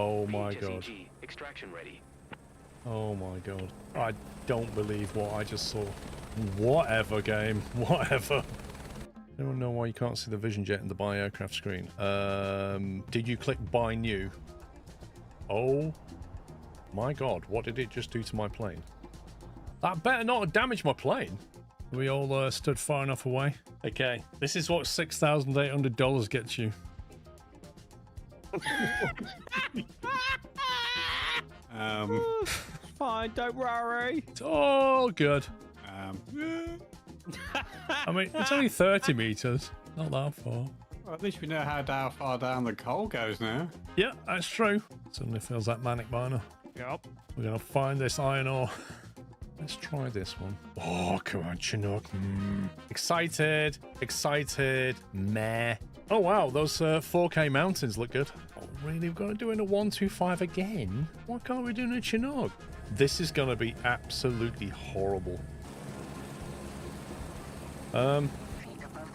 Oh my god. Extraction ready. Oh my god. I don't believe what I just saw. Whatever, game. Whatever. Anyone know why you can't see the vision jet in the buy aircraft screen? Did you click buy new? Oh my god. What did it just do to my plane? That better not have damaged my plane. We all stood far enough away. Okay. This is what $6,800 gets you. It's fine, don't worry. It's all good. I mean, it's only 30 meters. Not that far. Well, at least we know how far down the coal goes now. Yeah, that's true. Suddenly feels that manic miner. Yep. We're going to find this iron ore. Let's try this one. Oh, come on, Chinook. Excited. Excited. Meh. Oh, wow. Those 4K mountains look good. Oh, really? We've got to do it in a 125 again? Why can't we do it in a Chinook? This is going to be absolutely horrible.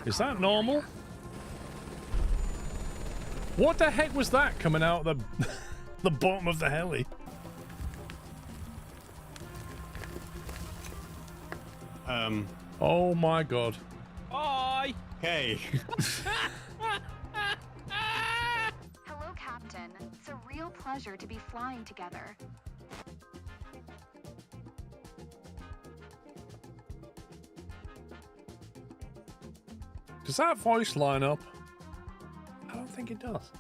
Is that normal? What the heck was that coming out of the bottom of the heli? Oh my god. Bye. Hey. Hello, Captain. It's a real pleasure to be flying together. Does that voice line up? I don't think it does.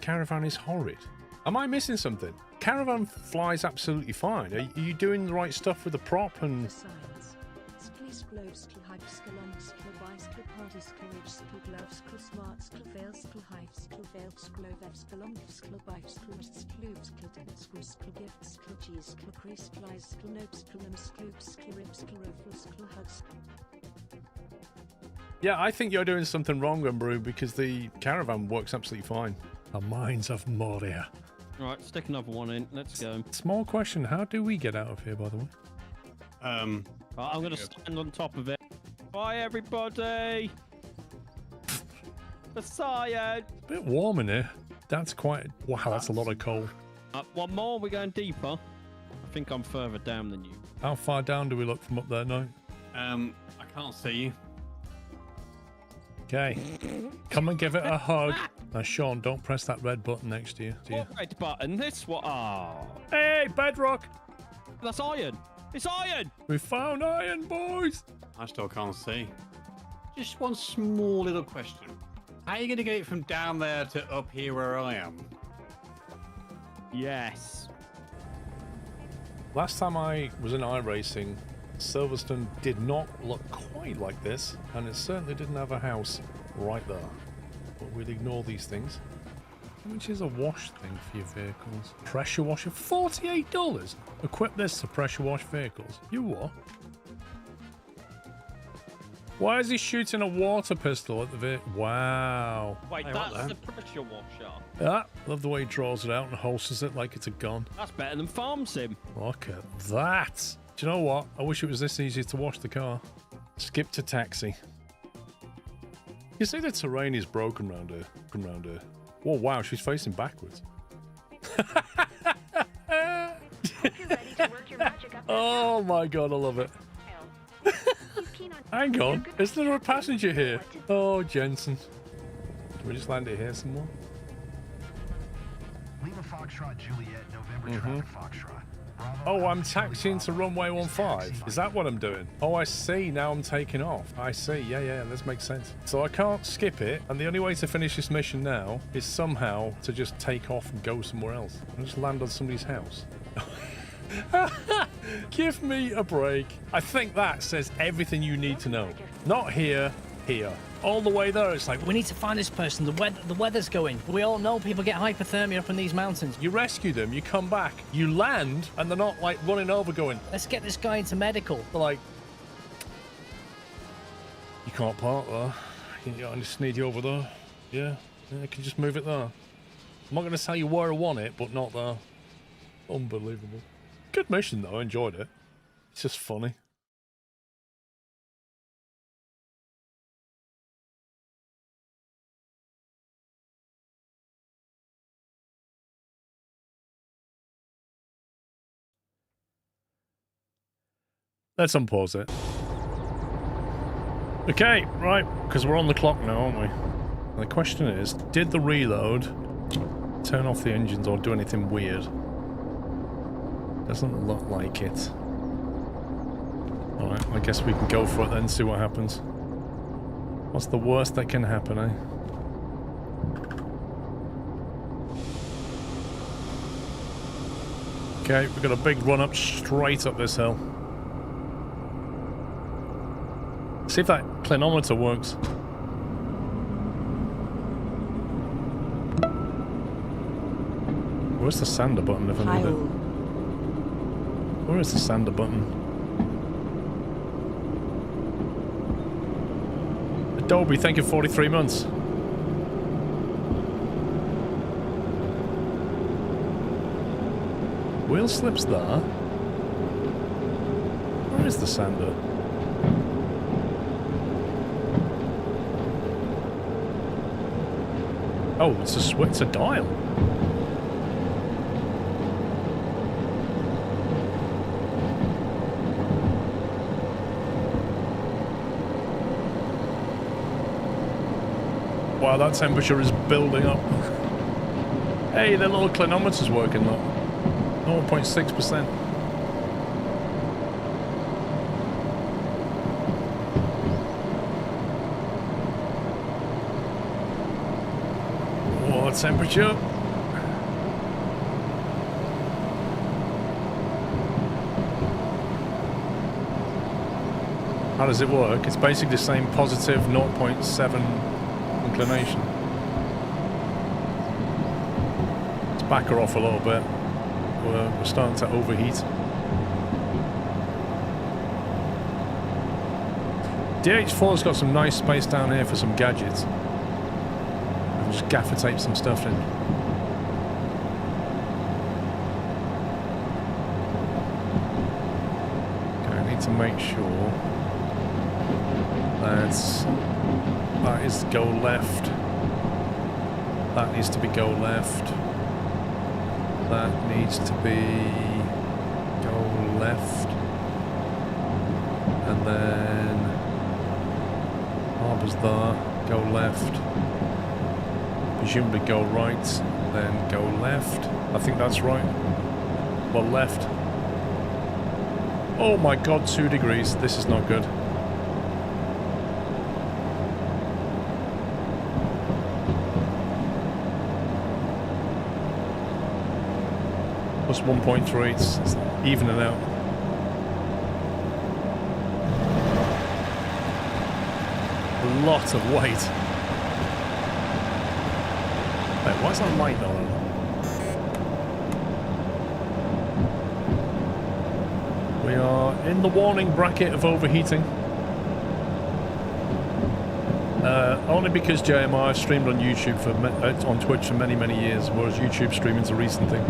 Caravan is horrid. Am I missing something? Caravan flies absolutely fine. Are you doing the right stuff with the prop and... Yeah, I think you're doing something wrong, Umbrew, because the Caravan works absolutely fine. The Mines of Moria. Right, stick another one in. Let's go. Small question, how do we get out of here, by the way? I'm going to stand on top of it. Bye, everybody! The cyan! It's a bit warm in here. That's quite... Wow, that's a lot of coal. One more, we're going deeper. I think I'm further down than you. How far down do we look from up there now? I can't see you. Okay. Come and give it a hug. Now, Sean, don't press that red button next to you. What red button? This one? Oh. Hey, bedrock! That's iron! It's iron! We found iron, boys! I still can't see. Just one small little question. How are you going to get it from down there to up here where I am? Yes. Last time I was in iRacing, Silverstone did not look quite like this, and it certainly didn't have a house right there. But we'll ignore these things. How much is a wash thing for your vehicles? Pressure washer? $48? Equip this to pressure wash vehicles. You what? Why is he shooting a water pistol at the vehicle? Wow. Wait, Hey, that's the pressure washer. Yeah, love the way he draws it out and holsters it like it's a gun. That's better than Farm Sim. Look at that. Do you know what? I wish it was this easy to wash the car. Skip to taxi. You see the terrain is broken around here. Oh, wow, she's facing backwards. Oh my god, I love it. Hang on, is there a passenger here? Oh, Jensen. Can we just land it here somewhere? Lima Foxtrot Juliet, November traffic Foxtrot. Oh, I'm taxiing to runway 15. Is that what I'm doing? Oh, I see. Now I'm taking off. I see. Yeah, this makes sense. So I can't skip it, and the only way to finish this mission now is somehow to just take off and go somewhere else. And just land on somebody's house. Give me a break. I think that says everything you need to know. Not here, here. All the way there, it's like, We need to find this person. The weather's going. We all know people get hypothermia up in these mountains. you rescue them, you come back, you land, and they're not like running over going, Let's get this guy into medical. they're like, you can't park there. I just need you over there. Yeah, I can just move it there. I'm not going to tell you where I want it, but not there. Unbelievable. Good mission though, I enjoyed it. It's just funny. Let's unpause it. Okay, right, because we're on the clock now, aren't we? And the question is, did the reload turn off the engines or do anything weird? Doesn't look like it. Alright, I guess we can go for it then, see what happens. What's the worst that can happen, eh? Okay, we've got a big run up straight up this hill. See if that clinometer works. Where's the sander button if I need it? Where is the sander button? Adobe, thank you 43 months. Wheel slips there. Where is the sander? Oh, it's a dial. Wow, that temperature is building up. Hey, the little clinometer's working, look. 0.6%. Water temperature. How does it work? It's basically saying positive 0.7 inclination. Let's back her off a little bit. We're starting to overheat. DH4's got some nice space down here for some gadgets. I'll just gaffer tape some stuff in. Okay, I need to make sure that is go left. That needs to be go left. That needs to be go left, and then harbour's there, go left, presumably go right, then go left. I think that's right. Well, left. Oh my god, 2 degrees. This is not good. Plus 1.3, it's evening out. A lot of weight. Wait, why is that light not on? We are in the warning bracket of overheating. Only because JMI streamed on YouTube for on Twitch for many, many years, whereas YouTube streaming's a recent thing.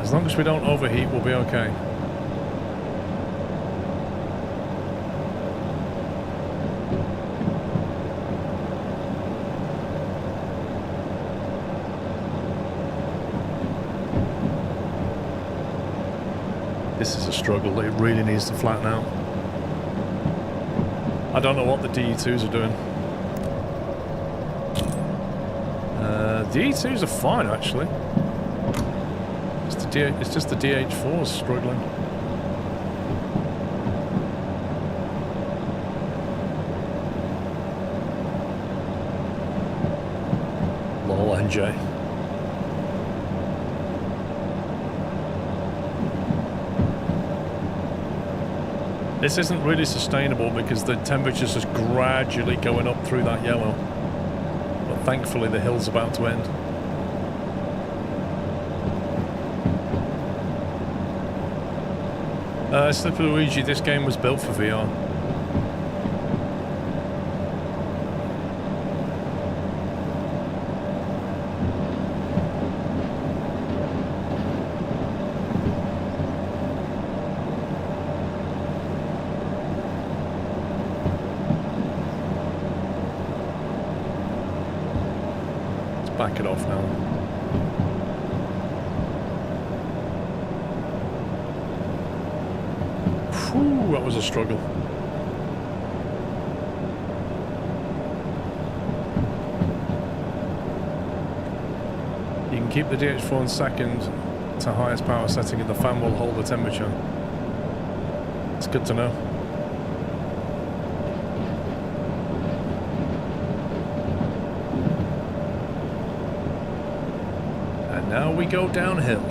As long as we don't overheat, we'll be okay. This is a struggle. It really needs to flatten out. I don't know what the DE2s are doing. DE2s are fine, actually. It's just the DH4's struggling. Lol, NJ. This isn't really sustainable because the temperature's just gradually going up through that yellow. But thankfully the hill's about to end. Slipper Luigi, this game was built for VR. Let's back it off now. Whew, that was a struggle. You can keep the DH4 on second to highest power setting and the fan will hold the temperature. It's good to know. And now we go downhill.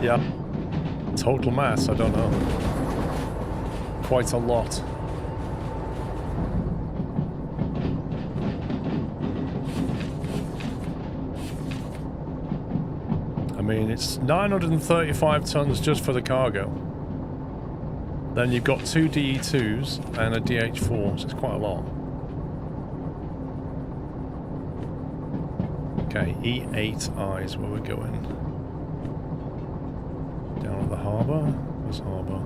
Yeah. Total mass, I don't know. Quite a lot. I mean, it's 935 tons just for the cargo. Then you've got 2 DE2s and a DH4, so it's quite a lot. Okay, E8I is where we're going. Down at the harbour. Where's harbour?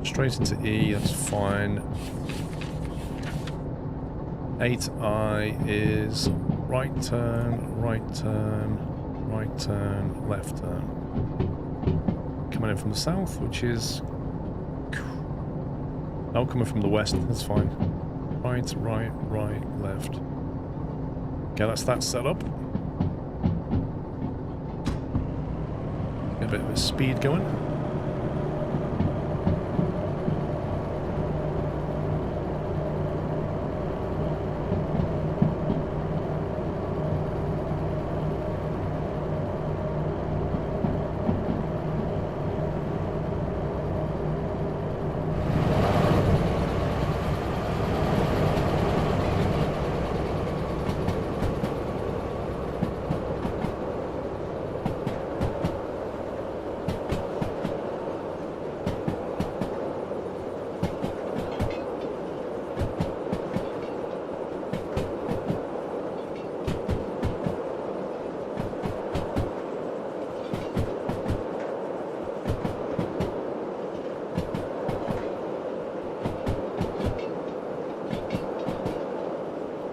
Straight into E, that's fine. 8I is right turn, right turn, right turn, left turn. Coming in from the south, which is... Oh, coming from the west, that's fine. Right, right, right, left. Okay, that's that set up. Get a bit of a speed going.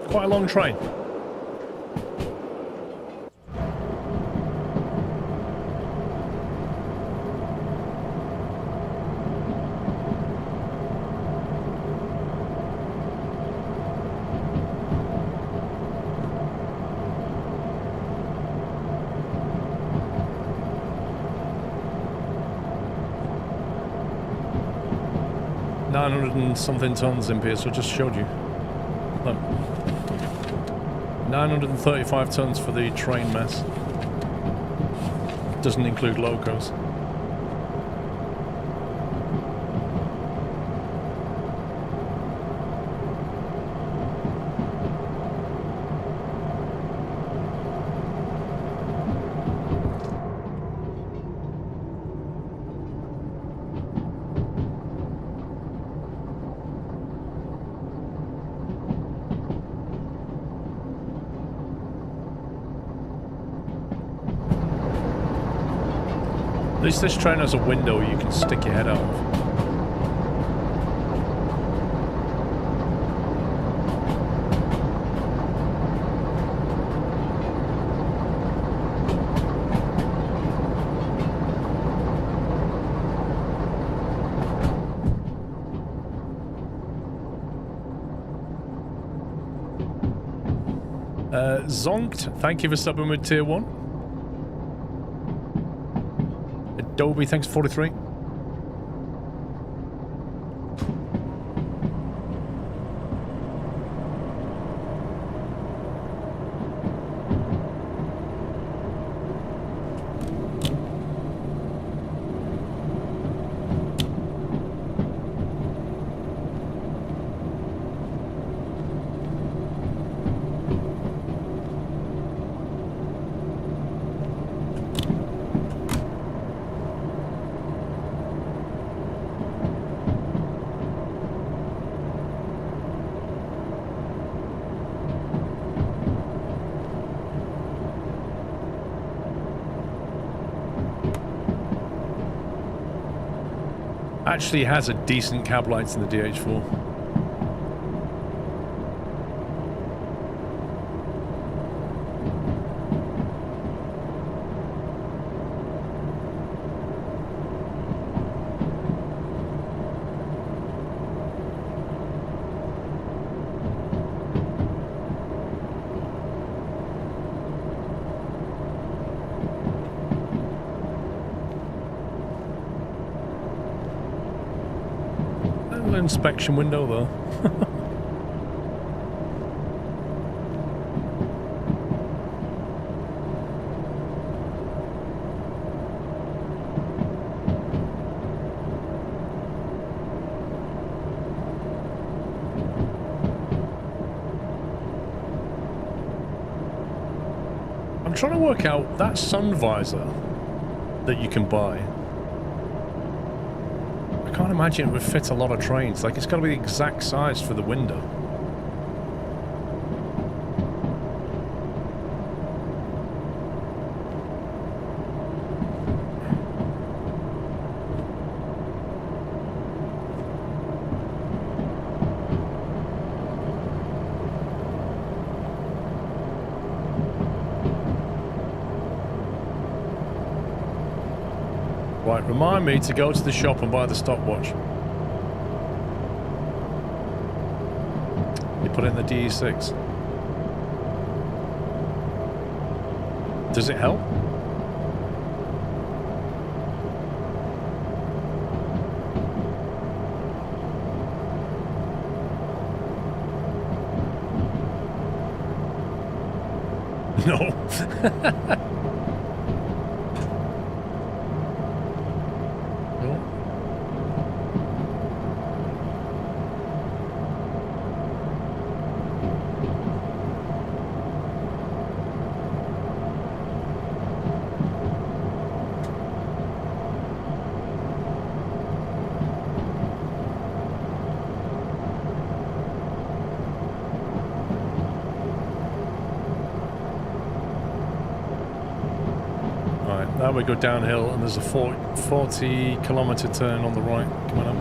Quite a long train. And something tons in here, so I just showed you. Look. 935 tons for the train mass. Doesn't include locos. At least this train has a window you can stick your head out of. Zonked, thank you for subbing with tier 1. Adobe, thanks for 43. Actually has a decent cab lights in the DH4. little inspection window though. I'm trying to work out that sun visor that you can buy. I can't imagine it would fit a lot of trains. Like, it's got to be the exact size for the window. Right, remind me to go to the shop and buy the stopwatch. You put it in the DE6. Does it help? No. Now we go downhill and there's a 40 kilometer turn on the right coming up.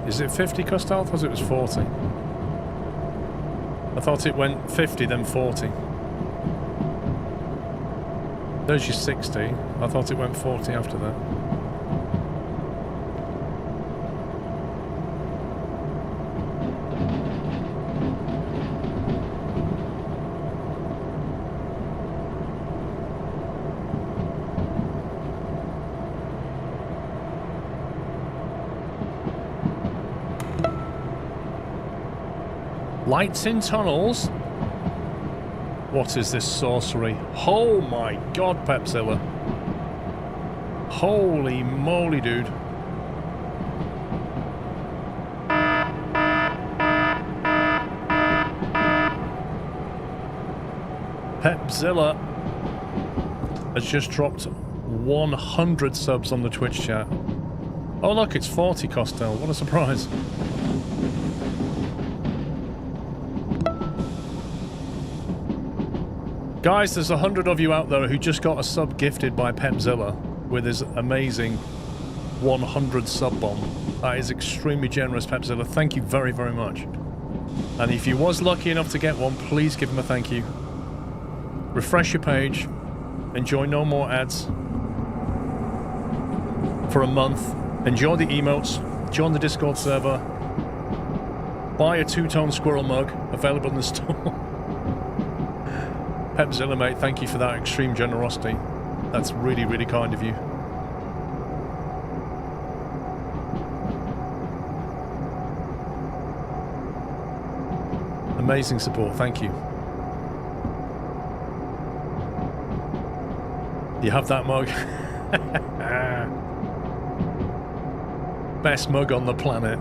Is it 50 Costal? I thought it was 40. I thought it went 50 then 40. There's your 60. I thought it went 40 after that. Lights in tunnels? What is this sorcery? Oh my god, Pepzilla. Holy moly, dude. Pepzilla has just dropped 100 subs on the Twitch chat. Oh look, it's 40 Costel. What a surprise. Guys, there's 100 of you out there who just got a sub gifted by Pepzilla with his amazing 100 sub bomb. That is extremely generous, Pepzilla. Thank you very, very much. And if you was lucky enough to get one, please give him a thank you. Refresh your page. Enjoy no more ads for a month. Enjoy the emotes. Join the Discord server. Buy a two-tone squirrel mug available in the store. Pepzilla, mate, thank you for that extreme generosity. That's really, really kind of you. Amazing support, thank you. You have that mug? Best mug on the planet.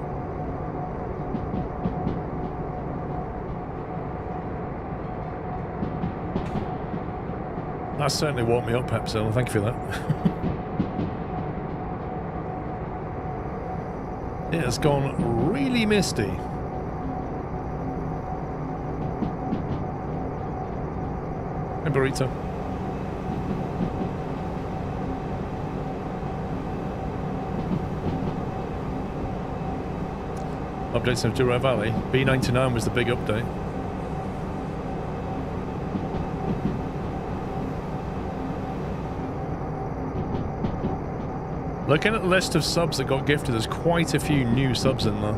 That certainly woke me up, Pepzilla. Thank you for that. It has gone really misty. Hey, Burrito. Updates of Dura Valley. B99 was the big update. Looking at the list of subs that got gifted, there's quite a few new subs in there.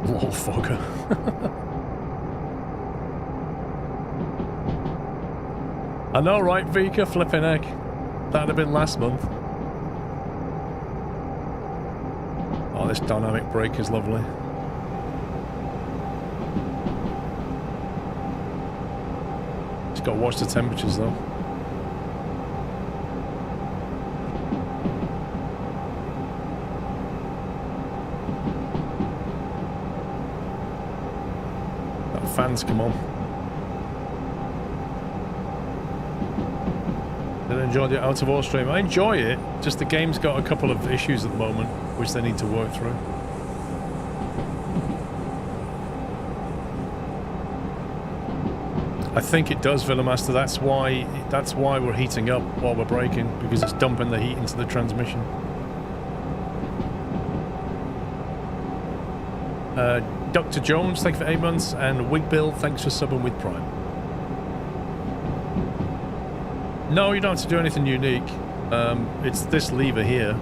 Lol fogger. I know, right, Vika? Flipping heck. That'd have been last month. Oh, this dynamic brake is lovely. Just got to watch the temperatures though. That fans come on. Did I enjoy the Out of War stream? I enjoy it, just the game's got a couple of issues at the moment which they need to work through. I think it does, Villamaster. That's why we're heating up while we're braking, because it's dumping the heat into the transmission. Dr. Jones, thank you for 8 months, and Wig Bill, thanks for subbing with Prime. No, you don't have to do anything unique. It's this lever here,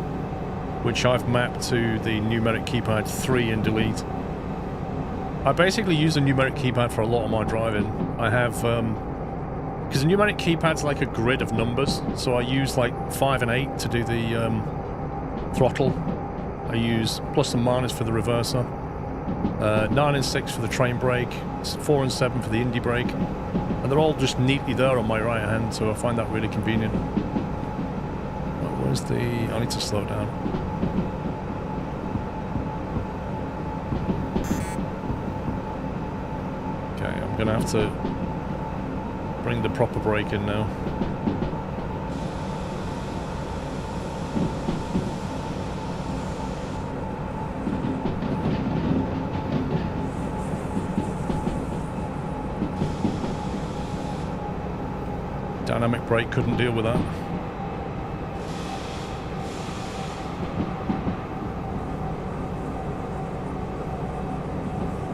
which I've mapped to the numeric keypad 3 in delete. I basically use a numeric keypad for a lot of my driving. I have, because the numeric keypad's like a grid of numbers, so I use like 5 and 8 to do the throttle. I use plus and minus for the reverser, 9 and 6 for the train brake, 4 and 7 for the indie brake, and they're all just neatly there on my right hand, so I find that really convenient. Where's the... I need to slow down. Okay, I'm gonna have to bring the proper brake in now. Dynamic brake couldn't deal with that.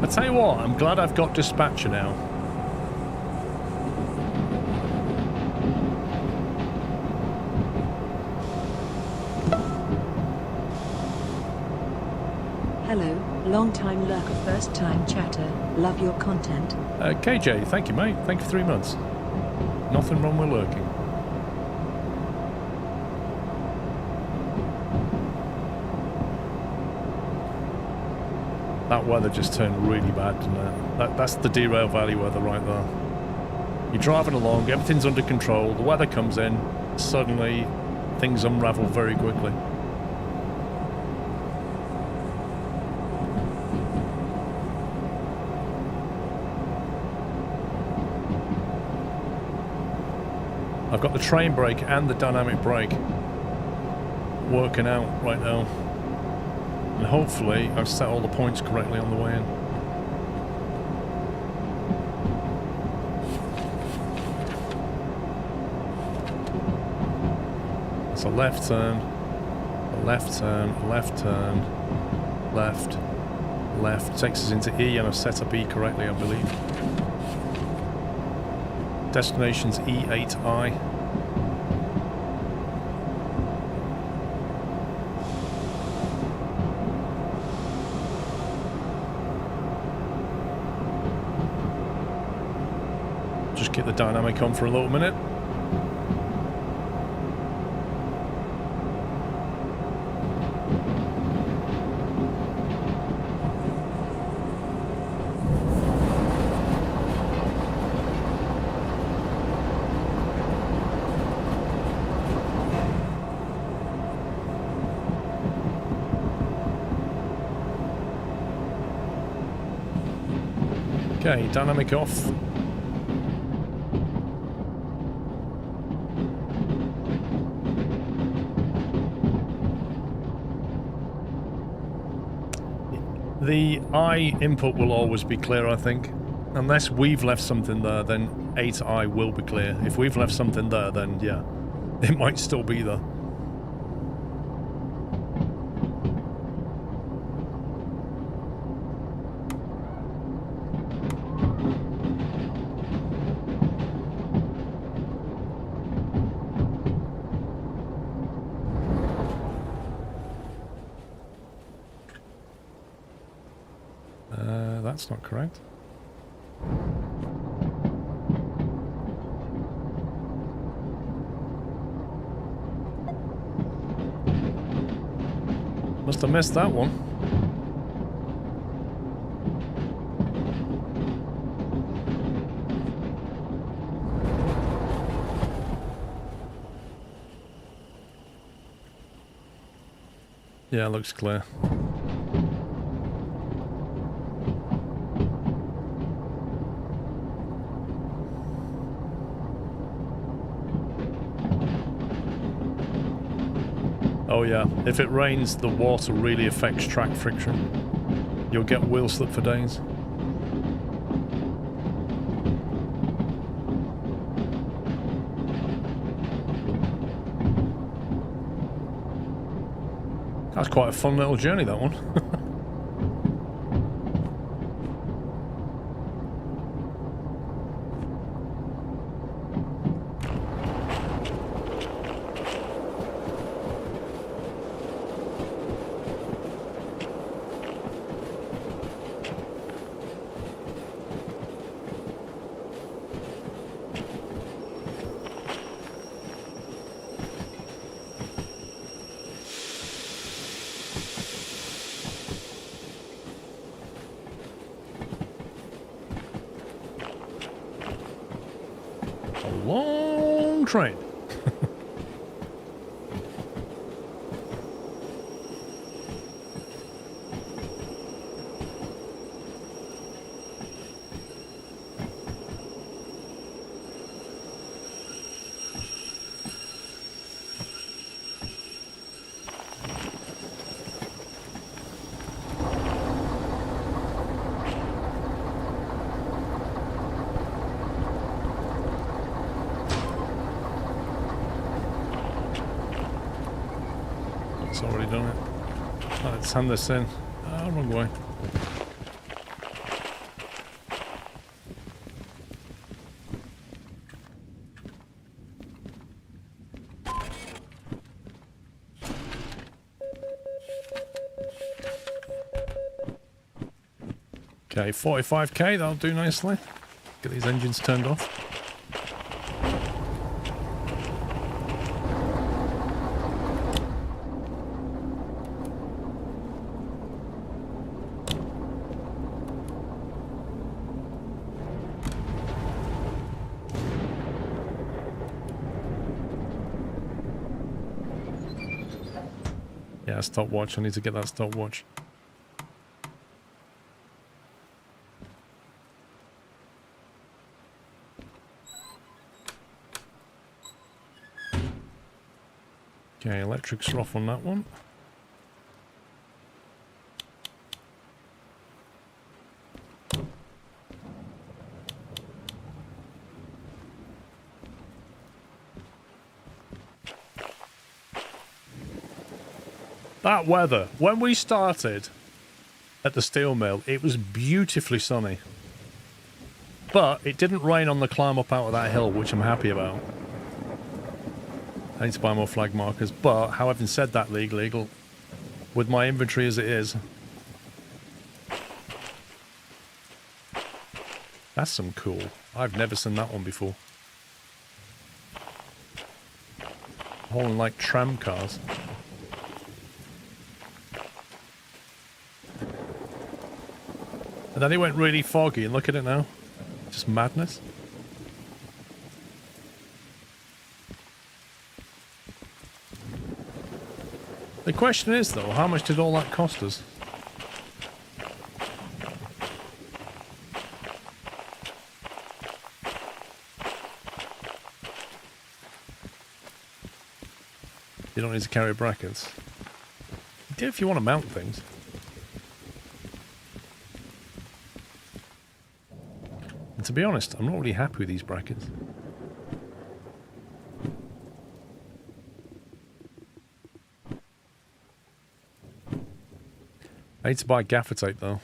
I tell you what, I'm glad I've got dispatcher now. Hello, long-time lurker, first-time chatter. Love your content. KJ, thank you, mate. Thank you for 3 months. Nothing wrong with lurking. That weather just turned really bad, didn't it? That's the Derail Valley weather right there. You're driving along, everything's under control, the weather comes in, suddenly things unravel very quickly. I've got the train brake and the dynamic brake working out right now. And hopefully I've set all the points correctly on the way in. It's a left turn, a left turn, a left turn, left, left. Takes us into E, and I've set up E correctly, I believe. Destination's E8I. Just get the dynamic on for a little minute. Okay, dynamic off. The I input will always be clear, I think. Unless we've left something there, then 8I will be clear. If we've left something there, then yeah, it might still be there. that's not correct. Must have missed that one. Yeah, looks clear. Oh yeah, if it rains, the water really affects track friction. You'll get wheel slip for days. That's quite a fun little journey, that one. Long train. It's already done it. Let's hand this in. Oh, wrong way. Okay, 45k, that'll do nicely. Get these engines turned off. Yeah, stopwatch. I need to get that stopwatch. Okay, electrics are off on that one. That weather, when we started at the steel mill, it was beautifully sunny. But it didn't rain on the climb up out of that hill, which I'm happy about. I need to buy more flag markers, but having said that, legal, with my inventory as it is, that's some cool. I've never seen that one before. Hauling like tram cars. And then it went really foggy, and look at it now. Just madness. The question is, though, how much did all that cost us? You don't need to carry brackets. You do if you want to mount things. And to be honest, I'm not really happy with these brackets. I need to buy gaffer tape though.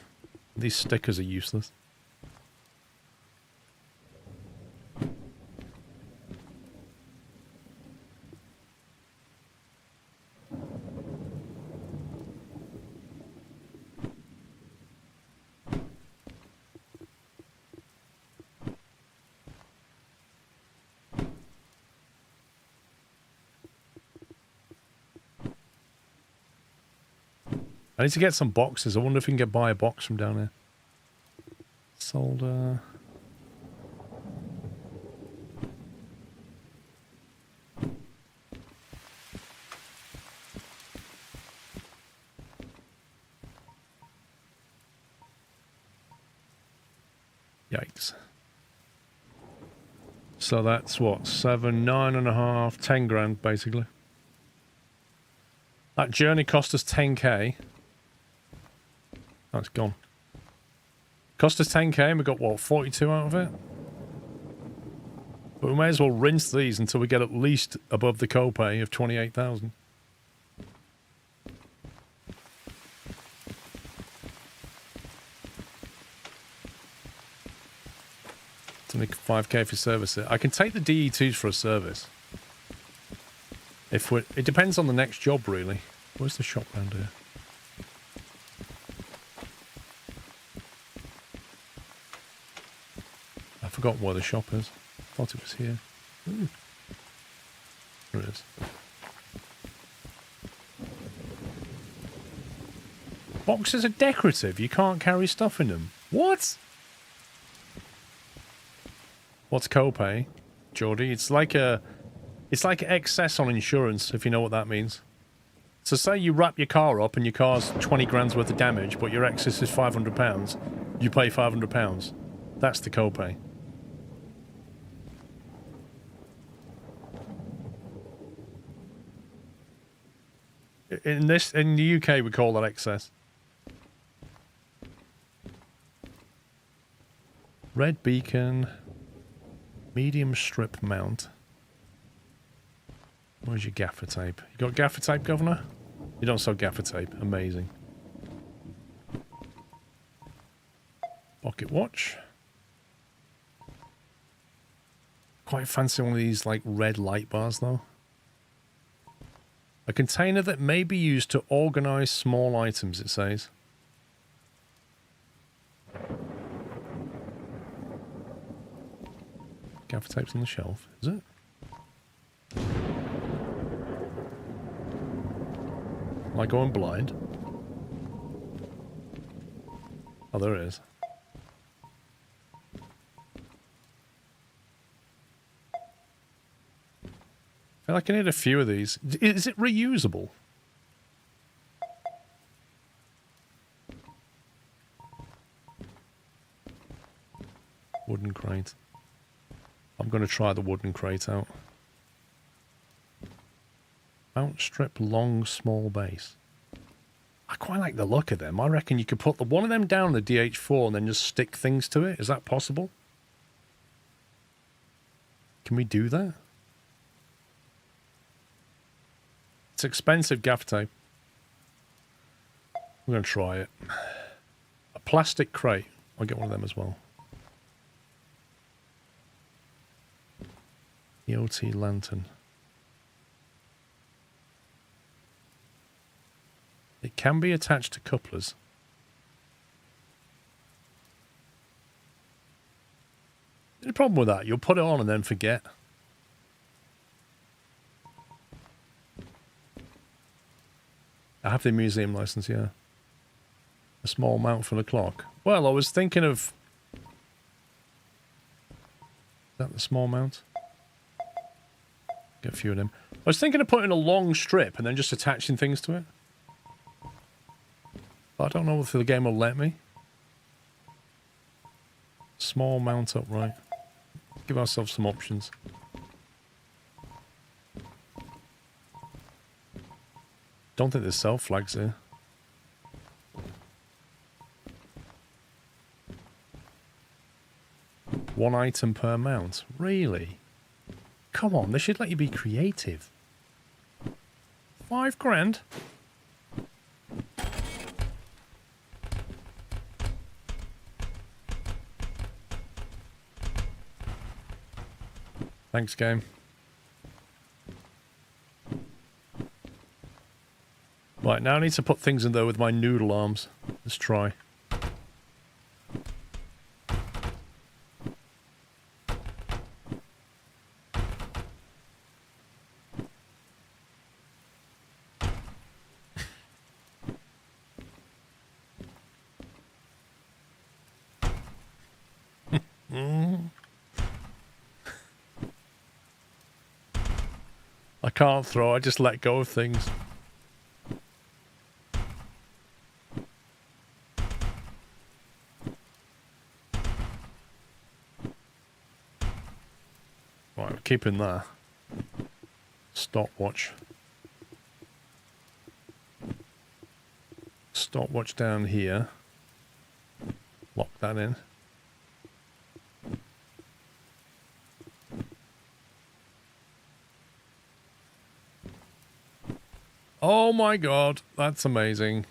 These stickers are useless. I need to get some boxes. I wonder if we can buy a box from down here. Solder. Yikes. So that's what? 7, 9.5, 10 grand basically. That journey cost us 10k. That's gone. Cost us 10k and we got what, 42 out of it? But we may as well rinse these until we get at least above the copay of 28,000. It's only 5k for service it. I can take the DE2s for a service. If we, it depends on the next job really. Where's the shop round here? I forgot where the shop is. Thought it was here. Ooh. There it is. Boxes are decorative. You can't carry stuff in them. What? What's copay, Geordie? It's like excess on insurance, if you know what that means. So say you wrap your car up and your car's 20 grand's worth of damage, but your excess is £500. You pay £500. That's the copay. In the UK, we call that excess. Red beacon, medium strip mount. Where's your gaffer tape? You got gaffer tape, Governor? You don't sell gaffer tape. Amazing. Pocket watch. Quite fancy one of these like red light bars though. A container that may be used to organize small items, it says. Gaffer tape's on the shelf, is it? Am I going blind? Oh, there it is. I feel like I need a few of these. Is it reusable? Wooden crate. I'm going to try the wooden crate out. Mount strip long small base. I quite like the look of them. I reckon you could put one of them down the DH4 and then just stick things to it. Is that possible? Can we do that? It's expensive gaff tape. I'm going to try it. A plastic crate. I'll get one of them as well. EOT lantern. It can be attached to couplers. The problem with that, you'll put it on and then forget. I have the museum license, yeah. A small mount for the clock. Well, I was thinking of... Is that the small mount? Get a few of them. I was thinking of putting a long strip and then just attaching things to it. But I don't know if the game will let me. Small mount upright. Give ourselves some options. Don't think there's self flags here. One item per mount. Really? Come on, they should let you be creative. 5 grand? Thanks, game. Right, now I need to put things in there with my noodle arms. Let's try. I can't throw, I just let go of things. Right, we're keeping that. Stopwatch. Stopwatch down here. Lock that in. Oh my god, that's amazing.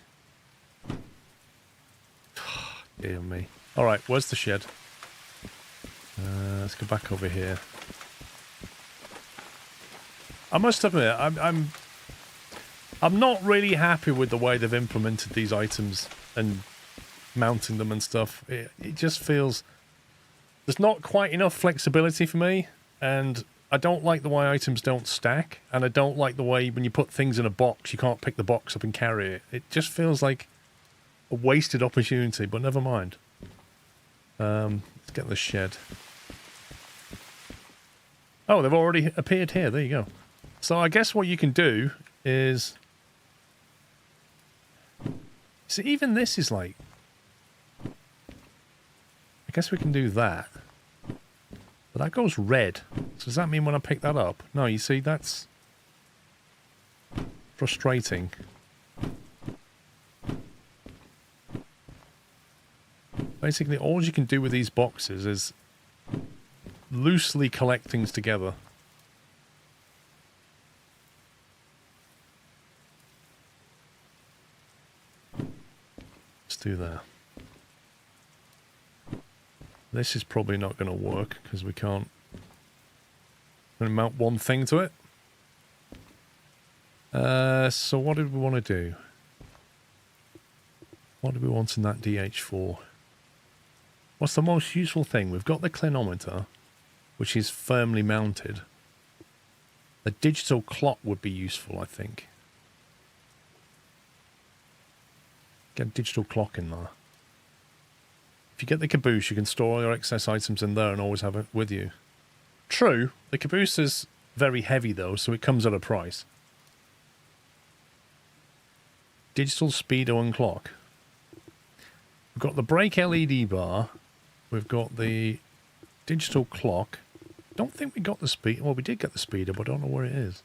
Dear me. Alright, where's the shed? Let's go back over here. I must admit, I'm not really happy with the way they've implemented these items and mounting them and stuff. It just feels there's not quite enough flexibility for me, and I don't like the way items don't stack, and I don't like the way when you put things in a box, you can't pick the box up and carry it. It just feels like a wasted opportunity, but never mind. Let's get the shed. Oh, they've already appeared here. There you go. So I guess what you can do is... See, even this is like... I guess we can do that. But that goes red. So does that mean when I pick that up? No, you see, that's... frustrating. Basically, all you can do with these boxes is loosely collect things together. Let's do that. This is probably not going to work because we can't. I'm going to mount one thing to it. So what did we want to do? What do we want in that DH4? What's the most useful thing? We've got the clinometer, which is firmly mounted. A digital clock would be useful, I think. Get a digital clock in there. If you get the caboose, you can store all your excess items in there and always have it with you. True, the caboose is very heavy though, so it comes at a price. Digital speedo and clock. We've got the brake LED bar. We've got the digital clock. Don't think we got the speed. Well, we did get the speeder, but I don't know where it is.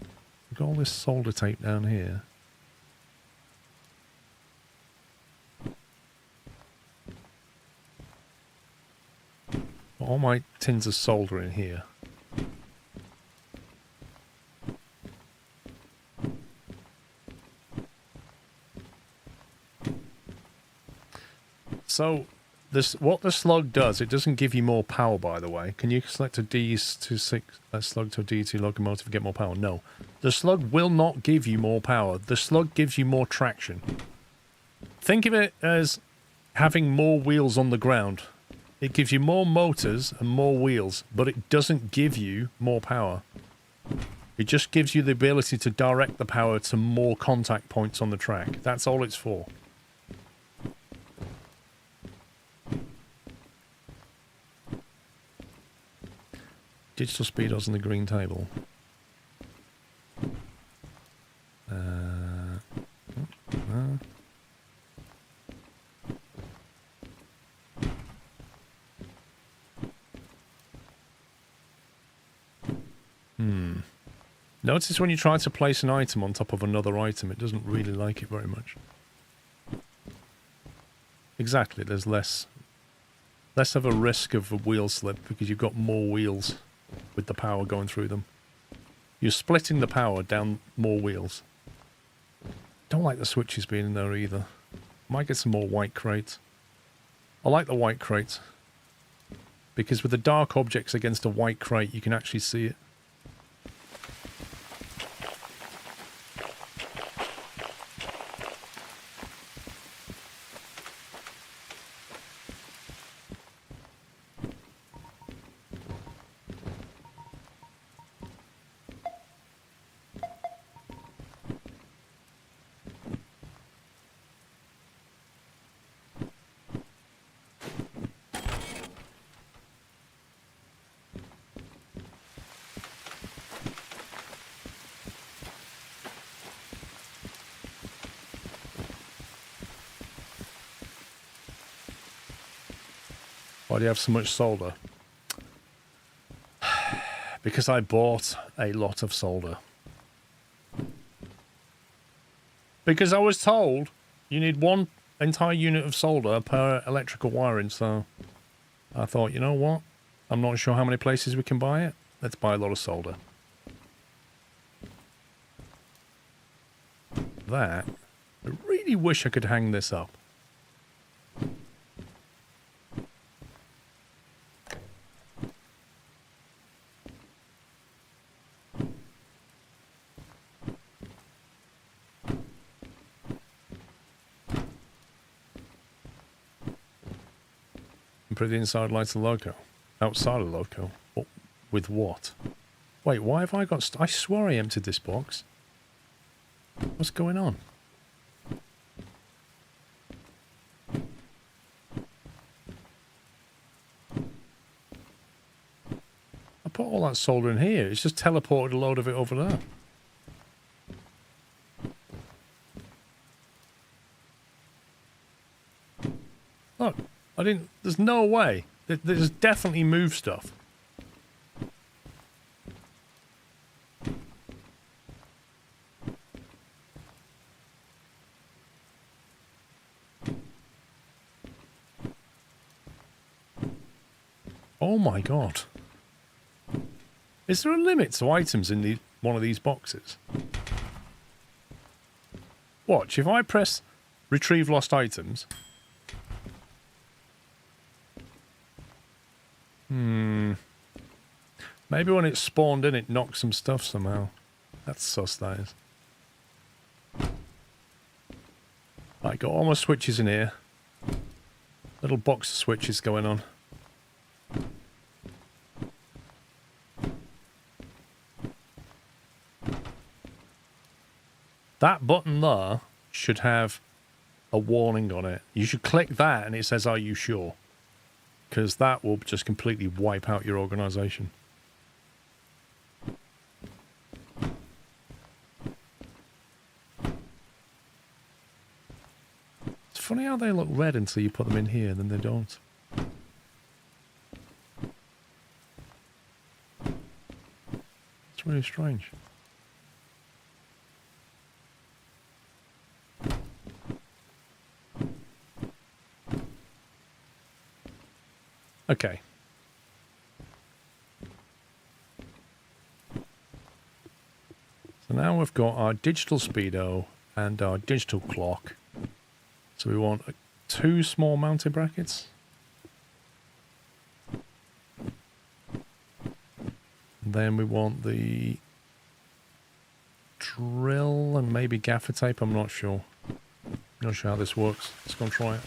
We've got all this solder tape down here. All my tins of solder in here. So, what the slug does, it doesn't give you more power, by the way. Can you select a D26 slug to a D2 locomotive and get more power? No. The slug will not give you more power. The slug gives you more traction. Think of it as having more wheels on the ground. It gives you more motors and more wheels, but it doesn't give you more power. It just gives you the ability to direct the power to more contact points on the track. That's all it's for. Digital speedos on the green table. Notice when you try to place an item on top of another item, it doesn't really like it very much. Exactly, there's less of a risk of a wheel slip because you've got more wheels with the power going through them. You're splitting the power down more wheels. Don't like the switches being in there either. Might get some more white crates. I like the white crates because with the dark objects against a white crate, you can actually see it. Why do you have so much solder? Because I bought a lot of solder. Because I was told you need one entire unit of solder per electrical wiring, so I thought, you know what? I'm not sure how many places we can buy it. Let's buy a lot of solder. That, I really wish I could hang this up. And put the inside lights of the loco. Outside of the loco. But with what? Wait, why have I got... I swore I emptied this box. What's going on? I put all that solder in here. It's just teleported a load of it over there. Look, I didn't... There's no way. There's definitely move stuff. Oh my god. Is there a limit to items in one of these boxes? Watch, if I press retrieve lost items... Maybe when it's spawned in, it knocks some stuff somehow. That's sus, that is. Right, got all my switches in here. Little box of switches going on. That button there should have a warning on it. You should click that and it says, "Are you sure?" Because that will just completely wipe out your organization. It's funny how they look red until you put them in here, then they don't. It's really strange. Okay. So now we've got our digital speedo and our digital clock. So we want 2 small mounting brackets. And then we want the drill and maybe gaffer tape. I'm not sure. Not sure how this works. Let's go and try it.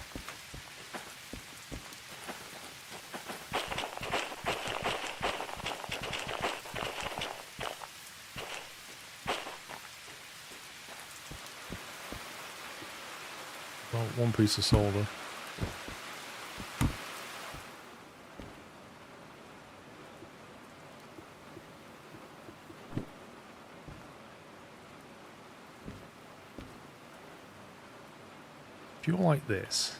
One piece of solder. If you're like this,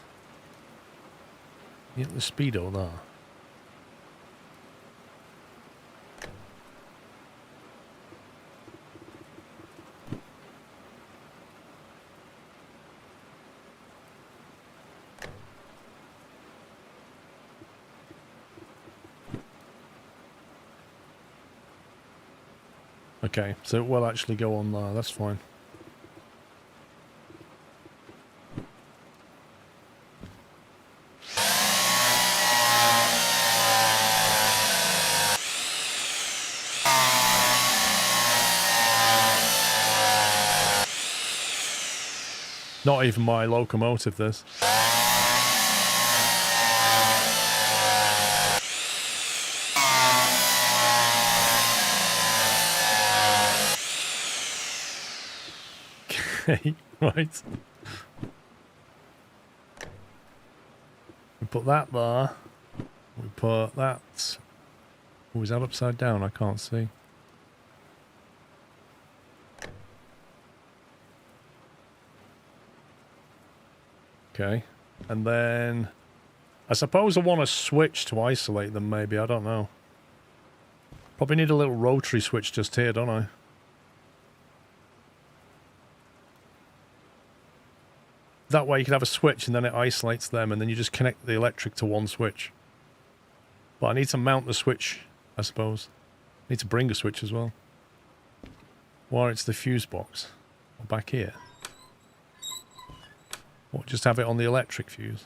you get the speedo there. Okay, so it will actually go on there, that's fine. Not even my locomotive, this. Okay, right. We put that there. We put that... Oh, is that upside down? I can't see. Okay. And then I suppose I want a switch to isolate them, maybe. I don't know. Probably need a little rotary switch just here, don't I? That way you could have a switch and then it isolates them and then you just connect the electric to one switch. But I need to mount the switch, I suppose. I need to bring a switch as well. Or it's the fuse box. Or back here. Or just have it on the electric fuse.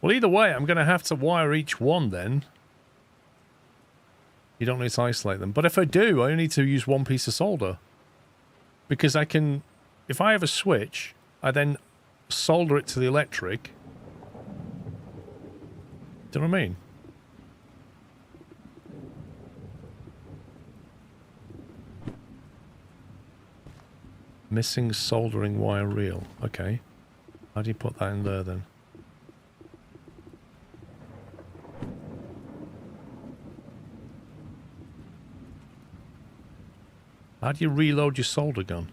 Well, either way, I'm going to have to wire each one then. You don't need to isolate them. But if I do, I only need to use one piece of solder. Because I can... If I have a switch, I then solder it to the electric. Do you know what I mean? Missing soldering wire reel. Okay. How do you put that in there then? How do you reload your solder gun?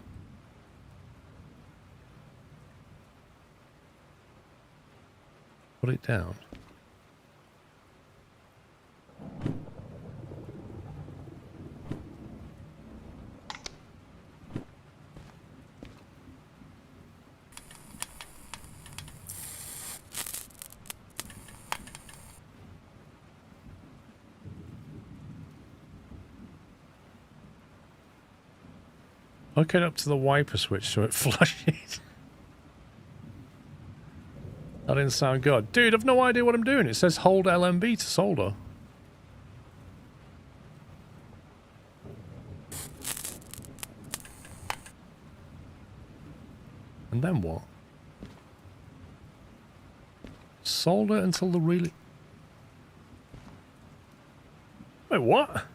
Put it down. Hook it up to the wiper switch so it flushes. That didn't sound good. Dude, I've no idea what I'm doing. It says hold LMB to solder. And then what? Solder until the really... Wait, what?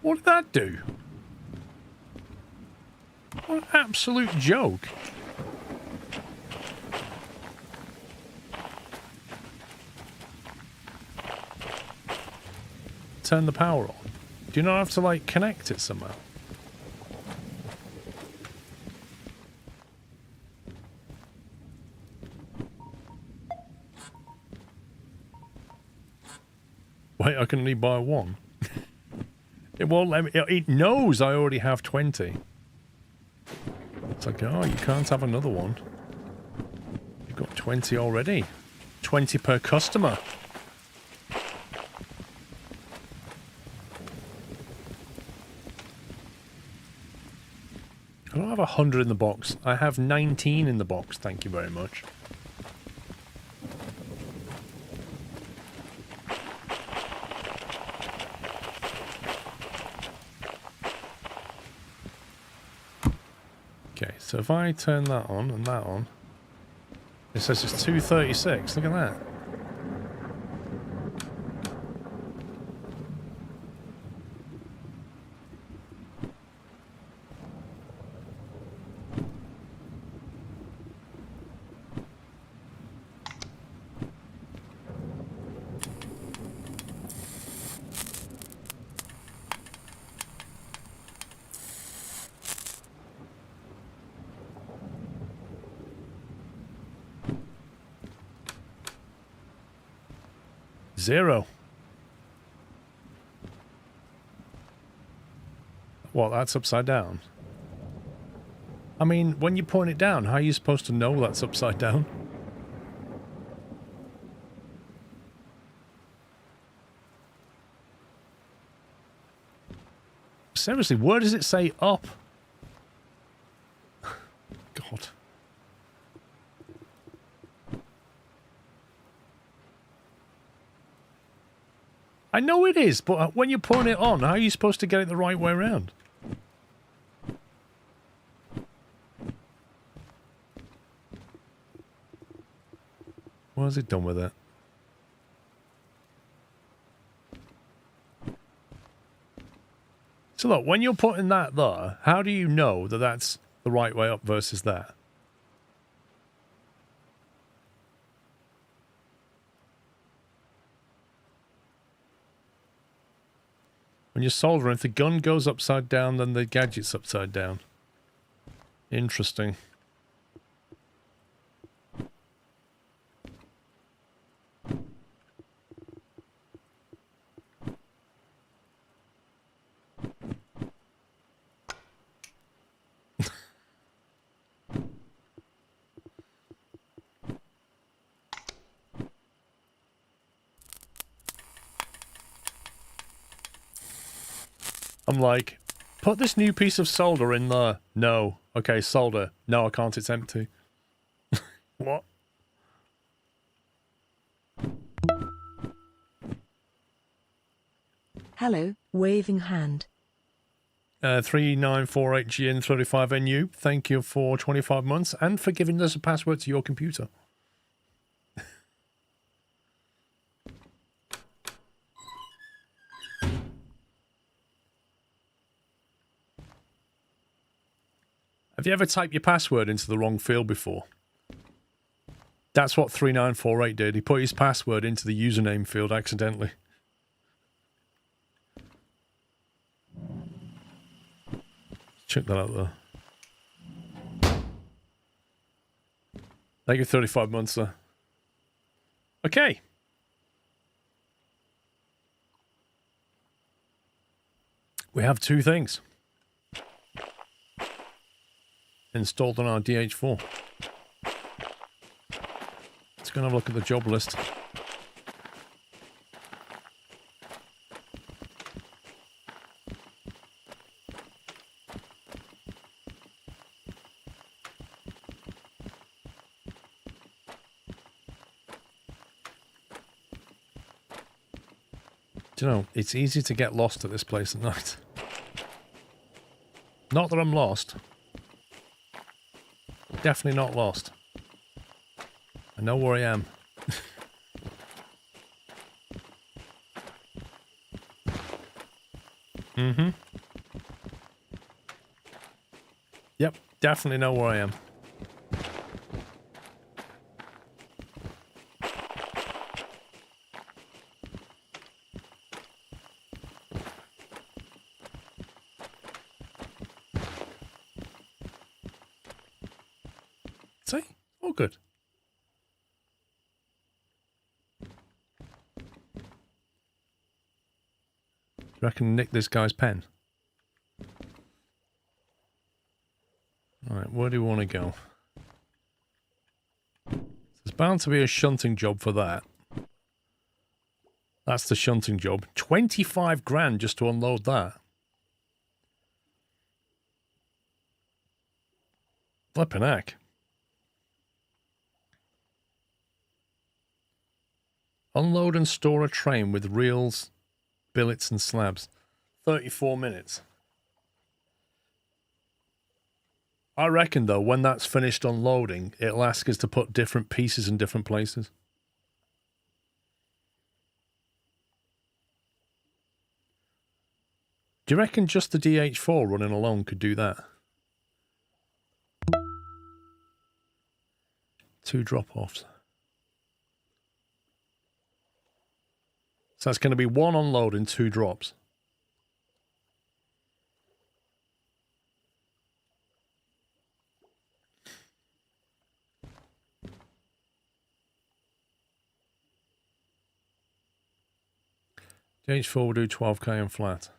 What did that do? What an absolute joke. Turn the power on. Do you not have to, like, connect it somehow? Wait, I can only buy one. It won't let me... It knows I already have 20. It's like, oh, you can't have another one. You've got 20 already. 20 per customer. I don't have 100 in the box. I have 19 in the box. Thank you very much. Okay, so if I turn that on and that on, it says it's 236. Look at that. Zero. Well, that's upside down. I mean, when you point it down, how are you supposed to know that's upside down? Seriously, where does it say up? God. I know it is, but when you point it on, how are you supposed to get it the right way around? What has it done with it? So look, when you're putting that there, how do you know that that's the right way up versus that? When you're soldering, if the gun goes upside down, then the gadget's upside down. Interesting. I'm like, put this new piece of solder in there. No. Okay, solder. No, I can't. It's empty. What? Hello, waving hand. 3948GN35NU. Thank you for 25 months and for giving us a password to your computer. Have you ever typed your password into the wrong field before? That's what 3948 did. He put his password into the username field accidentally. Check that out there. Thank you, 35 months there. Okay. We have two things installed on our DH4. Let's go and have a look at the job list. Do you know, it's easy to get lost at this place at night. Not that I'm lost. Definitely not lost. I know where I am. Mm-hmm. Yep, definitely know where I am. See? All good. Do you reckon nick this guy's pen? Alright, where do we want to go? There's bound to be a shunting job for that. That's the shunting job. 25 grand just to unload that. Flippin' heck. Unload and store a train with reels, billets and slabs. 34 minutes. I reckon, though, when that's finished unloading, it'll ask us to put different pieces in different places. Do you reckon just the DH4 running alone could do that? 2 drop-offs. So that's going to be 1 unload and 2 drops. DH4 will do 12k and flat.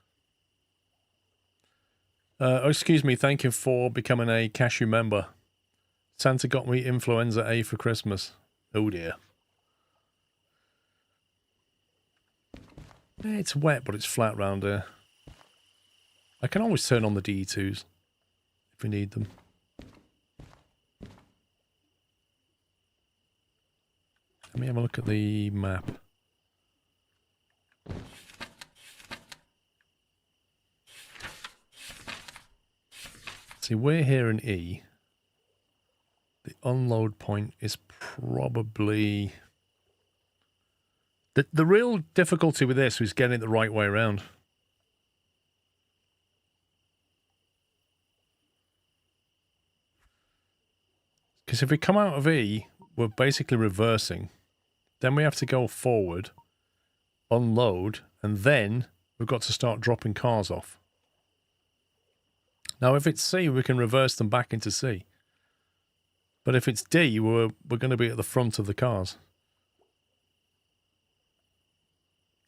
Excuse me, thank you for becoming a cashew member. Santa got me influenza A for Christmas. Oh dear. It's wet, but it's flat round here. I can always turn on the DE2s if we need them. Let me have a look at the map. See, we're here in E. The unload point is probably... The real difficulty with this is getting it the right way around. Because if we come out of E, we're basically reversing. Then we have to go forward, unload, and then we've got to start dropping cars off. Now, if it's C, we can reverse them back into C. But if it's D, we're going to be at the front of the cars.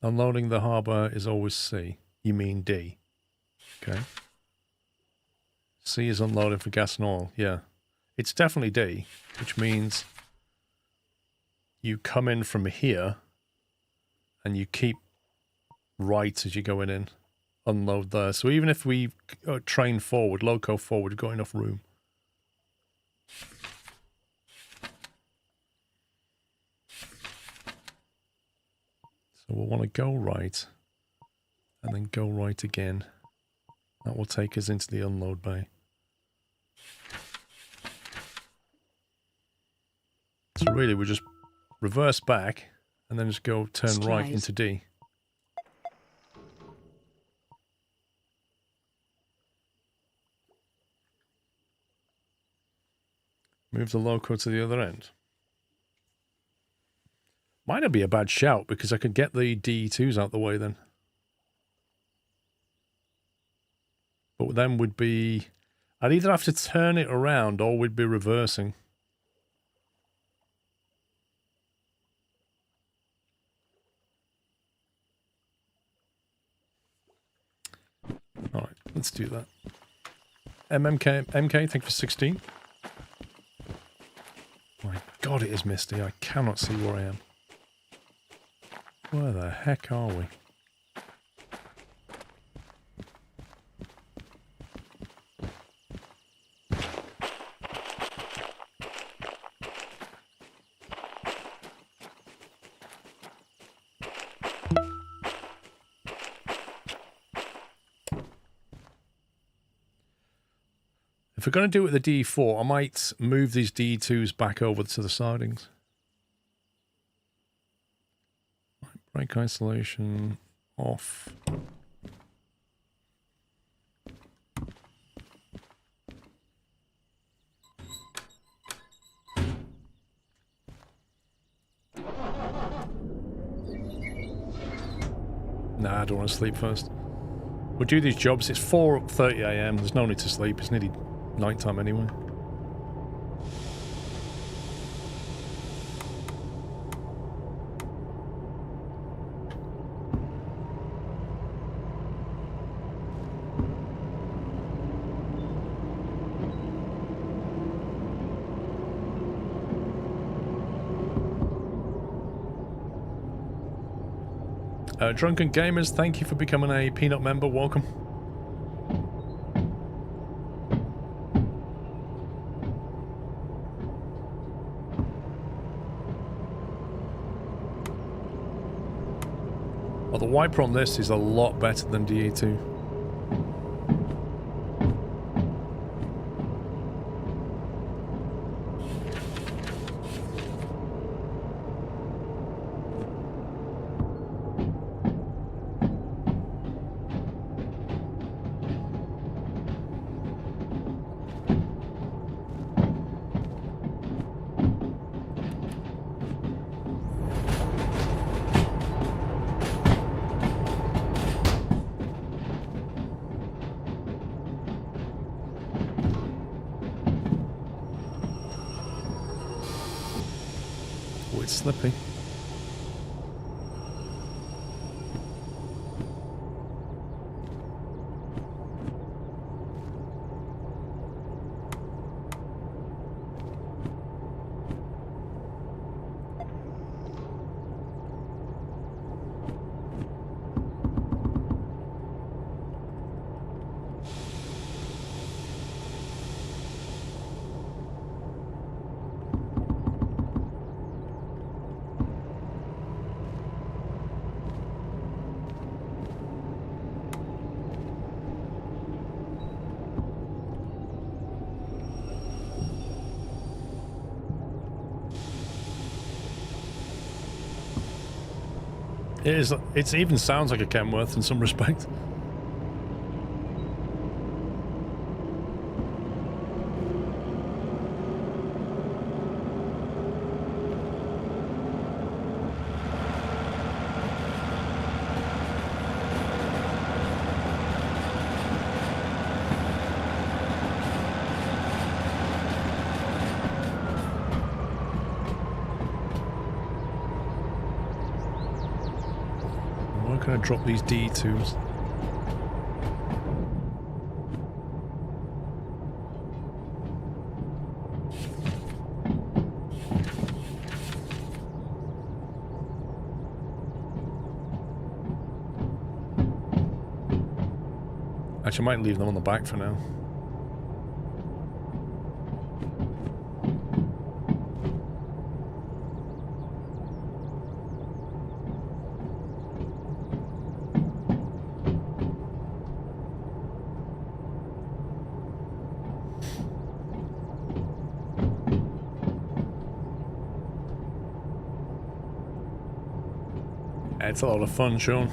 Unloading the harbour is always C. You mean D. Okay. C is unloading for gas and oil. Yeah. It's definitely D, which means you come in from here and you keep right as you're going in. Unload there. So even if we train forward, loco forward, we've got enough room. So we'll want to go right and then go right again. That will take us into the unload bay. So really we just reverse back and then just go turn right into D. Move the loco to the other end. Might not be a bad shout because I could get the D2s out the way then. But then would be... I'd either have to turn it around or we'd be reversing. Alright, let's do that. MK, thank you for 16. My God, it is misty. I cannot see where I am. Where the heck are we? If we're going to do it with the D4, I might move these D2s back over to the sidings. Brake isolation off. Nah, I don't want to sleep first. We'll do these jobs. It's 4:30 AM. There's no need to sleep. It's nearly nighttime anyway. Drunken Gamers, thank you for becoming a Peanut member. Welcome. Well, the wiper on this is a lot better than DA2. Slippy. It even sounds like a Kenworth in some respect. gonna drop these D2s. Actually, I might leave them on the back for now. It's a lot of fun, Sean.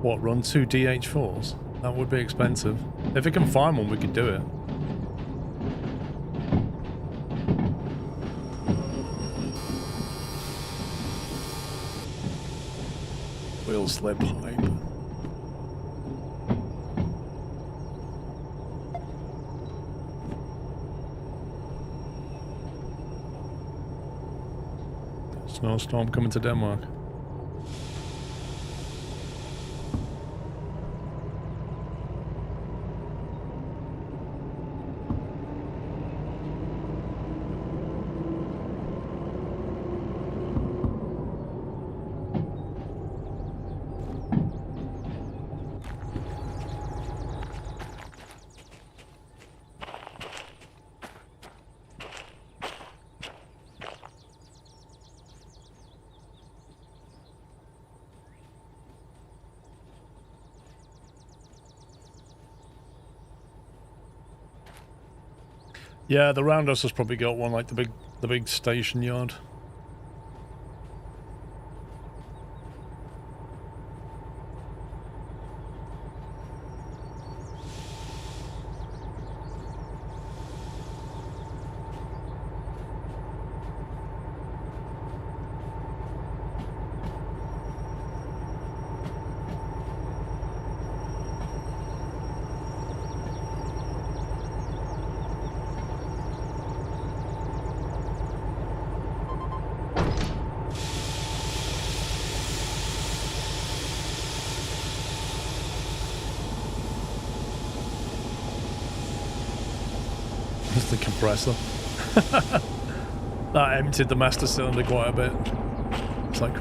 What, run 2 DH4s? That would be expensive. If we can find one, we could do it. Wheel slip hype. Snowstorm coming to Denmark. Yeah, the Roundhouse has probably got one, like the big station yard. The compressor. That emptied the master cylinder quite a bit. It's like...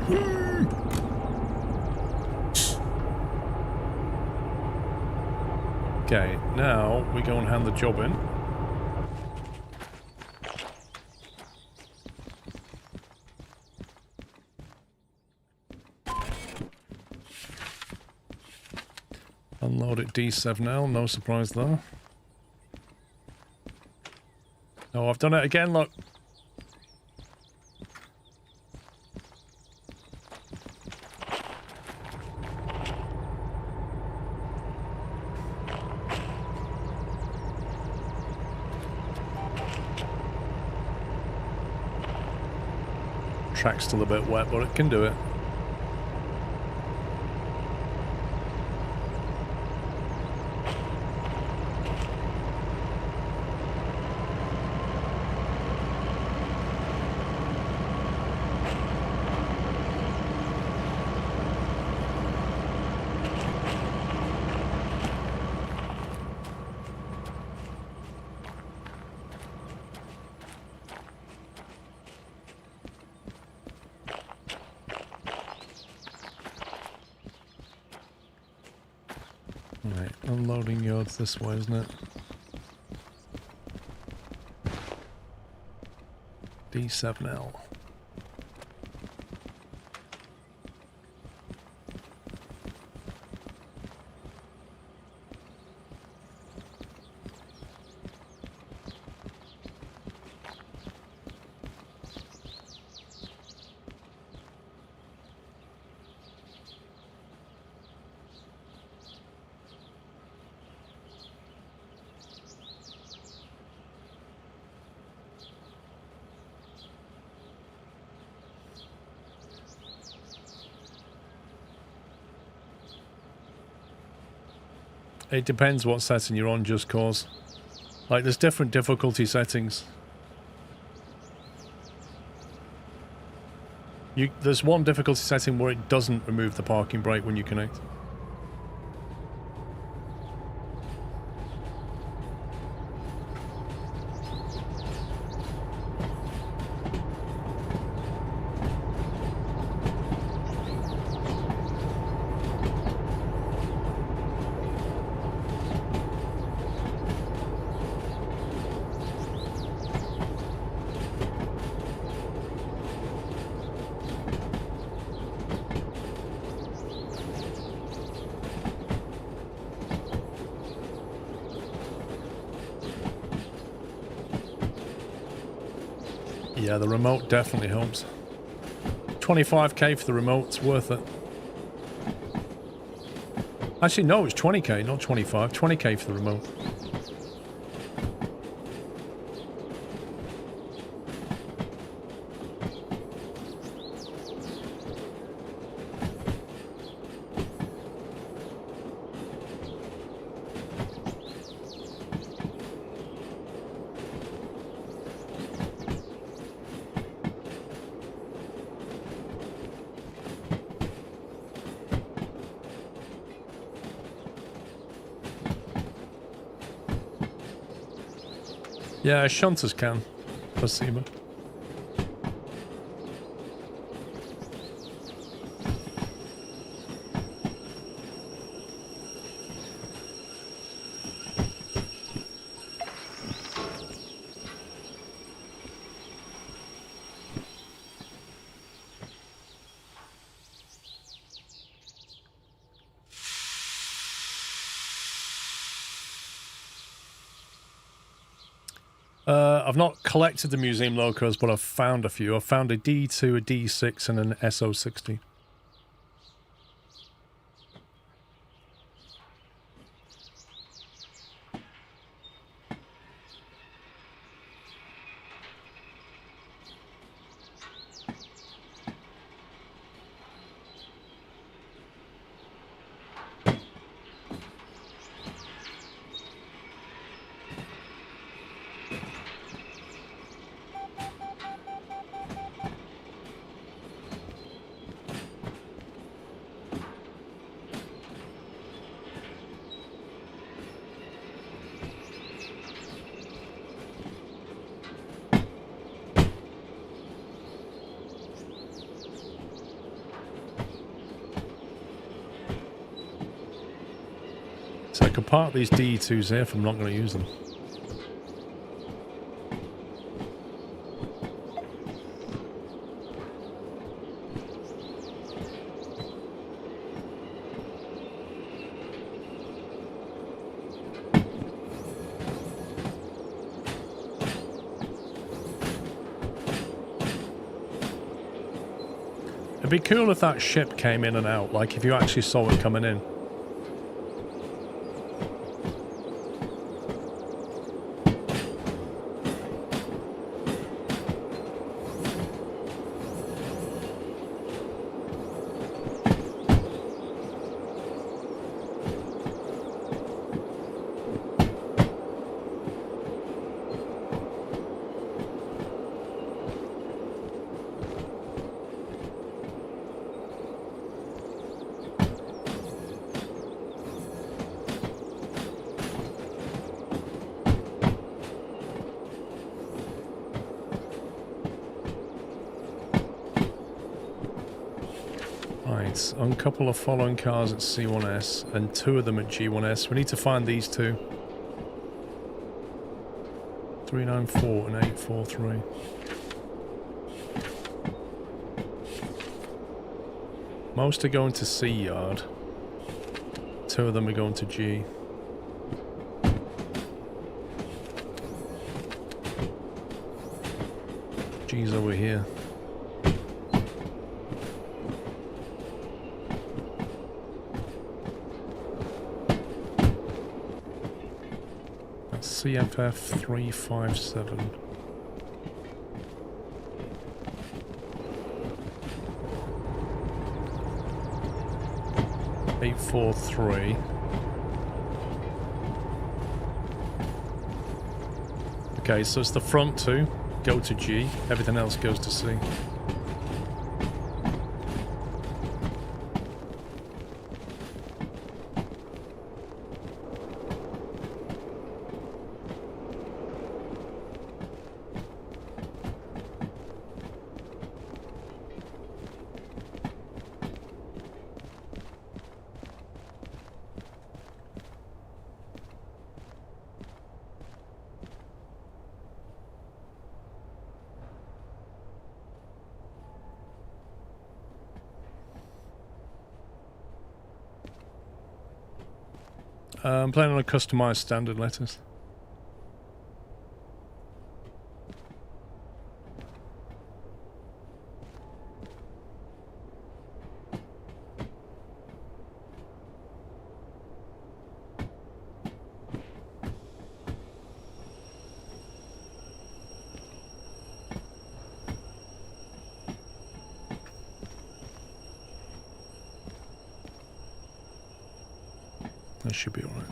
Okay, now we go and hand the job in. Unload at D7L, no surprise there. Oh, I've done it again, look. Track's still a bit wet, but it can do it. Right, unloading yards this way, isn't it? D7L. It depends what setting you're on, Just Cause. Like, there's different difficulty settings. There's one difficulty setting where it doesn't remove the parking brake when you connect. Yeah, the remote definitely helps. 25k for the remote, it's worth it. Actually, no, it's 20k, not 25. 20k for the remote. Yeah, shunters can. Placebo. I've not collected the museum locos, but I've found a few. I've found a D2, a D6, and an SO60. So I could park these D2s here if I'm not going to use them. It'd be cool if that ship came in and out, like if you actually saw it coming in. On a couple of following cars at C1S and 2 of them at G1S. We need to find these 2. 394 and 843. Most are going to C yard. 2 of them are going to G. G's over here. CFF 357. $843. Okay, so it's the front two go to G, everything else goes to C. I'm planning on customized standard letters. That should be all right.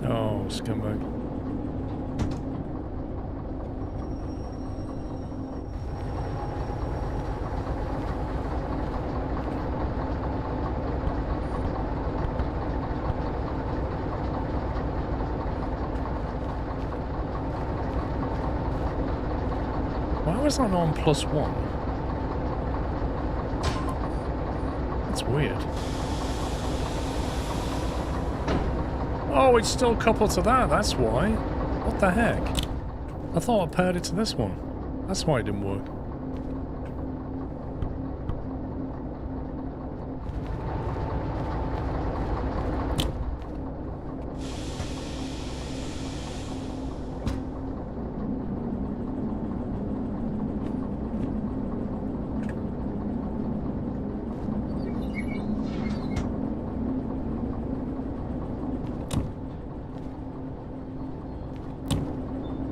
Oh, scumbag. Why was that on +1? That's weird. Oh, it's still coupled to that, that's why. What the heck? I thought I paired it to this one. That's why it didn't work.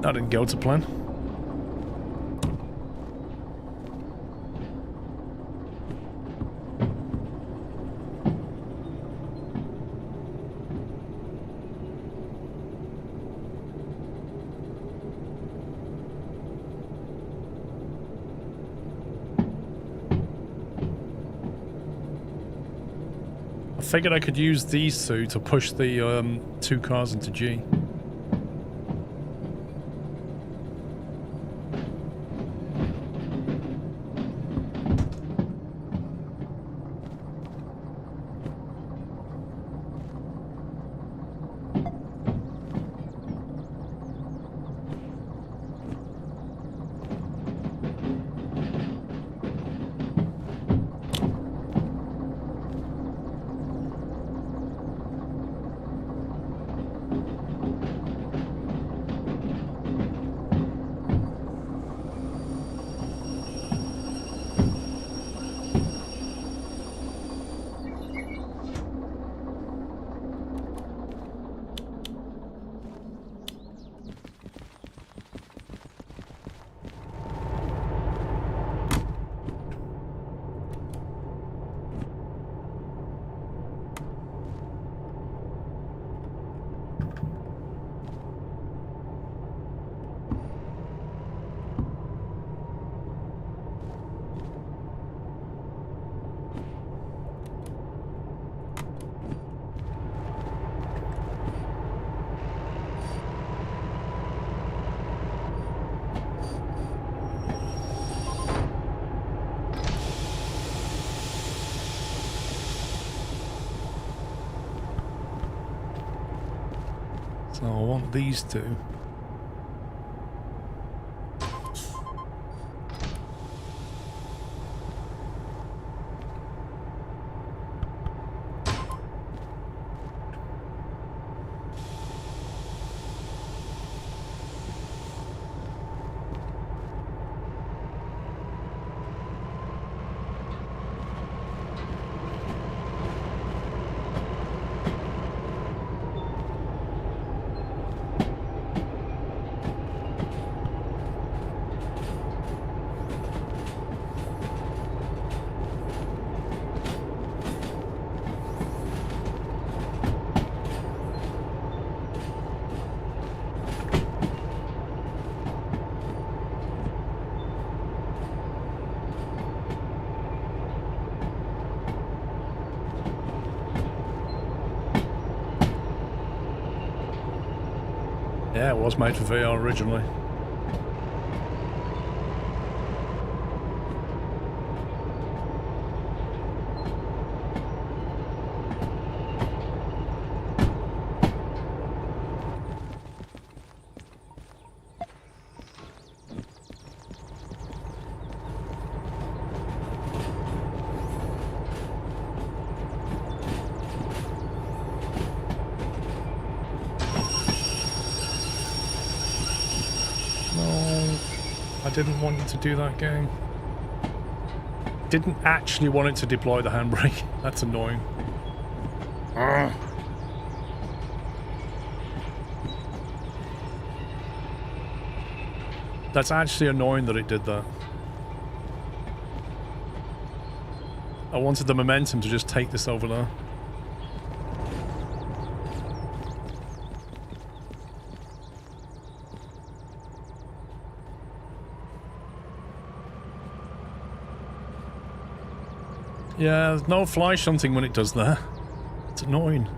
That didn't go to plan. I figured I could use these two to push the two cars into G. So I want these two. Yeah, it was made for VR originally. I didn't want you to do that, game. Didn't actually want it to deploy the handbrake. That's annoying. Ugh. That's actually annoying that it did that. I wanted the momentum to just take this over there. Yeah, there's no fly shunting when it does that. It's annoying.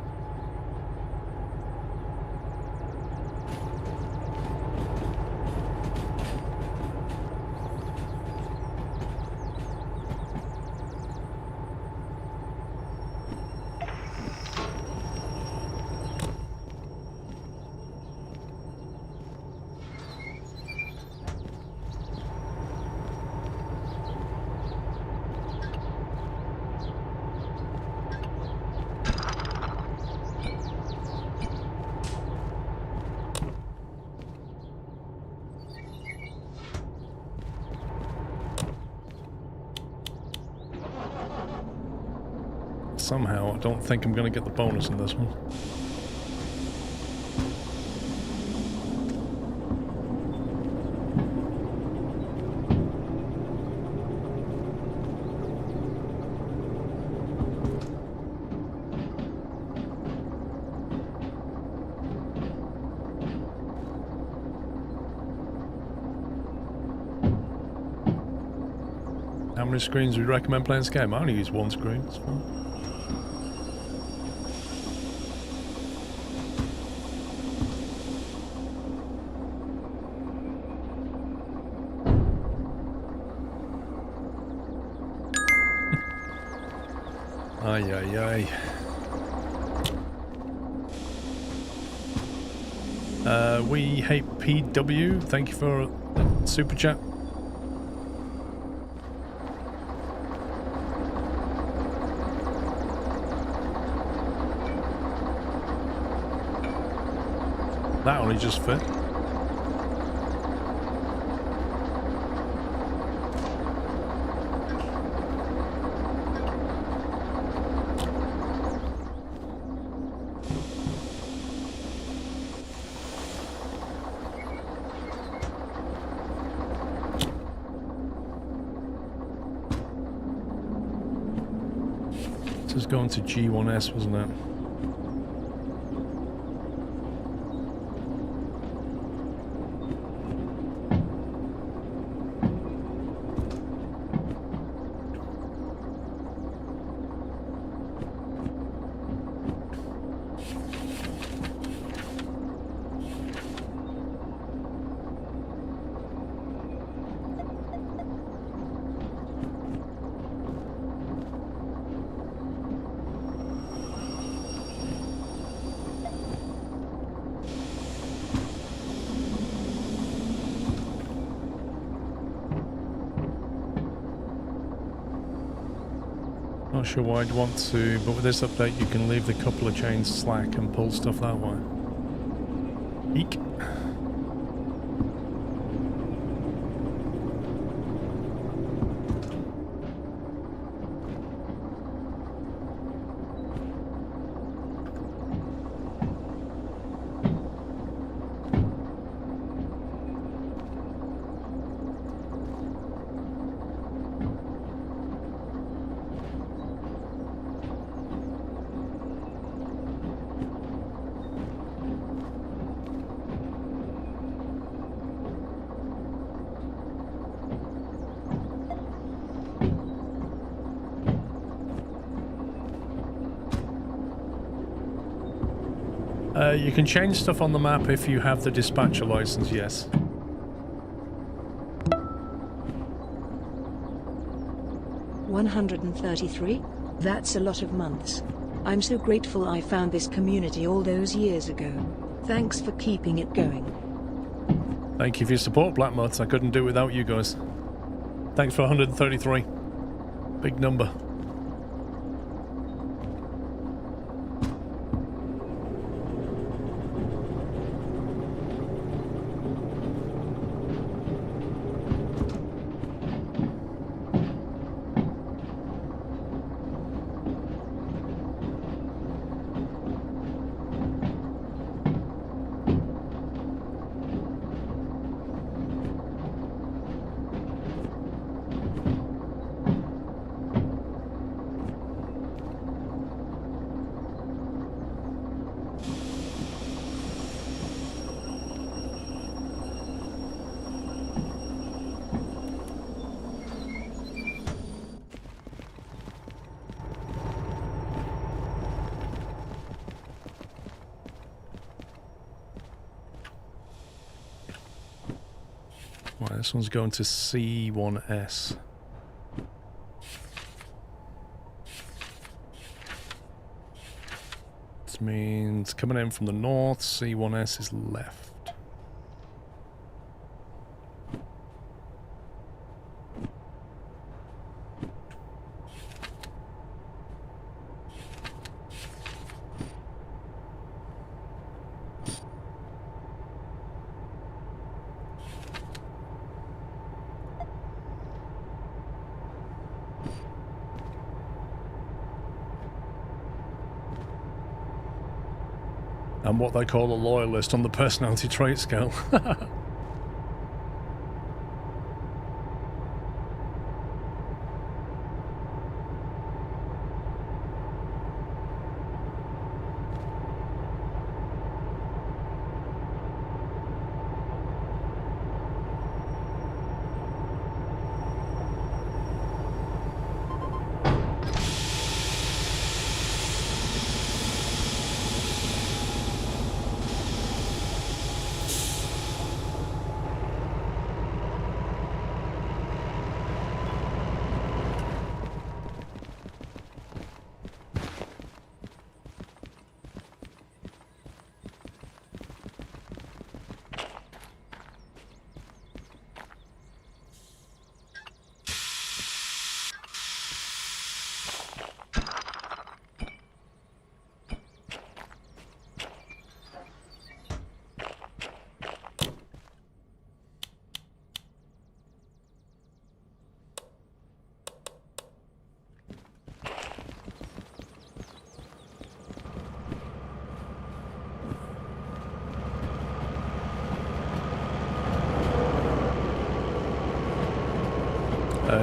Somehow, I don't think I'm going to get the bonus in this one. How many screens do you recommend playing this game? I only use one screen, it's fine. Ay, ay, ay. We hate PW. Thank you for the super chat. That only just fit. This is going to G1S, wasn't it? Not sure why I'd want to, but with this update you can leave the coupler chains slack and pull stuff that way. Eek. You can change stuff on the map if you have the dispatcher license, yes. 133? That's a lot of months. I'm so grateful I found this community all those years ago. Thanks for keeping it going. Thank you for your support, Black Moths. I couldn't do it without you guys. Thanks for 133. Big number. Right, this one's going to C1S. This means coming in from the north, C1S is left. I'm what they call a loyalist on the personality trait scale.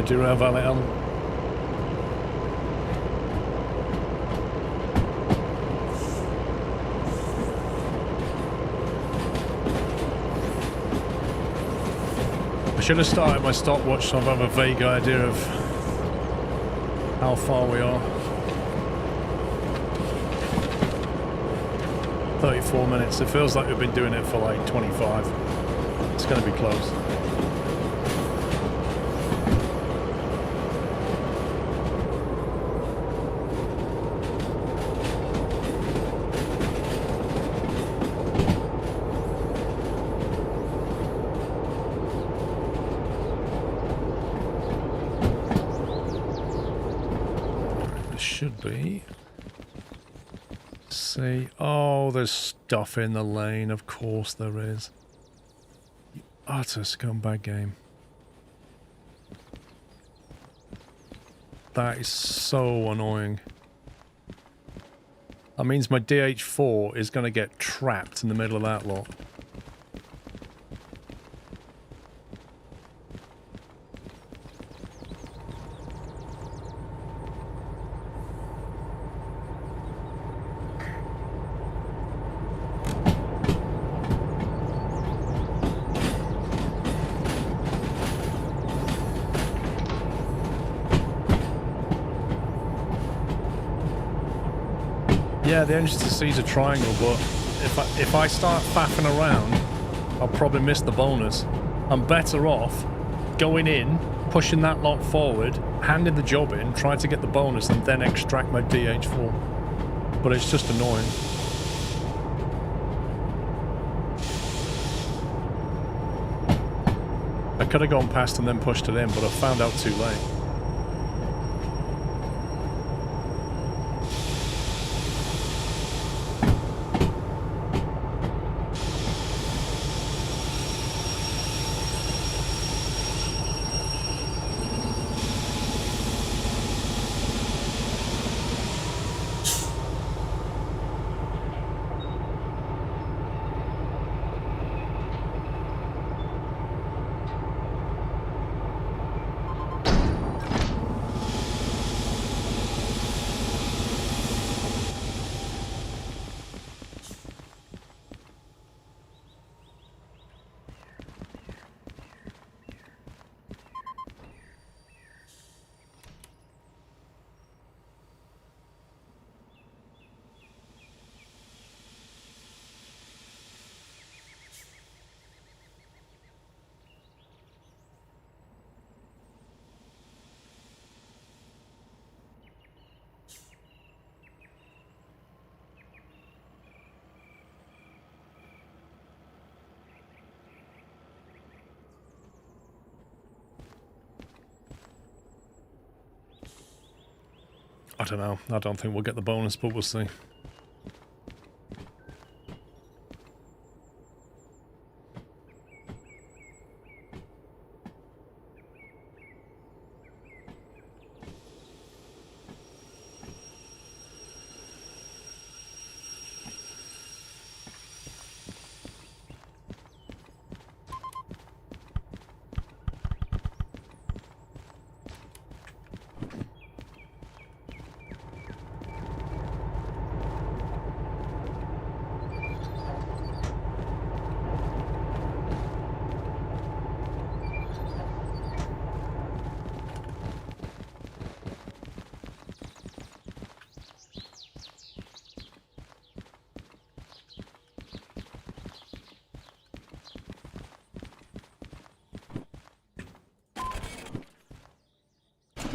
Derailing. I should have started my stopwatch so I have a vague idea of how far we are. 34 minutes. It feels like we've been doing it for like 25. It's going to be close. should be. See, oh, there's stuff in the lane. Of course there is. You utter scumbag game. That is so annoying. That means my DH4 is going to get trapped in the middle of that lot. Yeah, the engine sees a triangle, but if I start faffing around, I'll probably miss the bonus. I'm better off going in, pushing that lot forward, handing the job in, trying to get the bonus, and then extract my DH4. But it's just annoying. I could have gone past and then pushed it in, but I found out too late. I don't know. I don't think we'll get the bonus, but we'll see.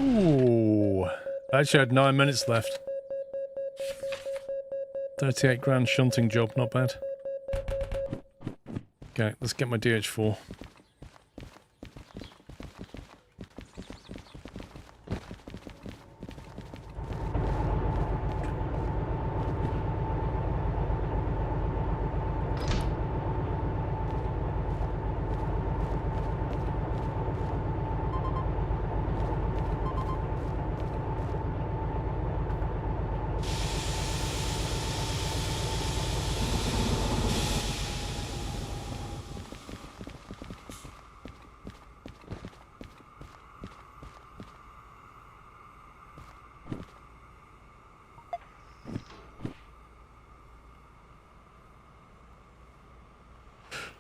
Ooh. I actually had 9 minutes left. 38 grand shunting job, not bad. Okay, let's get my DH4.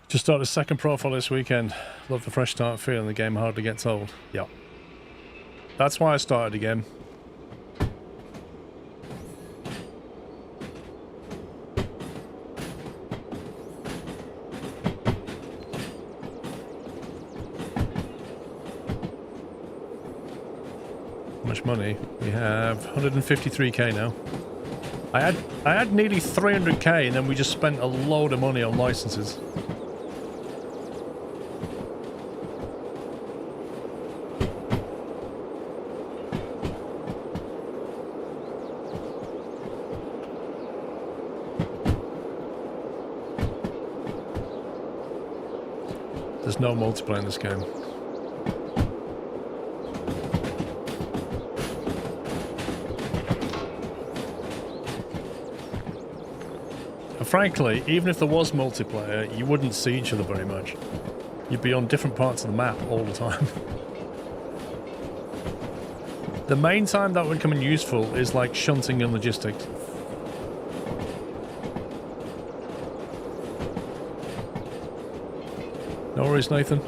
Just started a second profile this weekend. Love the fresh start feeling. The game hardly gets old. Yep. That's why I started again. How much money? We have 153k now. I had nearly 300k and then we just spent a load of money on licenses. is no multiplayer in this game. And frankly, even if there was multiplayer, you wouldn't see each other very much. You'd be on different parts of the map all the time. The main time that would come in useful is like shunting and logistics. No worries, Nathan.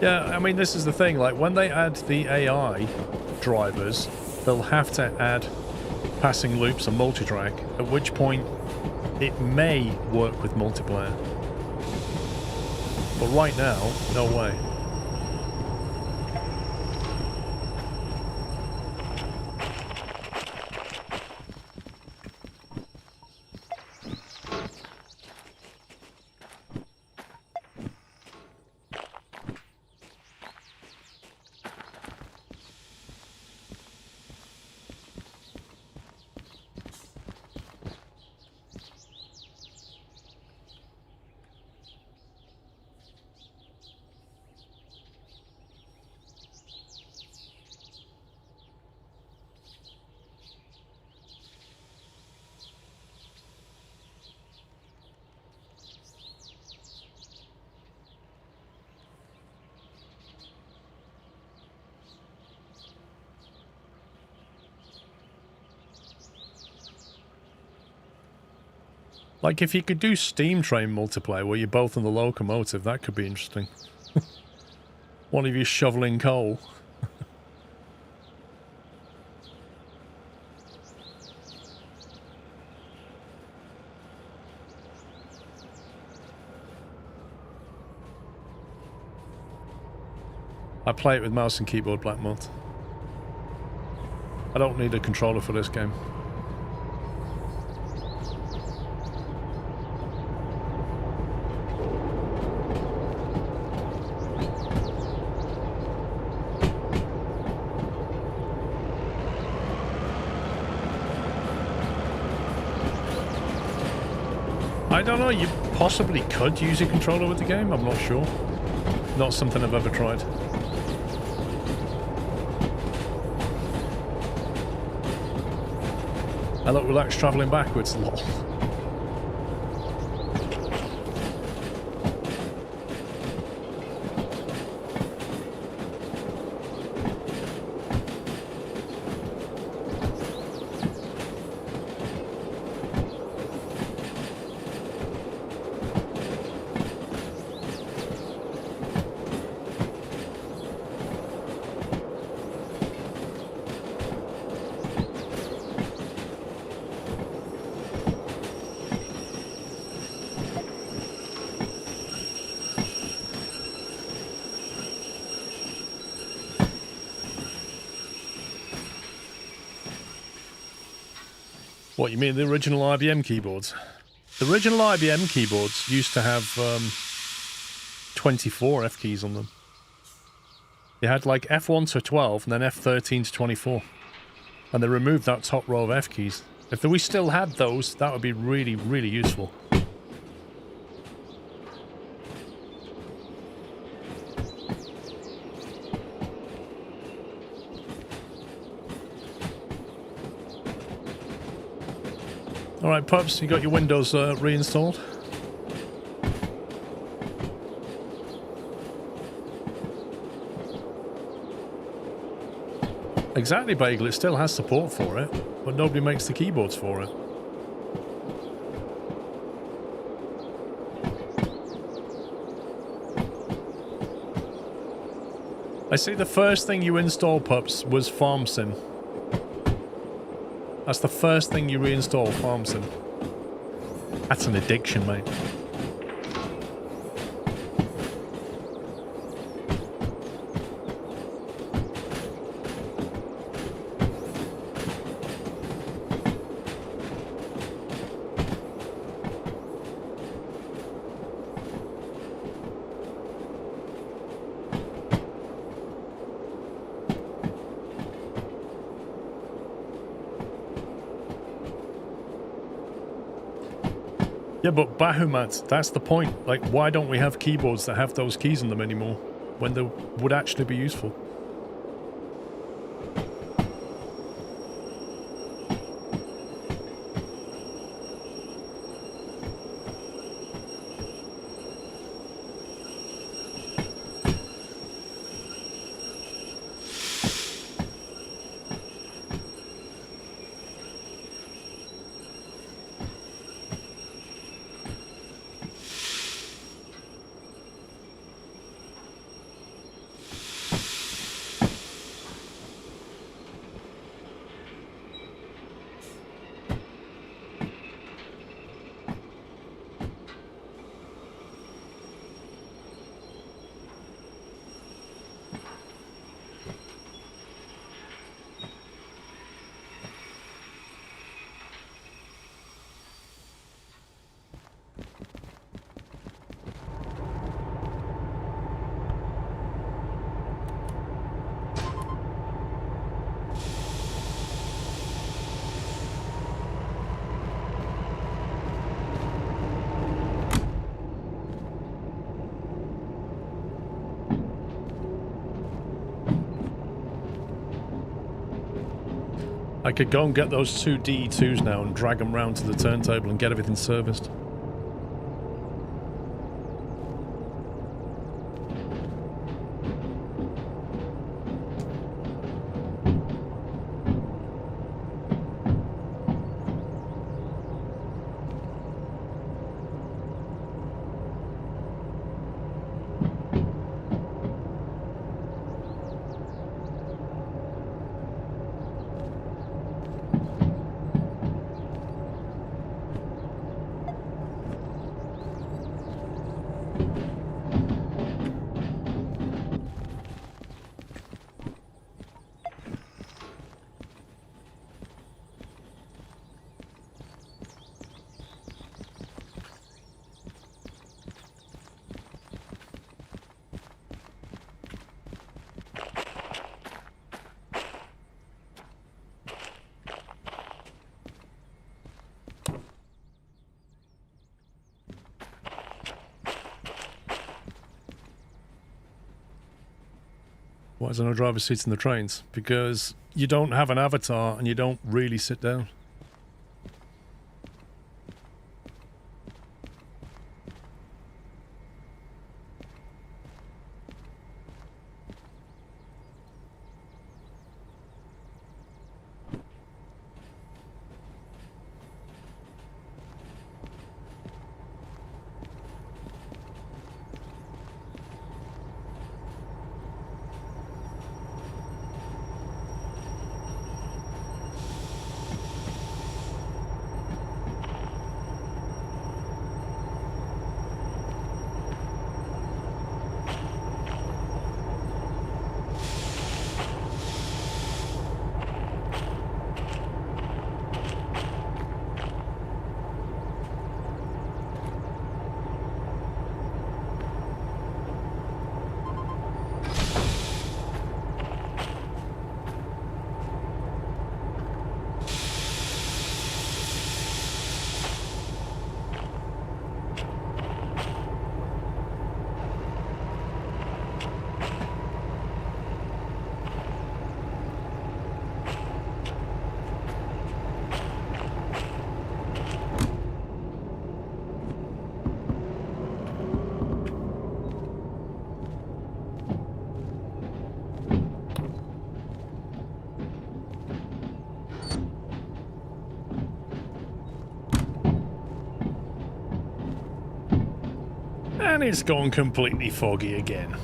Yeah, I mean, this is the thing. Like, when they add the AI drivers, they'll have to add passing loops and multi-track, at which point it may work with multiplayer. But right now, no way. Like, if you could do steam train multiplayer where you're both in the locomotive, that could be interesting. One of you shoveling coal. I play it with mouse and keyboard, Black Moth. I don't need a controller for this game. I don't know, you possibly could use a controller with the game, I'm not sure. Not something I've ever tried. I look relaxed travelling backwards, lol. What, you mean the original IBM keyboards? The original IBM keyboards used to have 24 F keys on them. They had like F1 to 12 and then F13 to 24. And they removed that top row of F keys. If we still had those, that would be really, really useful. Alright, pups, you got your Windows reinstalled? Exactly, Bagel, it still has support for it, but nobody makes the keyboards for it. I see the first thing you install, pups, was Farm Sim. That's the first thing you reinstall, Farm Sim. That's an addiction, mate. Yeah, but Bahamut, that's the point. Like, why don't we have keyboards that have those keys in them anymore when they would actually be useful? I could go and get those two DE2s now and drag them round to the turntable and get everything serviced. Why is there no driver's seats in the trains? Because you don't have an avatar and you don't really sit down. And it's gone completely foggy again.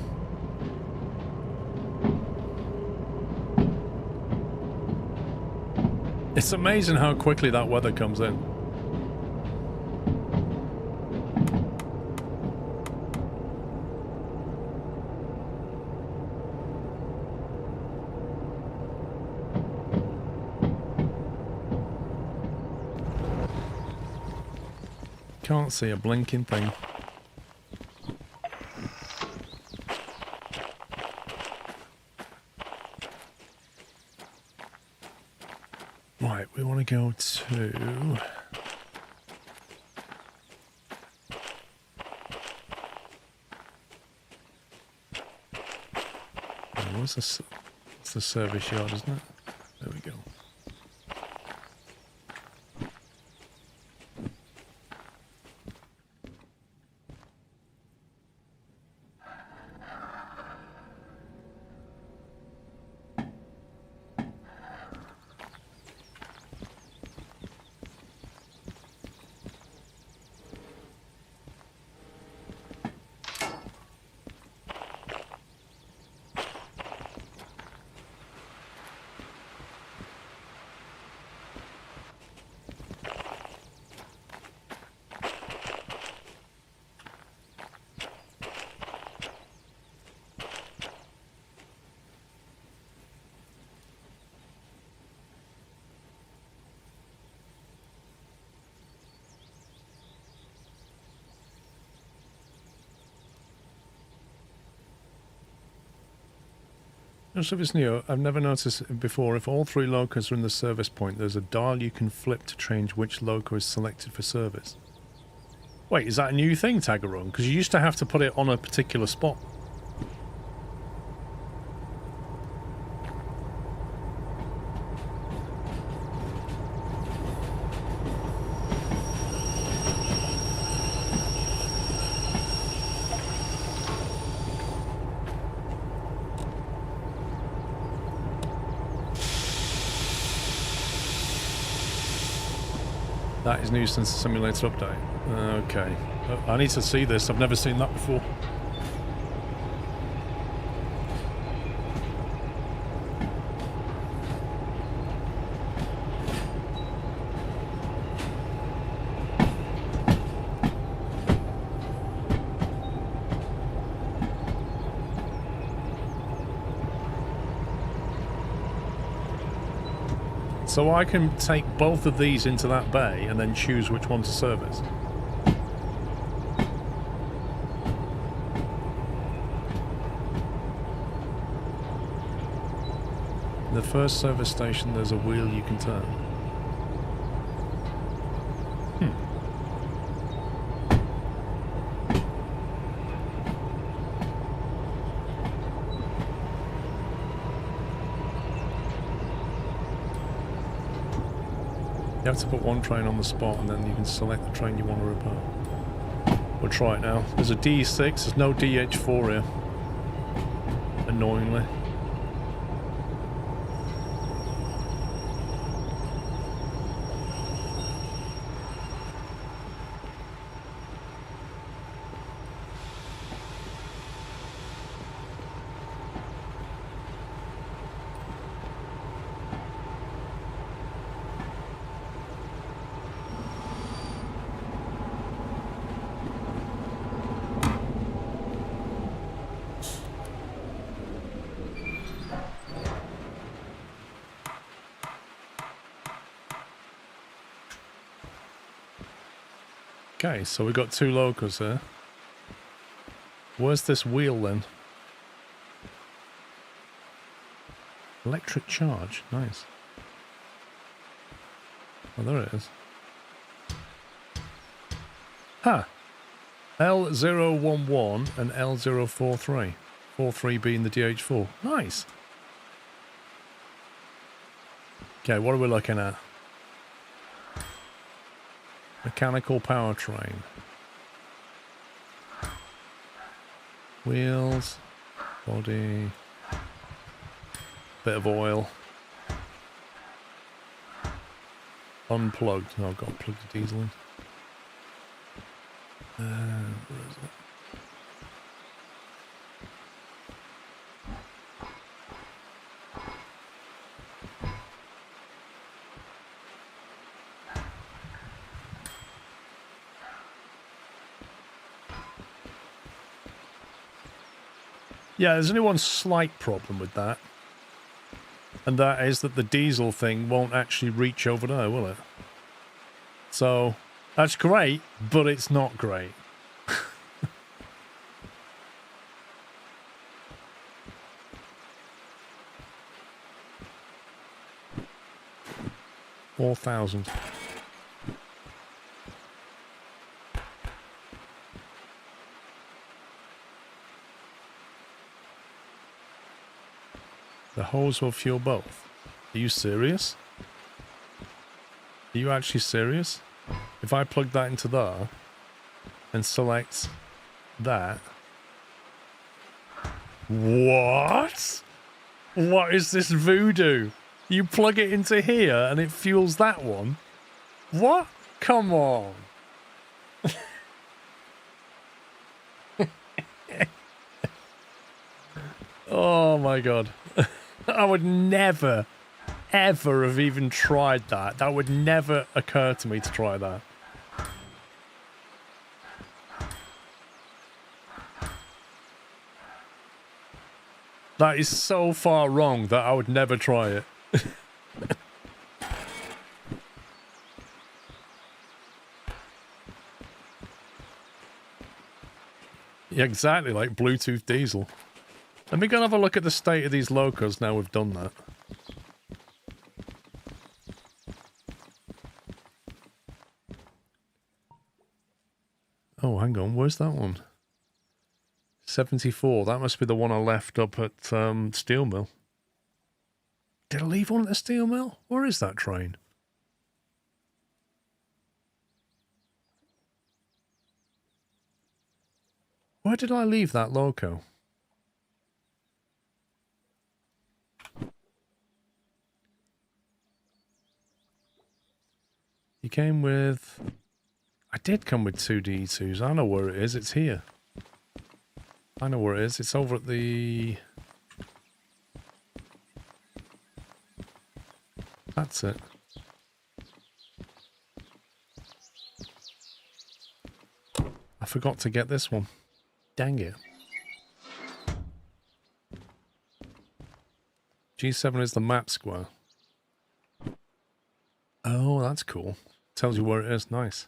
It's amazing how quickly that weather comes in. Can't see a blinking thing. Right, we want to go to... What's this? It's the service yard, isn't it? There we go. Just if it's new, I've never noticed it before. If all 3 locos are in the service point, there's a dial you can flip to change which loco is selected for service. Wait, is that a new thing, Tagarung? Because you used to have to put it on a particular spot. That is new since the simulator update. Okay. I need to see this. I've never seen that before. So I can take both of these into that bay and then choose which one to service. In the first service station, there's a wheel you can turn. You have to put one train on the spot and then you can select the train you want to repair. We'll try it now. There's a D6, there's no DH4 here. Annoyingly. Okay, so we've got 2 locos here. Where's this wheel then? Electric charge, nice. Oh, there it is. Ha! L011 and L043. 43 being the DH4. Nice! Okay, what are we looking at? Mechanical powertrain. Wheels. Body. Bit of oil. Unplugged. Oh, I've got to plug the diesel in. Where is it? Yeah, there's only one slight problem with that. And that is that the diesel thing won't actually reach over there, will it? So, that's great, but it's not great. 4,000. The hose will fuel both. Are you serious? Are you actually serious? If I plug that into there and select that. What? What is this voodoo? You plug it into here and it fuels that one? What? Come on. Oh my god. I would never, ever have even tried that. That would never occur to me to try that. That is so far wrong that I would never try it. Yeah, exactly, like Bluetooth diesel. Let me go and have a look at the state of these locos now we've done that. Oh, hang on, where's that one? 74, that must be the one I left up at Steel Mill. Did I leave one at the Steel Mill? Where is that train? Where did I leave that loco? You came with... I did come with 2 D2s. I know where it is. It's here. I know where it is. It's over at the... That's it. I forgot to get this one. Dang it. G7 is the map square. Oh, that's cool. Tells you where it is. Nice.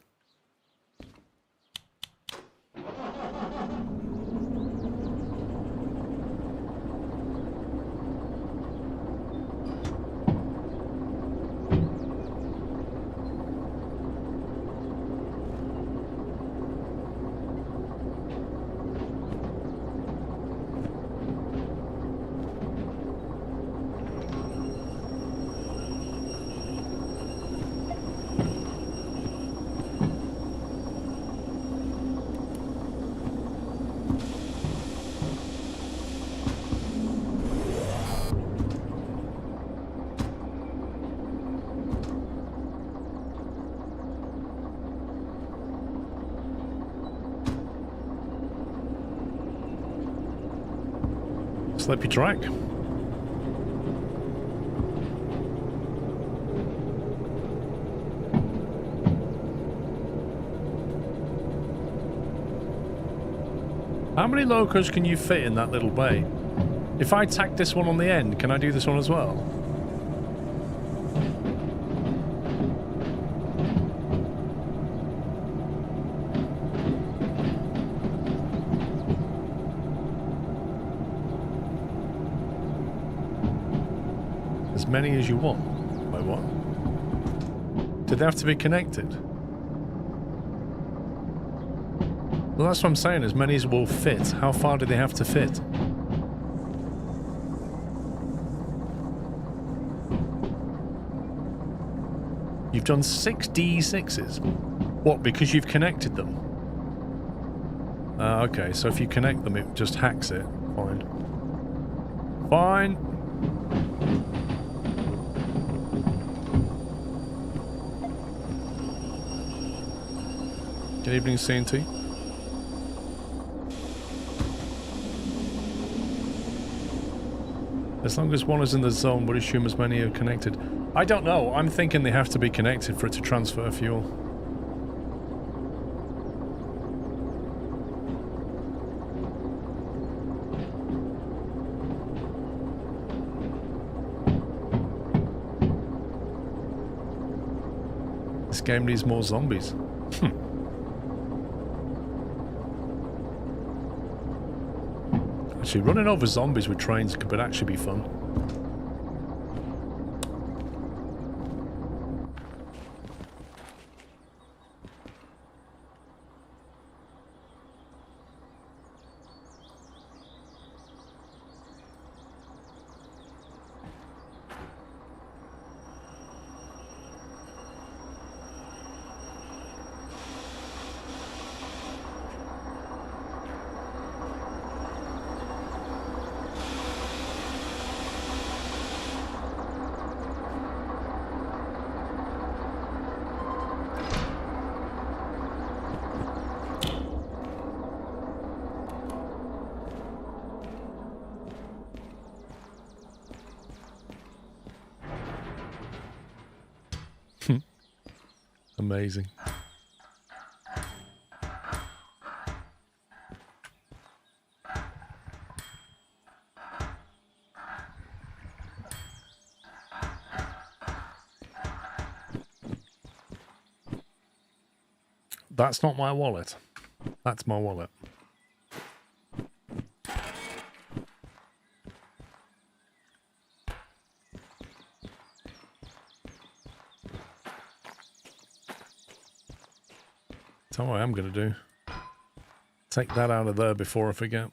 Slippy track. How many locos can you fit in that little bay? If I tack this one on the end, can I do this one as well? As many as you want. By what? Do they have to be connected? Well, that's what I'm saying. As many as will fit. How far do they have to fit? You've done 6 D6s. What, because you've connected them? Okay, so if you connect them, it just hacks it. Fine. Fine. Good evening, CNT. As long as one is in the zone, we'll assume as many are connected. I don't know. I'm thinking they have to be connected for it to transfer fuel. This game needs more zombies. Actually, running over zombies with trains could actually be fun. amazing. That's not my wallet. That's my wallet. That's what I am going to do. Take that out of there before I forget.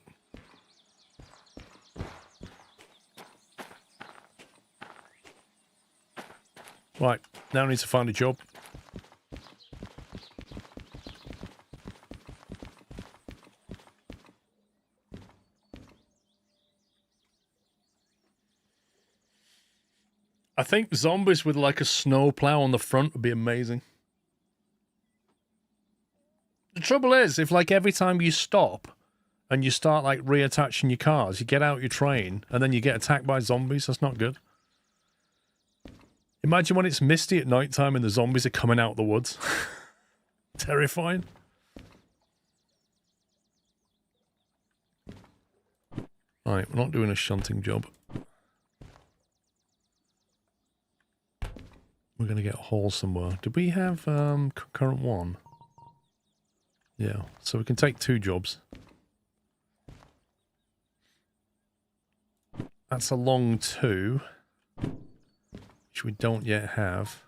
Right, now I need to find a job. I think zombies with like a snowplow on the front would be amazing. The trouble is, if like every time you stop and you start like reattaching your cars, you get out your train and then you get attacked by zombies, that's not good. Imagine when it's misty at night time and the zombies are coming out of the woods. Terrifying. Right, we're not doing a shunting job. We're going to get a haul somewhere. Did we have concurrent one? Yeah, so we can take 2 jobs. That's a long 2, which we don't yet have.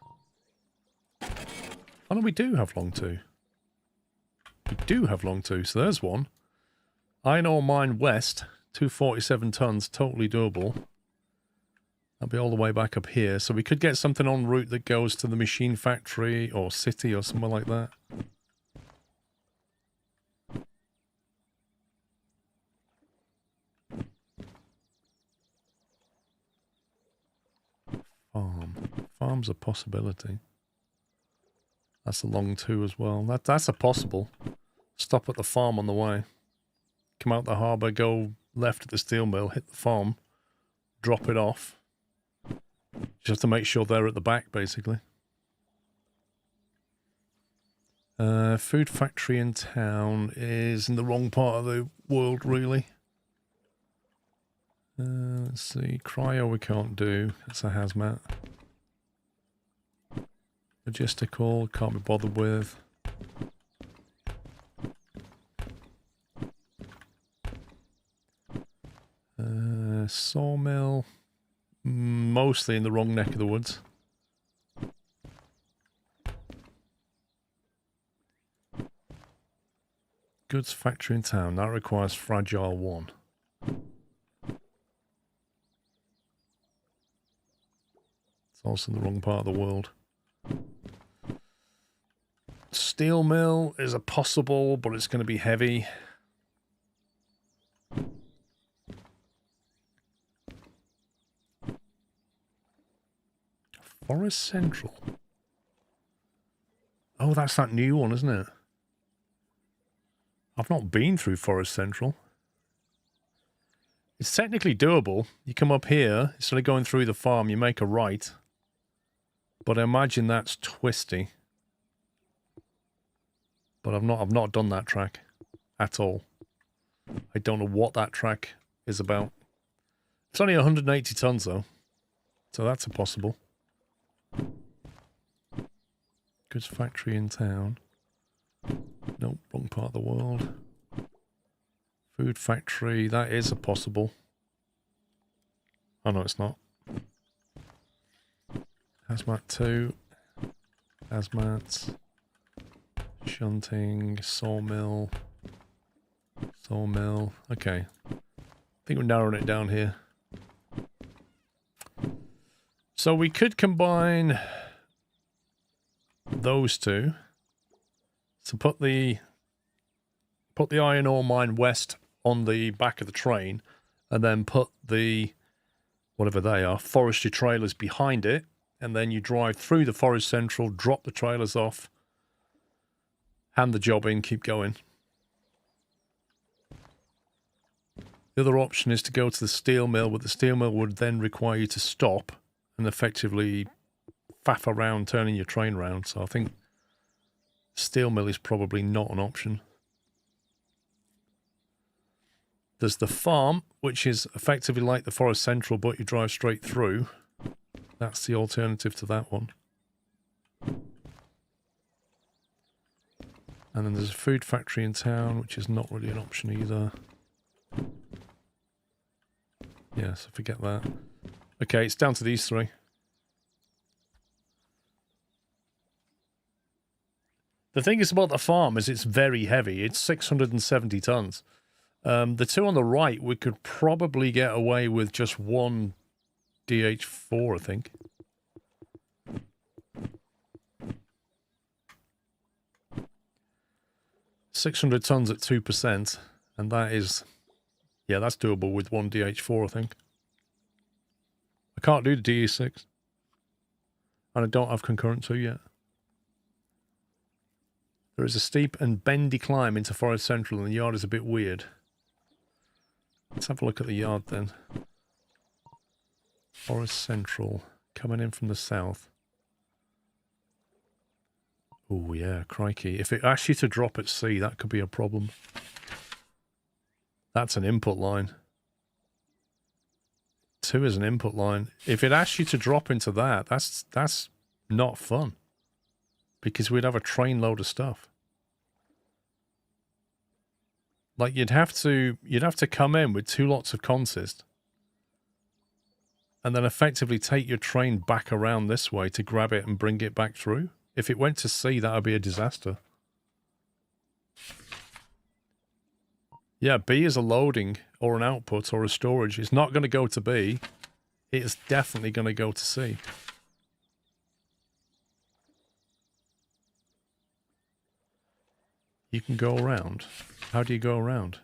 Oh no, we do have long 2. We do have long 2, so there's one. Iron ore mine west, 247 tons, totally doable. That'll be all the way back up here, so we could get something en route that goes to the machine factory or city or somewhere like that. Farm's a possibility. That's a long 2 as well. That's a possible. Stop at the farm on the way. Come out the harbour, go left at the steel mill, hit the farm, drop it off. Just to make sure they're at the back, basically. Food factory in town is in the wrong part of the world, really. Let's see. Cryo we can't do. That's a hazmat. Logistical, can't be bothered with. Sawmill. Mostly in the wrong neck of the woods. Goods factory in town. That requires fragile 1. It's also in the wrong part of the world. Steel mill is a possible, but it's going to be heavy. Forest Central. Oh, that's that new one, isn't it? I've not been through Forest Central. It's technically doable. You come up here, instead of going through the farm, you make a right. But I imagine that's twisty. But I've not done that track at all. I don't know what that track is about. It's only 180 tons though. So that's a possible. Goods factory in town. Nope, wrong part of the world. Food factory, that is a possible. Oh no, it's not. Hazmat 2. Hazmat. Shunting. Sawmill. Sawmill. Okay. I think we're narrowing it down here. So we could combine those 2. So put the iron ore mine west on the back of the train, and then put the, whatever they are, forestry trailers behind it, and then you drive through the Forest Central, drop the trailers off, hand the job in, keep going. The other option is to go to the steel mill, but the steel mill would then require you to stop and effectively faff around turning your train round. So I think Steel mill is probably not an option. There's the farm, which is effectively like the Forest Central, but you drive straight through. That's the alternative to that one. And then there's a food factory in town, which is not really an option either. Yeah, so forget that. Okay, it's down to these three. The thing is about the farm is it's very heavy. It's 670 tons. The two on the right, we could probably get away with just one DH4, I think. $600 tons at 2%, and that is, yeah, that's doable with one DH4, I think. I can't do the DE6, and I don't have concurrent 2 yet. There is a steep and bendy climb into Forest Central, and the yard is a bit weird. Let's have a look at the yard then. Forest Central, coming in from the south. Oh yeah, crikey. If it asks you to drop at sea, that could be a problem. That's an input line. 2 is an input line. If it asks you to drop into that, that's not fun. Because we'd have a train load of stuff. Like you'd have to come in with 2 lots of consist. And then effectively take your train back around this way to grab it and bring it back through. If it went to sea, that would be a disaster. Yeah, B is a loading or an output or a storage. It's not going to go to B. It's definitely going to go to C. You can go around. How do you go around?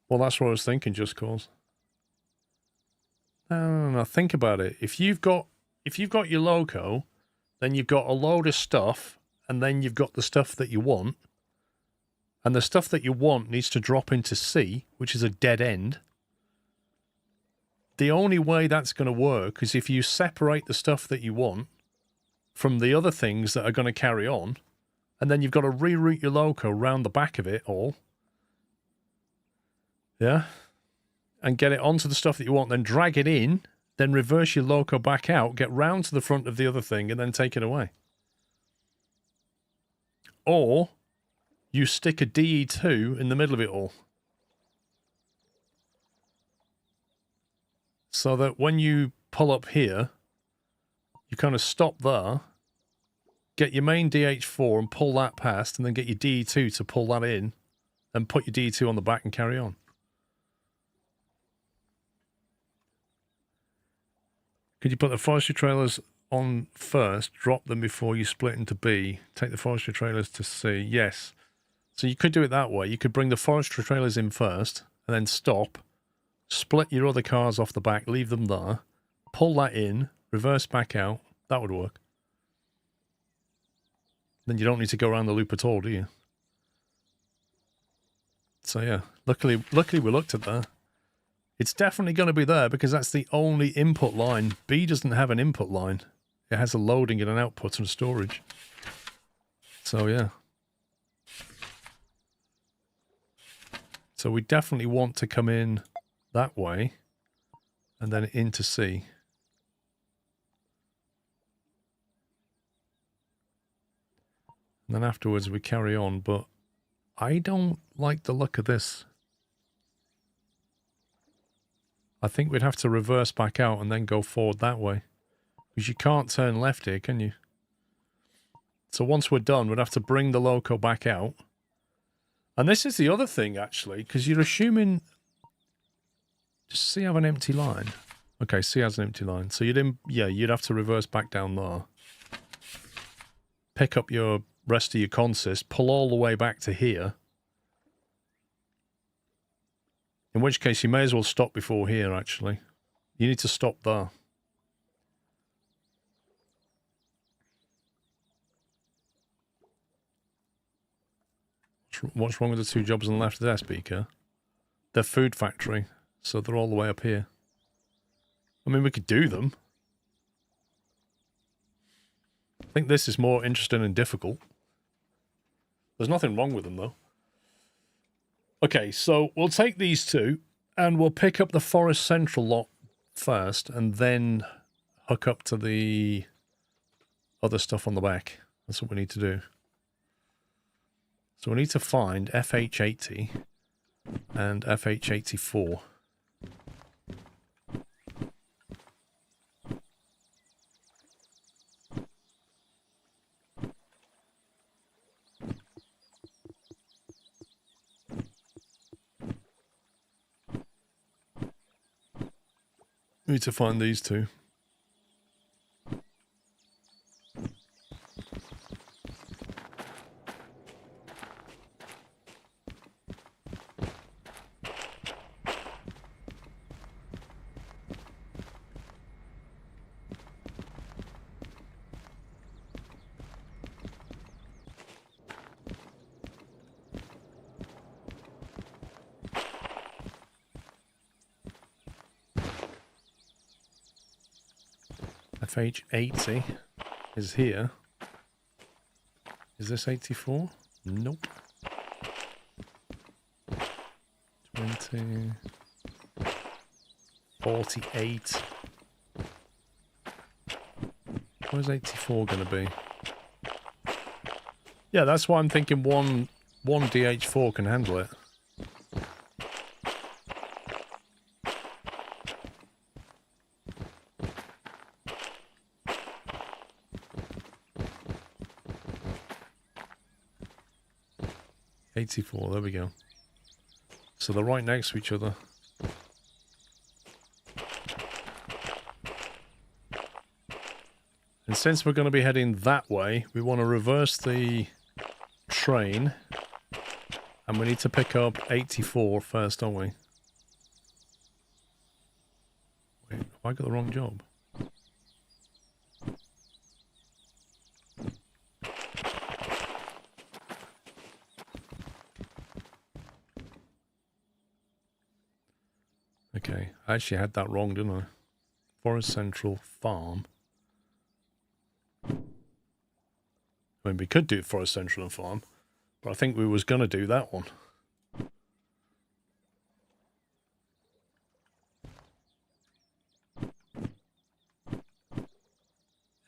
Well, that's what I was thinking, just cause. No, think about it. If you've got your loco, then you've got a load of stuff, and then you've got the stuff that you want. And the stuff that you want needs to drop into C, which is a dead end. The only way that's going to work is if you separate the stuff that you want from the other things that are going to carry on, and then you've got to reroute your loco round the back of it all. Yeah? And get it onto the stuff that you want, then drag it in, then reverse your loco back out, get round to the front of the other thing, and then take it away. Or you stick a DE2 in the middle of it all. So that when you pull up here, you kind of stop there, get your main DH4 and pull that past, and then get your DE2 to pull that in, and put your DE2 on the back and carry on. Could you put the forestry trailers on first, drop them before you split into B, take the forestry trailers to C? Yes. So you could do it that way. You could bring the forestry trailers in first, and then stop, split your other cars off the back, leave them there, pull that in, reverse back out. That would work. Then you don't need to go around the loop at all, do you? So yeah, luckily we looked at that. It's definitely going to be there because that's the only input line. B doesn't have an input line. It has a loading and an output and storage. So yeah. So we definitely want to come in that way and then into C. And then afterwards we carry on, but I don't like the look of this. I think we'd have to reverse back out and then go forward that way. Because you can't turn left here, can you? So once we're done, we'd have to bring the loco back out. And this is the other thing, actually, because you're assuming... Does C have an empty line? Okay, C has an empty line. So you'd have to reverse back down there. Pick up your rest of your consist, pull all the way back to here. In which case, you may as well stop before here, actually. You need to stop there. What's wrong with the 2 jobs on the left of their speaker? They're food factory, so they're all the way up here. I mean, we could do them. I think this is more interesting and difficult. There's nothing wrong with them, though. Okay, so we'll take these two, and we'll pick up the Forest Central lot first, and then hook up to the other stuff on the back. That's what we need to do. So we need to find FH80 and FH84. We need to find these two. FH80 is here. Is this 84? Nope. 20. 48. Where's 84 going to be? Yeah, that's why I'm thinking one DH4 can handle it. There we go. So they're right next to each other. And since we're going to be heading that way, we want to reverse the train. And we need to pick up 84 first, don't we? Wait, have I got the wrong job? Okay, I actually had that wrong, didn't I? Forest Central Farm. I mean, we could do Forest Central and Farm, but I think we was going to do that one.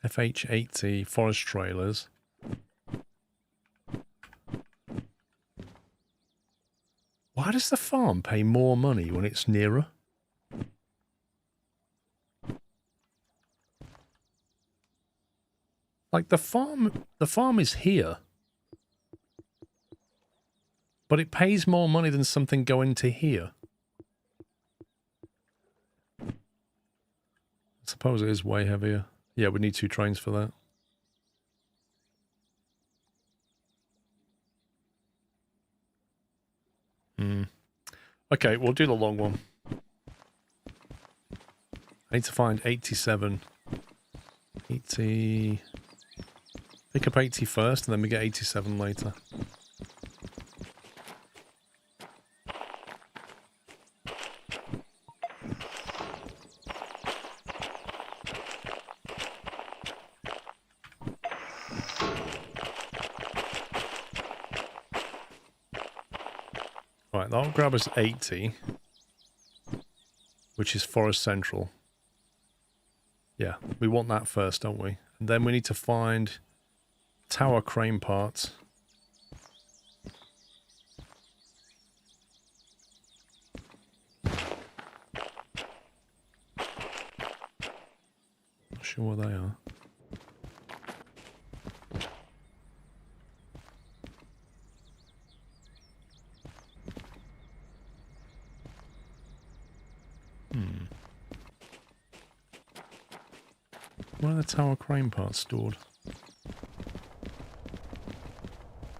FH80 Forest Trailers. Why does the farm pay more money when it's nearer? Like the farm is here. But it pays more money than something going to here. I suppose it is way heavier. Yeah, we need 2 trains for that. Okay, we'll do the long one. I need to find 87. 80... Pick up 80 first, and then we get 87 later. Right, that'll grab us 80, which is Forest Central. Yeah, we want that first, don't we? And then we need to find tower crane parts. Not sure where they are. Where are the tower crane parts stored?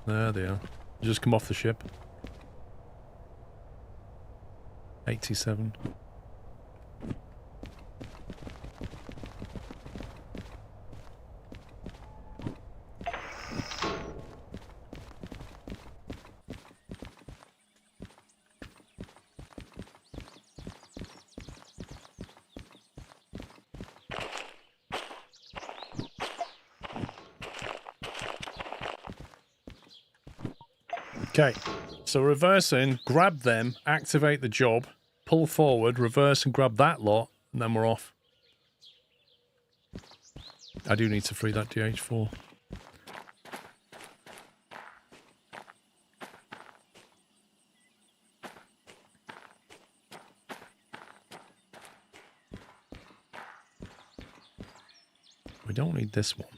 There they are. Just come off the ship. 87. Okay, so reverse in, grab them, activate the job, pull forward, reverse and grab that lot, and then we're off. I do need to free that DH4. We don't need this one.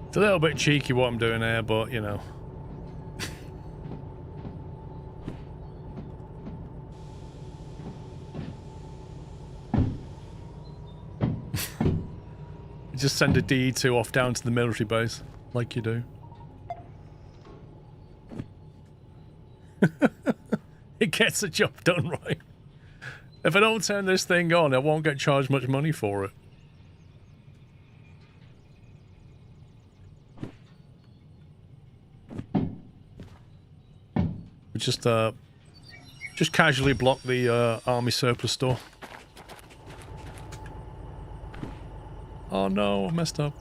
It's a little bit cheeky what I'm doing here, but you know. Just send a DE2 off down to the military base, like you do. It gets the job done right. If I don't turn this thing on, I won't get charged much money for it. Just casually block the army surplus store. Oh no, I messed up.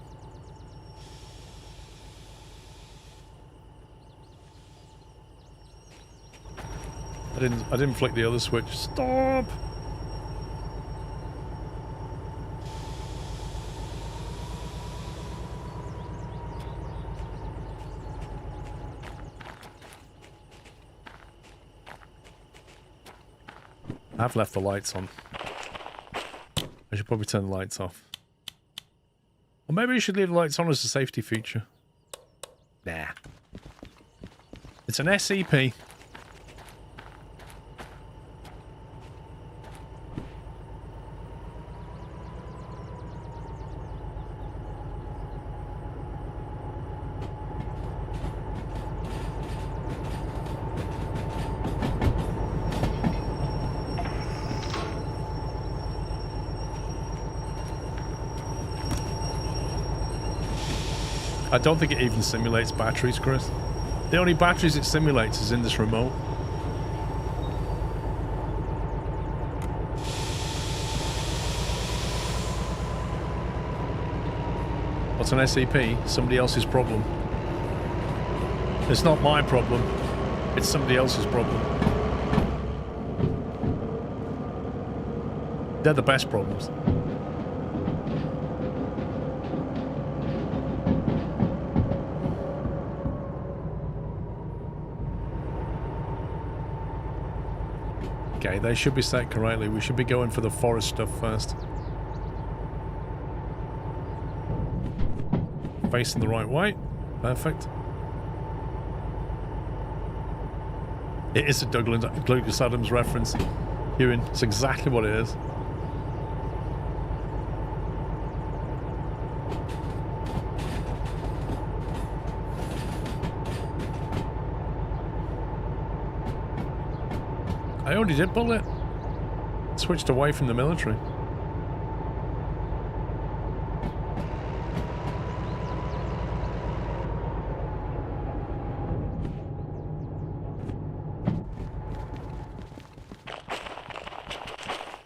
I didn't flick the other switch. Stop! I've left the lights on. I should probably turn the lights off. Or maybe you should leave the lights on as a safety feature. Nah. It's an SCP. I don't think it even simulates batteries, Chris. The only batteries it simulates is in this remote. What's an SCP? Somebody else's problem. It's not my problem. It's somebody else's problem. They're the best problems. Okay, they should be set correctly. We should be going for the forest stuff first. Facing the right way. Perfect. It is a Douglas Adams reference. Ewan, it's exactly what it is. I already did bullet. Switched away from the military.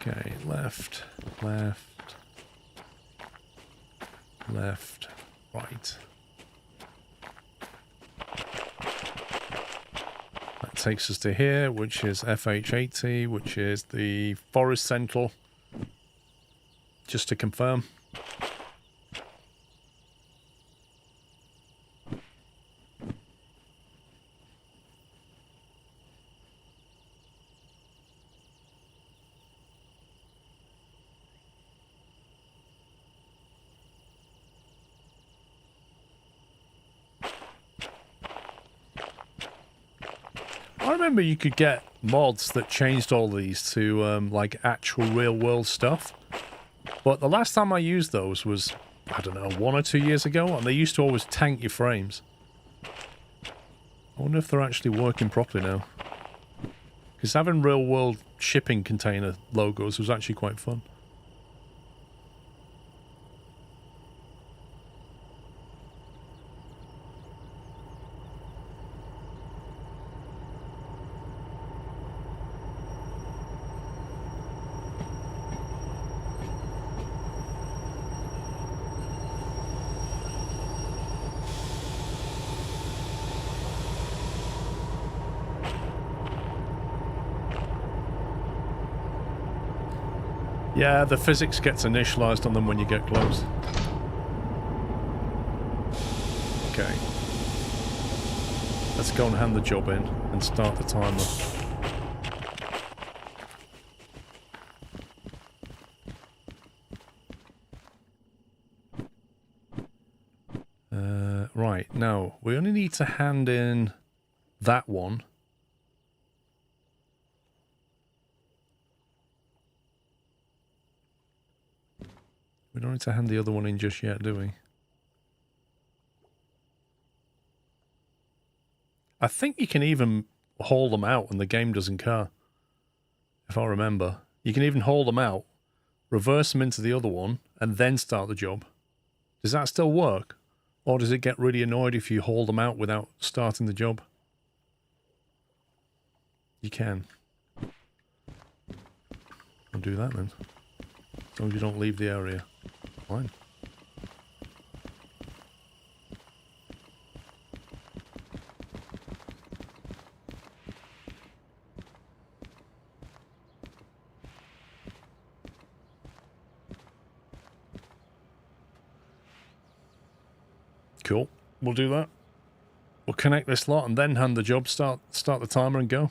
Okay, left, left, left, right. That takes us to here, which is FH80, which is the Forest Central. Just to confirm. I remember you could get mods that changed all these to like actual real world stuff. But the last time I used those was, I don't know, 1 or 2 years ago, and they used to always tank your frames. I wonder if they're actually working properly now. Because having real world shipping container logos was actually quite fun. Yeah, the physics gets initialized on them when you get close. Okay. Let's go and hand the job in and start the timer. Right, now, we only need to hand in that one. We don't need to hand the other one in just yet, do we? I think you can even haul them out and the game doesn't care. If I remember. You can even haul them out, reverse them into the other one, and then start the job. Does that still work? Or does it get really annoyed if you haul them out without starting the job? You can. I'll do that then. As long as you don't leave the area. Fine. Cool. We'll do that. We'll connect this lot and then hand the job, start the timer and go.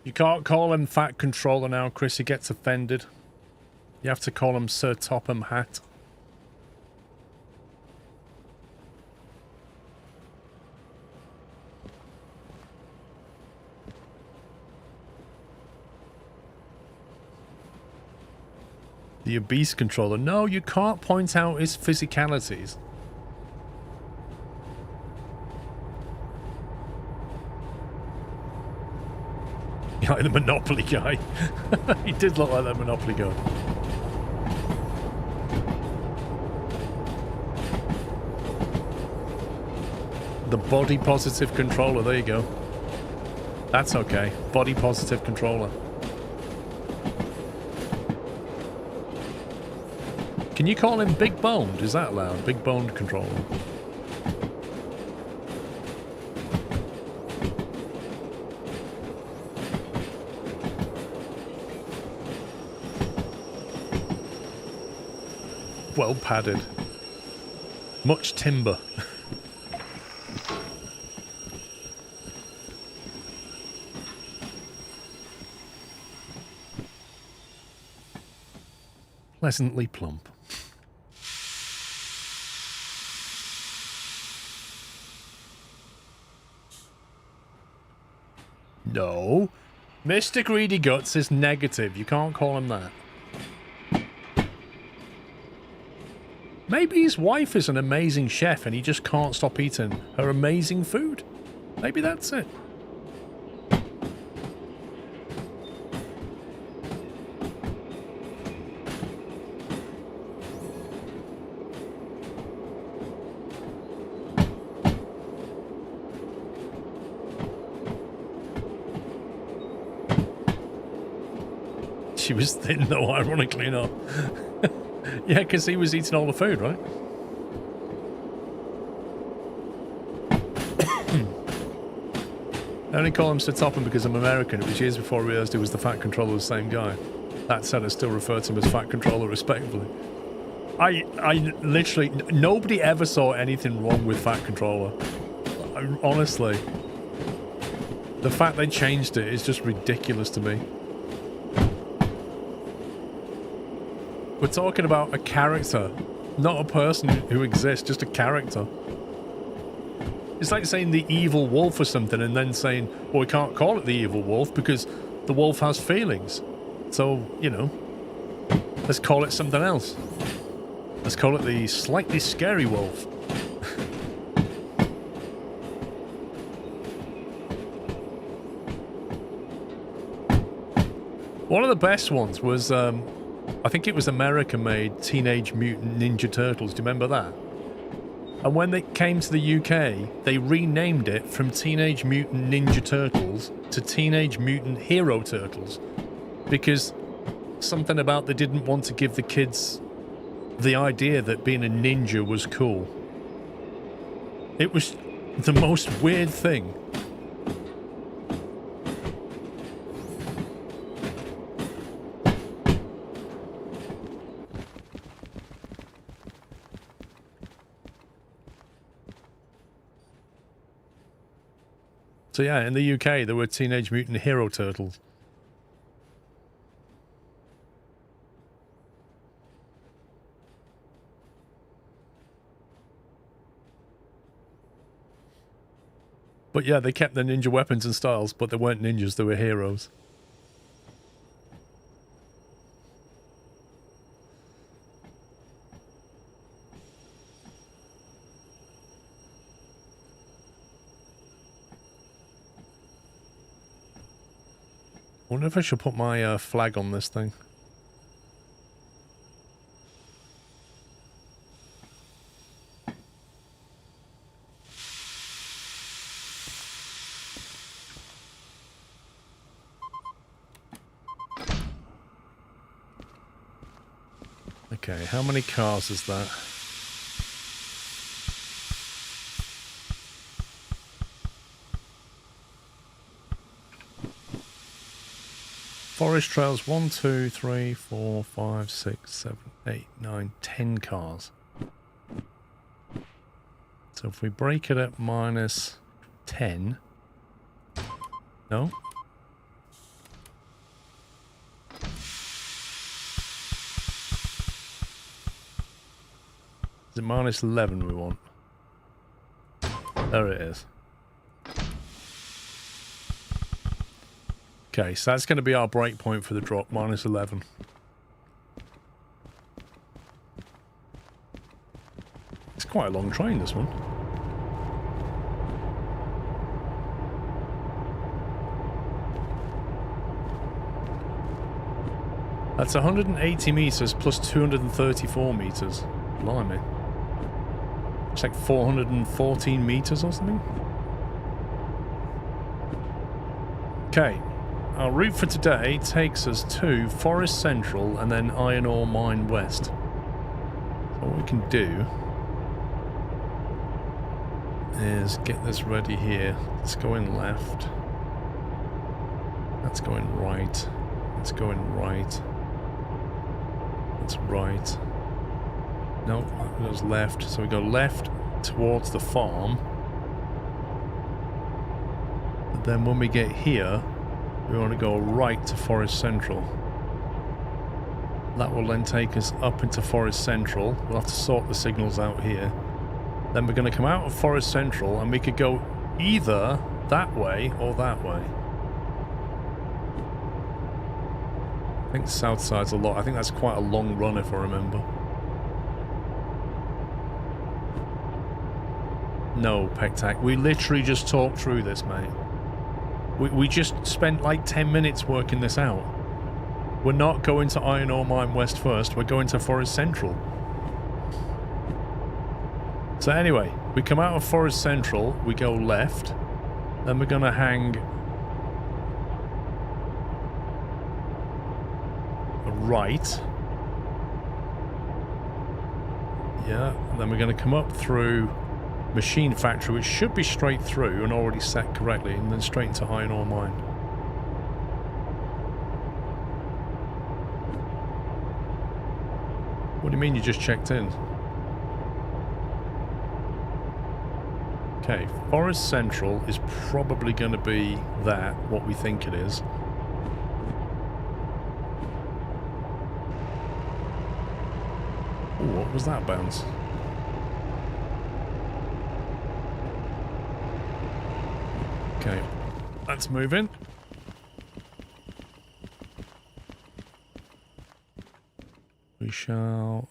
You can't call him Fat Controller now, Chris. He gets offended. You have to call him Sir Topham Hatt. The obese controller. No, you can't point out his physicalities. Like the Monopoly guy. He did look like that Monopoly guy. The body positive controller, there you go. That's okay. Body positive controller. Can you call him Big Boned? Is that allowed? Big Boned controller. Well padded. Much timber. Pleasantly plump. No. Mr. Greedy Guts is negative. You can't call him that. Maybe his wife is an amazing chef and he just can't stop eating her amazing food. Maybe that's it. She was thin though, ironically enough. Yeah, because he was eating all the food, right? I only call him Sir Topham because I'm American. It was years before I realised he was the Fat Controller, the same guy. That said, I still refer to him as Fat Controller respectfully. I literally... Nobody ever saw anything wrong with Fat Controller. Honestly. The fact they changed it is just ridiculous to me. We're talking about a character, not a person who exists, just a character. It's like saying the evil wolf or something and then saying, well, we can't call it the evil wolf because the wolf has feelings. So, you know, let's call it something else. Let's call it the slightly scary wolf. One of the best ones was, I think it was America-made Teenage Mutant Ninja Turtles. Do you remember that? And when they came to the UK, they renamed it from Teenage Mutant Ninja Turtles to Teenage Mutant Hero Turtles. Because something about they didn't want to give the kids the idea that being a ninja was cool. It was the most weird thing. So yeah, in the UK, there were Teenage Mutant Hero Turtles. But yeah, they kept their ninja weapons and styles, but they weren't ninjas, they were heroes. I wonder if I should put my flag on this thing. Okay, how many cars is that? Forest trails 1, 2, 3, 4, 5, 6, 7, 8, 9, 10 cars. So if we break it at minus 10. No? Is it minus 11 we want? There it is. Okay, so that's going to be our break point for the drop, minus 11. It's quite a long train, this one. That's 180 meters plus 234 meters. Blimey. It's like 414 meters or something. Okay. Our route for today takes us to Forest Central and then Iron Ore Mine West. So what we can do is get this ready here. It's going left. That's going right. It's going right. That's right. No, it goes left. So we go left towards the farm. But then when we get here, we want to go right to Forest Central. That will then take us up into Forest Central. We'll have to sort the signals out here. Then we're going to come out of Forest Central and we could go either that way or that way. I think the south side's a lot. I think that's quite a long run if I remember. No, Pectac. We literally just talked through this, mate. We just spent like 10 minutes working this out. We're not going to Iron Ore Mine West first. We're going to Forest Central. So anyway, we come out of Forest Central. We go left. Then we're going to hang right. Yeah, and then we're going to come up through Machine Factory, which should be straight through and already set correctly, and then straight into Iron Ore Mine. What do you mean you just checked in? Okay, Forest Central is probably going to be that, what we think it is. Ooh, what was that bounce? Okay, let's move in. We shall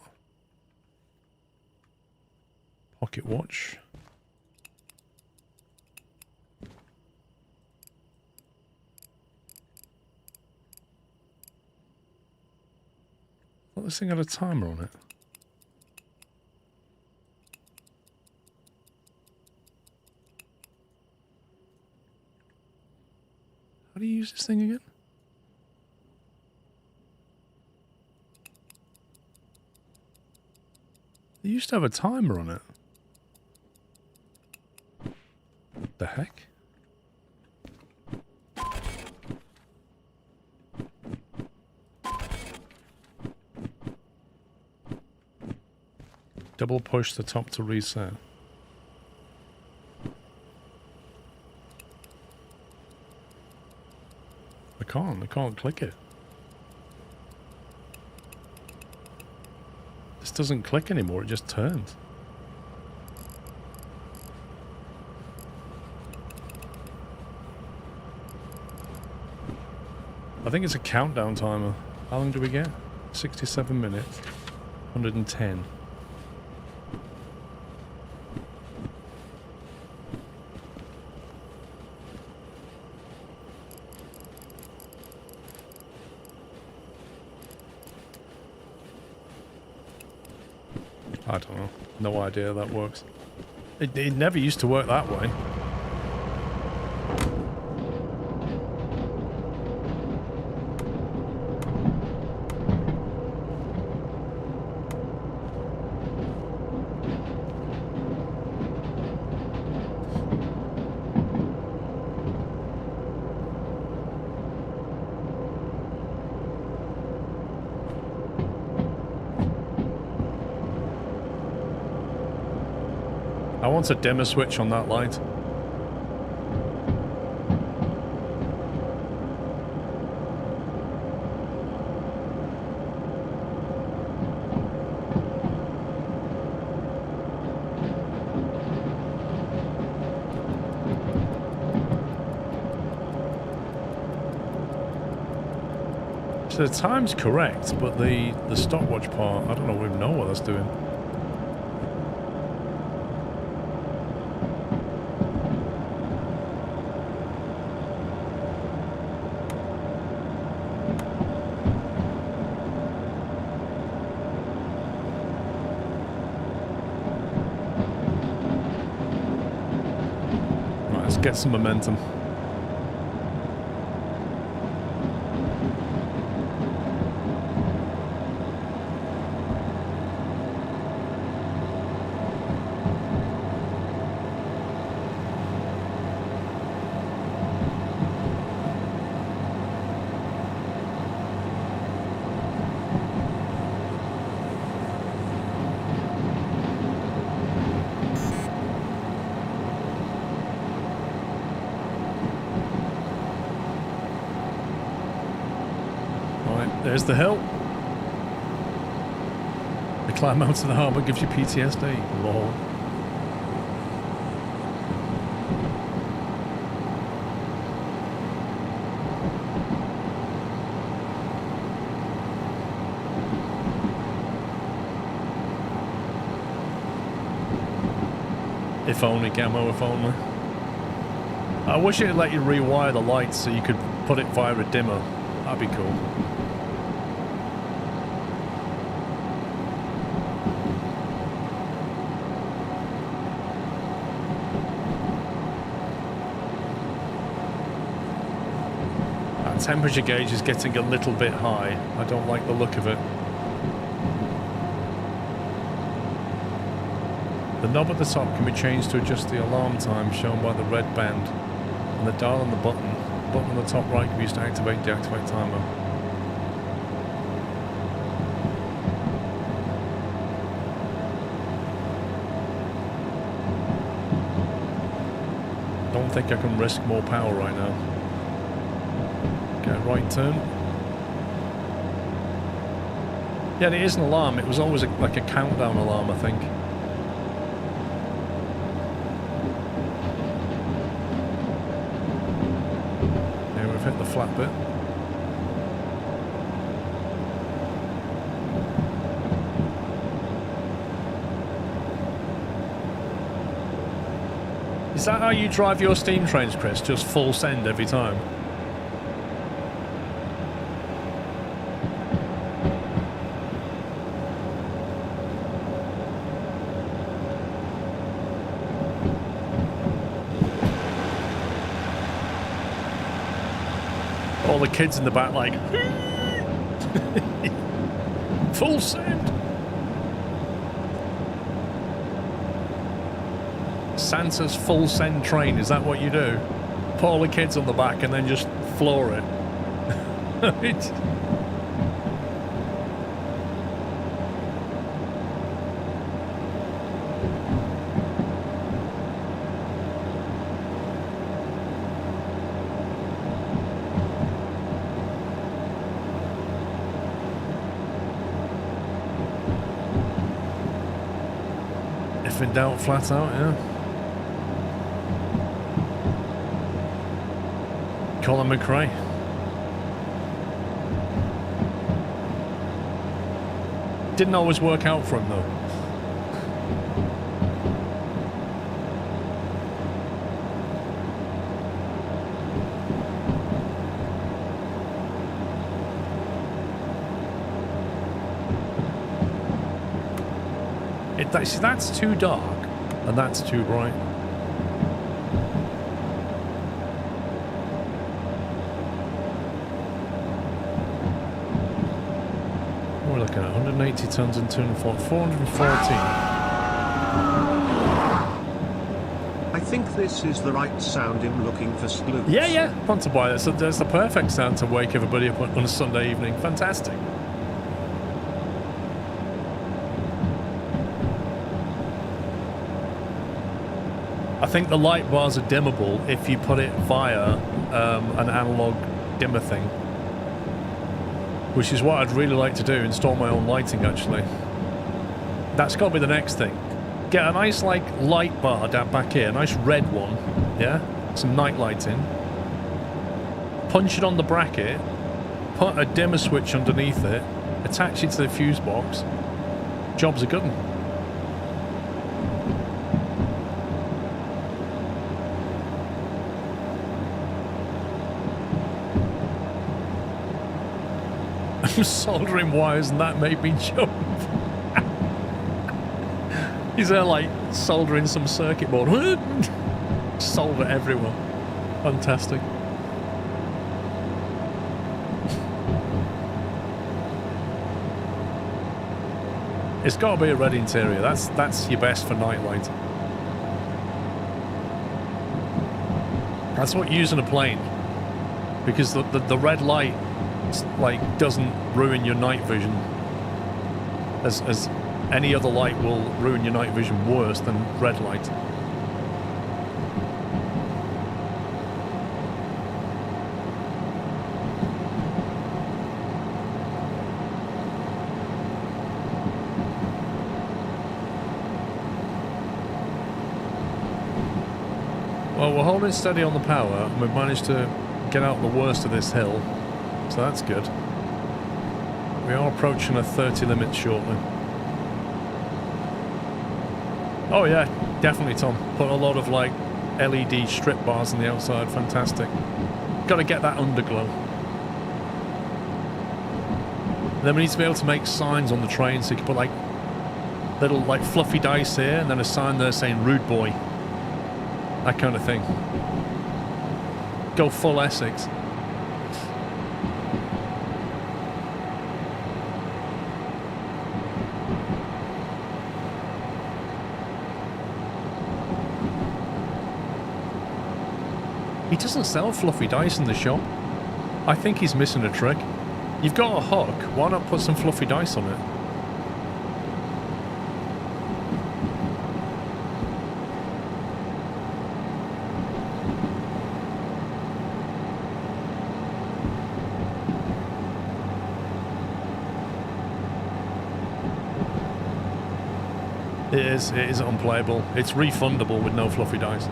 pocket watch. Well, this thing had a timer on it. How do you use this thing again? They used to have a timer on it. The heck? Double push the top to reset. I can't click it. This doesn't click anymore, it just turns. I think it's a countdown timer. How long do we get? 67 minutes. 110. I don't know. No idea how that works. It never used to work that way. I want a dimmer switch on that light. So the time's correct, but the stopwatch part, I don't even know what that's doing. Get some momentum. Right, there's the hill. The climb out to the harbour gives you PTSD. Lol. If only, Gammo, if only. I wish it'd let you rewire the lights so you could put it via a dimmer. That'd be cool. That temperature gauge is getting a little bit high. I don't like the look of it. The knob at the top can be changed to adjust the alarm time shown by the red band, and the dial on the button on the top right can be used to activate and deactivate timer. Don't think I can risk more power right now. Okay, right turn. Yeah, it is an alarm. It was always like a countdown alarm, I think. Hit the flat bit. Is that how you drive your steam trains, Chris? Just full send every time? All the kids in the back like full send. Santa's full send train, is that what you do? Put all the kids on the back and then just floor it. If in doubt, flat out, yeah. Colin McRae. Didn't always work out for him though. See, that's too dark and that's too bright. We're looking at 180 tons and 414. I think this is the right sound in looking for sleuths. Yeah. Ponta Boy, that's the perfect sound to wake everybody up on a Sunday evening. Fantastic. I think the light bars are dimmable if you put it via an analog dimmer thing, which is what I'd really like to do, install my own lighting actually. That's got to be the next thing. Get a nice like light bar down back here, a nice red one, yeah? Some night lighting. Punch it on the bracket, put a dimmer switch underneath it, attach it to the fuse box, job's a good one. Soldering wires and that made me jump. He's there like soldering some circuit board. Solder everywhere. Fantastic. It's got to be a red interior. That's your best for night light. That's what you use in a plane, because the red light like doesn't ruin your night vision as any other light will ruin your night vision worse than red light. So we're holding steady on the power, and we've managed to get out the worst of this hill. So that's good. We are approaching a 30 limit shortly. Oh yeah, definitely, Tom. Put a lot of like LED strip bars on the outside. Fantastic. Got to get that underglow. Then we need to be able to make signs on the train, so you can put like little like fluffy dice here, and then a sign there saying "Rude Boy." That kind of thing. Go full Essex. He doesn't sell fluffy dice in the shop. I think he's missing a trick. You've got a hook, why not put some fluffy dice on it? It is unplayable. It's refundable with no fluffy dice.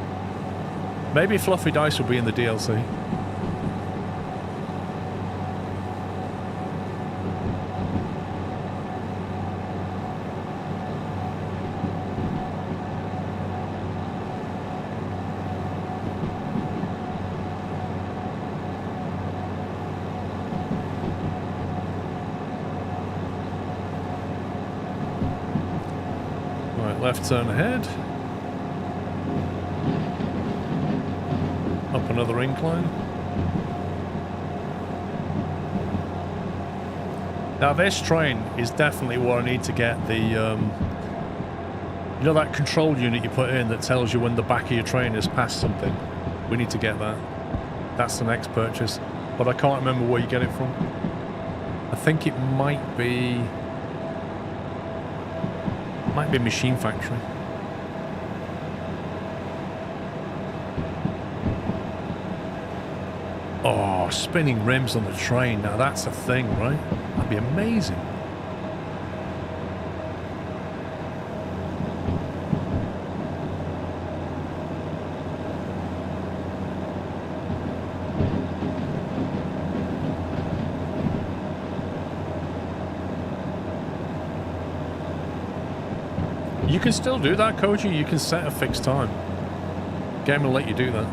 Maybe fluffy dice will be in the DLC. Right, left turn ahead. Up another incline. Now this train is definitely where I need to get the, you know that control unit you put in that tells you when the back of your train has passed something? We need to get that. That's the next purchase. But I can't remember where you get it from. I think it might be Machine Factory. Oh, spinning rims on the train. Now that's a thing, right? That'd be amazing. You can still do that, Koji. You can set a fixed time. Game will let you do that.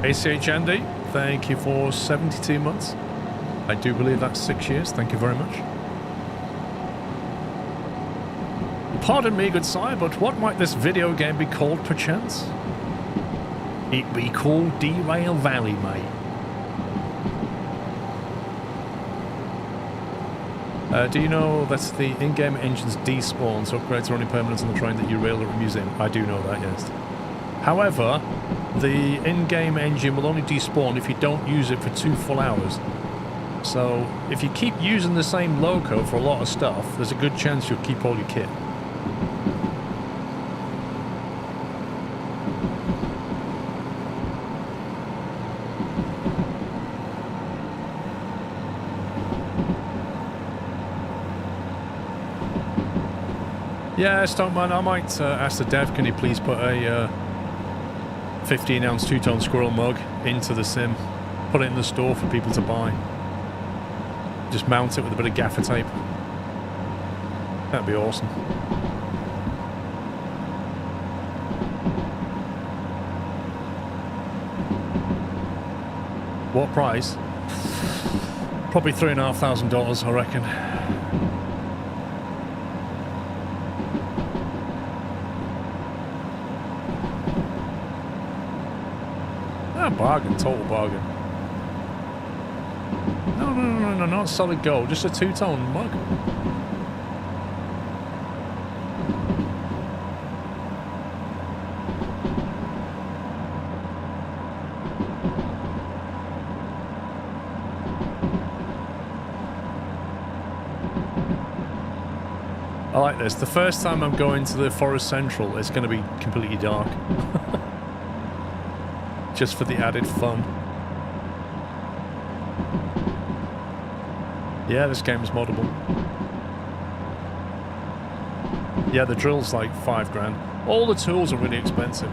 ACH Andy, thank you for 72 months. I do believe that's 6 years. Thank you very much. Pardon me, good sire, but what might this video game be called, perchance? It be called Derail Valley, mate. Do you know that the in-game engines despawn, so upgrades are only permanent on the train that you rail at the museum? I do know that, yes. However, the in-game engine will only despawn if you don't use it for 2 full hours. So, if you keep using the same loco for a lot of stuff, there's a good chance you'll keep all your kit. Yeah, Stuntman, I might ask the dev, can you please put a 15-ounce two-tone squirrel mug into the sim, put it in the store for people to buy. Just mount it with a bit of gaffer tape. That'd be awesome. What price? Probably $3,500, I reckon. Ah, bargain, total bargain. No, not solid gold, just a two-tone mug. I like this. The first time I'm going to the Forest Central, it's going to be completely dark. Just for the added fun. Yeah, this game is moddable. Yeah, the drill's like $5 grand. All the tools are really expensive.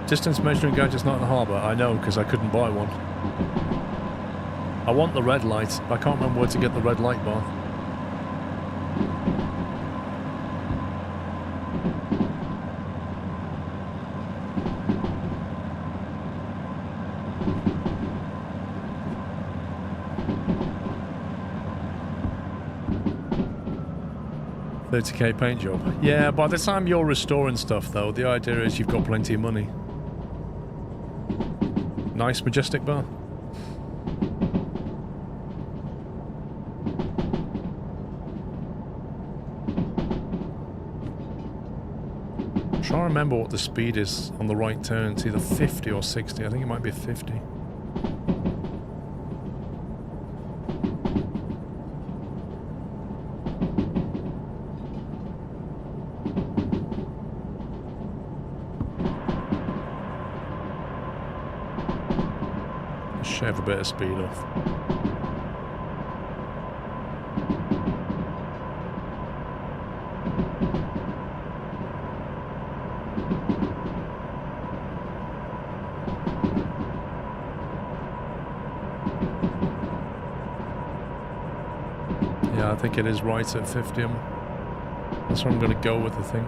Distance measuring gadget's not in the harbour. I know, because I couldn't buy one. I want the red light. I can't remember where to get the red light bar. $30k paint job. Yeah, by the time you're restoring stuff, though, the idea is you've got plenty of money. Nice majestic bar. I'm trying to remember what the speed is on the right turn. It's either 50 or 60. I think it might be 50. Shave a bit of speed off. Yeah, I think it is right at 50. That's where I'm going to go with the thing.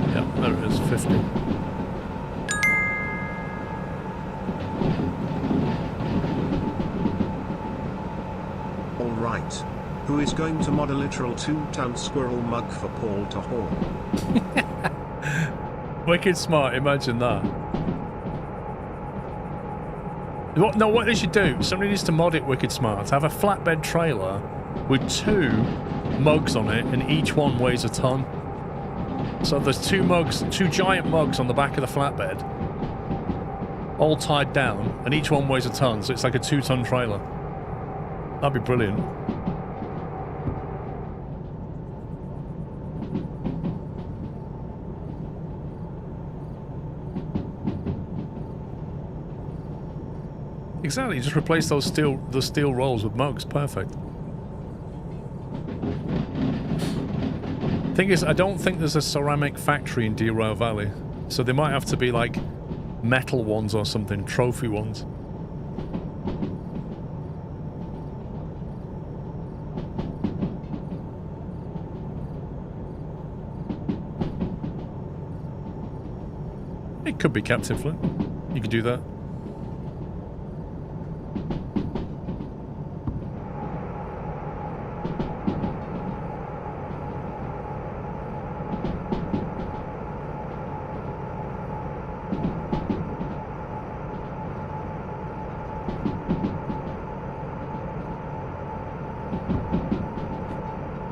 Yeah, there it is, 50. All right. Who is going to mod a literal 2-ton squirrel mug for Paul to haul? Wicked smart, imagine that. What they should do, somebody needs to mod it wicked smart. Have a flatbed trailer with 2 mugs on it, and each one weighs a ton. So there's 2 giant mugs on the back of the flatbed, all tied down, and each one weighs a ton, so it's like a 2-ton trailer. That'd be brilliant. Exactly, just replace those steel rolls with mugs. Perfect. Thing is, I don't think there's a ceramic factory in Derail Valley, so they might have to be like metal ones or something, trophy ones. It could be Captain Flint. You could do that.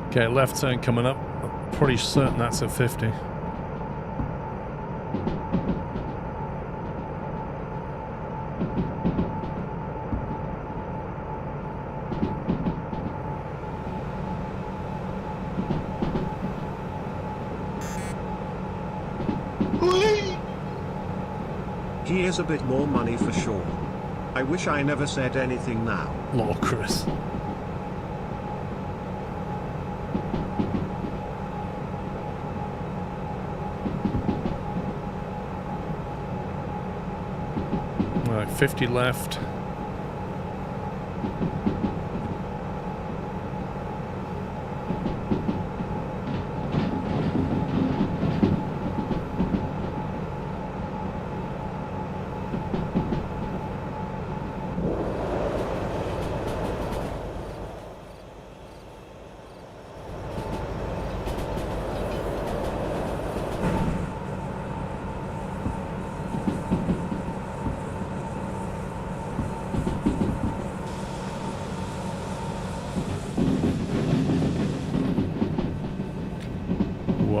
Okay, left turn coming up. I'm pretty certain that's at 50. Here's a bit more money for sure. I wish I never said anything now. Lord Chris. Right, 50 left.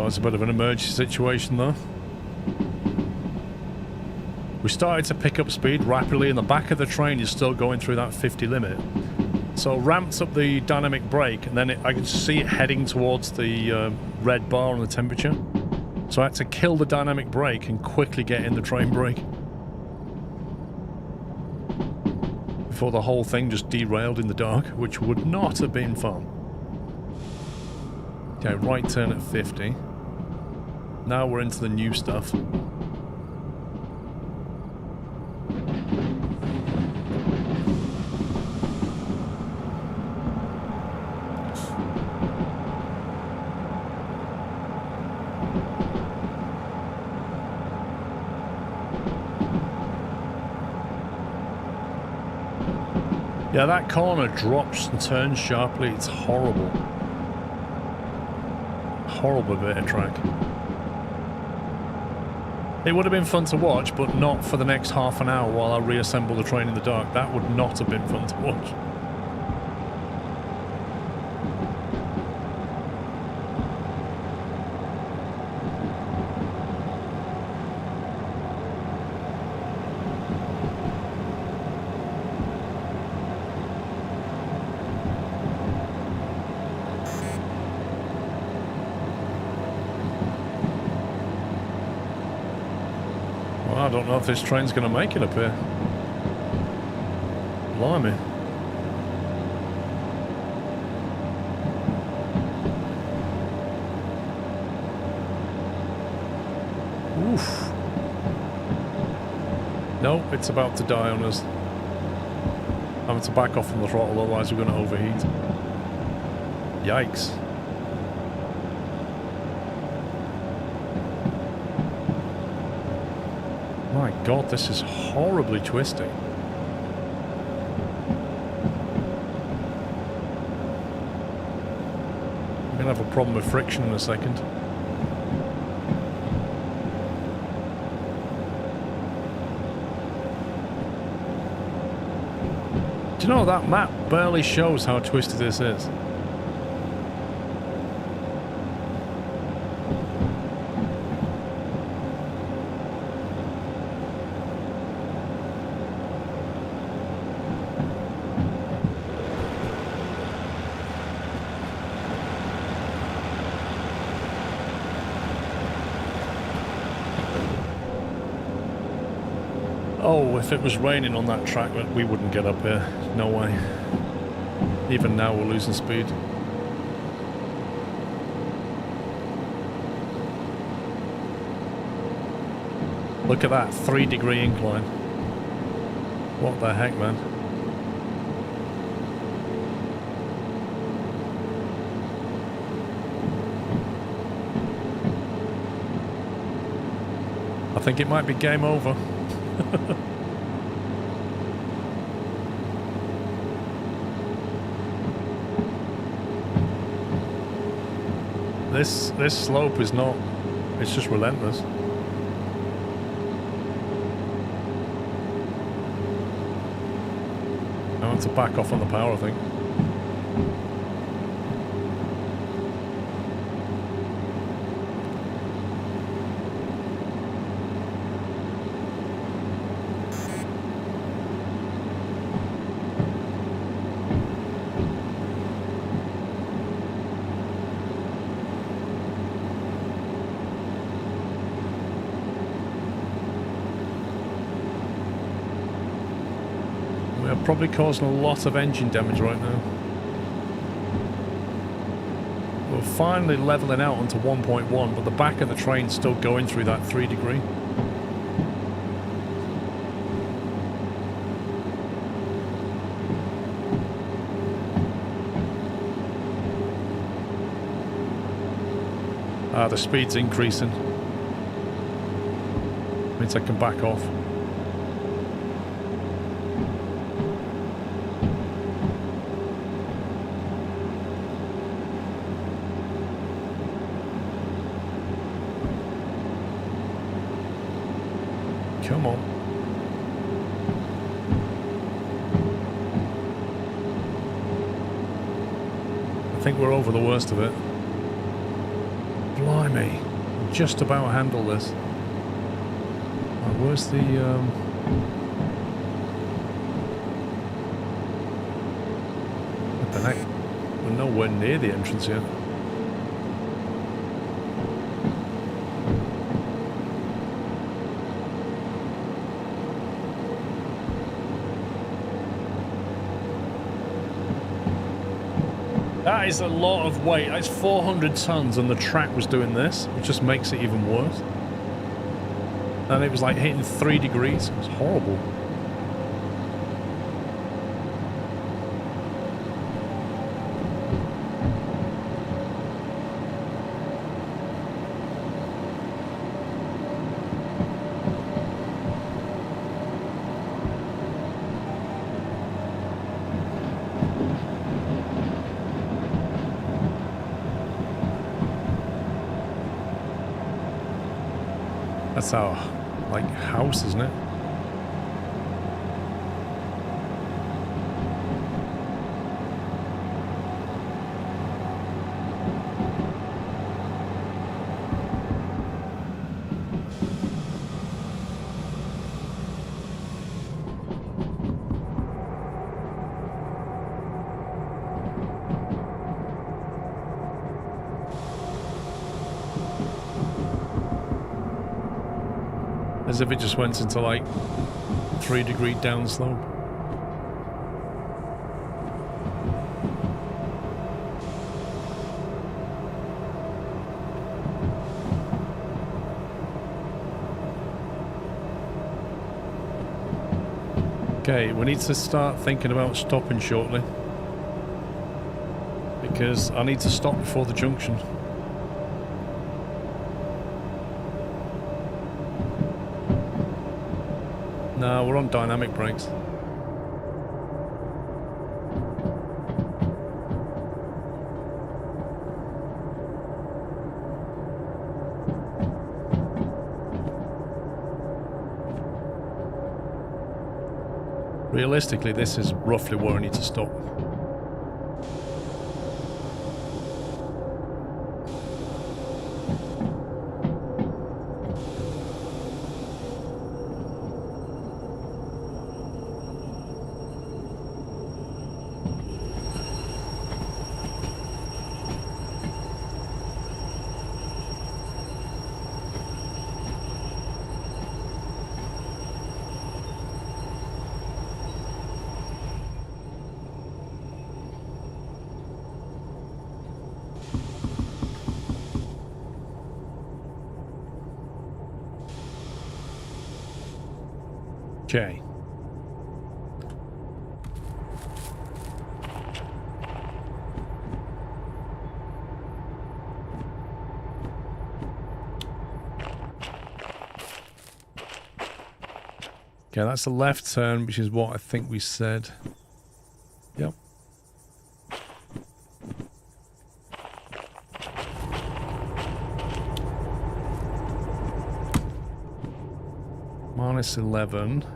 Well, it's a bit of an emergency situation though. We started to pick up speed rapidly and the back of the train is still going through that 50 limit. So ramped up the dynamic brake and then I could see it heading towards the red bar on the temperature. So I had to kill the dynamic brake and quickly get in the train brake. Before the whole thing just derailed in the dark, which would not have been fun. Okay, right turn at 50. Now we're into the new stuff. Yeah, that corner drops and turns sharply. It's horrible. Horrible bit of track. It would have been fun to watch, but not for the next half an hour while I reassemble the train in the dark. That would not have been fun to watch. I don't know if this train's going to make it up here. Blimey. Oof. No, it's about to die on us. I'm having to back off from the throttle, otherwise we're going to overheat. Yikes. My God, this is horribly twisty. I'm going to have a problem with friction in a second. Do you know that map barely shows how twisty this is? Oh, if it was raining on that track, we wouldn't get up here. No way. Even now, we're losing speed. Look at that 3-degree incline. What the heck, man? I think it might be game over. This slope is not, it's just relentless. I want to back off on the power, I think. Probably causing a lot of engine damage right now. We're finally leveling out onto 1.1, but the back of the train's still going through that 3-degree. The speed's increasing. Means I can back off. Come on. I think we're over the worst of it. Blimey. Just about handle this. Right, where's the... What the heck? We're nowhere near the entrance yet. That is a lot of weight. That's 400 tons, and the track was doing this, which just makes it even worse. And it was like hitting 3 degrees. It was horrible. That's our, like, house, isn't it? As if it just went into like 3-degree downslope. Okay, we need to start thinking about stopping shortly. Because I need to stop before the junction. No, we're on dynamic brakes. Realistically, this is roughly where I need to stop. Okay. Okay, that's the left turn, which is what I think we said. Yep. Minus 11.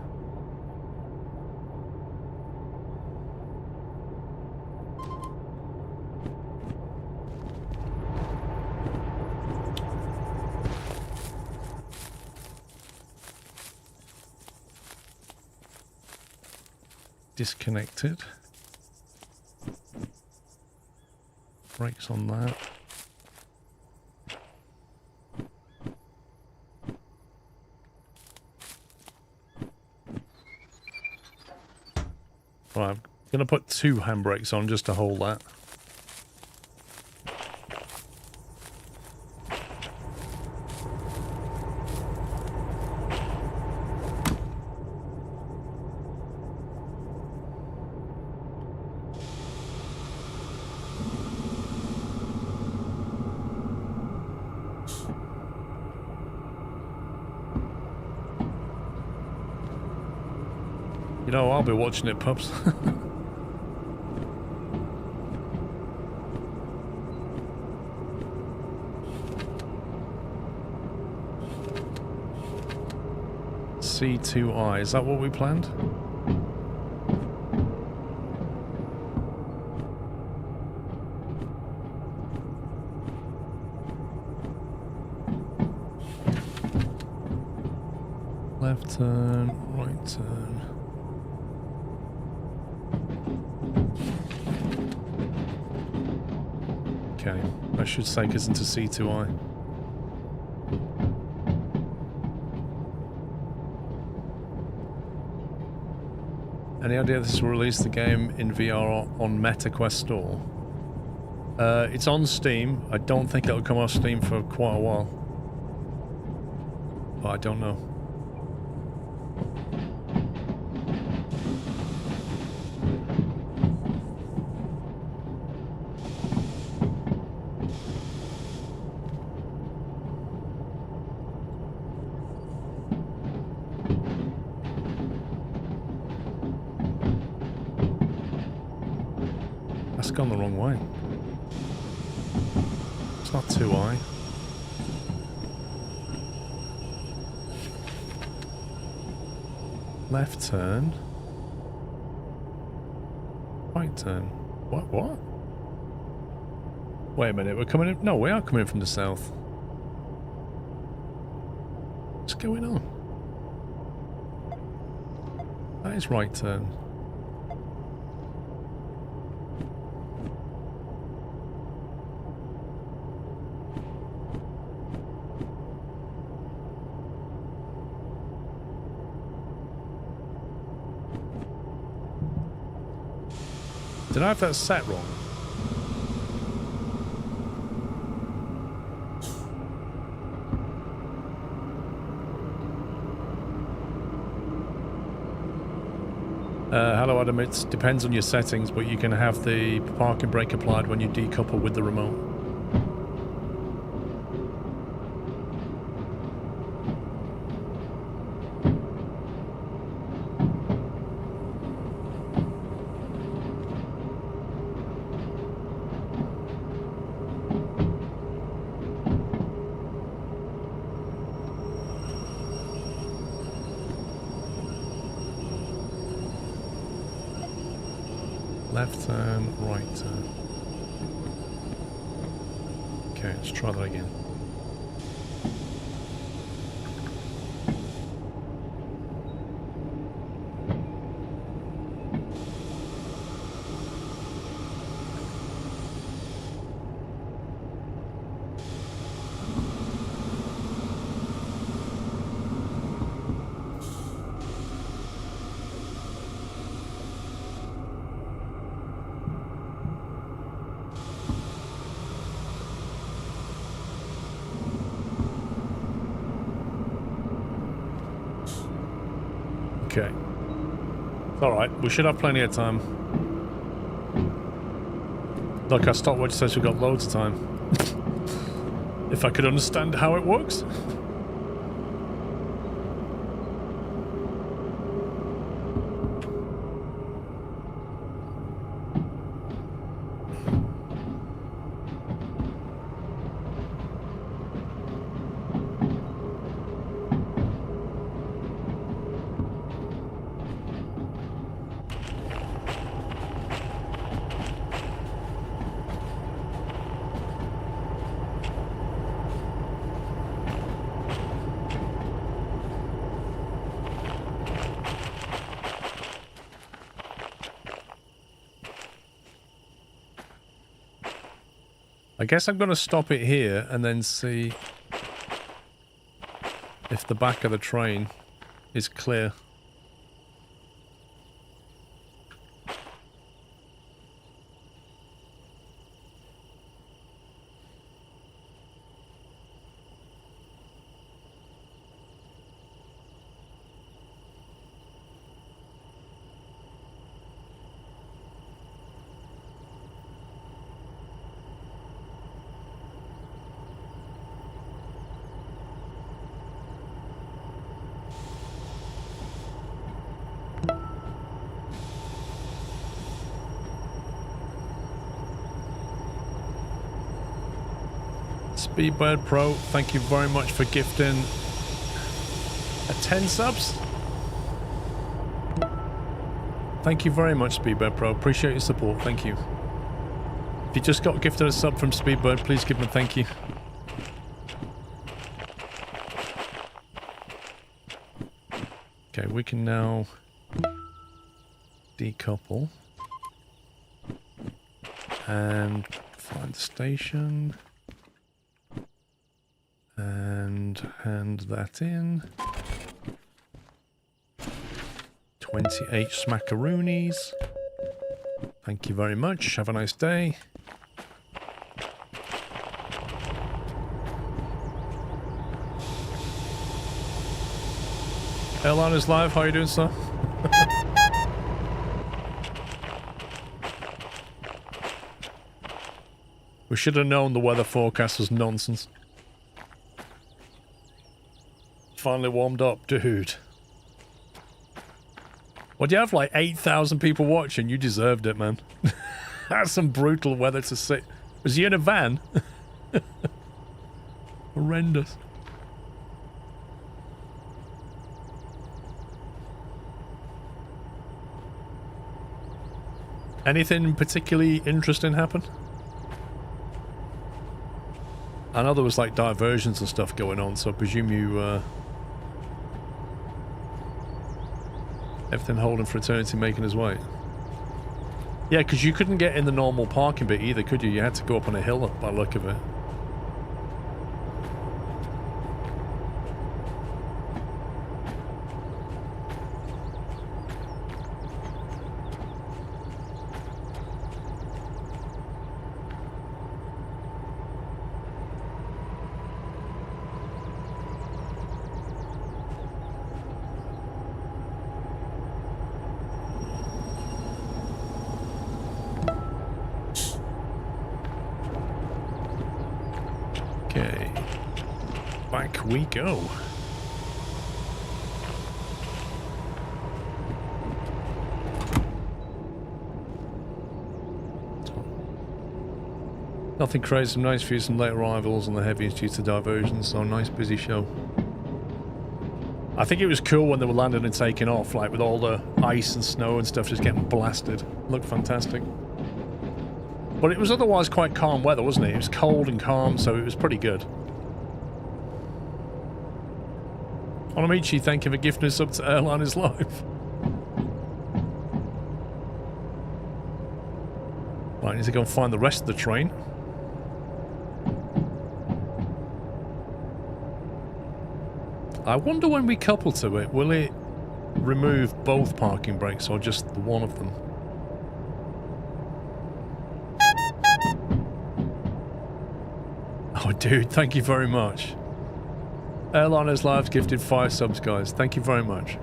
Disconnected. Brakes on that. Right, I'm going to put 2 handbrakes on just to hold that. You know, I'll be watching it, pups. C2I, is that what we planned? Left turn, right turn. Okay, that should take us into C2I. Any idea this will release the game in VR on MetaQuest Store? It's on Steam. I don't think it'll come off Steam for quite a while. But I don't know. That's gone the wrong way. It's not 2i. Left turn. Right turn. What? Wait a minute, we're coming in. No, we are coming in from the south. What's going on? That is right turn. Did I have that set wrong? Hello Adam, it depends on your settings, but you can have the parking brake applied when you decouple with the remote. Left turn, right turn. Okay, let's try that again. Okay. It's alright, we should have plenty of time. Look, our stopwatch says we've got loads of time. If I could understand how it works. I guess I'm going to stop it here and then see if the back of the train is clear. Speedbird Pro, thank you very much for gifting 10 subs. Thank you very much, Speedbird Pro. Appreciate your support. Thank you. If you just got gifted a sub from Speedbird, please give him a thank you. we can now decouple and find the station and hand that in. 28 smackaroonies. Thank you very much. Have a nice day. Airliners Live, how are you doing, sir? We should have known the weather forecast was nonsense. Finally warmed up, dude. What, do you have like 8,000 people watching? You deserved it, man. That's some brutal weather to see. Was you in a van? Horrendous. Anything particularly interesting happen? I know there was like diversions and stuff going on, so I presume you everything holding for eternity making his way. Yeah, because you couldn't get in the normal parking bit either, could you? You had to go up on a hill by the look of it. We go. Nothing crazy, some nice views, some late arrivals on the heavies due to diversions, so nice busy show. I think it was cool when they were landing and taking off, like with all the ice and snow and stuff just getting blasted. Looked fantastic. But it was otherwise quite calm weather, wasn't it? It was cold and calm, so it was pretty good. Onamichi, thank you for gifting us up to Airliners Live. Right, I need to go and find the rest of the train. I wonder when we couple to it, will it remove both parking brakes or just the one of them? Oh, dude, thank you very much. Airliners Live's gifted 5 subs, guys. Thank you very much.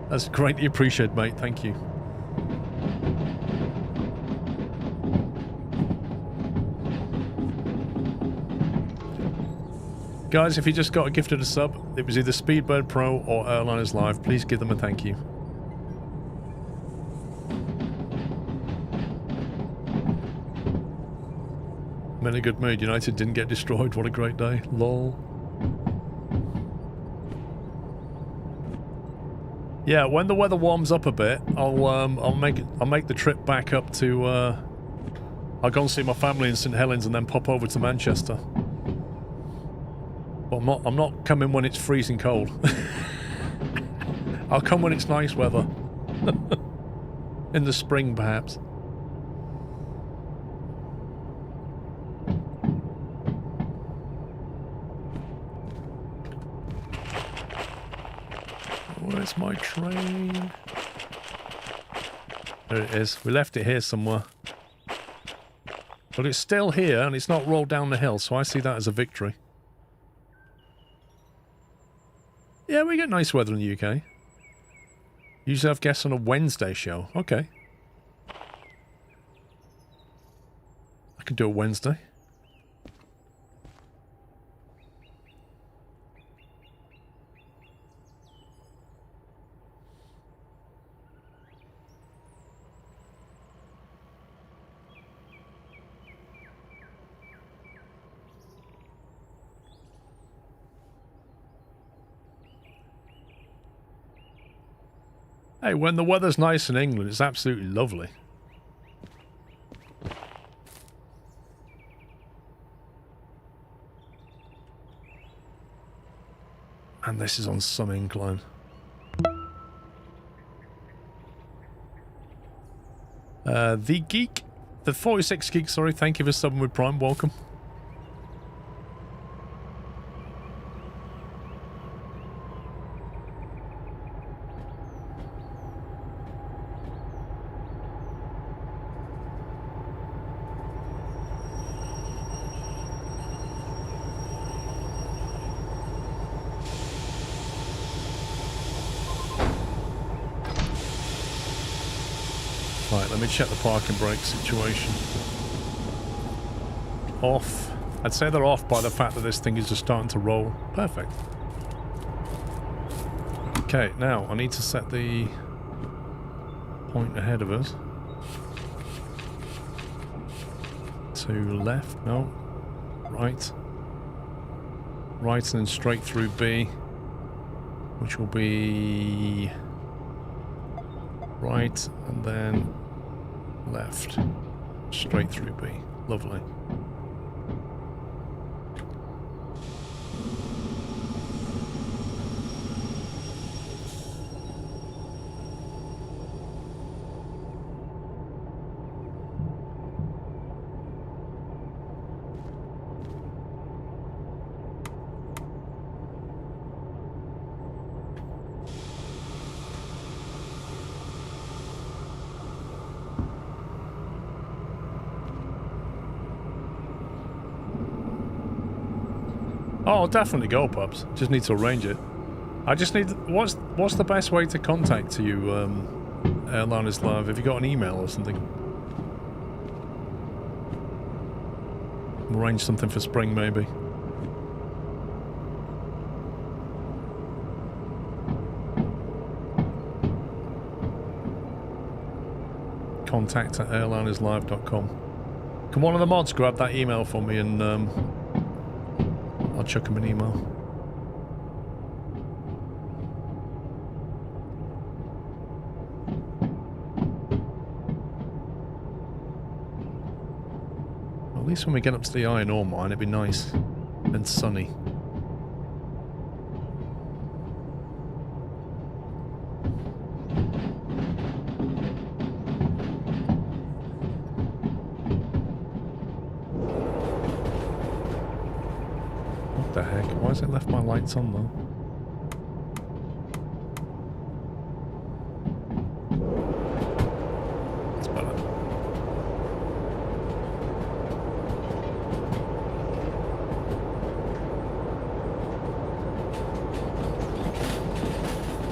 That's greatly appreciated, mate. Thank you. Guys, if you just got a gifted a sub, it was either Speedbird Pro or Airliners Live. Please give them a thank you. I'm in a good mood. United didn't get destroyed. What a great day. Lol. Yeah, when the weather warms up a bit, I'll make the trip back up to I'll go and see my family in St Helens and then pop over to Manchester. But I'm not coming when it's freezing cold. I'll come when it's nice weather. In the spring, perhaps. Where's my train? There it is. We left it here somewhere. But it's still here and it's not rolled down the hill, so I see that as a victory. Yeah, we get nice weather in the UK. Usually have guests on a Wednesday show. Okay. I can do a Wednesday. Hey, when the weather's nice in England, it's absolutely lovely. And this is on some incline. The Geek, the 46 Geek, sorry, thank you for subbing with Prime, welcome. Right, let me check the parking brake situation. Off. I'd say they're off by the fact that this thing is just starting to roll. Perfect. Okay, now I need to set the point ahead of us. To left, no. Right. Right and then straight through B. Which will be... right and then left, straight through B. Lovely. Oh, I'll definitely go, Pubs. Just need to arrange it. I just need... What's the best way to contact you, Airliners Live? Have you got an email or something? Arrange something for spring, maybe. contact@airlinerslive.com. Can one of the mods grab that email for me and I'll chuck him an email. Well, at least when we get up to the iron ore mine, it'd be nice and sunny. What the heck? Why has it left my lights on though? That's better.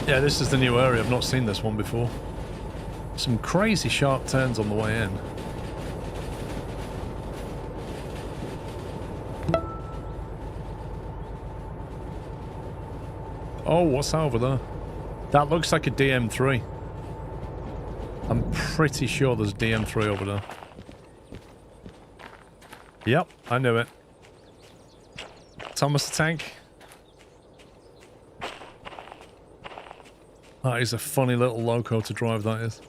Yeah, this is the new area. I've not seen this one before. Some crazy sharp turns on the way in. Oh, what's that over there? That looks like a DM3. I'm pretty sure there's DM3 over there. Yep, I knew it. Thomas the Tank. That is a funny little loco to drive, that is.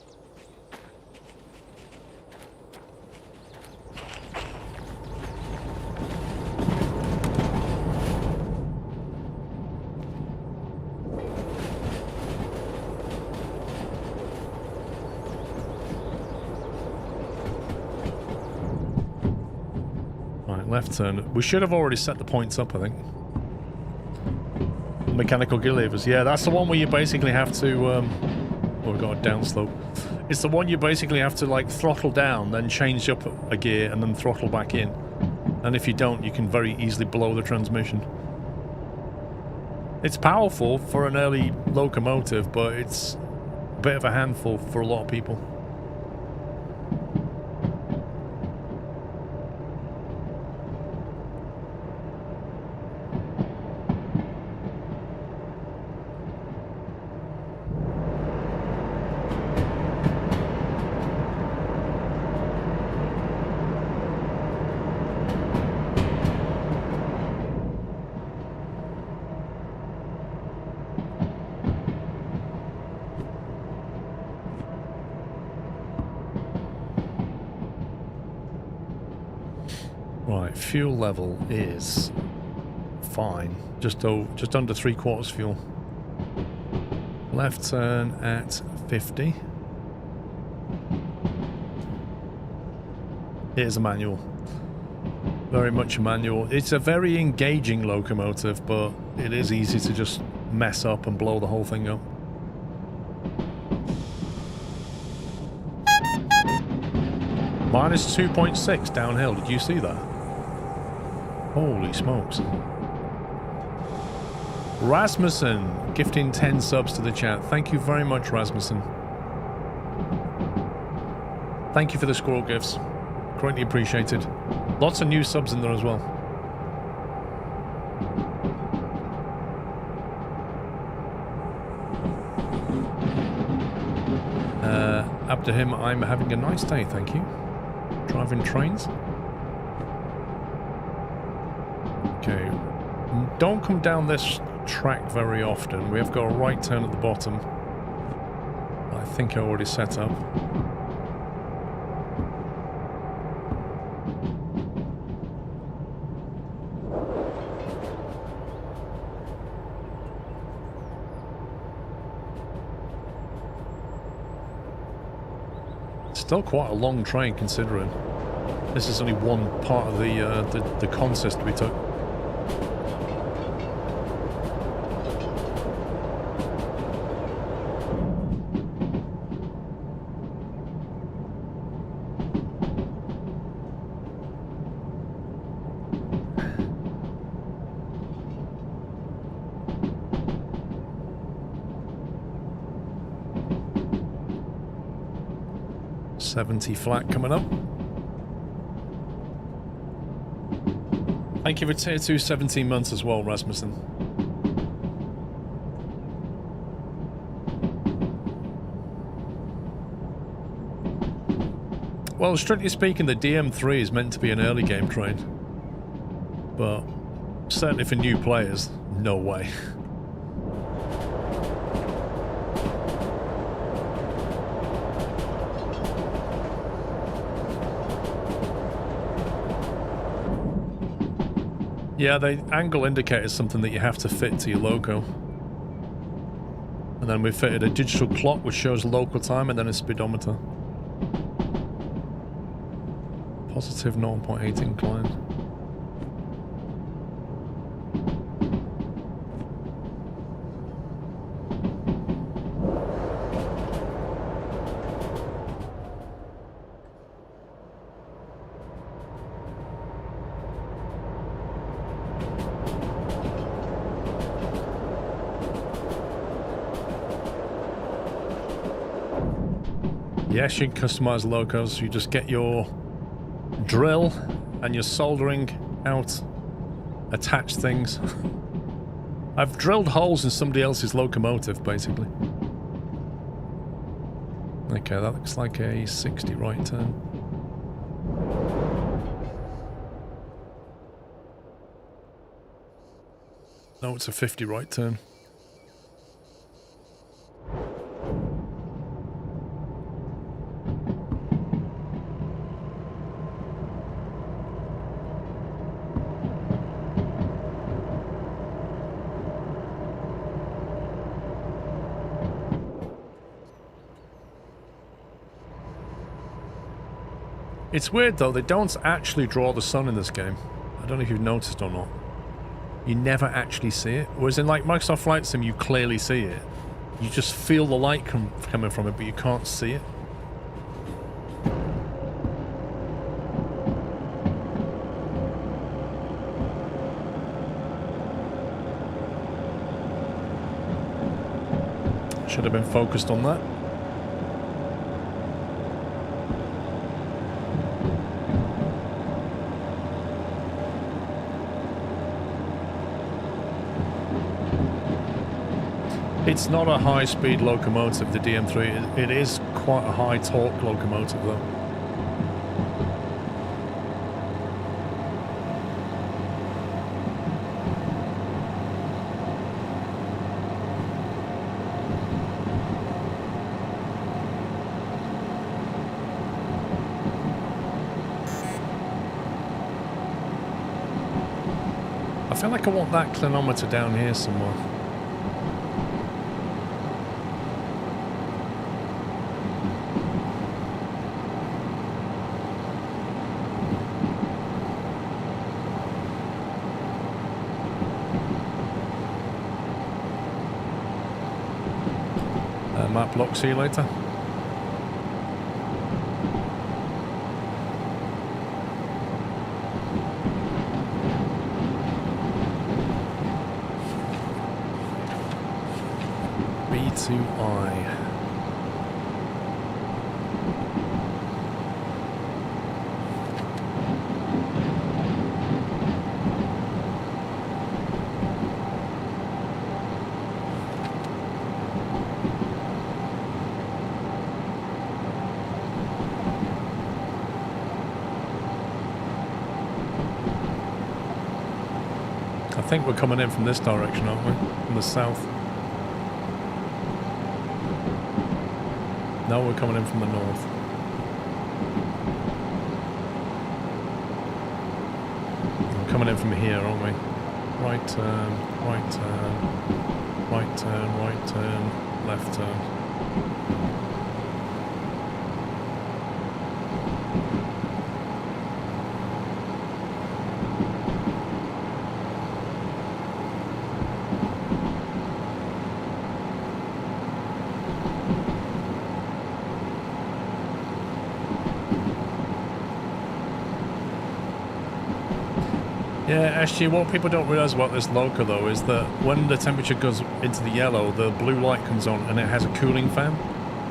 Left turn. We should have already set the points up, I think. Mechanical gear levers. Yeah, that's the one where you basically have to... oh, we've got a downslope. It's the one you basically have to, like, throttle down, then change up a gear, and then throttle back in. And if you don't, you can very easily blow the transmission. It's powerful for an early locomotive, but it's a bit of a handful for a lot of people. Fuel level is fine, just under 3/4 fuel. Left turn at 50. It is a manual. Very much a manual. It's a very engaging locomotive, but it is easy to just mess up and blow the whole thing up. Minus 2.6 downhill. Did you see that? Holy smokes. Rasmussen gifting 10 subs to the chat. Thank you very much, Rasmussen. Thank you for the squirrel gifts. Greatly appreciated. Lots of new subs in there as well. After him, I'm having a nice day, thank you. Driving trains. Okay. Don't come down this track very often. We have got a right turn at the bottom. I think I already set up. Still quite a long train considering. This is only one part of the consist we took. $70 flat coming up. Thank you for tier 2 17 months as well, Rasmussen. Well, strictly speaking, the DM3 is meant to be an early game train. But certainly for new players, no way. Yeah, the angle indicator is something that you have to fit to your loco. And then we fitted a digital clock which shows local time and then a speedometer. Positive 0.8 incline. Yes, you can customize locos. You just get your drill and you're soldering out attached things. I've drilled holes in somebody else's locomotive, basically. Okay, that looks like a 60 right turn. No, it's a 50 right turn. It's weird though, they don't actually draw the sun in this game. I don't know if you've noticed or not. You never actually see it. Whereas in like Microsoft Flight Sim, you clearly see it. You just feel the light coming from it, but you can't see it. Should have been focused on that. It's not a high-speed locomotive, the DM3. It is quite a high-torque locomotive, though. I feel like I want that clinometer down here somewhere. Map lock, see you later. B2I. I think we're coming in from this direction, aren't we? From the south. No, we're coming in from the north. We're coming in from here, aren't we? Right turn, right turn, right turn, right turn, left turn. Yeah, SG, what people don't realise about this loco though is that when the temperature goes into the yellow, the blue light comes on and it has a cooling fan.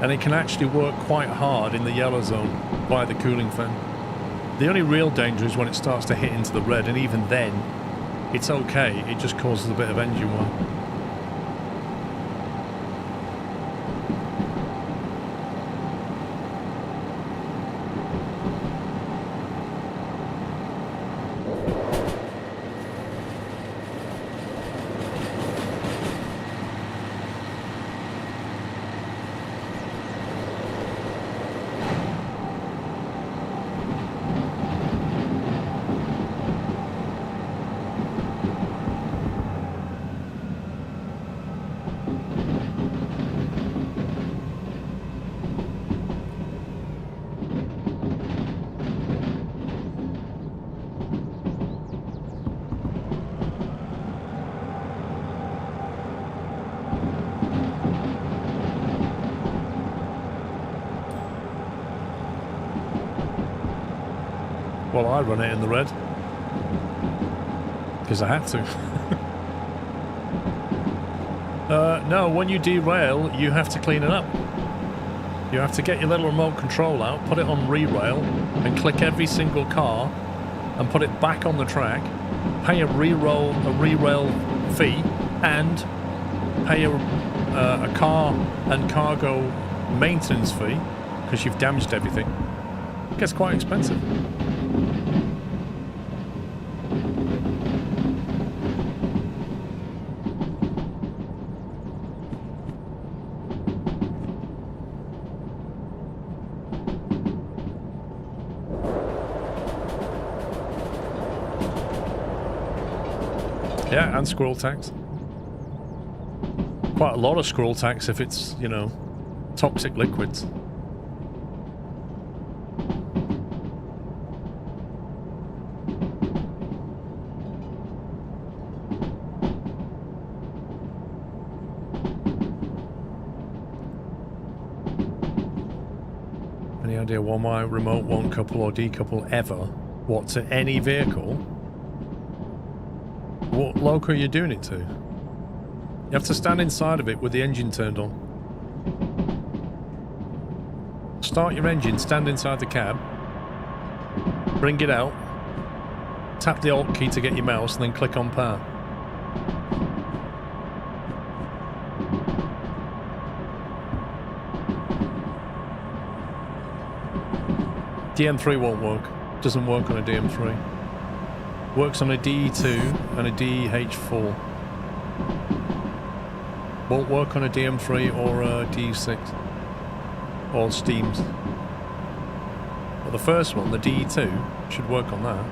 And it can actually work quite hard in the yellow zone by the cooling fan. The only real danger is when it starts to hit into the red, and even then, it's okay, it just causes a bit of engine wear. Well, I run it in the red. Because I had to. No, when you derail, you have to clean it up. You have to get your little remote control out, put it on re-rail, and click every single car, and put it back on the track, pay a re-rail fee, and pay a car and cargo maintenance fee, because you've damaged everything. It gets quite expensive. Yeah, and squirrel tax. Quite a lot of squirrel tax if it's, you know, toxic liquids. Any idea why my remote won't couple or decouple ever? What, to any vehicle? What loco are you doing it to? You have to stand inside of it with the engine turned on. Start your engine, stand inside the cab, bring it out, tap the Alt key to get your mouse, and then click on power. DM3 won't work. Doesn't work on a DM3. Works on a DE2 and a DH4. Won't work on a DM3 or a DE6. Or Steams. But the first one, the DE2, should work on that.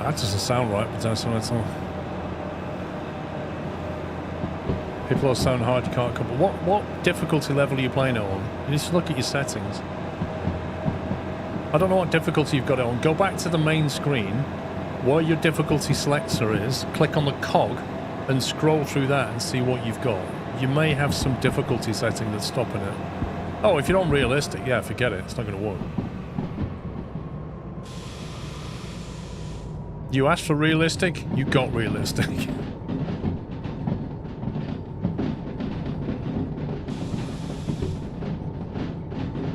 That doesn't sound right, but that's not at all. People are sound hard, you can't couple. What difficulty level are you playing it on? You need to look at your settings. I don't know what difficulty you've got it on. Go back to the main screen where your difficulty selector is, click on the cog and scroll through that and see what you've got. You may have some difficulty setting that's stopping it. Oh, if you're on realistic, yeah, forget it. It's not going to work. You asked for realistic, you got realistic.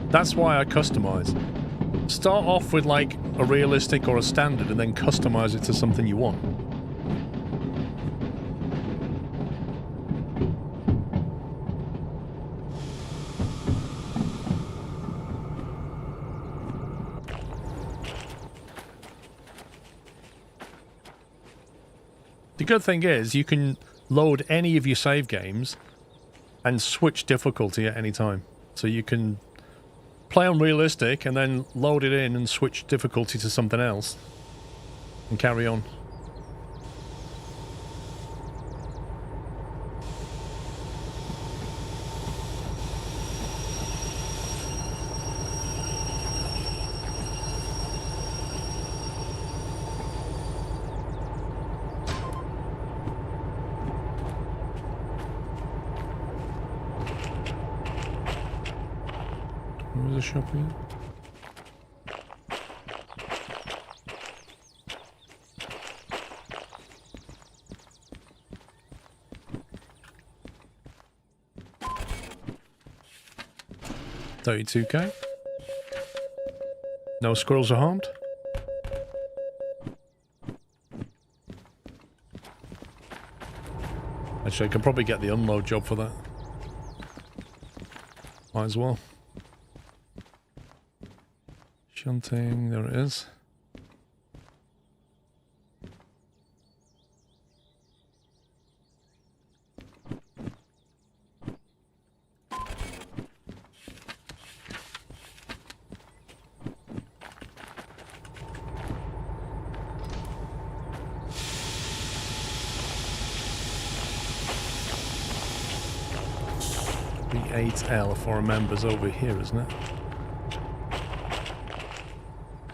That's why I customize. Start off with like a realistic or a standard and then customize it to something you want. The good thing is you can load any of your save games and switch difficulty at any time. So you can play on realistic and then load it in and switch difficulty to something else and carry on. The shop here. $32K. No squirrels are harmed. Actually, I can probably get the unload job for that. Might as well. Shunting, there it is. B8L, if I remember, is over here, isn't it?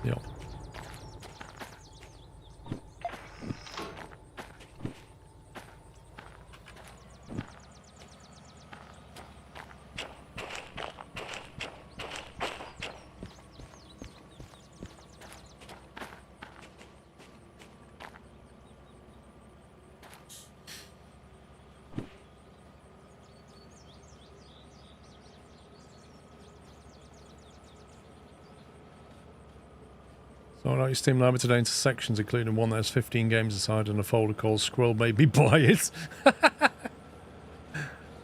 Yep. Sort out your Steam library today into sections, including one that has 15 games inside and a folder called Squirrel Baby Buy It.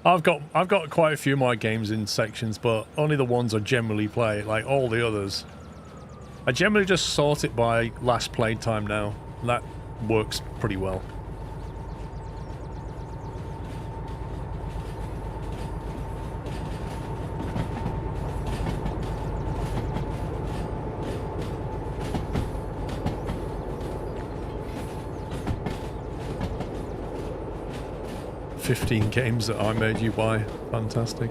I've got quite a few of my games in sections, but only the ones I generally play. Like all the others, I generally just sort it by last played time now. That works pretty well. $15 games that I made you buy. Fantastic.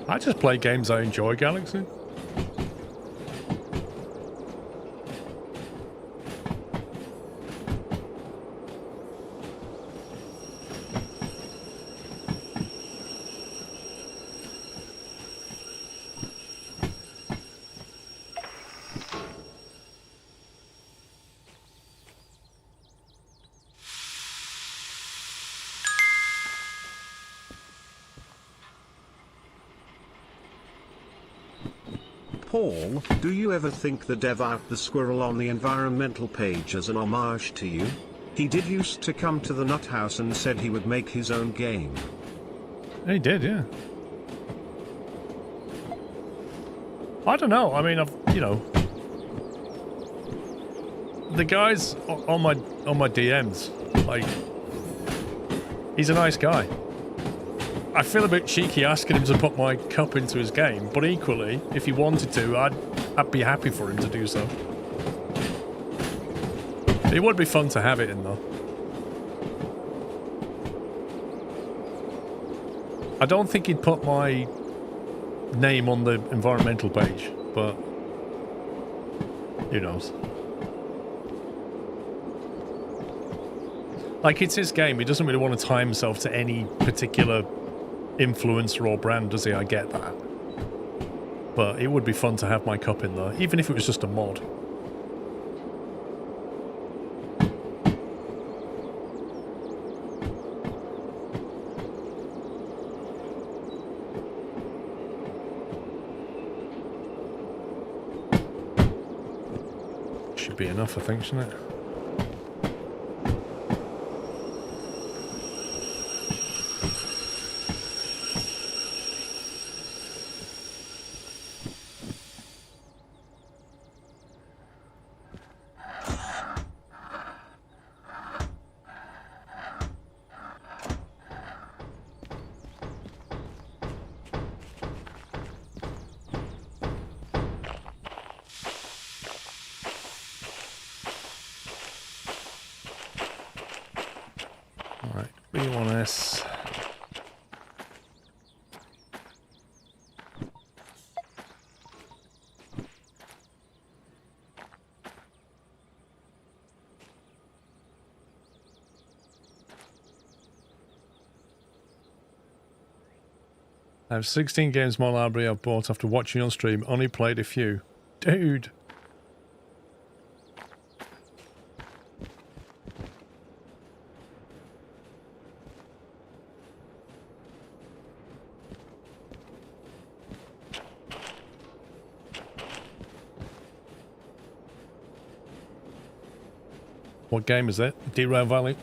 I just play games I enjoy, Galaxy. Paul, do you ever think the dev out the squirrel on the environmental page as an homage to you? He did used to come to the nut house and said he would make his own game. He did, yeah. I don't know. I mean, you know, the guys on my DMs, like, he's a nice guy. I feel a bit cheeky asking him to put my cup into his game, but equally, if he wanted to, I'd be happy for him to do so. It would be fun to have it in, though. I don't think he'd put my name on the environmental page, but who knows? Like, it's his game. He doesn't really want to tie himself to any particular influencer or brand, does he? I get that. But it would be fun to have my cup in there, even if it was just a mod. Should be enough, I think, shouldn't it? B1S. I have 16 games in my library I've bought after watching on stream. Only played a few. Dude. What game is it? Derailing Valley?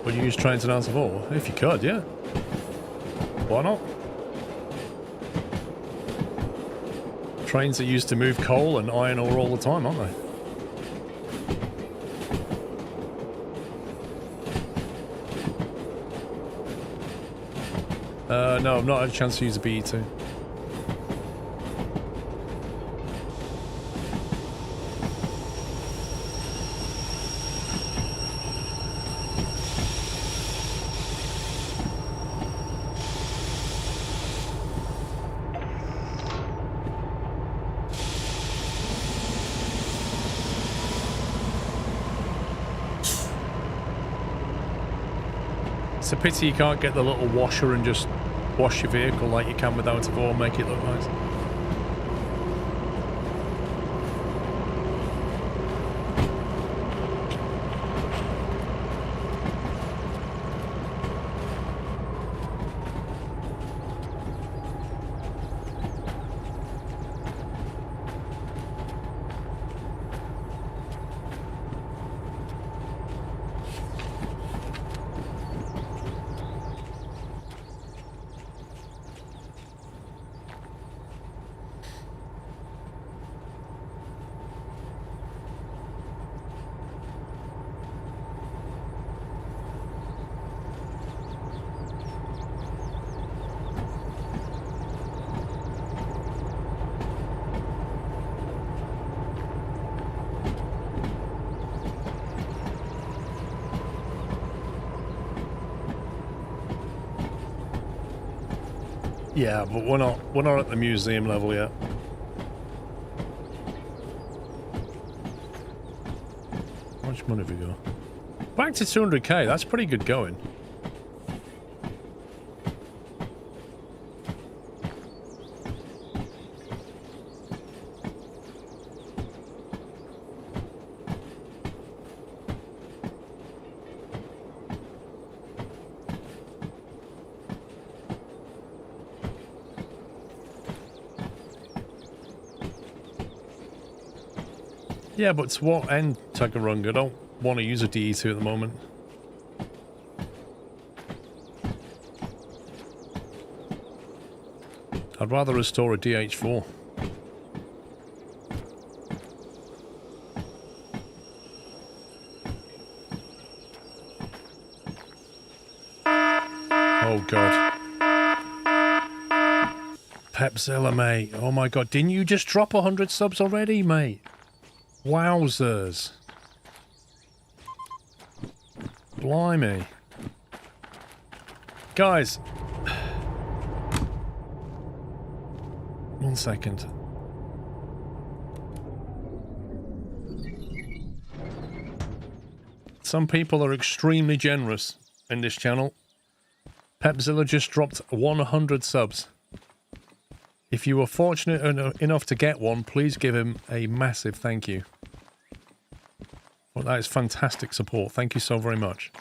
Would you use trains and Hours of War? If you could, yeah. Why not? Trains are used to move coal and iron ore all the time, aren't they? No, I've not had a chance to use a BE2. It's a pity you can't get the little washer and just wash your vehicle like you can with Out of War, make it look nice. Yeah, but we're not at the museum level yet. How much money have we got? Back to 200k, that's pretty good going. Yeah, but to what end, Tagarung? I don't want to use a DE2 at the moment. I'd rather restore a DH4. Oh god. Pepzilla, mate. Oh my god, didn't you just drop 100 subs already, mate? Wowzers. Blimey. Guys. 1 second. Some people are extremely generous in this channel. Pepzilla just dropped 100 subs. If you were fortunate enough to get one, please give him a massive thank you. Well, that is fantastic support. Thank you so very much.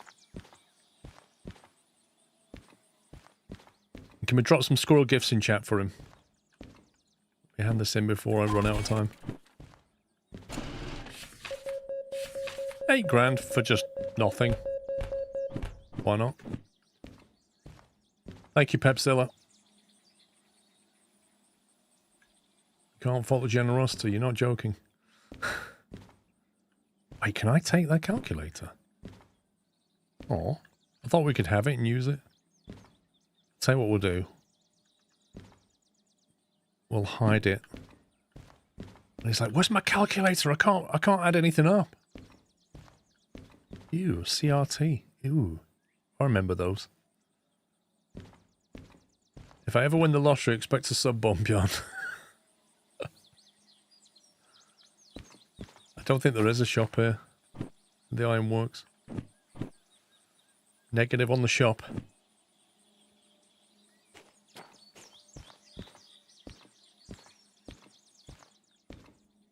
Can we drop some squirrel gifts in chat for him? Let me hand this in before I run out of time. 8 grand for just nothing. Why not? Thank you, Pepzilla. Can't fault the generosity. You're not joking. Wait, can I take that calculator? Oh, I thought we could have it and use it. Tell you what we'll do. We'll hide it. And he's like, "Where's my calculator? I can't add anything up." Ew, CRT. Ew. I remember those. If I ever win the lottery, expect a sub bomb, John. I don't think there is a shop here. The Ironworks. Negative on the shop.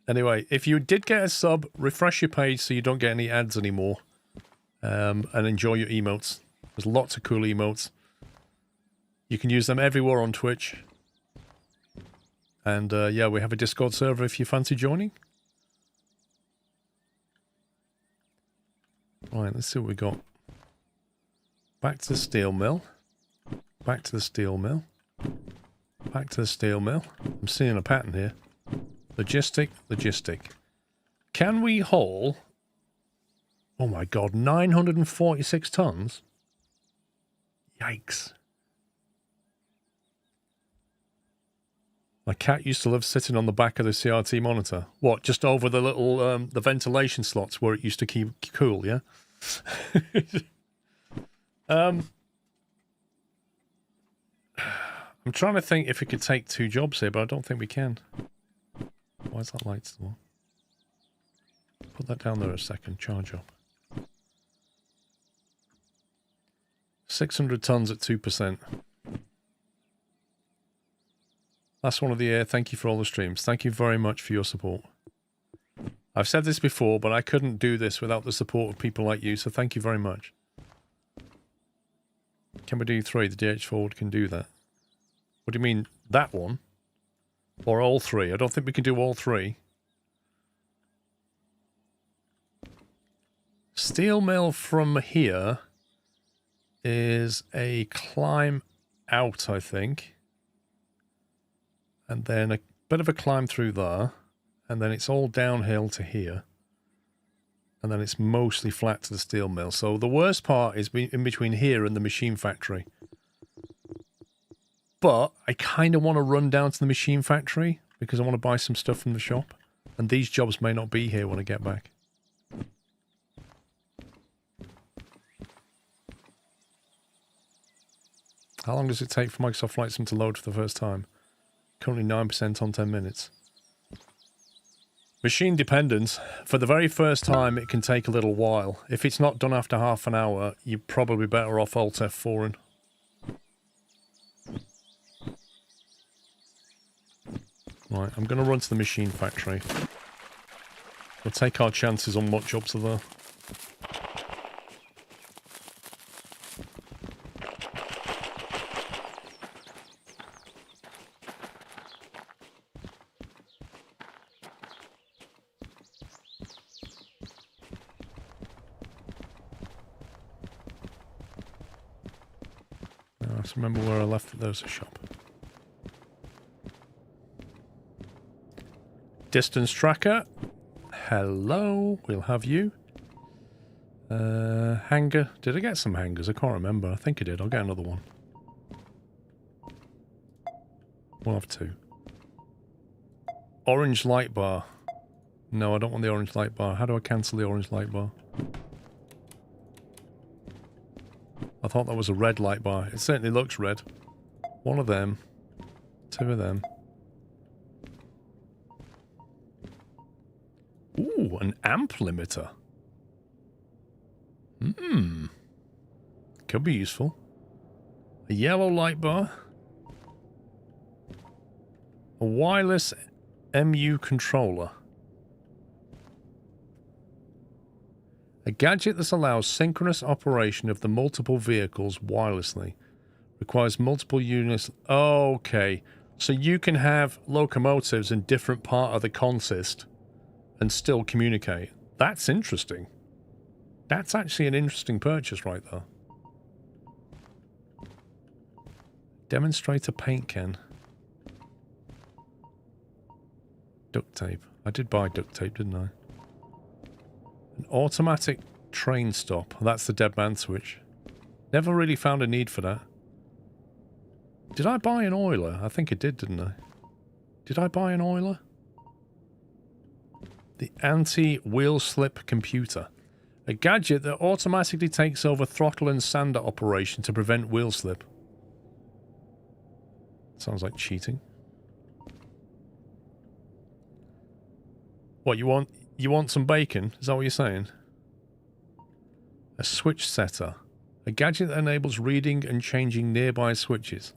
Anyway, if you did get a sub, refresh your page so you don't get any ads anymore. And enjoy your emotes. There's lots of cool emotes. You can use them everywhere on Twitch. And yeah, we have a Discord server if you fancy joining. Right, let's see what we got. Back to the steel mill. Back to the steel mill. Back to the steel mill. I'm seeing a pattern here. Logistic, logistic. Can we haul... Oh my god, 946 tons? Yikes. My cat used to live sitting on the back of the CRT monitor. What, just over the little, the ventilation slots where it used to keep cool, yeah? I'm trying to think if we could take 2 jobs here, but I don't think we can. Why is that light still on? Put that down there a second, charge up. 600 tons at 2%. Last one of the year. Thank you for all the streams. Thank you very much for your support. I've said this before, but I couldn't do this without the support of people like you, so thank you very much. Can we do 3? The DH4 can do that. What do you mean, that one? Or all 3? I don't think we can do all 3. Steel mill from here is a climb out, I think. And then a bit of a climb through there. And then it's all downhill to here. And then it's mostly flat to the steel mill. So the worst part is in between here and the machine factory. But I kind of want to run down to the machine factory because I want to buy some stuff from the shop. And these jobs may not be here when I get back. How long does it take for Microsoft Flight Sim to load for the first time? Currently 9% on 10 minutes. Machine dependent. For the very first time, it can take a little while. If it's not done after half an hour, you're probably better off Alt F4ing. Right, I'm going to run to the machine factory. We'll take our chances on what jobs are there. have to remember where I left it. There's a shop. Distance tracker. Hello. We'll have you. Hanger. Did I get some hangers? I can't remember. I think I did. I'll get another one. We'll have 2. Orange light bar. No, I don't want the orange light bar. How do I cancel the orange light bar? I thought that was a red light bar. It certainly looks red. 1 of them. 2 of them. Ooh, an amp limiter. Could be useful. A yellow light bar. A wireless MU controller. A gadget that allows synchronous operation of the multiple vehicles wirelessly. Requires multiple units. Okay. So you can have locomotives in different part of the consist and still communicate. That's interesting. That's actually an interesting purchase right there. Demonstrator paint can. Duct tape. I did buy duct tape, didn't I? An automatic train stop. That's the dead man switch. Never really found a need for that. Did I buy an oiler? I think I did, didn't I? Did I buy an oiler? The anti-wheel slip computer. A gadget that automatically takes over throttle and sander operation to prevent wheel slip. Sounds like cheating. What, you want some bacon? Is that what you're saying? A switch setter. A gadget that enables reading and changing nearby switches.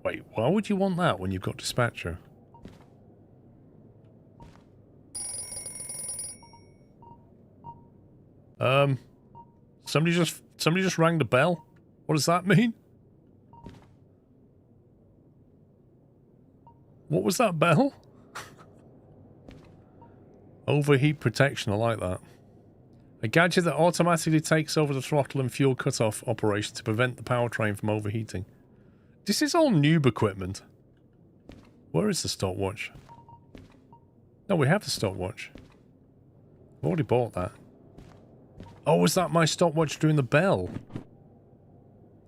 Wait, why would you want that when you've got dispatcher? Somebody just rang the bell. What does that mean? What was that bell? Overheat protection, I like that. A gadget that automatically takes over the throttle and fuel cutoff operation to prevent the powertrain from overheating. This is all noob equipment. Where is the stopwatch? No, we have the stopwatch. I've already bought that. Oh, was that my stopwatch doing the bell?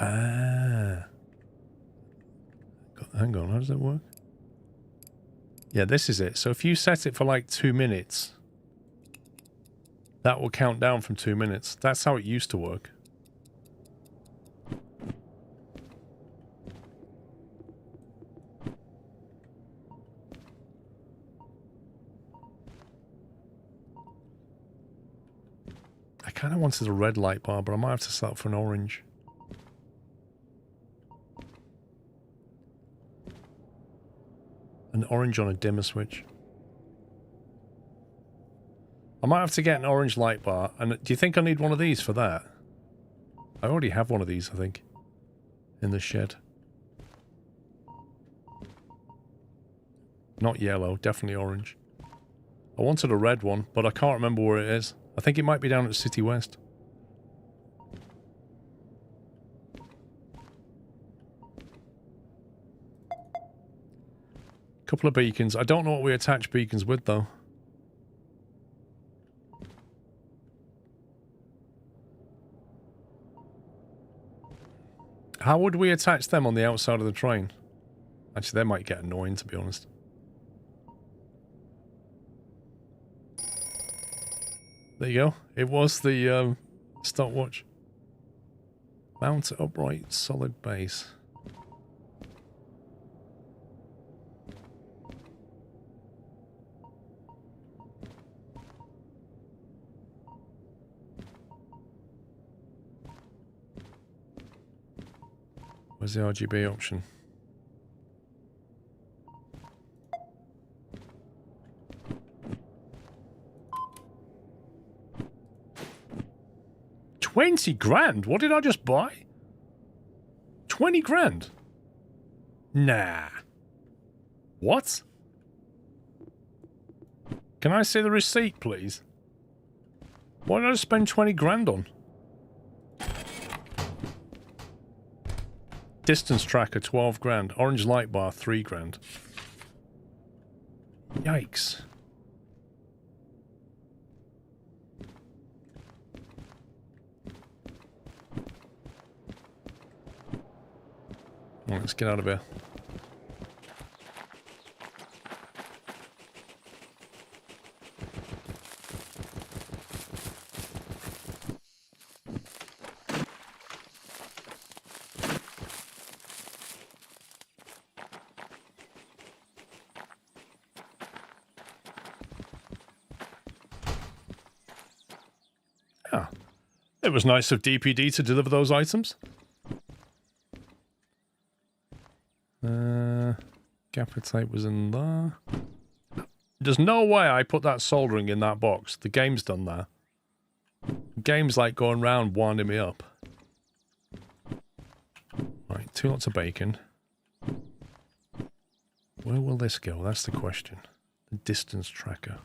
Ah. Hang on, how does that work? Yeah, this is it. So if you set it for like 2 minutes, that will count down from 2 minutes. That's how it used to work. I kind of wanted a red light bar, but I might have to start for an orange. An orange on a dimmer switch. I might have to get an orange light bar. And do you think I need one of these for that? I already have one of these, I think. In the shed. Not yellow, definitely orange. I wanted a red one, but I can't remember where it is. I think it might be down at City West. Couple of beacons. I don't know what we attach beacons with, though. How would we attach them on the outside of the train? Actually, they might get annoying, to be honest. There you go. It was the stopwatch. Mount upright solid base. Where's the RGB option? $20,000? What did I just buy? 20 grand? Nah. What? Can I see the receipt, please? What did I spend 20 grand on? Distance tracker, 12 grand. Orange light bar, 3 grand. Yikes. Well, let's get out of here. Ah, it was nice of DPD to deliver those items. Gaffer tape was in there. There's no way I put that soldering in that box. The game's done that. The game's like going round winding me up. Right, 2 lots of bacon. Where will this go? That's the question. The distance tracker.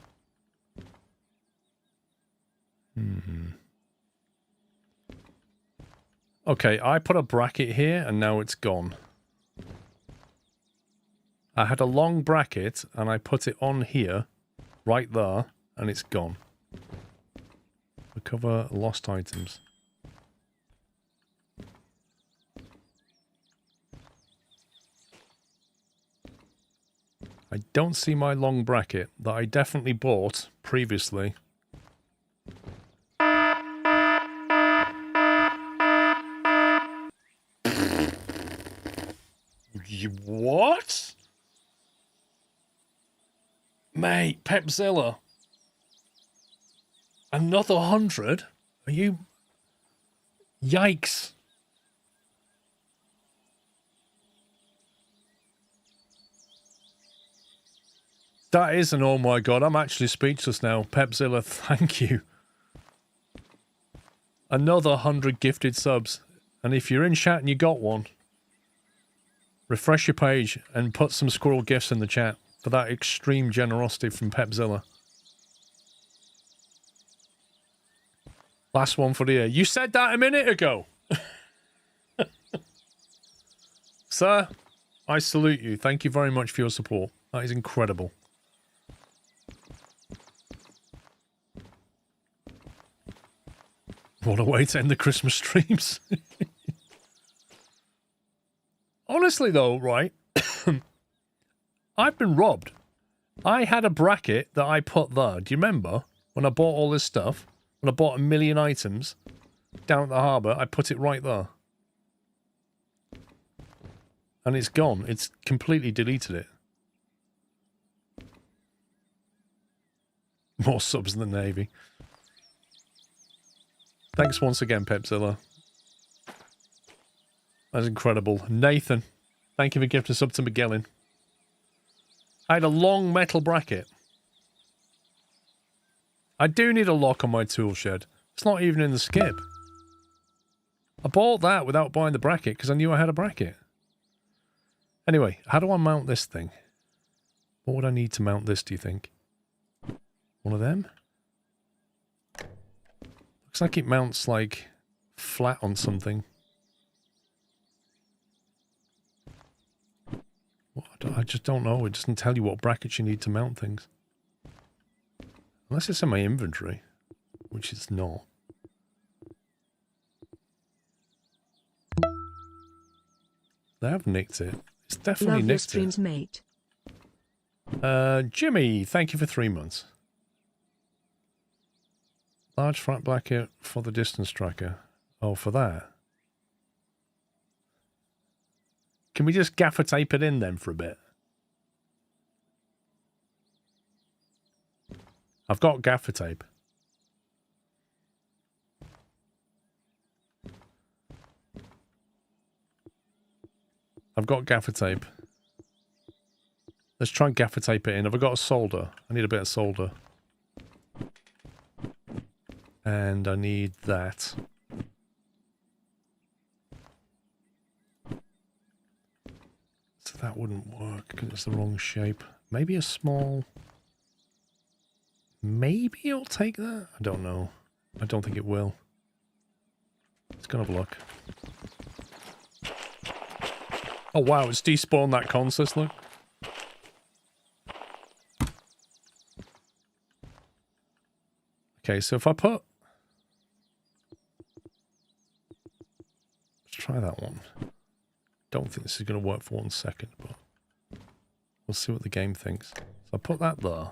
Okay, I put a bracket here and now it's gone. I had a long bracket and I put it on here, right there, and it's gone. Recover lost items. I don't see my long bracket that I definitely bought previously. What? Mate, Pepzilla. Another 100? Are you... Yikes. That is an oh my god, I'm actually speechless now. Pepzilla, thank you. Another 100 gifted subs. And if you're in chat and you got one, refresh your page and put some squirrel gifts in the chat for that extreme generosity from Pepzilla. Last one for the year. You said that a minute ago. Sir, I salute you. Thank you very much for your support. That is incredible. What a way to end the Christmas streams. Honestly though, right? I've been robbed. I had a bracket that I put there. Do you remember? When I bought all this stuff, when I bought 1 million items down at the harbour, I put it right there. And it's gone. It's completely deleted it. More subs than the Navy. Thanks once again, Pepzilla. That's incredible. Nathan, thank you for gifting a sub to Magellan. I had a long metal bracket. I do need a lock on my tool shed. It's not even in the skip. I bought that without buying the bracket because I knew I had a bracket. Anyway, how do I mount this thing? What would I need to mount this, do you think? One of them? Looks like it mounts, like, flat on something. I just don't know. It doesn't tell you what brackets you need to mount things. Unless it's in my inventory, which it's not. They have nicked it. It's definitely Love your nicked streams, mate. it. Jimmy, thank you for 3 months. Large flat bracket for the distance tracker. Oh, for that. Can we just gaffer tape it in then for a bit? I've got gaffer tape. I've got gaffer tape. Let's try and gaffer tape it in. Have I got a solder? I need a bit of solder. And I need that. So that wouldn't work because it's the wrong shape. Maybe a small... Maybe it'll take that? I don't know. I don't think it will. Let's go have a look. Oh wow, it's despawned that consist, look. Okay, so if I put... Let's try that one. Don't think this is going to work for 1 second, but we'll see what the game thinks. So I put that there.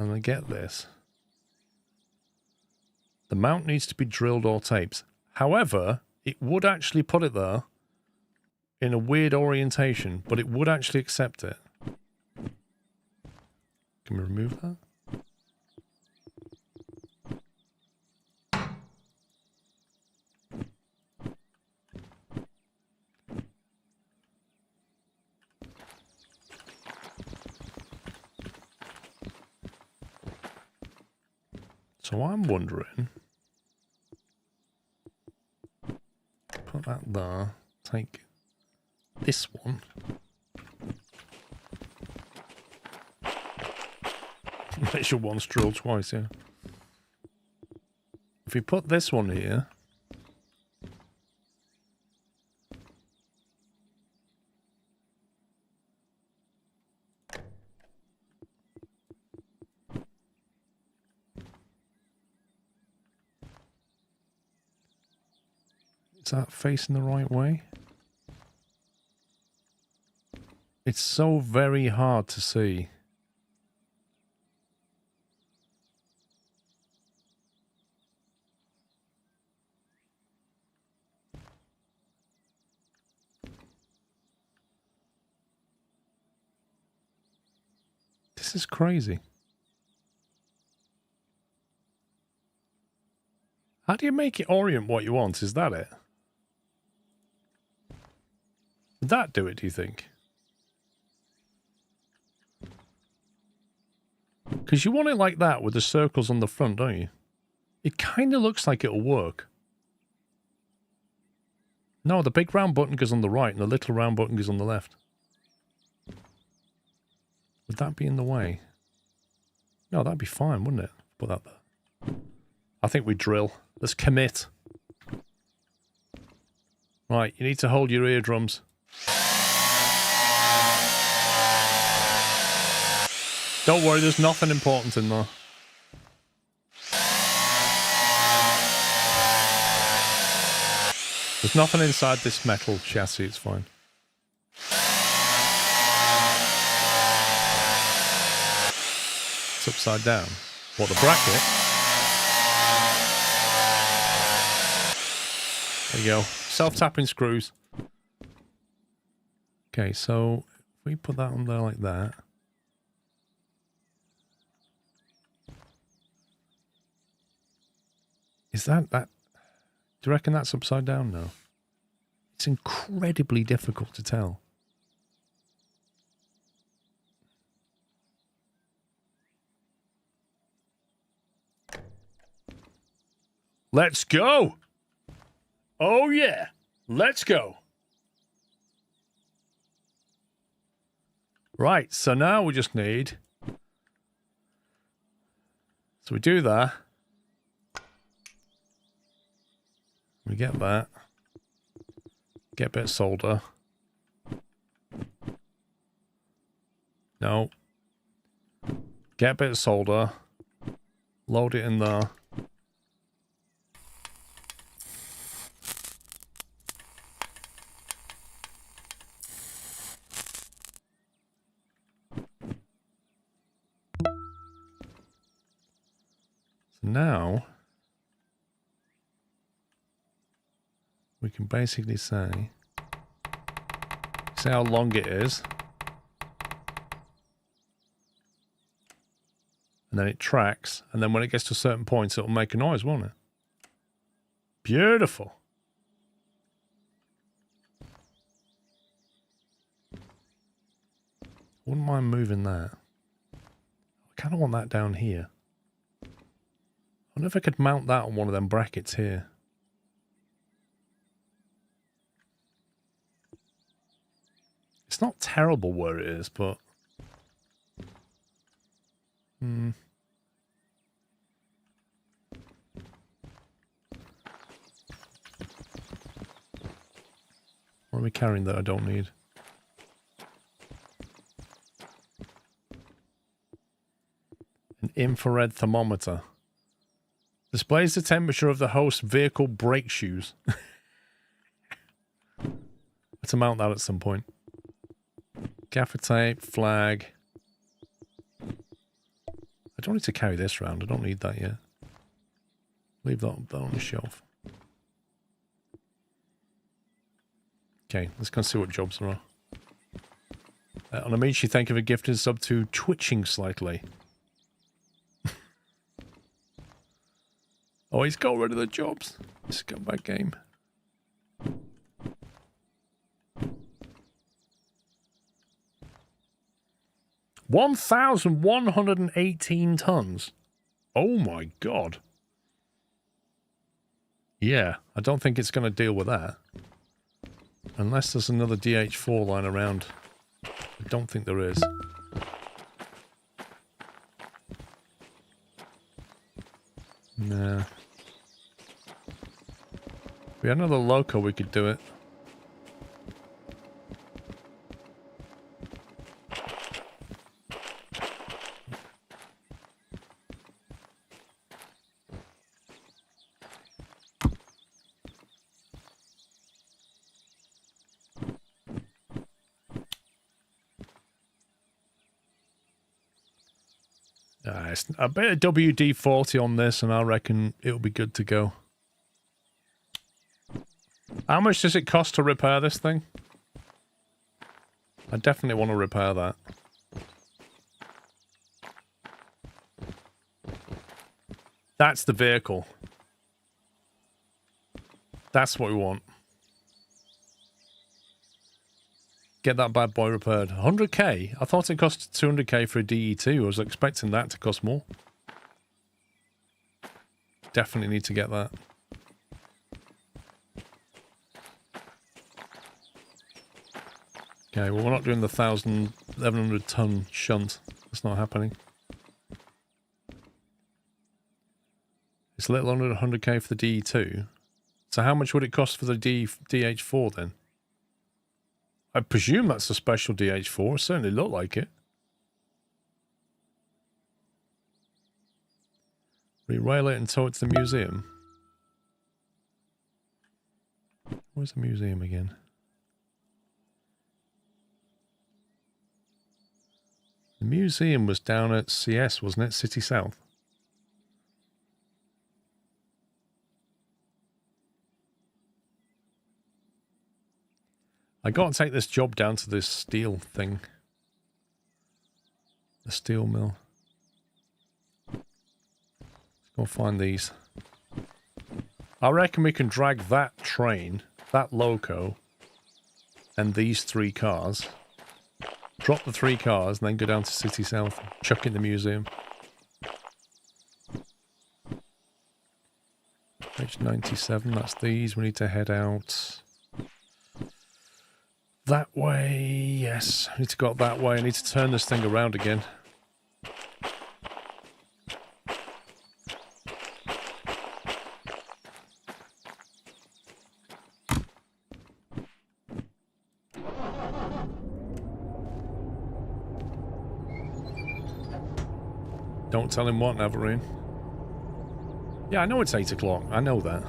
And I get this. The mount needs to be drilled or taped. However, it would actually put it there in a weird orientation, but it would actually accept it. Can we remove that? So I'm wondering, put that there, take this one. Make sure one's drilled twice, yeah. If we put this one here, is that facing the right way? It's so very hard to see. This is crazy. How do you make it orient what you want? Is that it? Would that do it, do you think? Because you want it like that with the circles on the front, don't you? It kind of looks like it'll work. No, the big round button goes on the right and the little round button goes on the left. Would that be in the way? No, that'd be fine, wouldn't it? Put that there. I think we drill. Let's commit. Right, you need to hold your eardrums. Don't worry, there's nothing important in there. There's nothing inside this metal chassis, it's fine. It's upside down. What, the bracket? There you go. Self-tapping screws. Okay, so if we put that on there like that. Is that... Do you reckon that's upside down now? It's incredibly difficult to tell. Let's go! Oh yeah! Let's go! Right, so now we just need... So we do that. We get that. Get a bit of solder. No. Get a bit of solder. Load it in there. So now... we can basically say how long it is. And then it tracks. And then when it gets to certain points, it'll make a noise, won't it? Beautiful. Wouldn't mind moving that. I kind of want that down here. I wonder if I could mount that on one of them brackets here. It's not terrible where it is, but... Or we carrying that I don't need? An infrared thermometer. Displays the temperature of the host vehicle brake shoes. Let's mount that at some point. Gaffer tape, flag. I don't need to carry this around. I don't need that yet. Leave that on the shelf. Okay, let's go and see what jobs there are. On Amici, thank you for gifting sub to Twitching Slightly. Oh, he's got rid of the jobs. Scumbag game. $1,118 tons. Oh my god. Yeah, I don't think it's going to deal with that. Unless there's another DH4 line around. I don't think there is. Nah. If we had another loco, we could do it. A bit of WD-40 on this and I reckon it'll be good to go. How much does it cost to repair this thing? I definitely want to repair that. That's the vehicle. That's what we want. Get that bad boy repaired. 100k? I thought it cost 200k for a DE2. I was expecting that to cost more. Definitely need to get that. Okay, well we're not doing the 1,100 ton shunt. That's not happening. It's a little under 100k for the DE2. So how much would it cost for the DH4 then? I presume that's a special DH4. It certainly looked like it. Re-rail it and tow it to the museum. Where's the museum again? The museum was down at CS, wasn't it? City South. I got to take this job down to this steel thing. The steel mill. Let's go find these. I reckon we can drag that train, that loco, and these 3 cars. Drop the 3 cars and then go down to City South. Chuck in the museum. Page 97, that's these. We need to head out that way. Yes, I need to go up that way. I need to turn this thing around again. Don't tell him what, Navarine. Yeah, I know it's 8 o'clock. I know that.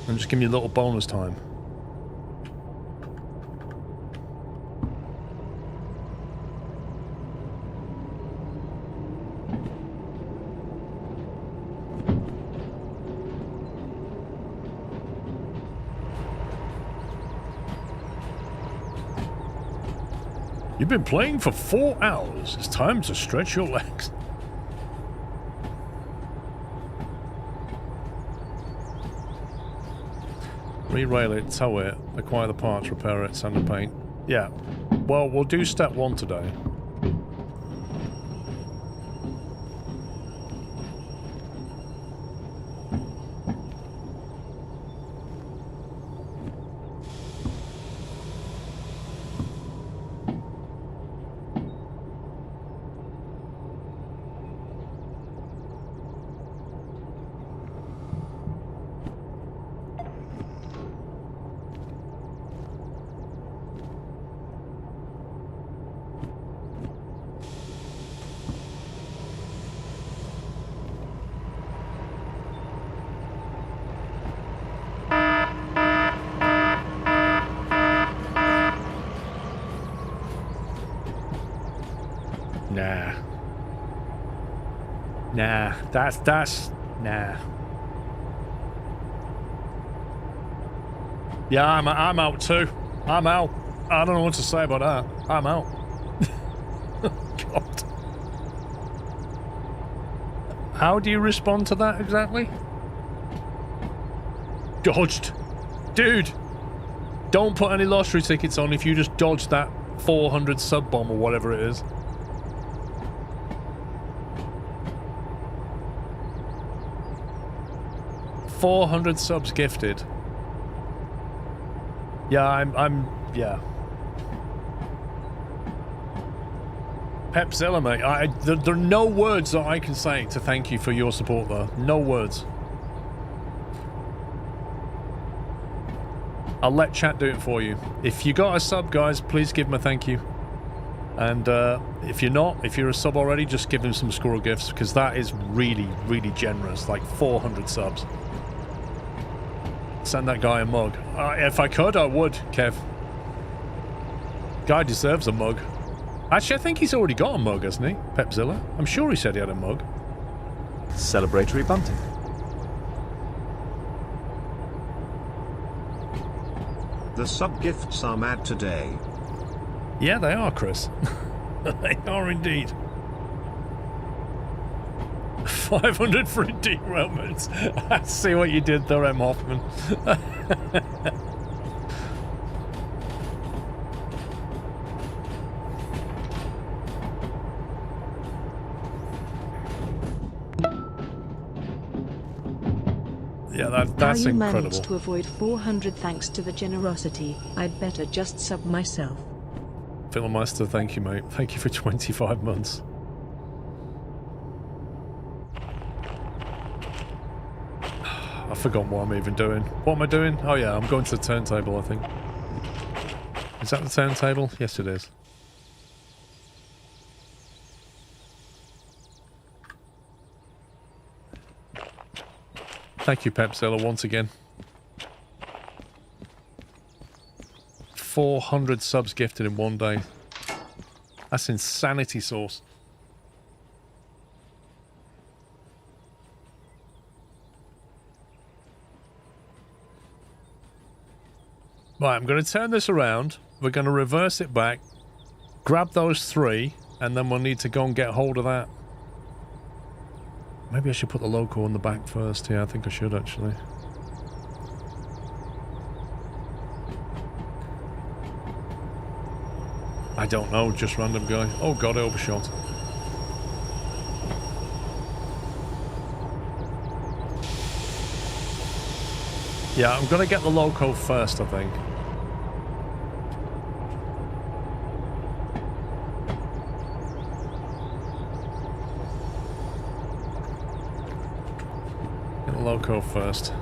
I'm just giving you a little bonus time. You've been playing for 4 hours. It's time to stretch your legs. Re-rail it, tow it, acquire the parts, repair it, sand and paint. Yeah. Well, we'll do step 1 today. Nah. Nah. Nah. Yeah, I'm out too. I'm out. I don't know what to say about that. I'm out. God. How do you respond to that exactly? Dodged. Dude, don't put any lottery tickets on if you just dodged that 400 sub bomb or whatever it is. $400 subs gifted. Yeah, yeah. Pepzilla, mate. There are no words that I can say to thank you for your support, though. No words. I'll let chat do it for you. If you got a sub, guys, please give him a thank you. And if you're a sub already, just give him some squirrel gifts, because that is really, really generous. Like 400 subs. Send that guy a mug. If I could, I would, Kev. Guy deserves a mug. Actually, I think he's already got a mug, hasn't he? Pepzilla? I'm sure he said he had a mug. Celebratory bunting. The sub gifts are mad today. Yeah, they are, Chris. They are indeed. 500 for a derailment. I see what you did there, M. Hoffman. Yeah, that's How you incredible. managed to avoid 400 thanks to the generosity. I'd better just sub myself. Filmeister, thank you, mate. Thank you for 25 months. I forgot what I'm even doing. What am I doing? Oh yeah, I'm going to the turntable, I think. Is that the turntable? Yes, it is. Thank you, Pepzilla, once again. 400 subs gifted in one day. That's insanity sauce. Right, I'm going to turn this around. We're going to reverse it back. Grab those 3, and then we'll need to go and get hold of that. Maybe I should put the loco on the back first. Yeah, I think I should, actually. I don't know, just random guy. Oh god, I overshot. Yeah, I'm gonna get the loco first, I think. Get the loco first.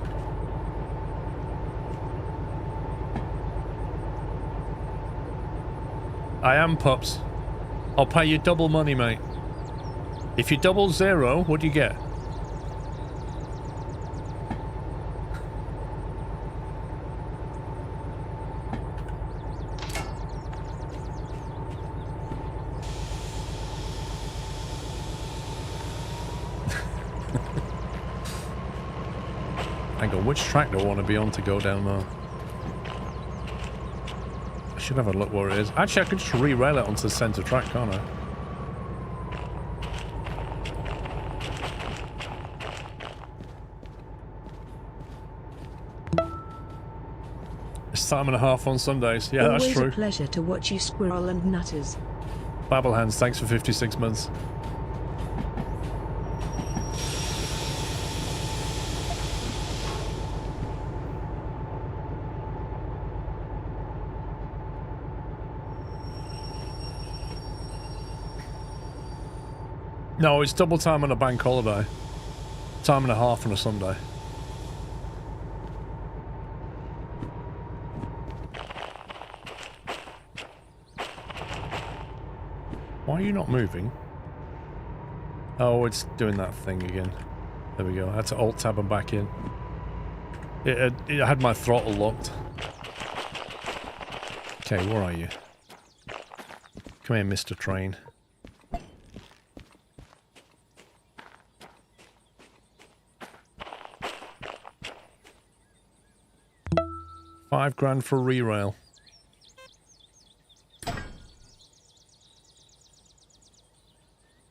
I am, pups. I'll pay you double money, mate. If you double 0, what do you get? Hang on, which track do I want to be on to go down there? I should have a look where it is. Actually, I could just re-rail it onto the center track, can't I? It's time and a half on Sundays. Yeah, Always that's true. A pleasure to watch you squirrel and nutters. Babblehands, thanks for 56 months. No, it's double time on a bank holiday. Time and a half on a Sunday. Why are you not moving? Oh, it's doing that thing again. There we go. I had to alt-tab and back in. It had my throttle locked. Okay, where are you? Come here, Mr. Train. 5 grand for a re-rail.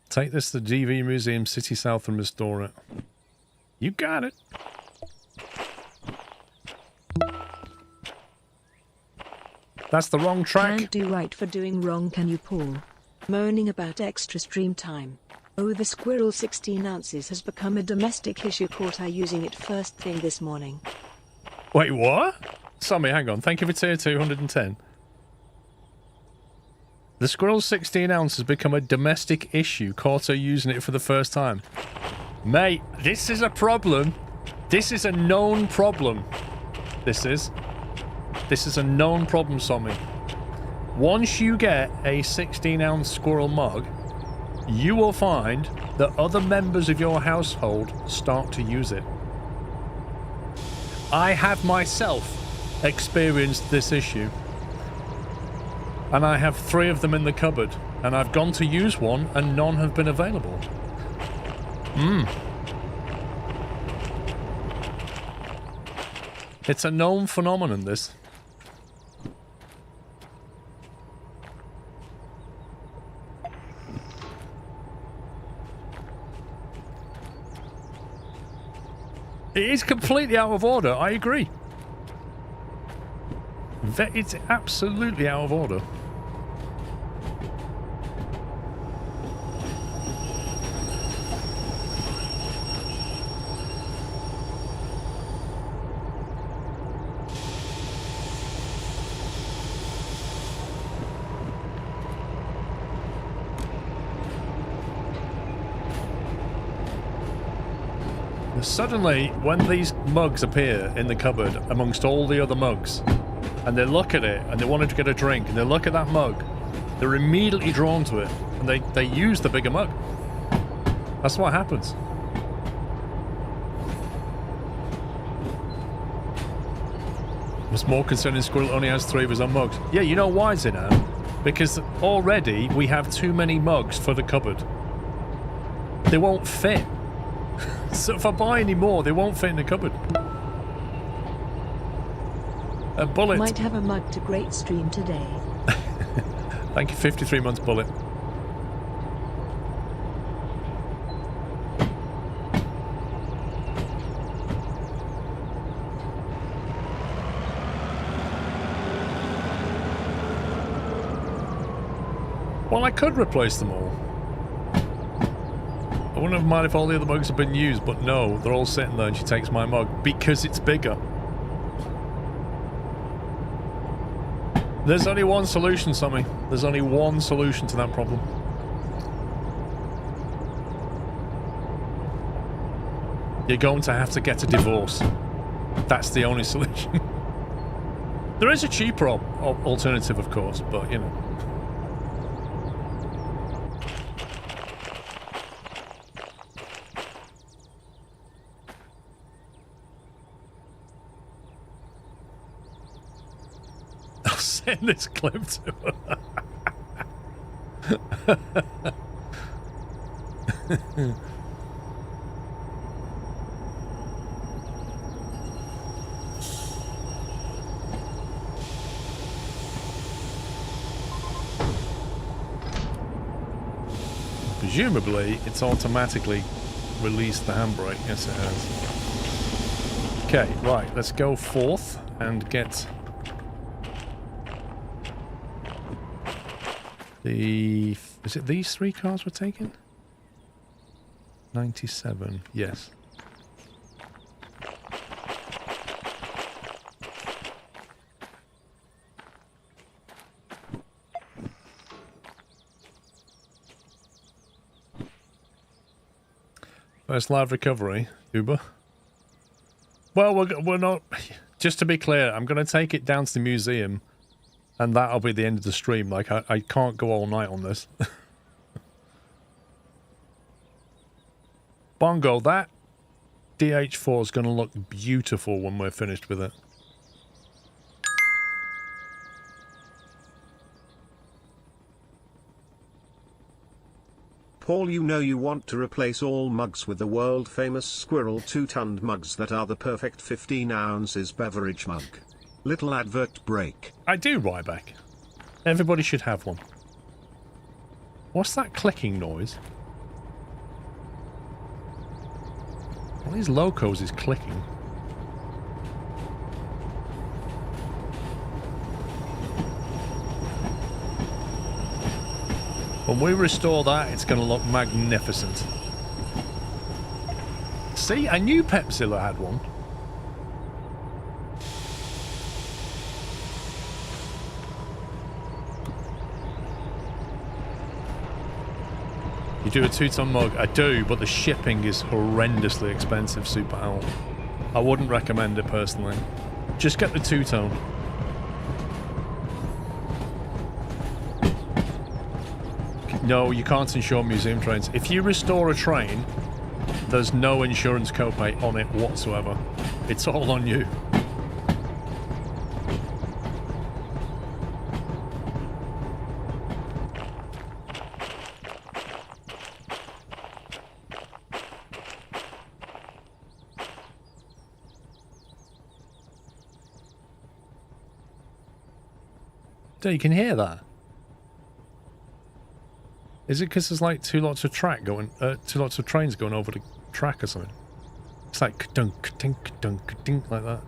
Take this to the DV Museum City South and restore it. You got it. That's the wrong track. Can't do right for doing wrong, can you, Paul? Moaning about extra stream time. Oh, the squirrel 16 ounces has become a domestic issue. Caught her using it first thing this morning. Wait, what? Sammy, hang on. Thank you for tier 210. The squirrel 16 ounce has become a domestic issue. Caught her using it for the first time. Mate, this is a problem. This is a known problem. This is a known problem, Sammy. Once you get a 16-ounce squirrel mug, you will find that other members of your household start to use it. I have myself experienced this issue. And I have 3 of them in the cupboard. And I've gone to use one and none have been available. It's a known phenomenon, this. It is completely out of order, I agree. It's absolutely out of order. Suddenly, when these mugs appear in the cupboard amongst all the other mugs, and they look at it and they wanted to get a drink, and they look at that mug, they're immediately drawn to it, and they use the bigger mug. That's what happens. What's more concerning, Squirrel only has 3 of his own mugs. Yeah, you know why, Zinam? Because already we have too many mugs for the cupboard. They won't fit. So if I buy any more, they won't fit in the cupboard. A Bullet. Might have a mug to great stream today. Thank you, 53 months, Bullet. Well, I could replace them all. I wouldn't have minded if all the other mugs have been used, but no, they're all sitting there and she takes my mug because it's bigger. There's only one solution, Sammy. There's only one solution to that problem. You're going to have to get a divorce. That's the only solution. There is a cheaper alternative, of course, but, you know. Send this clip to her. Presumably, it's automatically released the handbrake. Yes, it has. Okay, right, let's go forth and get the... Is it these 3 cars we're taking? 97, yes. First live recovery, Uber. Well, we're not... Just to be clear, I'm going to take it down to the museum. And that'll be the end of the stream. Like, I can't go all night on this. Bongo, that DH4 is going to look beautiful when we're finished with it. Paul, you know you want to replace all mugs with the world-famous Squirrel 2-ton mugs that are the perfect 15 ounces beverage mug. Little advert break. I do, Ryback. Everybody should have one. What's that clicking noise? All these locos is clicking. When we restore that, it's going to look magnificent. See, I knew Pepzilla had one. You do a 2-ton mug? I do, but the shipping is horrendously expensive, Super Owl. I wouldn't recommend it personally. Just get the 2-tone. No, you can't insure museum trains. If you restore a train, there's no insurance copay on it whatsoever. It's all on you. So you can hear that. Is it because there's like two lots of trains going over the track or something? It's like dunk, dink, dunk, dink, like that.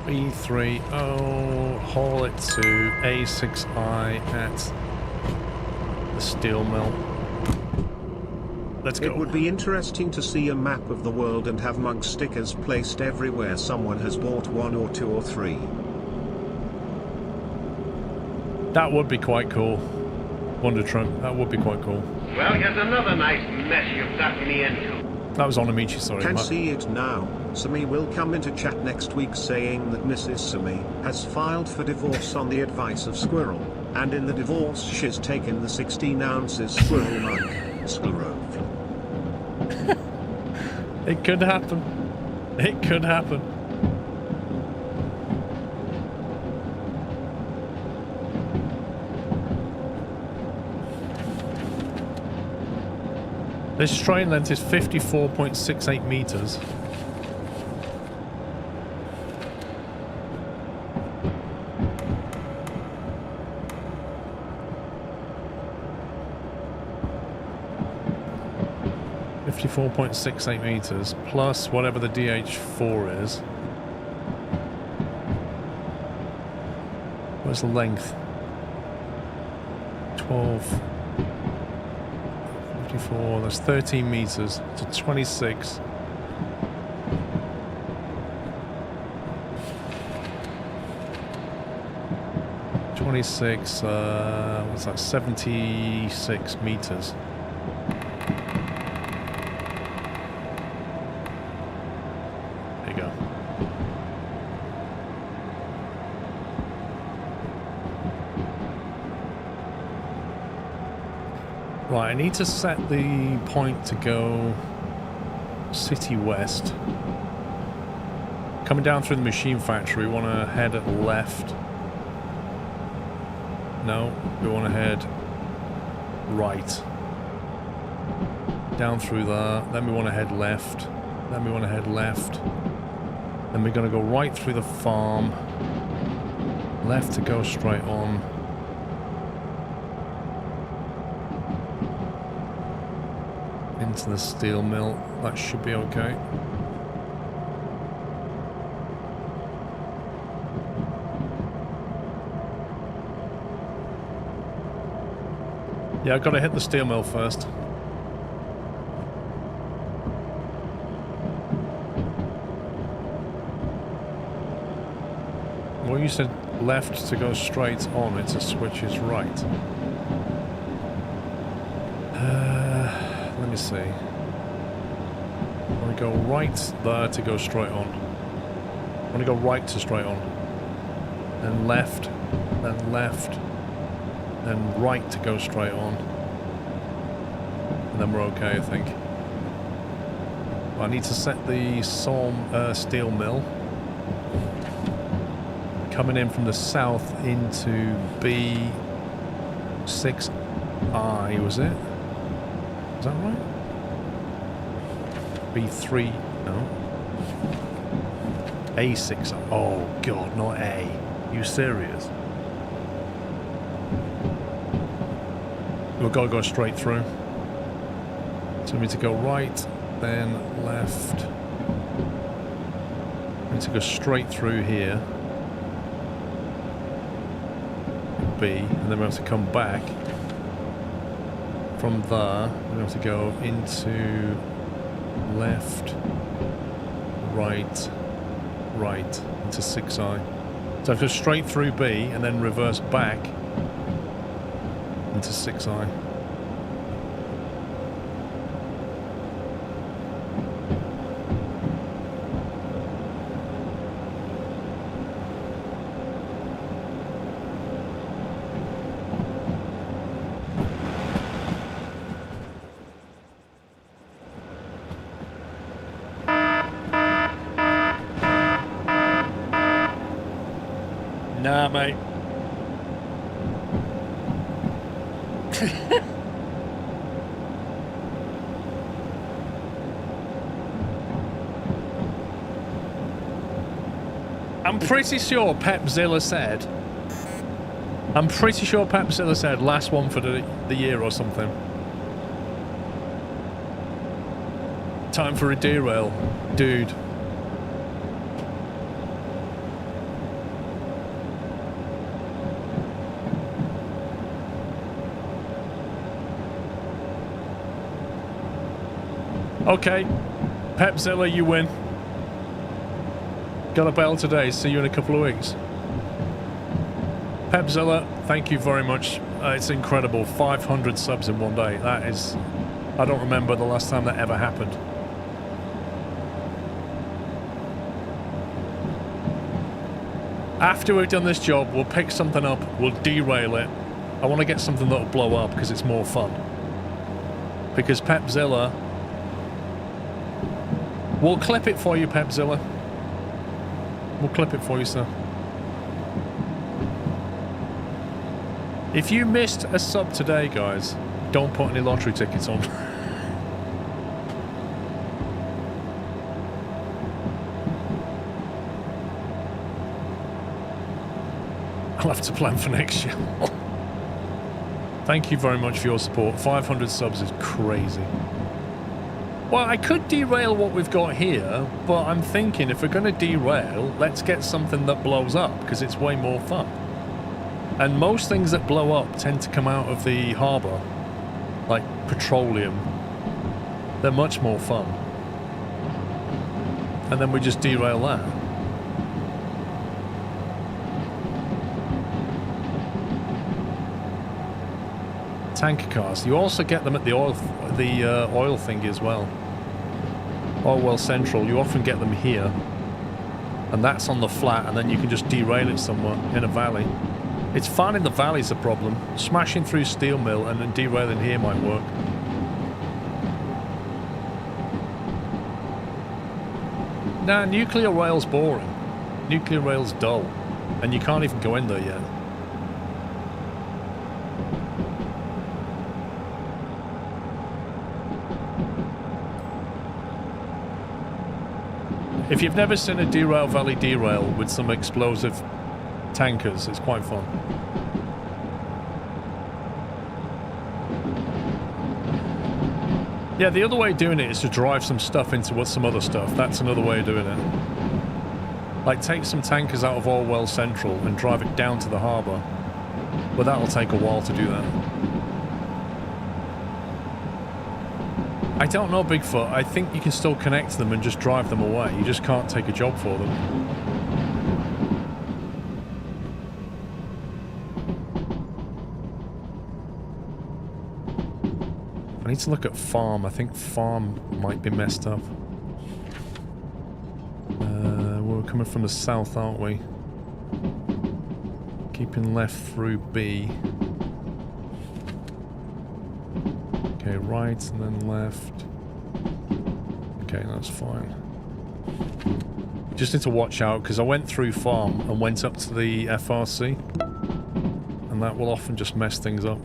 E30, haul it to A6I at the steel mill. Let's go. It would be interesting to see a map of the world and have mug stickers placed everywhere someone has bought 1 or 2 or 3. That would be quite cool. Wonder Trump, that would be quite cool. Well, here's another nice mess you've gotten me into. That was Onamichi, sorry. Can see it now. Sumi will come into chat next week saying that Mrs. Sumi has filed for divorce on the advice of Squirrel, and in the divorce she's taken the 16 ounces Squirrel mug. Squirrel. It could happen. It could happen. This train length is 54.68 meters. .68 meters plus whatever the DH4 is. What's the length? 12. 54. That's 13 meters to 26. What's that? 76 meters. Right, I need to set the point to go City West. Coming down through the machine factory, we want to head left. No, we want to head right. Down through there, then we want to head left. Then we want to head left. Then we're going to go right through the farm. Left to go straight on. Into the steel mill. That should be okay. Yeah, I've got to hit the steel mill first. Well, you said left to go straight on. It's a switch is right. Let me see. I want to go right there to go straight on. I want to go right to straight on. Then left, then right to go straight on. And then we're okay, I think. I need to set the steel mill. Coming in from the south into B6I, was it? Is that right? B3, no. A6, oh god, not A. You serious? We've got to go straight through. So we need to go right, then left. We need to go straight through here. B, and then we have to come back. From there, we have to go into left, right, into 6i. So I have to go straight through B and then reverse back into 6i. Nah, mate. I'm pretty sure Pepzilla said. I'm pretty sure Pepzilla said last one for the year or something. Time for a derail, dude. Okay, Pepzilla, you win. Got a bell today. See you in a couple of weeks. Pepzilla, thank you very much. It's incredible. 500 subs in one day. That is... I don't remember the last time that ever happened. After we've done this job, we'll pick something up. We'll derail it. I want to get something that'll blow up because it's more fun. Because Pepzilla... We'll clip it for you, Pepzilla. We'll clip it for you, sir. If you missed a sub today, guys, don't put any lottery tickets on. I'll have to plan for next year. Thank you very much for your support. 500 subs is crazy. Well, I could derail what we've got here, but I'm thinking if we're going to derail, let's get something that blows up, because it's way more fun. And most things that blow up tend to come out of the harbour, like petroleum. They're much more fun. And then we just derail that. Tanker cars. You also get them at the oil thingy as well. Oil well central. You often get them here, and that's on the flat, and then you can just derail it somewhere in a valley. It's fine in the valley's a problem. Smashing through steel mill and then derailing here might work. Nah, nuclear rail's boring. Nuclear rail's dull, and you can't even go in there yet. If you've never seen a derail valley derail with some explosive tankers, it's quite fun. Yeah, the other way of doing it is to drive some stuff into some other stuff. That's another way of doing it. Like, take some tankers out of Orwell Central and drive it down to the harbour. But that'll take a while to do that. I don't know, Bigfoot. I think you can still connect them and just drive them away. You just can't take a job for them. need to look at farm. I think farm might be messed up. We're coming from the south, aren't we? Keeping left through B. Okay, right and then left. Okay, that's fine. Just need to watch out because I went through farm and went up to the FRC, and that will often just mess things up.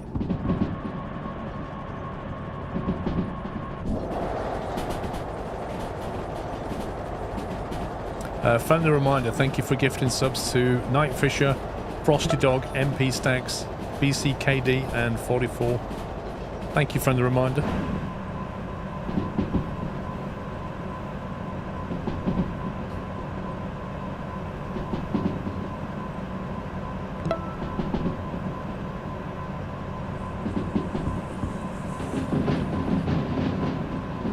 Friendly reminder, thank you for gifting subs to Night Fisher, Frosty Dog, MP Stacks, BCKD, and 44. Thank you, friendly reminder.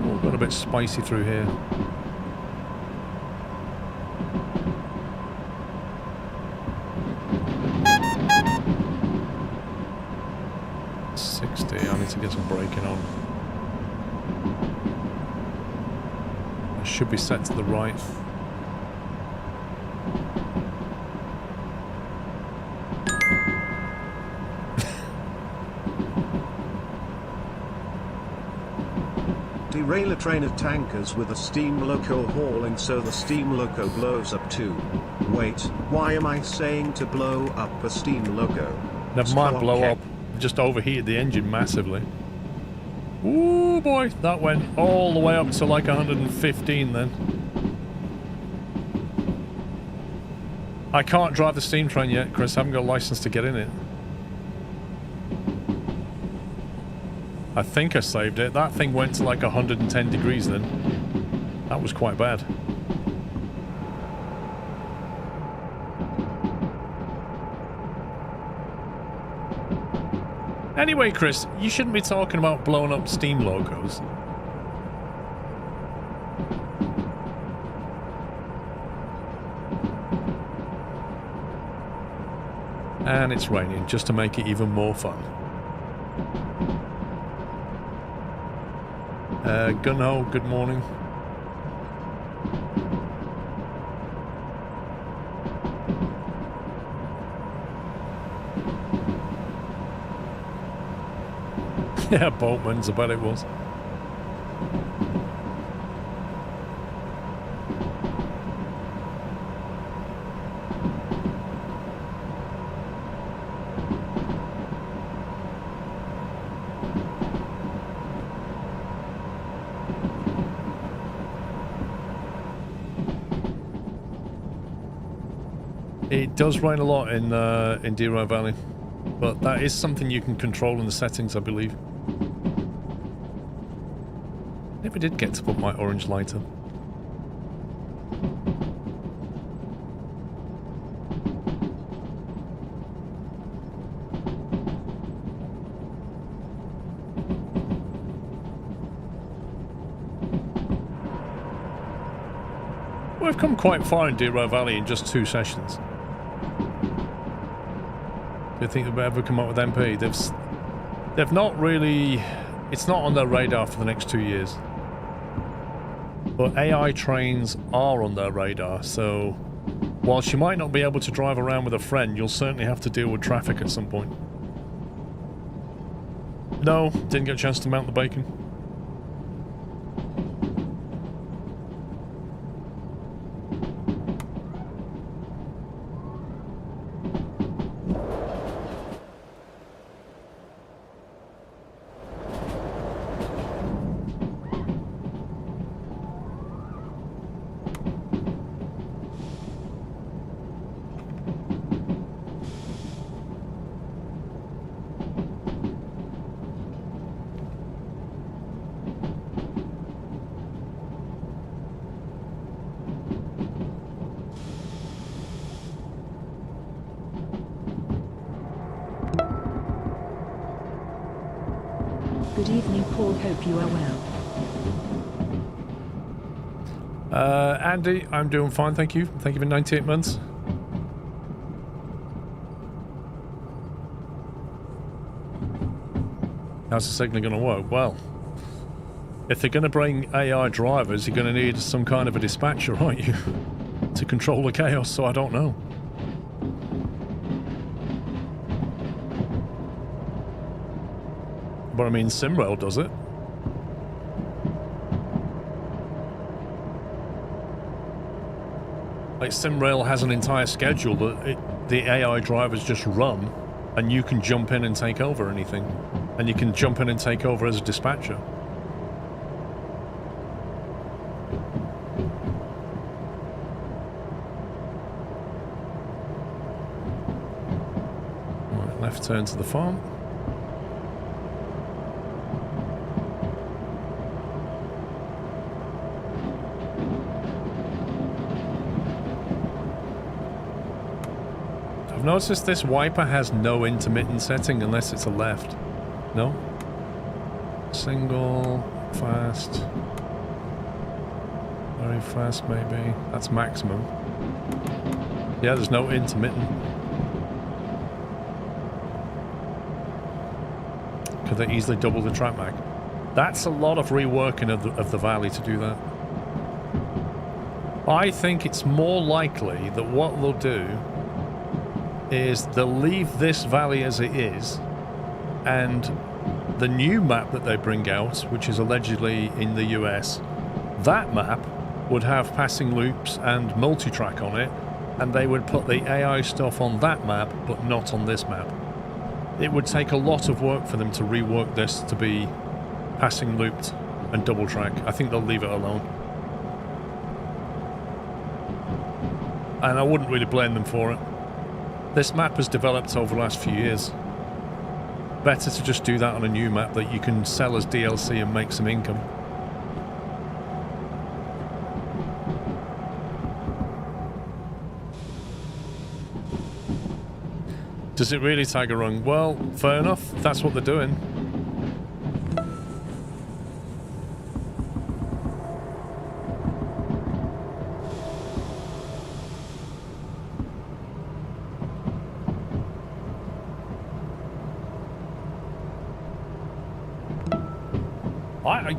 Oh, got a bit spicy through here. I need to get some braking on. I should be set to the right. Derail a train of tankers with a steam loco hauling so the steam loco blows up too. Wait, why am I saying to blow up a steam loco? Never mind, blow up. Just overheated the engine massively. Ooh boy, that went all the way up to like 115 then. I can't drive the steam train yet, Chris. I haven't got a license to get in it. I think I saved it. That thing went to like 110 degrees then. That was quite bad. Anyway, Chris, you shouldn't be talking about blowing up steam locos. And it's raining, just to make it even more fun. Gunho, good morning. Yeah, Boltman's, I bet it was. It does rain a lot in Derailing Valley, but that is something you can control in the settings, I believe. Never did get to put my orange light on. We've come quite far in Derailing Valley in just 2 sessions. Do you think they'll ever come up with MP? They've not really... It's not on their radar for the next 2 years. But AI trains are on their radar, so whilst you might not be able to drive around with a friend, you'll certainly have to deal with traffic at some point. No, didn't get a chance to mount the bacon. Good evening, Paul. Hope you are well. Andy, I'm doing fine, thank you. Thank you for 98 months. How's the signal going to work? Well, if they're going to bring AI drivers, you're going to need some kind of a dispatcher, aren't you? To control the chaos, so I don't know. But I mean, SimRail does it. Like, SimRail has an entire schedule that the AI drivers just run, and you can jump in and take over anything. And you can jump in and take over as a dispatcher. Right, left turn to the farm. I've noticed this wiper has no intermittent setting unless it's a left. No? Single, fast. Very fast, maybe. That's maximum. Yeah, there's no intermittent. Could they easily double the track mag? That's a lot of reworking of the valley to do that. I think it's more likely that what they'll do is they'll leave this valley as it is, and the new map that they bring out, which is allegedly in the US, that map would have passing loops and multi-track on it, and they would put the AI stuff on that map, but not on this map. It would take a lot of work for them to rework this to be passing looped and double track. I think they'll leave it alone. And I wouldn't really blame them for it. This map has developed over the last few years. Better to just do that on a new map that you can sell as DLC and make some income. Does it really tag a rung? Well, fair enough. That's what they're doing.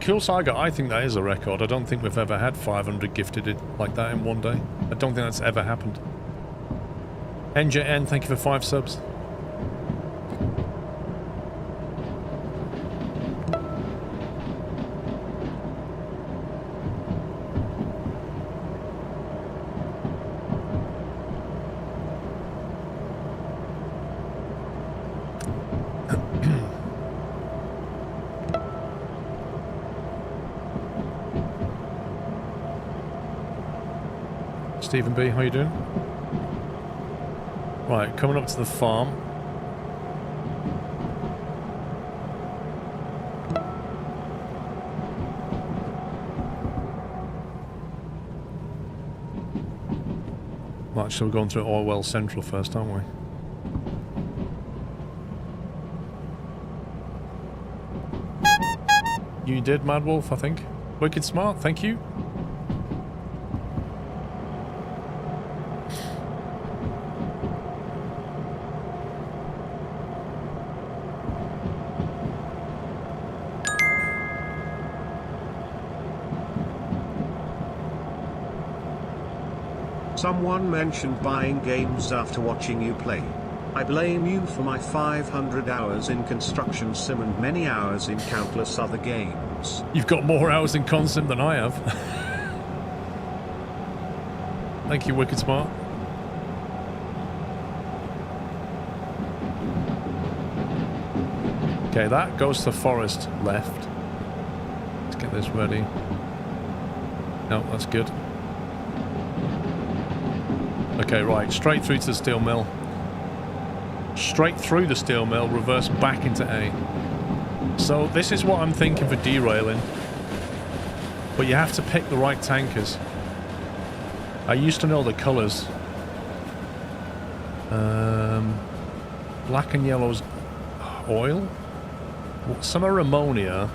Cool Saga, I think that is a record. I don't think we've ever had 500 gifted like that in one day. I don't think that's ever happened. NJN, thank you for 5 subs. Stephen B, how you doing? Right, coming up to the farm. Well, actually, we're going through Orwell Central first, aren't we? You did, Mad Wolf, I think. Wicked smart, thank you. Someone mentioned buying games after watching you play. I blame you for my 500 hours in Construction Sim and many hours in countless other games. You've got more hours in Consim than I have. Thank you, Wicked Smart. Okay, that goes to forest left. Let's get this ready. No, that's good. Okay, right, straight through to the steel mill. Straight through the steel mill, reverse back into A. So this is what I'm thinking for derailing. But you have to pick the right tankers. I used to know the colours. Black and yellow's oil? Some are ammonia.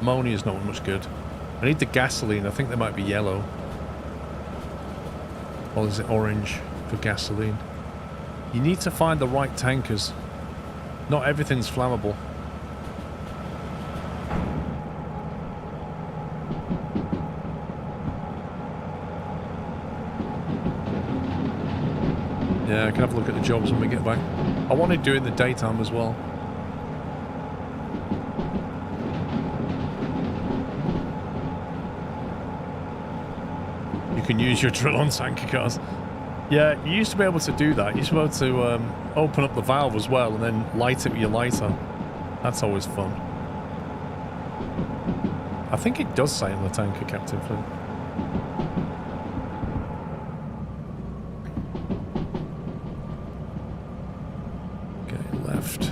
Ammonia's not much good. I need the gasoline. I think they might be yellow. Or is it orange for gasoline? You need to find the right tankers. Not everything's flammable. I can have a look at the jobs when we get back. I want to do it in the daytime as well. You can use your drill on tanker cars. Yeah, you used to be able to do that. You used to be able to open up the valve as well and then light it with your lighter. That's always fun. I think it does say on the tanker, Captain Flynn. Okay, left.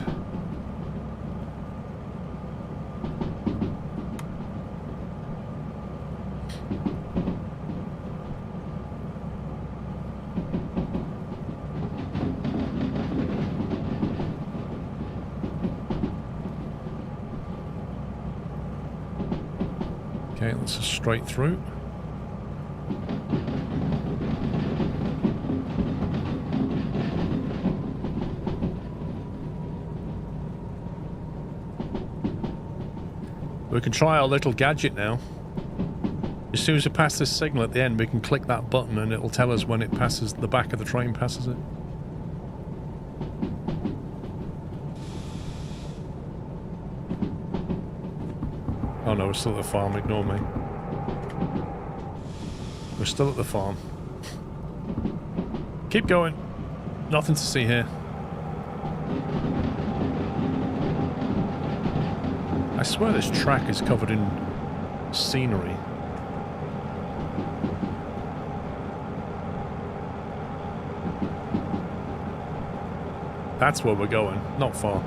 Okay, let's just straight through. We can try our little gadget now. As soon as we pass this signal at the end, we can click that button and it'll tell us when it passes, the back of the train passes it. Oh no, we're still at the farm, ignore me. We're still at the farm. Keep going. Nothing to see here. I swear this track is covered in scenery. That's where we're going, not far.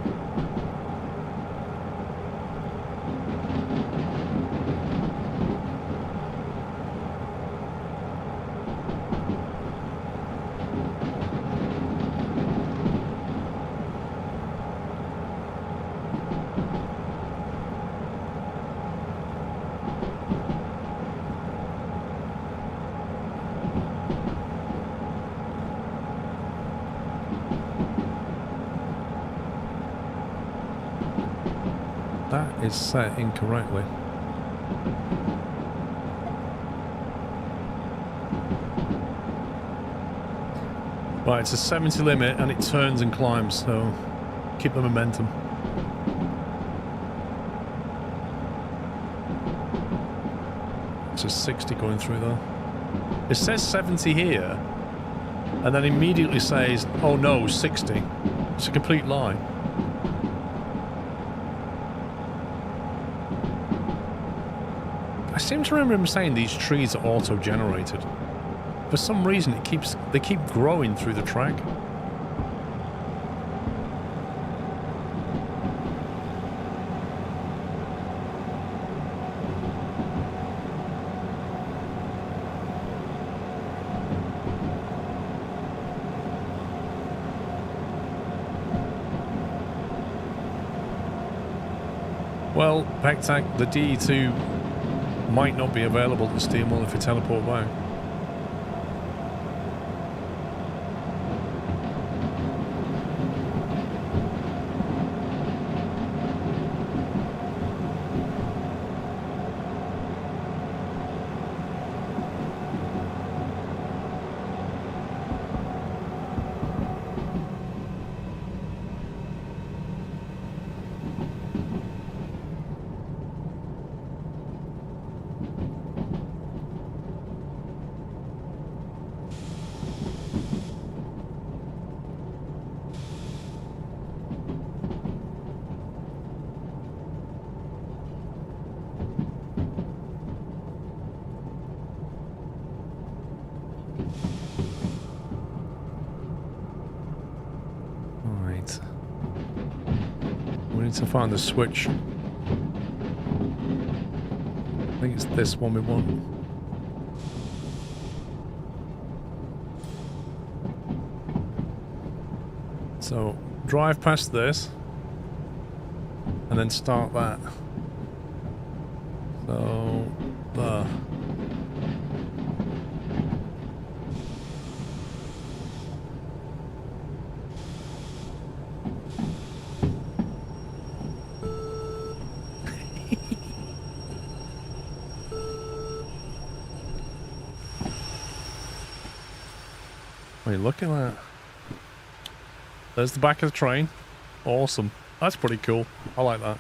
That is set incorrectly. Right, it's a 70 limit and it turns and climbs, so keep the momentum. It's a 60 going through though. It says 70 here and then immediately says, oh no, 60. It's a complete lie. I seem to remember him saying these trees are auto-generated. For some reason, they keep growing through the track. Well, Pectac, the DE2 might not be available to steam while if you teleport back. To find the switch. I think it's this one we want. So drive past this and then start that. So there. What are you looking at? There's the back of the train. Awesome. That's pretty cool. I like that.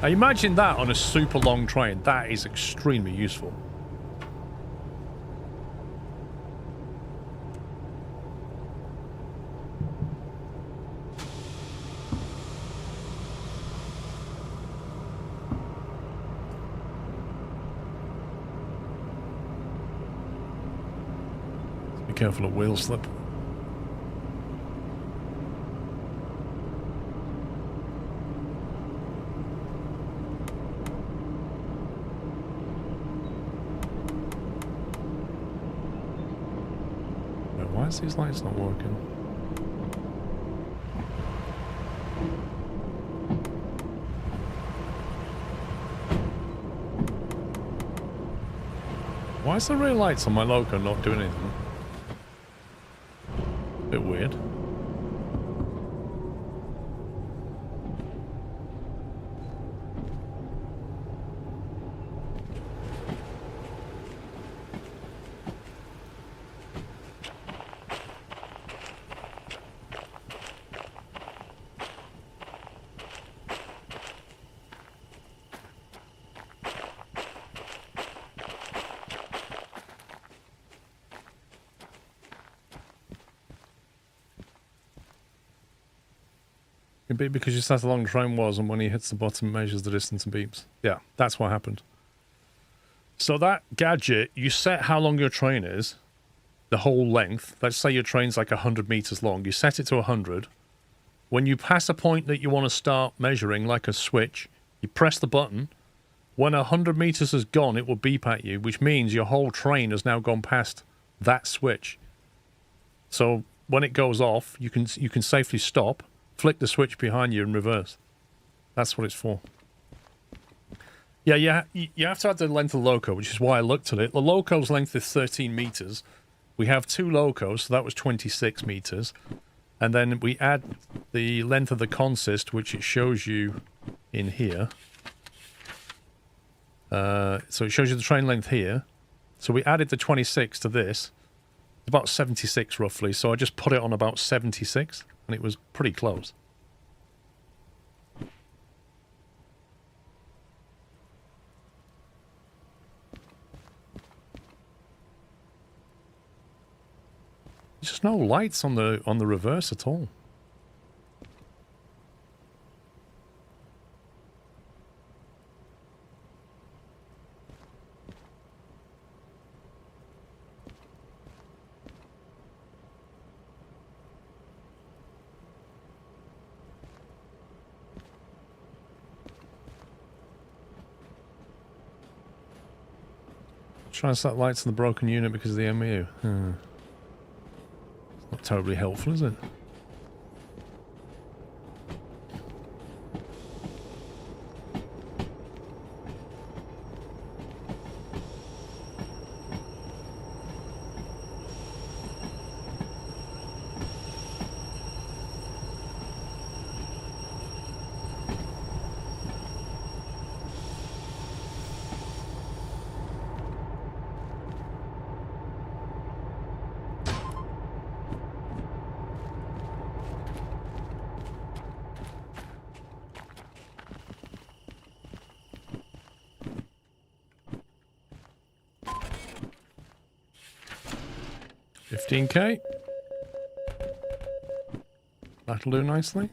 Now imagine that on a super long train. That is extremely useful. Be careful of wheel slip. Why is these lights not working? Why is the rear lights on my loco not doing anything? Bit weird. It'd be because you sat along the train was, and when he hits the bottom, it measures the distance and beeps. Yeah, that's what happened. So that gadget, you set how long your train is, the whole length. Let's say your train's like 100 meters long. You set it to 100. When you pass a point that you want to start measuring, like a switch, you press the button. When 100 meters has gone, it will beep at you, which means your whole train has now gone past that switch. So when it goes off, you can safely stop. Flick the switch behind you and reverse. That's what it's for. Yeah, you have to add the length of the loco, which is why I looked at it. The loco's length is 13 meters. We have 2 locos, so that was 26 meters. And then we add the length of the consist, which it shows you in here. So it shows you the train length here. So we added the 26 to this. It's about 76 roughly, so I just put it on about 76. And it was pretty close. There's just no lights on the reverse at all. Trying to set lights on the broken unit because of the MU. Not terribly helpful, is it? $15K. That'll do nicely.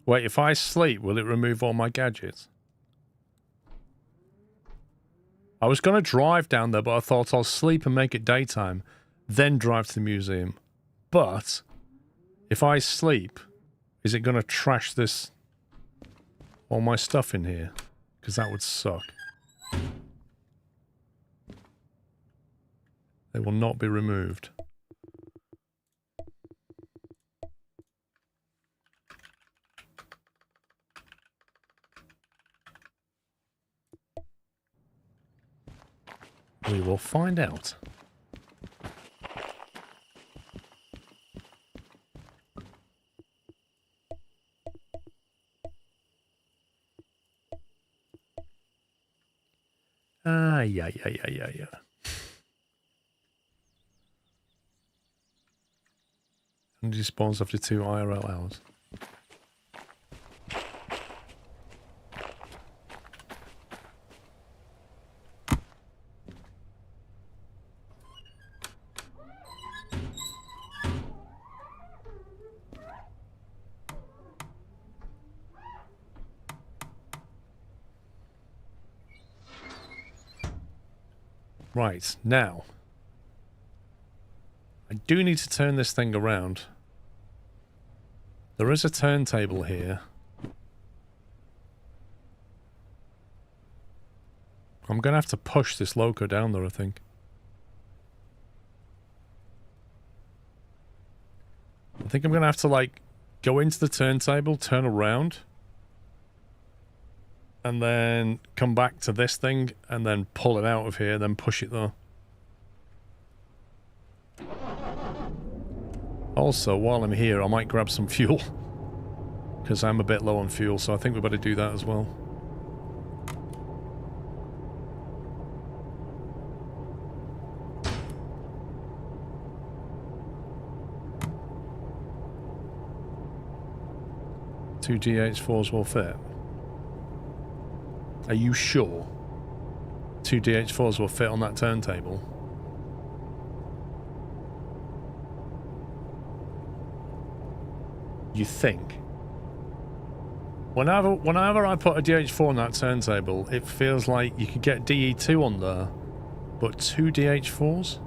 Wait, if I sleep, will it remove all my gadgets? I was going to drive down there, but I thought I'll sleep and make it daytime, then drive to the museum. But if I sleep, is it going to trash this, all my stuff in here? Because that would suck. They will not be removed. We will find out. Yeah. And he spawns after 2 IRL hours. Right, now. I do need to turn this thing around. There is a turntable here. I'm going to have to push this loco down there, I think. I think I'm going to have to, like, go into the turntable, turn around, and then come back to this thing, and then pull it out of here, then push it there. Also, while I'm here, I might grab some fuel. Because I'm a bit low on fuel, so I think we better do that as well. Two DH4s will fit. Are you sure? 2 DH4s will fit on that turntable? You think? Whenever I put a DH4 on that turntable, it feels like you could get DE2 on there, but 2 DH4s?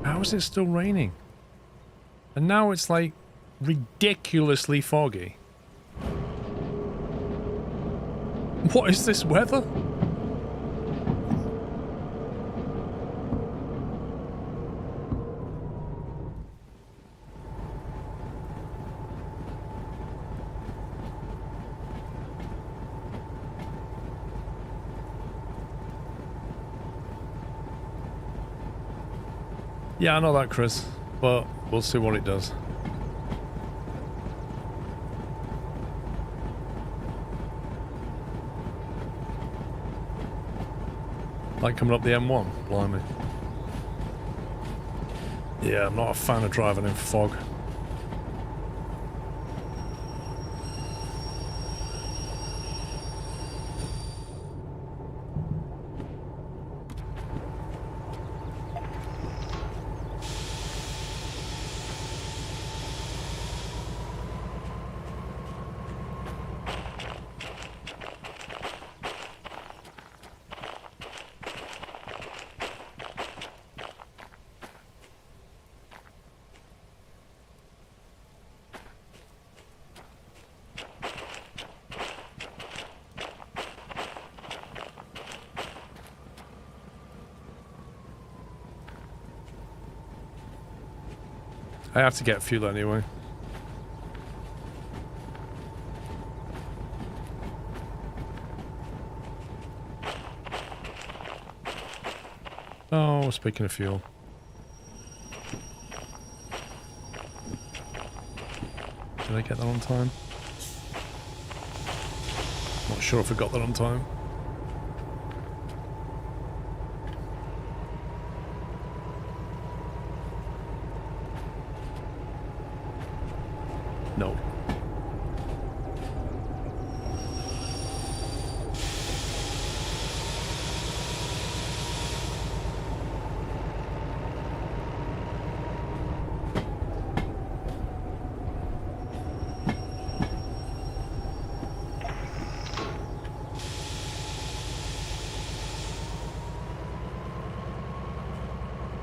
How is it still raining? And now it's like ridiculously foggy. What is this weather? Yeah, I know that, Chris, but we'll see what it does. Like coming up the M1, blimey. Yeah, I'm not a fan of driving in fog. I have to get fuel anyway. Oh, speaking of fuel. Did I get that on time? Not sure if I got that on time. No.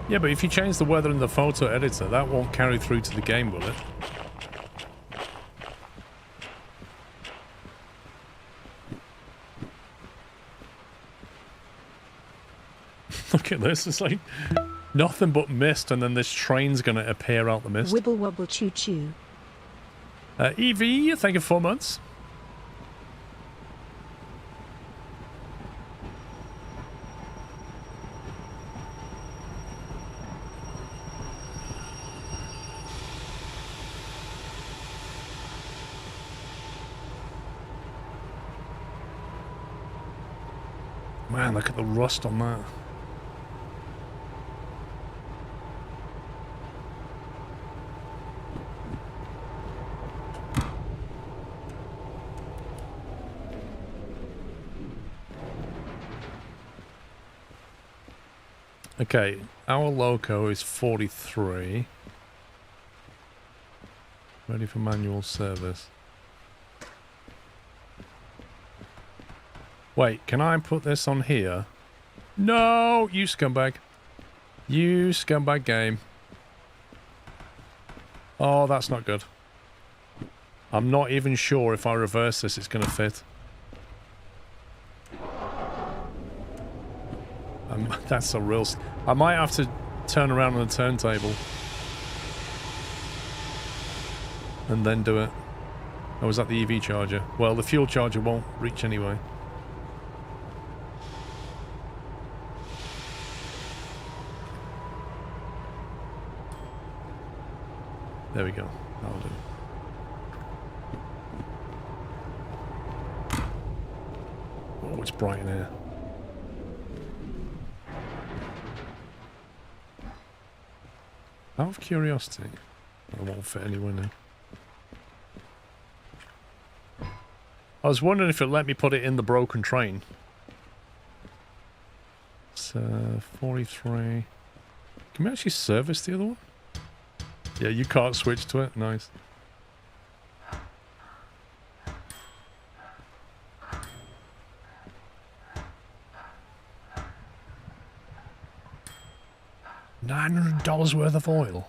Yeah, but if you change the weather in the photo editor, that won't carry through to the game, will it? Look at this. It's like nothing but mist, and then this train's going to appear out the mist. Wibble wobble choo choo. Evie, thank you for 4 months. Man, look at the rust on that. Okay, our loco is 43. Ready for manual service. Wait, can I put this on here? No, you scumbag. You scumbag game. Oh, that's not good. I'm not even sure if I reverse this, it's going to fit. That's a real... I might have to turn around on the turntable. And then do it. Oh, was that the EV charger? Well, the fuel charger won't reach anyway. There we go. That'll do. Oh, it's bright in here. Out of curiosity, I won't fit anywhere now. I was wondering if it let me put it in the broken train. It's 43. Can we actually service the other one? Yeah, you can't switch to it. Nice. $900 worth of oil.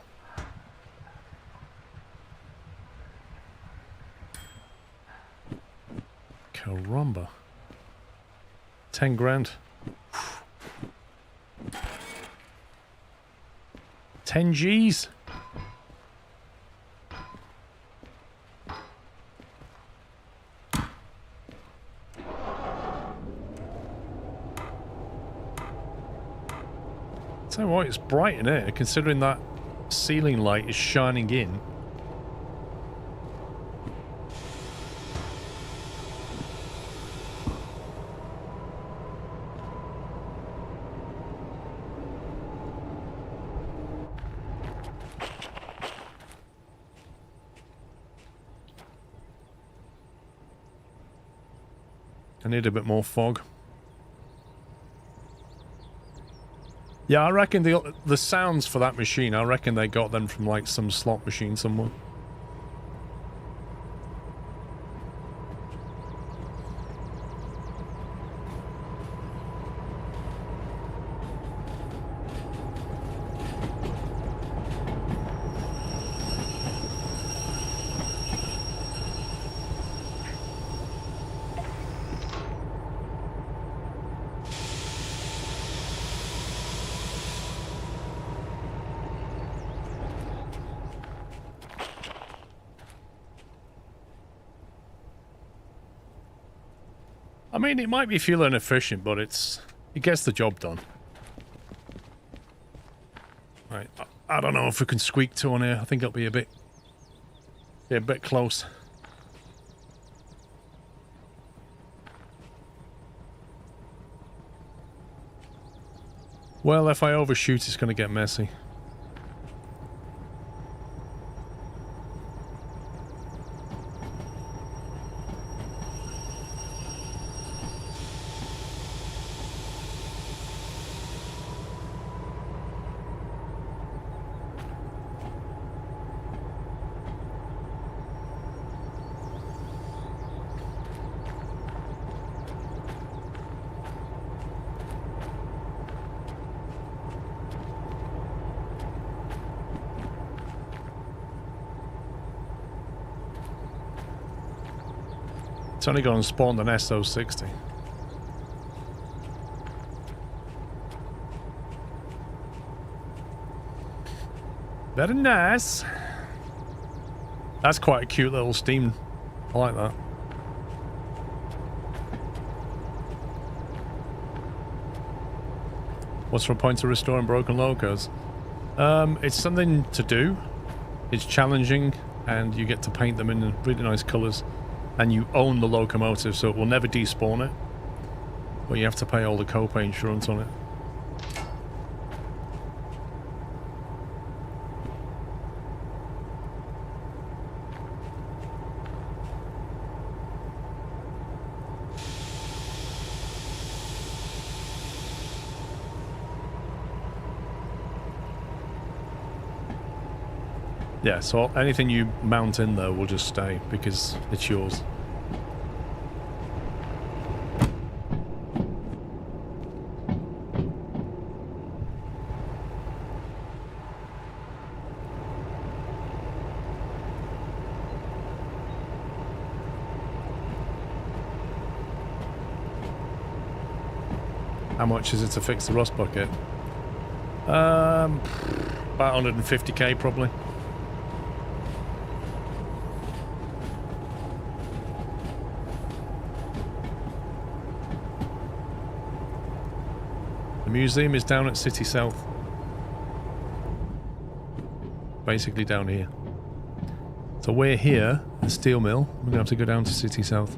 Caramba. 10 grand. 10 G's. Tell you what, it's bright in here, considering that ceiling light is shining in. I need a bit more fog. Yeah, I reckon the sounds for that machine, I reckon they got them from like some slot machine somewhere. I mean, it might be fuel inefficient, but it gets the job done. Right, I don't know if we can squeak 2 on here. I think it'll be a bit close. Well, if I overshoot, it's going to get messy. It's only gone and spawned an SO60. Very nice. That's quite a cute little steam. I like that. What's the point of restoring broken locos? It's something to do. It's challenging, and you get to paint them in really nice colours. And you own the locomotive, so it will never despawn it. But you have to pay all the co-pay insurance on it. Yeah, so anything you mount in there will just stay because it's yours. How much is it to fix the rust bucket? About 150k probably. The museum is down at City South. Basically down here. So we're here, the steel mill. We're going to have to go down to City South.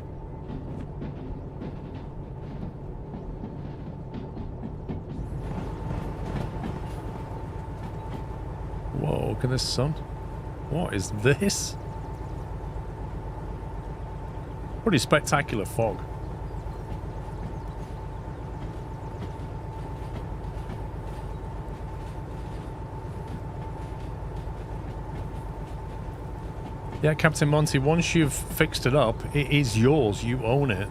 Whoa, look at this sun. What is this? Pretty spectacular fog. Yeah, Captain Monty, once you've fixed it up, it is yours. You own it.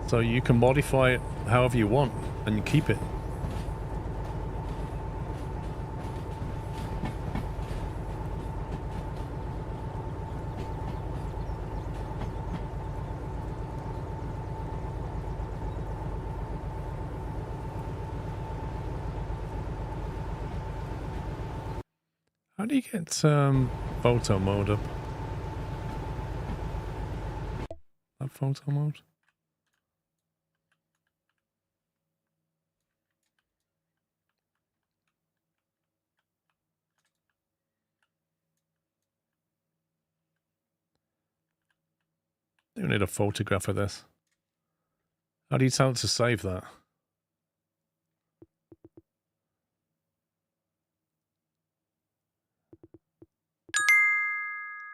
So you can modify it however you want and you keep it. How do you get photo mode up? That photo mode? You need a photograph of this. How do you tell it to save that?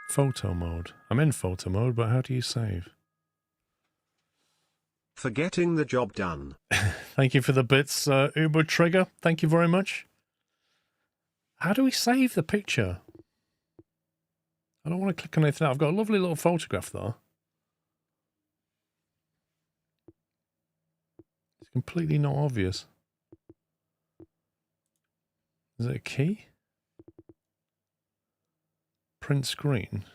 Photo mode. I'm in photo mode, but how do you save? For getting the job done. Thank you for the bits, Uber Trigger. Thank you very much. How do we save the picture? I don't want to click on anything. I've got a lovely little photograph though. It's completely not obvious. Is it a key? Print screen.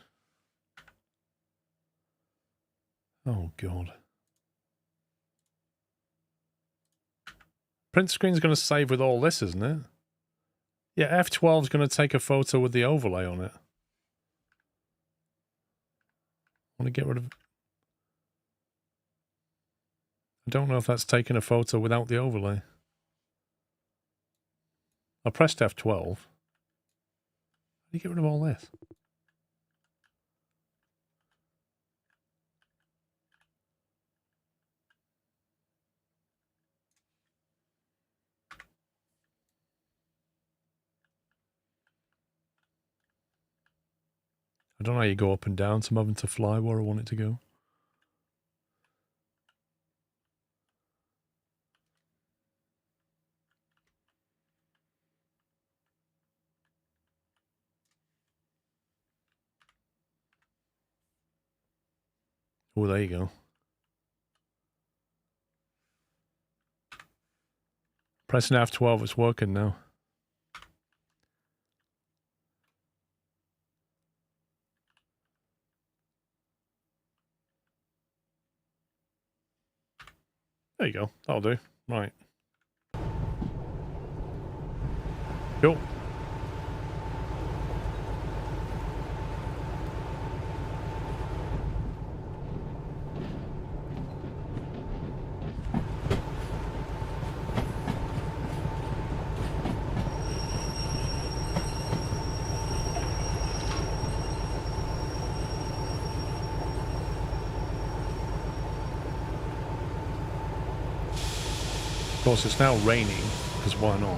Oh god. Print screen's going to save with all this, isn't it? Yeah, F12's going to take a photo with the overlay on it. I want to get rid of... I don't know if that's taking a photo without the overlay. I pressed F12. How do you get rid of all this? I don't know how you go up and down, so I'm having to fly where I want it to go. Oh, there you go. Pressing F12, it's working now. There you go. That'll do. Right. Cool. Of course, it's now raining, because why not?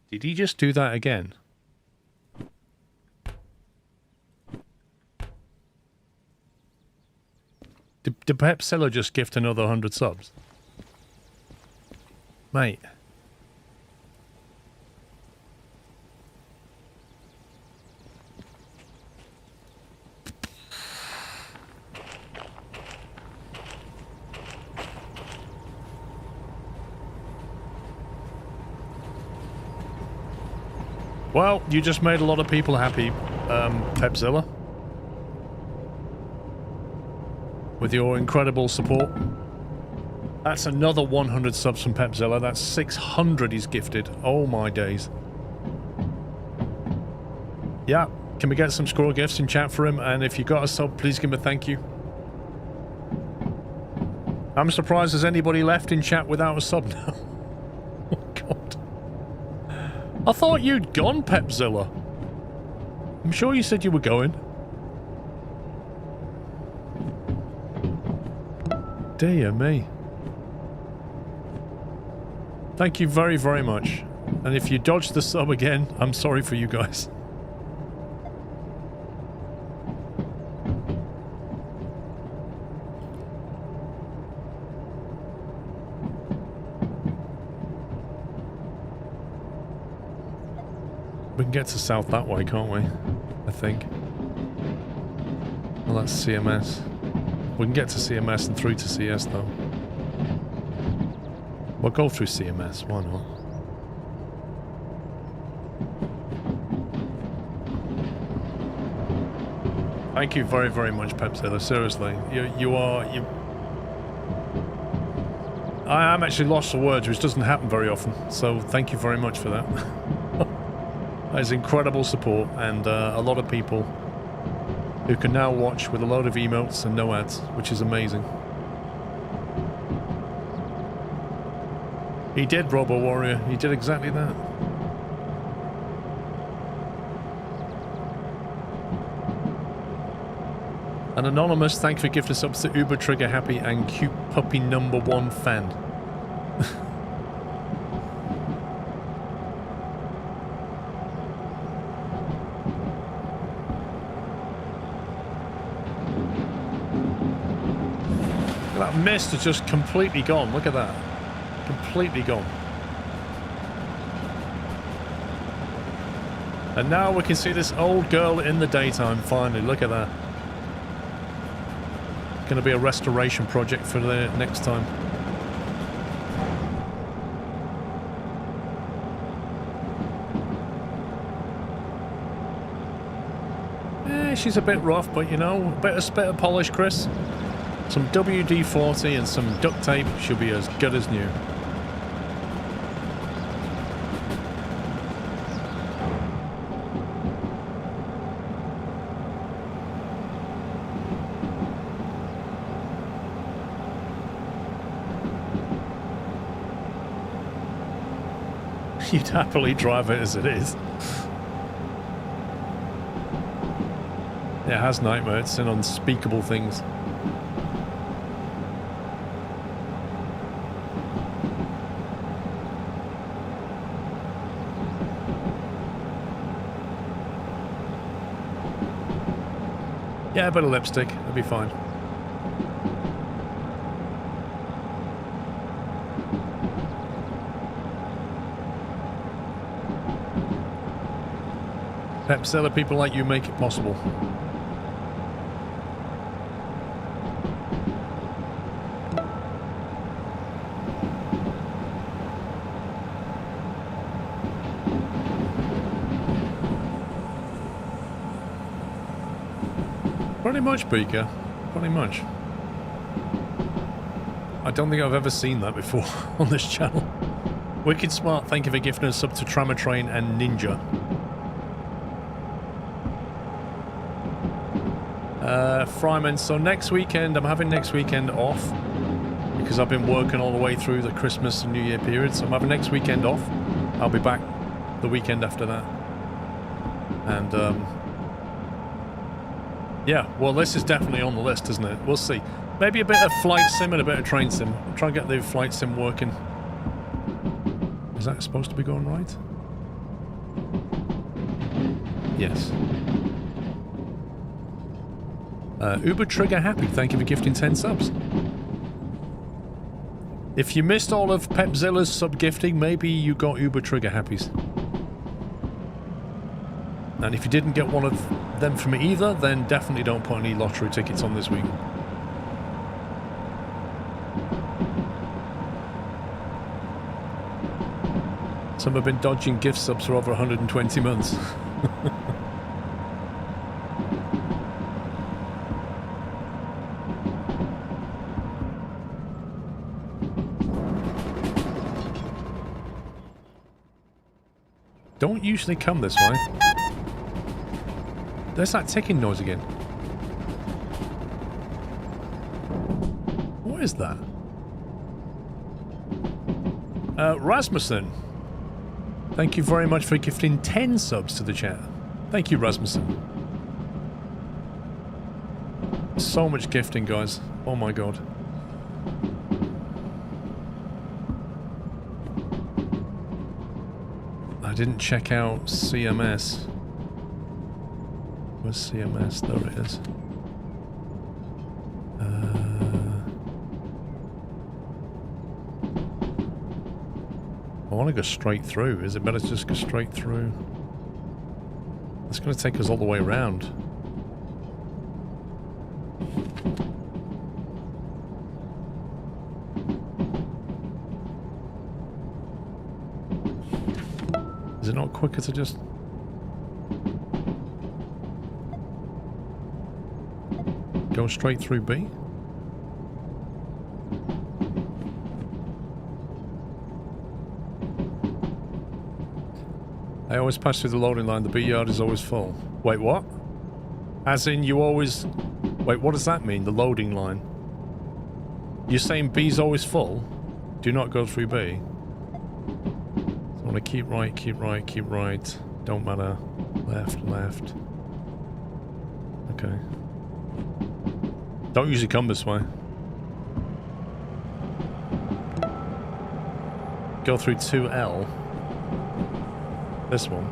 Did he just do that again? Did Pepzilla just gift another 100 subs? Mate. Well, you just made a lot of people happy, Pepzilla. With your incredible support. That's another 100 subs from Pepzilla. That's 600 he's gifted. Oh my days. Yeah, can we get some squirrel gifts in chat for him? And if you got a sub, please give him a thank you. I'm surprised there's anybody left in chat without a sub now. Oh god. I thought you'd gone, Pepzilla. I'm sure you said you were going. Dear me. Thank you very, very much. And if you dodged the sub again, I'm sorry for you guys. We can get to south that way, can't we? I think. Well, that's CMS. We can get to CMS and through to CS, though. We'll go through CMS, why not? Thank you very, very much, Pepzilla. Seriously. I am actually lost for words, which doesn't happen very often. So thank you very much for that. That is incredible support, and a lot of people who can now watch with a load of emotes and no ads, which is amazing. He did, Robo Warrior. He did exactly that. An anonymous thank you for gift of subs to Uber Trigger Happy and Cute Puppy #1 fan. That mist is just completely gone. Look at that. Completely gone. And now we can see this old girl in the daytime, finally. Look at that. Going to be a restoration project for the next time. She's a bit rough, but you know, a bit of polish, Chris. Some WD-40 and some duct tape, she'll be as good as new. You'd happily drive it as it is. It has nightmare, it's in unspeakable things. Yeah, a bit of lipstick, it'll be fine. Pepzilla, people like you make it possible. Pretty much, Beaker. Pretty much. I don't think I've ever seen that before on this channel. Wicked Smart, thank you for gifting a sub to Tramatrain and Ninja. Fryman, so next weekend, I'm having next weekend off because I've been working all the way through the Christmas and New Year period, so I'm having next weekend off. I'll be back the weekend after that. And, yeah, well, this is definitely on the list, isn't it? We'll see. Maybe a bit of flight sim and a bit of train sim. I'll try and get the flight sim working. Is that supposed to be going right? Yes. Uber Trigger Happy, thank you for gifting 10 subs. If you missed all of Pepzilla's sub gifting, maybe you got Uber Trigger Happies. And if you didn't get one of them from either, then definitely don't put any lottery tickets on this week. Some have been dodging gift subs for over 120 months. Don't usually come this way. There's that ticking noise again. What is that? Rasmussen. Thank you very much for gifting 10 subs to the chat. Thank you, Rasmussen. So much gifting, guys. Oh my god. I didn't check out CMS. Where's CMS? There it is. I want to go straight through. Is it better to just go straight through? It's going to take us all the way around. Is it not quicker to just... go straight through B? I always pass through the loading line. The B yard is always full. Wait, what? As in you always... Wait, what does that mean? The loading line? You're saying B's always full? Do not go through B? So I want to keep right, keep right, keep right. Don't matter. Left, left. Okay. Don't usually come this way. Go through 2L. This one.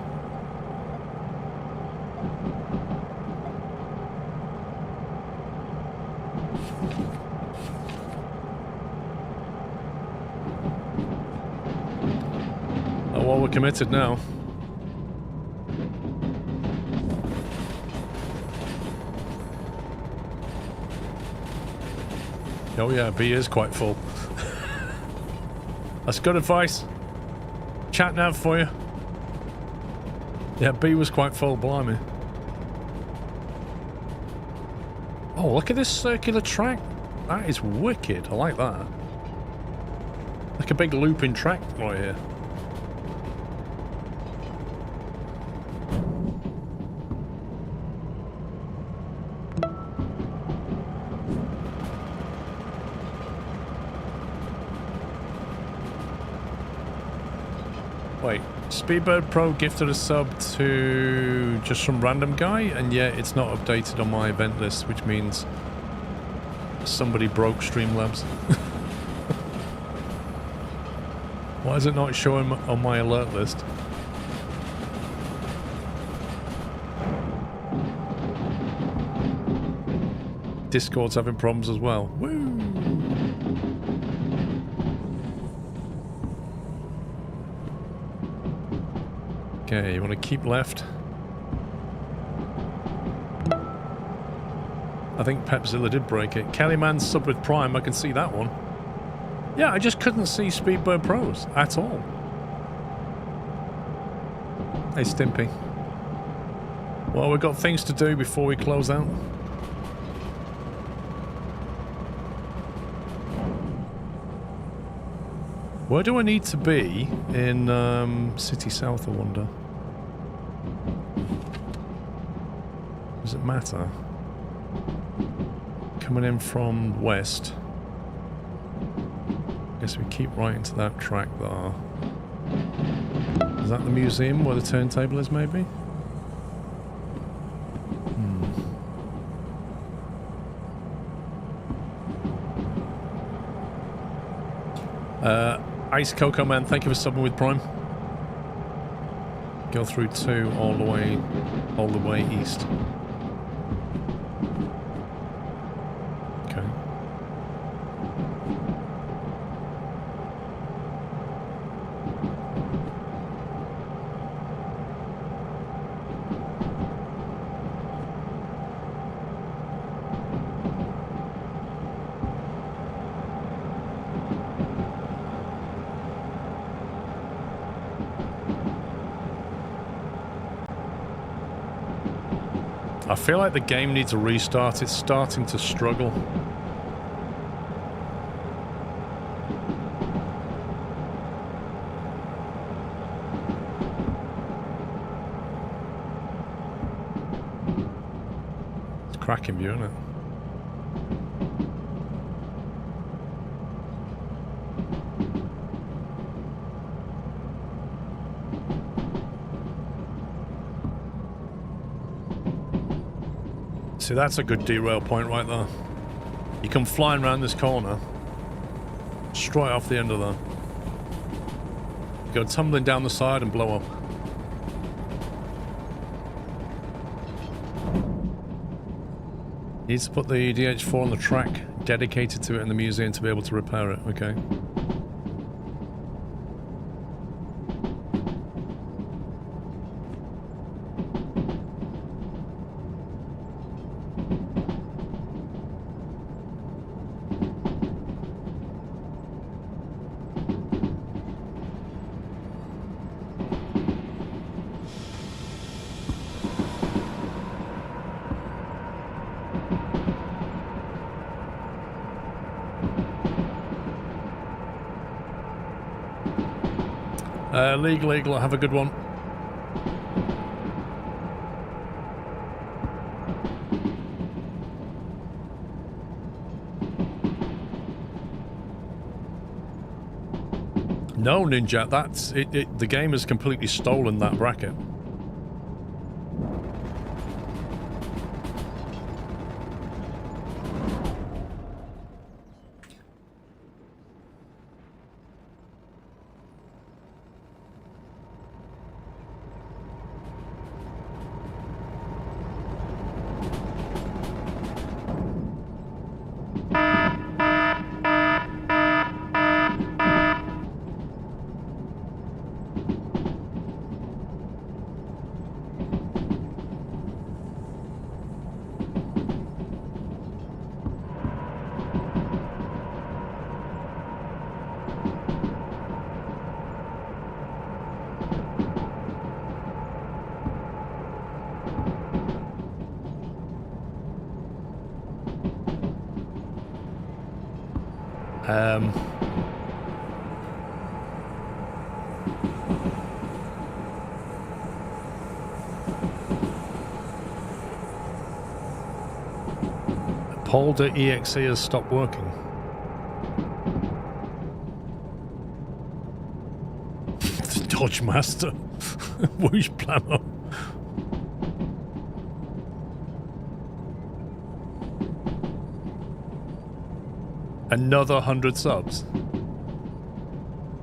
Oh, well, we're committed now. Oh yeah, B is quite full. That's good advice. Chat nav for you. Yeah, B was quite full, blimey. Oh, look at this circular track. That is wicked. I like that. Like a big looping track right here. Wait, Speedbird Pro gifted a sub to just some random guy, and yet it's not updated on my event list, which means somebody broke Streamlabs. Why is it not showing on my alert list? Discord's having problems as well. Woo! Okay, you want to keep left. I think Pepzilla did break it. Kellyman sub with Prime, I can see that one. Yeah, I just couldn't see Speedbird Pros at all. Hey, Stimpy. Well, we've got things to do before we close out. Where do I need to be in City South, I wonder? Does it matter? Coming in from west. Guess we keep right into that track there. Is that the museum where the turntable is, maybe? Ice Cocoa Man, thank you for subbing with Prime. Go through 2 all the way east. Okay. I feel like the game needs a restart. It's starting to struggle. It's a cracking view, isn't it? See, that's a good derail point right there. You come flying around this corner, straight off the end of there. You go tumbling down the side and blow up. Needs to put the DH4 on the track dedicated to it in the museum to be able to repair it. Okay. Legal, have a good one. No, Ninja, that's it. The game has completely stolen that bracket. Polder.exe has stopped working. The Dodge Master. Whoosh Plamo. Another 100 subs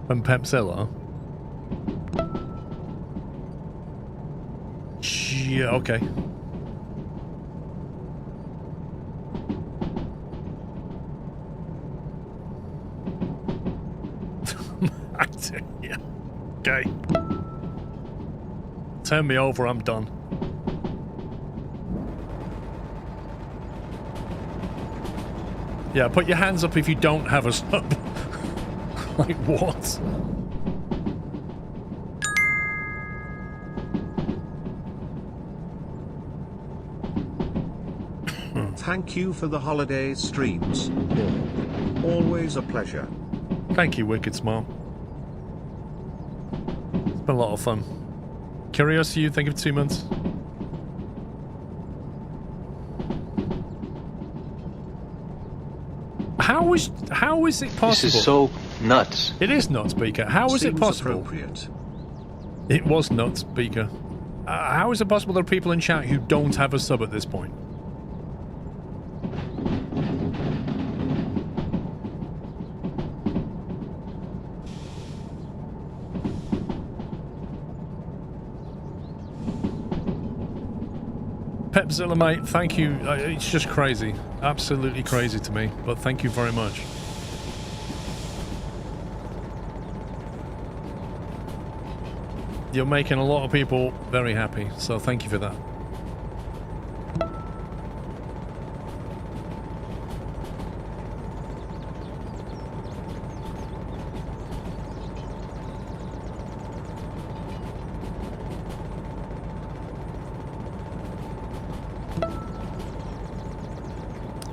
from Pepzilla. Yeah, okay. Yeah. Okay. Turn me over, I'm done. Yeah, put your hands up if you don't have a sub. Like, what? Thank you for the holiday streams. Always a pleasure. Thank you, Wicked Smart. It's been a lot of fun. Curious, you think of 2 months? How is it possible? This is so nuts. It is nuts, Beaker. How is it possible? It was nuts, Beaker. How is it possible there are people in chat who don't have a sub at this point? Pepzilla, mate, thank you. It's just crazy. Absolutely crazy to me, but thank you very much. You're making a lot of people very happy, so thank you for that.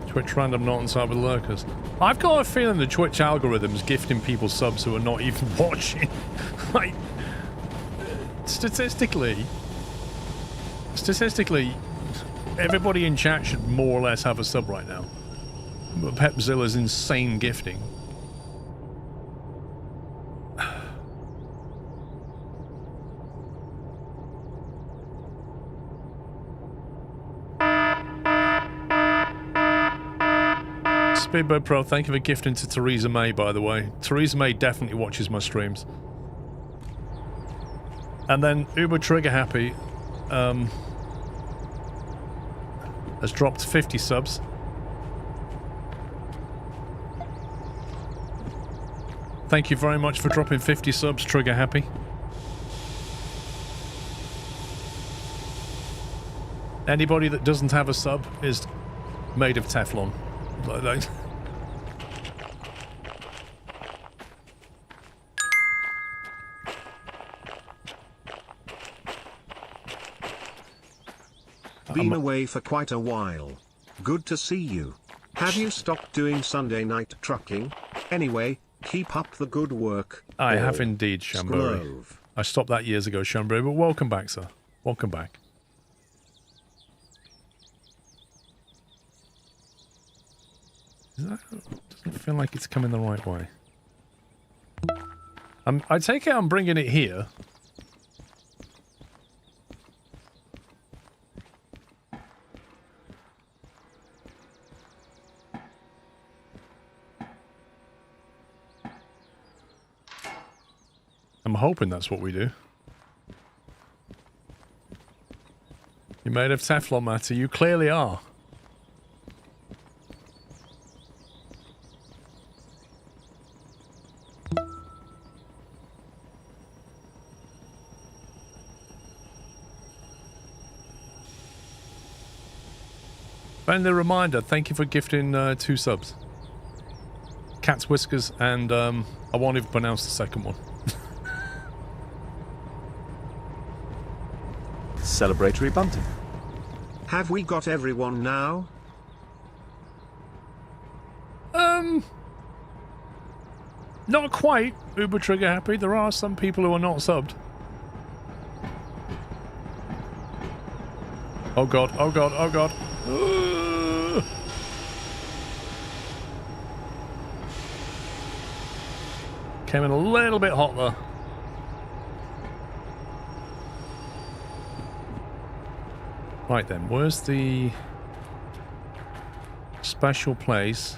Twitch random not on side with lurkers. I've got a feeling the Twitch algorithm's gifting people subs who are not even watching. Like, statistically, everybody in chat should more or less have a sub right now. But Pepzilla's insane gifting. Speedboat Pro, thank you for gifting to Theresa May, by the way. Theresa May definitely watches my streams. And then Uber Trigger Happy has dropped 50 subs. Thank you very much for dropping 50 subs, Trigger Happy. Anybody that doesn't have a sub is made of Teflon. Like that. Been away for quite a while. Good to see you. Have you stopped doing Sunday night trucking? Anyway, keep up the good work. I have indeed, Shambury. I stopped that years ago, Shambury, but welcome back, sir. Welcome back. Doesn't feel like it's coming the right way. I take it I'm bringing it here. I'm hoping that's what we do. You're made of Teflon, Matty. You clearly are. Friendly reminder, thank you for gifting 2 subs. Cat's Whiskers and I won't even pronounce the second one. Celebratory bunting. Have we got everyone now? Not quite, Uber Trigger Happy. There are some people who are not subbed. Oh god, oh god, oh god. Came in a little bit hot there. Right then, where's the special place?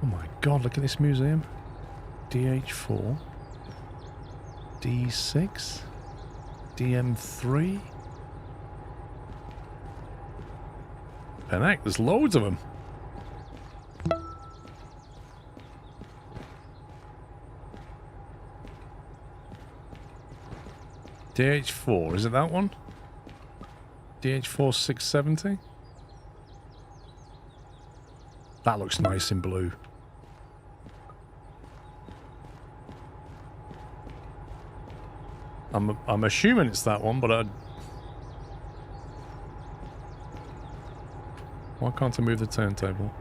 Oh my god, look at this museum. DH4. D6. DM3. Heck, there's loads of them. DH4, is it that one? DH4 670? That looks nice in blue. I'm assuming it's that one, but why can't I move the turntable?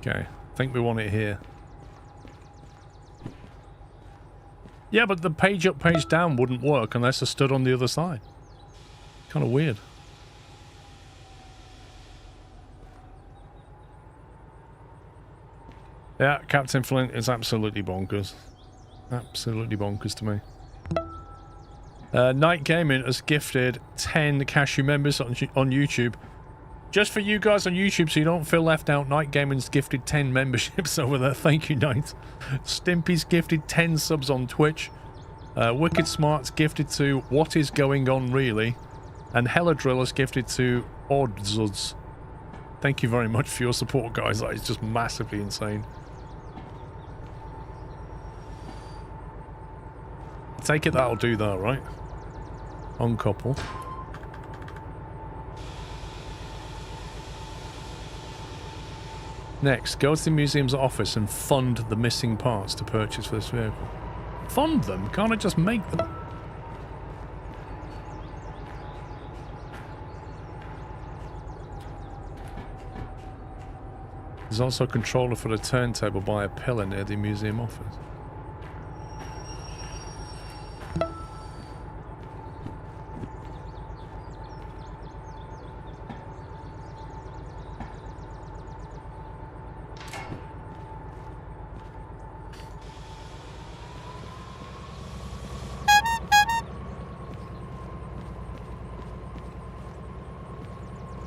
Okay, I think we want it here. Yeah, but the page up, page down wouldn't work unless I stood on the other side. Kind of weird. Yeah, Captain Flint is absolutely bonkers. Absolutely bonkers to me. Night Gaming has gifted 10 Cashew members on YouTube. Just for you guys on YouTube so you don't feel left out, Night Gaming's gifted 10 memberships over there. Thank you, Night. Stimpy's gifted 10 subs on Twitch. Wicked Smart's gifted to What Is Going On Really. And Hella Driller's gifted to Odds. Thank you very much for your support, guys. That is just massively insane. Take it that'll do that, right? Uncouple. Next, go to the museum's office and fund the missing parts to purchase for this vehicle. Fund them? Can't I just make them? There's also a controller for the turntable by a pillar near the museum office.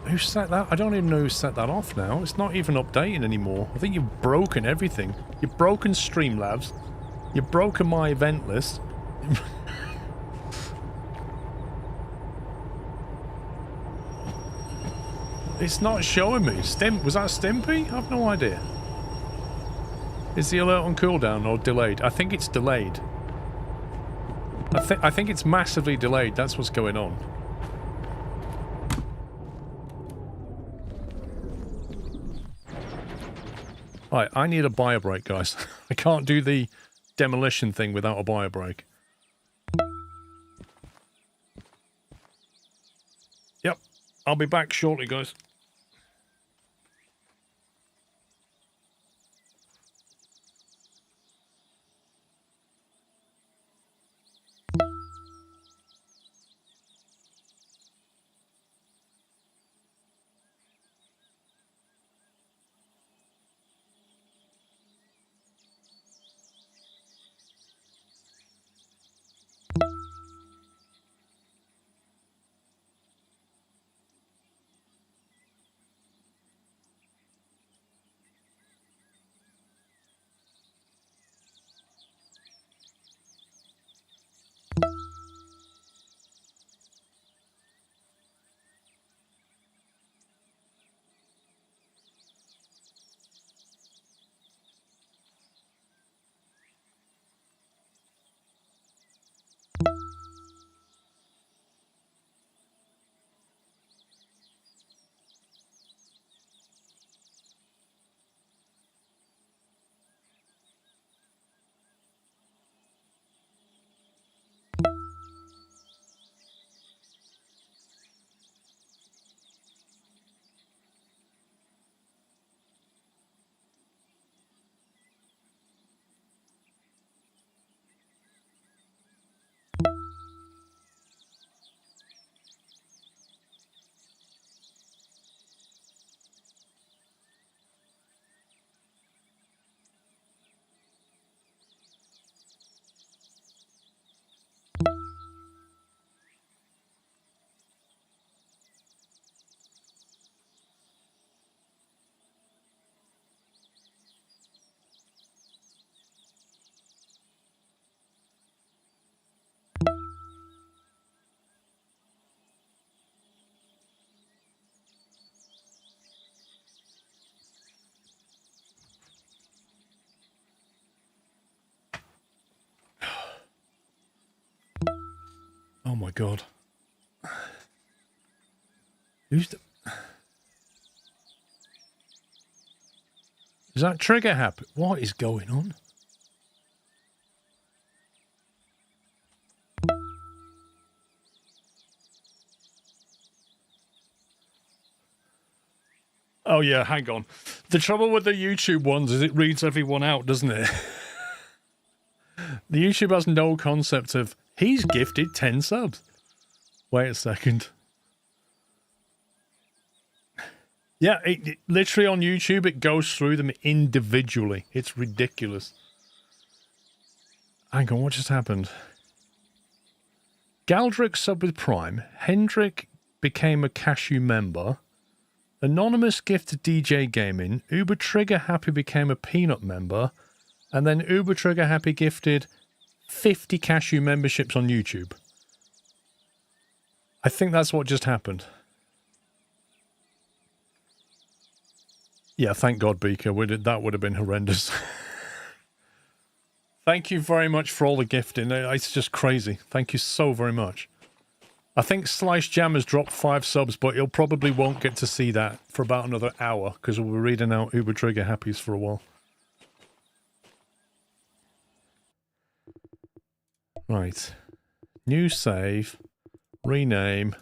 Who set that? I don't even know who set that off now. It's not even updating anymore. I think you've broken everything. You've broken Streamlabs. You've broken my event list. It's not showing me. Was that Stimpy? I have no idea. Is the alert on cooldown or delayed? I think it's delayed. I think it's massively delayed. That's what's going on. Right, I need a bio break, guys. I can't do the demolition thing without a bio break. Yep, I'll be back shortly, guys. Oh my god. Who's the... Is that trigger happy? What is going on? Oh, yeah, hang on. The trouble with the YouTube ones is it reads everyone out, doesn't it? The YouTube has no concept of, he's gifted 10 subs. Wait a second. Yeah, it literally on YouTube, it goes through them individually. It's ridiculous. Hang on, what just happened? Galdrick sub with Prime. Hendrik became a Cashew member. Anonymous gifted DJ Gaming. Uber Trigger Happy became a Peanut member. And then Uber Trigger Happy gifted 50 Cashew memberships on YouTube. I think that's what just happened. Yeah, thank God, Beaker. That would have been horrendous. Thank you very much for all the gifting. It's just crazy. Thank you so very much. I think Slice Jam has dropped 5 subs, but he'll probably won't get to see that for about another hour because we'll be reading out Uber Trigger Happies for a while. Right. New save. Rename.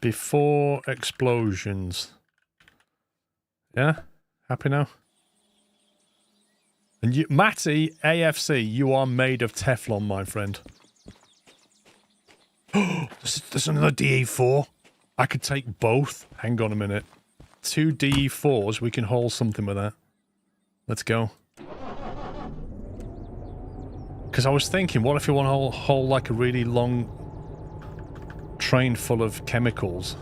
Before explosions. Yeah? Happy now? And you, Matty AFC, you are made of Teflon, my friend. There's another DE4. I could take both. Hang on a minute. 2 DE4s. We can haul something with that. Let's go. Because I was thinking, what if you want to haul like a really long train full of chemicals?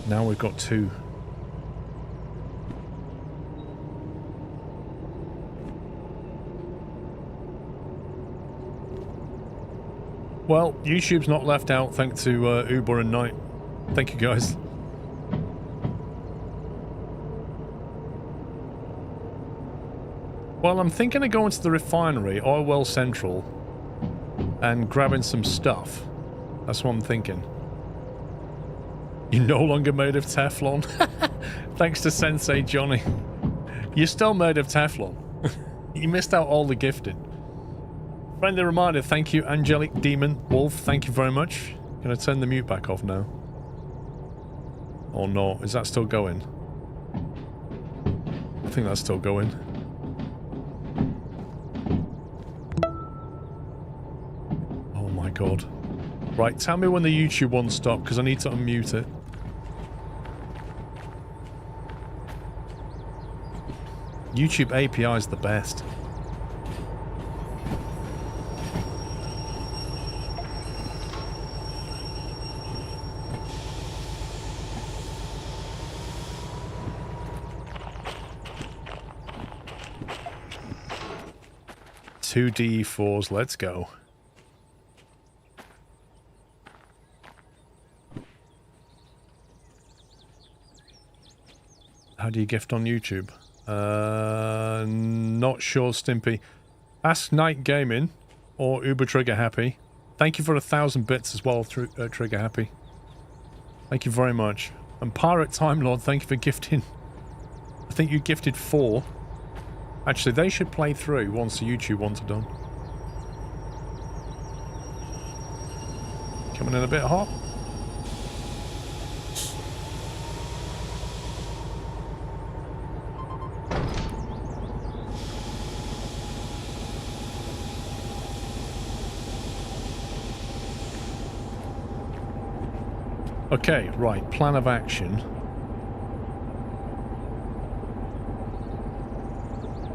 Now we've got 2. Well, YouTube's not left out thanks to Uber and Night. Thank you, guys. Well, I'm thinking of going to the refinery, Oil Well Central, and grabbing some stuff. That's what I'm thinking. You're no longer made of Teflon? Thanks to Sensei Johnny. You're still made of Teflon. You missed out all the gifting. Friendly reminder, thank you, Angelic Demon Wolf. Thank you very much. Gonna turn the mute back off now. Or not? Is that still going? I think that's still going. Oh my god. Right, tell me when the YouTube one stopped, because I need to unmute it. YouTube API is the best. Two DE4s, let's go. How do you gift on YouTube? Not sure, Stimpy. Ask Night Gaming or Uber Trigger Happy. Thank you for 1,000 bits as well, Trigger Happy. Thank you very much. And Pirate Time Lord, thank you for gifting. I think you gifted 4. Actually, they should play through once the YouTube ones are done. Coming in a bit hot. Okay, right, plan of action.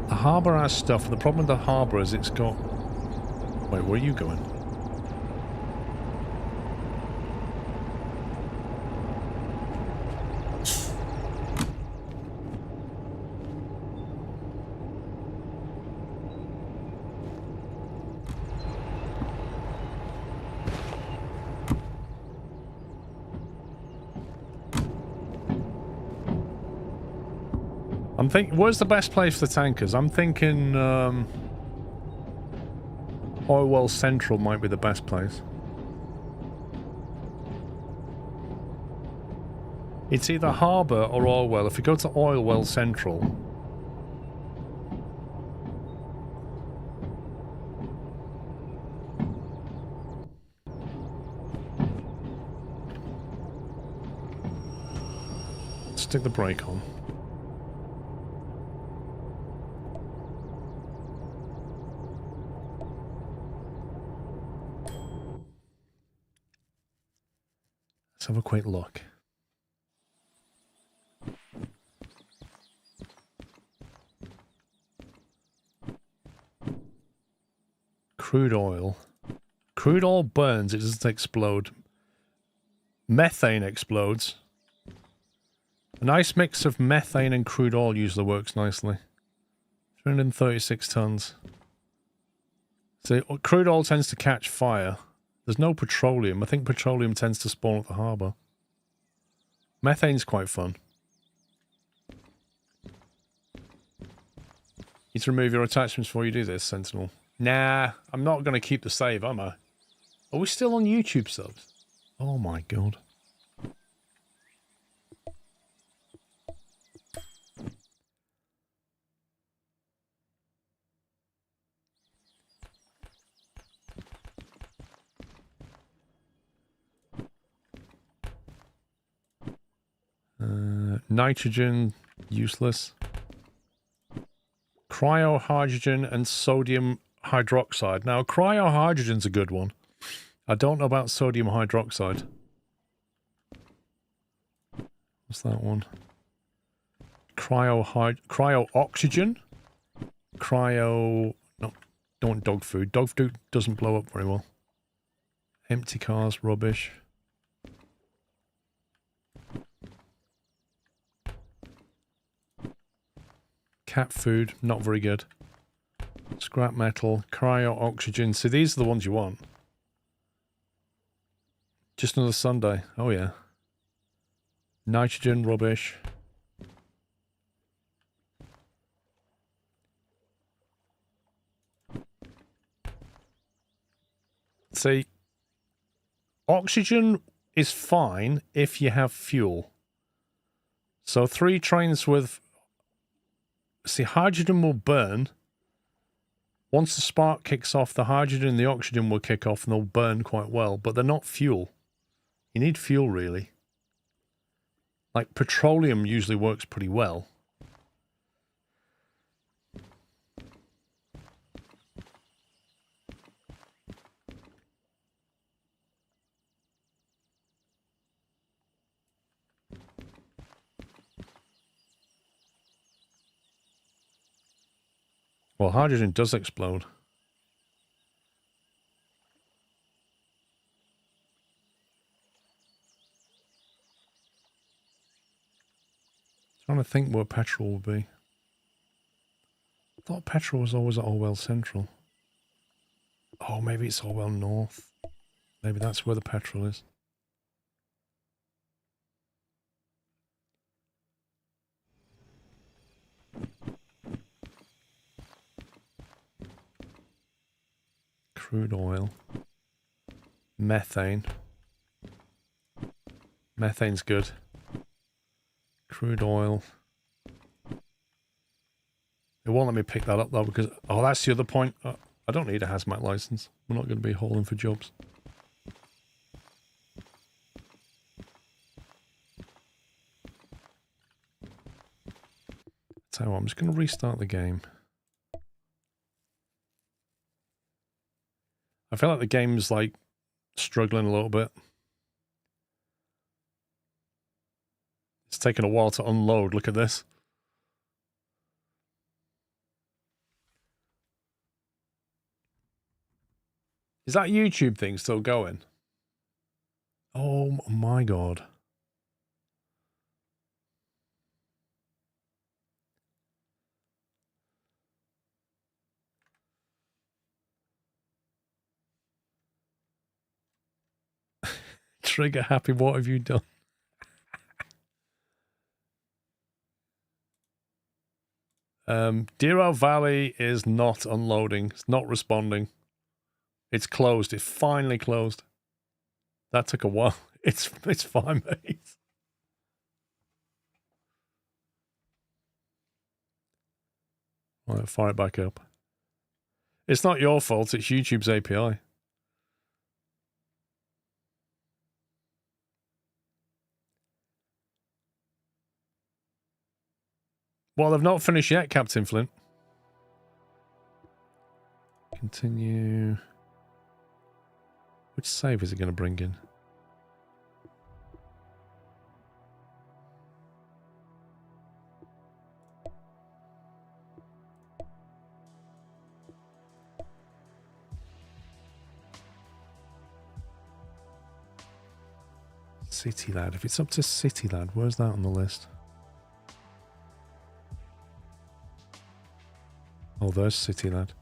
The harbour has stuff. The problem with the harbour is it's got... Wait, where are you going? I'm thinking, where's the best place for tankers? I'm thinking, Oil Well Central might be the best place. It's either Harbour or Oil Well. If we go to Oil Well Central... stick the brake on. Let's have a quick look. Crude oil. Crude oil burns, it doesn't explode. Methane explodes. A nice mix of methane and crude oil usually works nicely. 336 tons. So crude oil tends to catch fire. There's no petroleum. I think petroleum tends to spawn at the harbour. Methane's quite fun. Need to remove your attachments before you do this, Sentinel. Nah, I'm not going to keep the save, am I? Are we still on YouTube subs? Oh my god. Nitrogen, useless. Cryohydrogen and sodium hydroxide. Now, cryohydrogen's a good one. I don't know about sodium hydroxide. What's that one? Cryo-oxygen? Cryo... No, don't want dog food. Dog food doesn't blow up very well. Empty cars, rubbish. Cat food, not very good. Scrap metal, cryo-oxygen. See, these are the ones you want. Just another Sunday. Oh, yeah. Nitrogen, rubbish. See, oxygen is fine if you have fuel. So 3 trains with... See, hydrogen will burn. Once the spark kicks off, the hydrogen and the oxygen will kick off and they'll burn quite well, but they're not fuel. You need fuel, really. Like, petroleum usually works pretty well. Well, hydrogen does explode. Trying to think where petrol would be. I thought petrol was always at Orwell Central. Oh, maybe it's Orwell North. Maybe that's where the petrol is. Crude oil. Methane. Methane's good. Crude oil. It won't let me pick that up though because... Oh, that's the other point. I don't need a hazmat license. We're not going to be hauling for jobs. So I'm just going to restart the game. I feel like the game's like struggling a little bit. It's taken a while to unload. Look at this. Is that YouTube thing still going? Oh my god. Trigger happy, what have you done? Derailing Valley is not unloading. It's not responding. It's closed. It finally closed. That took a while. It's fine, mate. Right, fire it back up. It's not your fault. It's YouTube's API. Well, they've not finished yet, Captain Flint. Continue. Which save is it going to bring in? City Lad. If it's up to City Lad, where's that on the list? Oh, there's City Lad.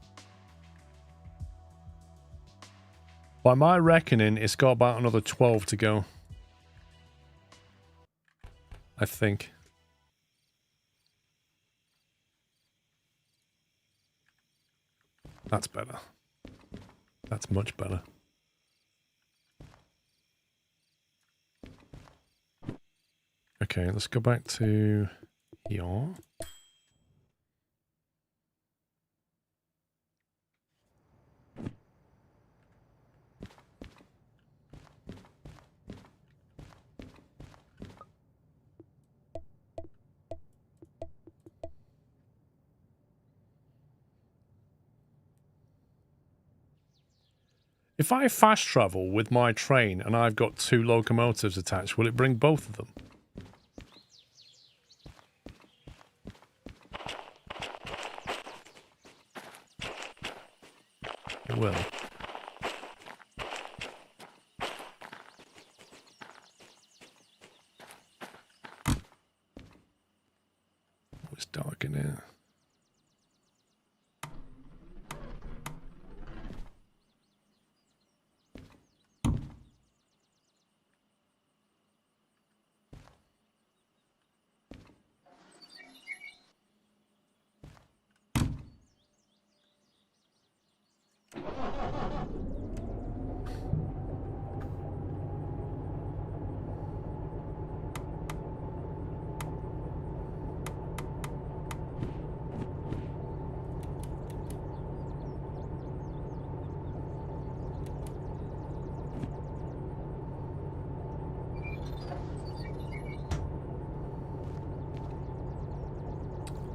By my reckoning, it's got about another 12 to go. I think. That's better. That's much better. Okay, let's go back to here. If I fast travel with my train and I've got 2 locomotives attached, will it bring both of them? It will. Oh, it's dark in here.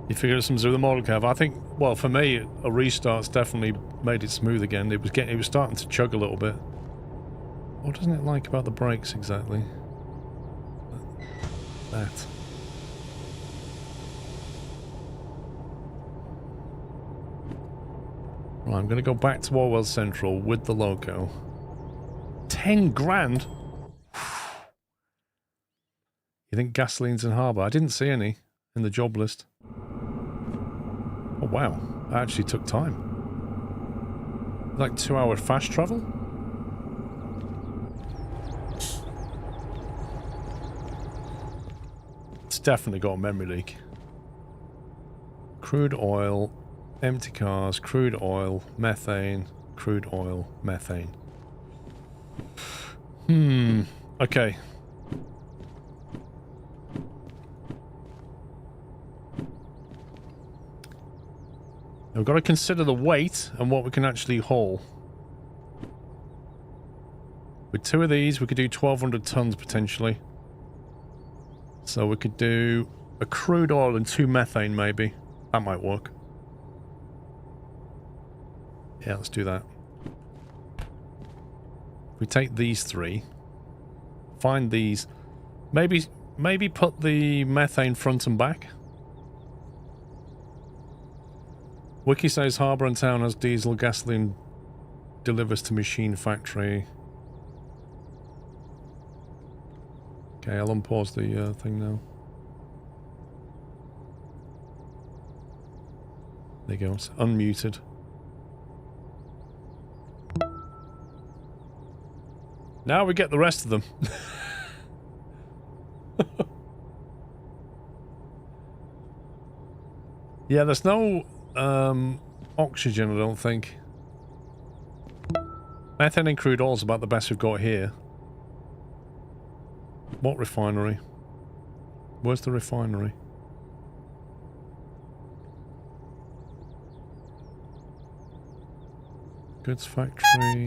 You figured something with the model cav. I think, well, for me, a restart's definitely made it smooth again. It was starting to chug a little bit. What doesn't it like about the brakes exactly? That. Right, I'm going to go back to Orwell Central with the loco. 10 grand? You think gasoline's in harbour? I didn't see any in the job list. Oh wow, that actually took time. Like 2-hour fast travel? It's definitely got a memory leak. Crude oil, empty cars, crude oil, methane, crude oil, methane. Okay. We've got to consider the weight and what we can actually haul. With 2 of these, we could do 1,200 tons potentially. So we could do a crude oil and 2 methane maybe. That might work. Yeah, let's do that. If we take these 3, find these, maybe put the methane front and back. Wiki says harbour and town has diesel, gasoline delivers to machine factory. Okay, I'll unpause the thing now. There you go, it's unmuted. Now we get the rest of them. Yeah, there's no oxygen, I don't think. Methane and crude oil is about the best we've got here. What refinery? Where's the refinery? Goods factory.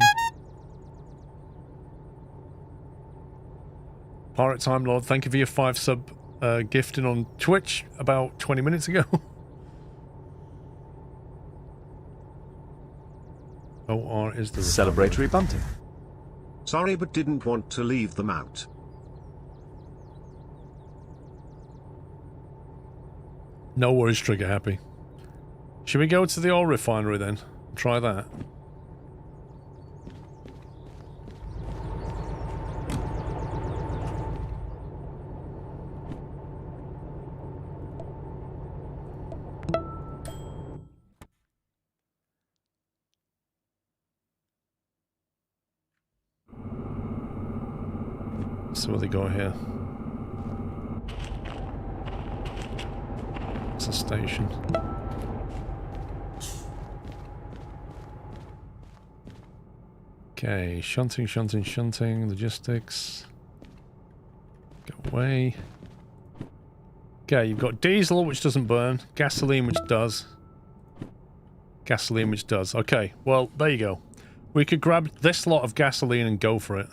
Pirate Time Lord, thank you for your 5 sub gifted on Twitch about 20 minutes ago. OR is the Celebratory bunting. Sorry, but didn't want to leave them out. No worries, Trigger Happy. Should we go to the oil refinery then? Try that. So what they got here? It's a station. Okay, shunting, logistics. Go away. Okay, you've got diesel, which doesn't burn. Gasoline, which does. Gasoline, which does. Okay, well, there you go. We could grab this lot of gasoline and go for it.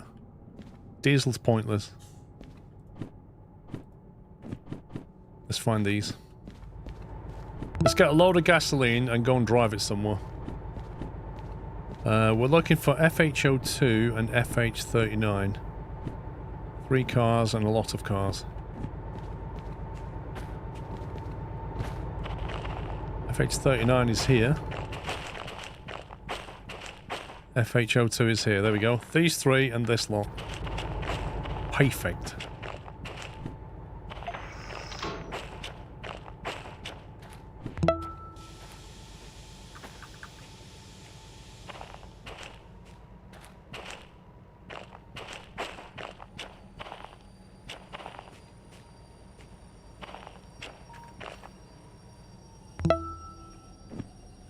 Diesel's pointless. Let's find these. Let's get a load of gasoline and go and drive it somewhere. We're looking for FH02 and FH39. 3 cars and a lot of cars. FH39 is here. FH02 is here. There we go. These 3 and this lot. Perfect.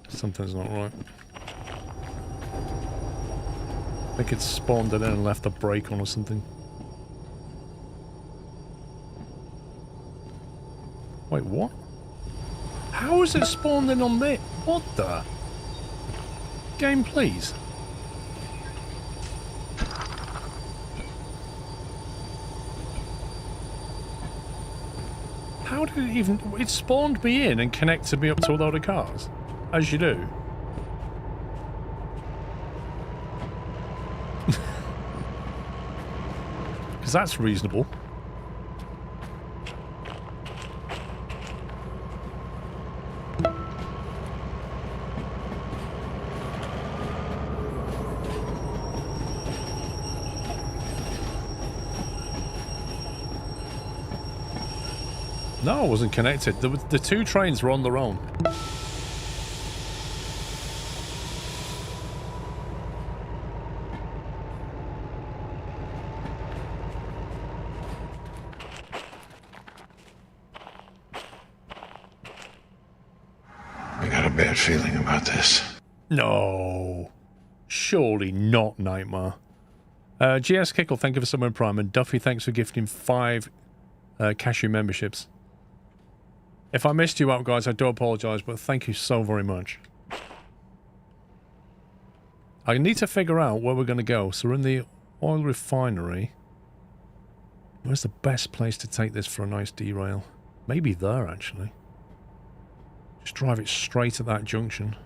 Something's not right. I think it's spawned it in and left a brake on or something. Wait, what? How is it spawned in on this? What the? Game, please. How did it even... It spawned me in and connected me up to a load of cars. As you do. Because that's reasonable. No, I wasn't connected. The 2 trains were on their own. I got a bad feeling about this. No. Surely not, Nightmare. GS Kickle, thank you for Summer Prime. And Duffy, thanks for gifting 5 cashew memberships. If I missed you out, guys, I do apologise, but thank you so very much. I need to figure out where we're going to go. So we're in the oil refinery. Where's the best place to take this for a nice derail? Maybe there, actually. Just drive it straight at that junction.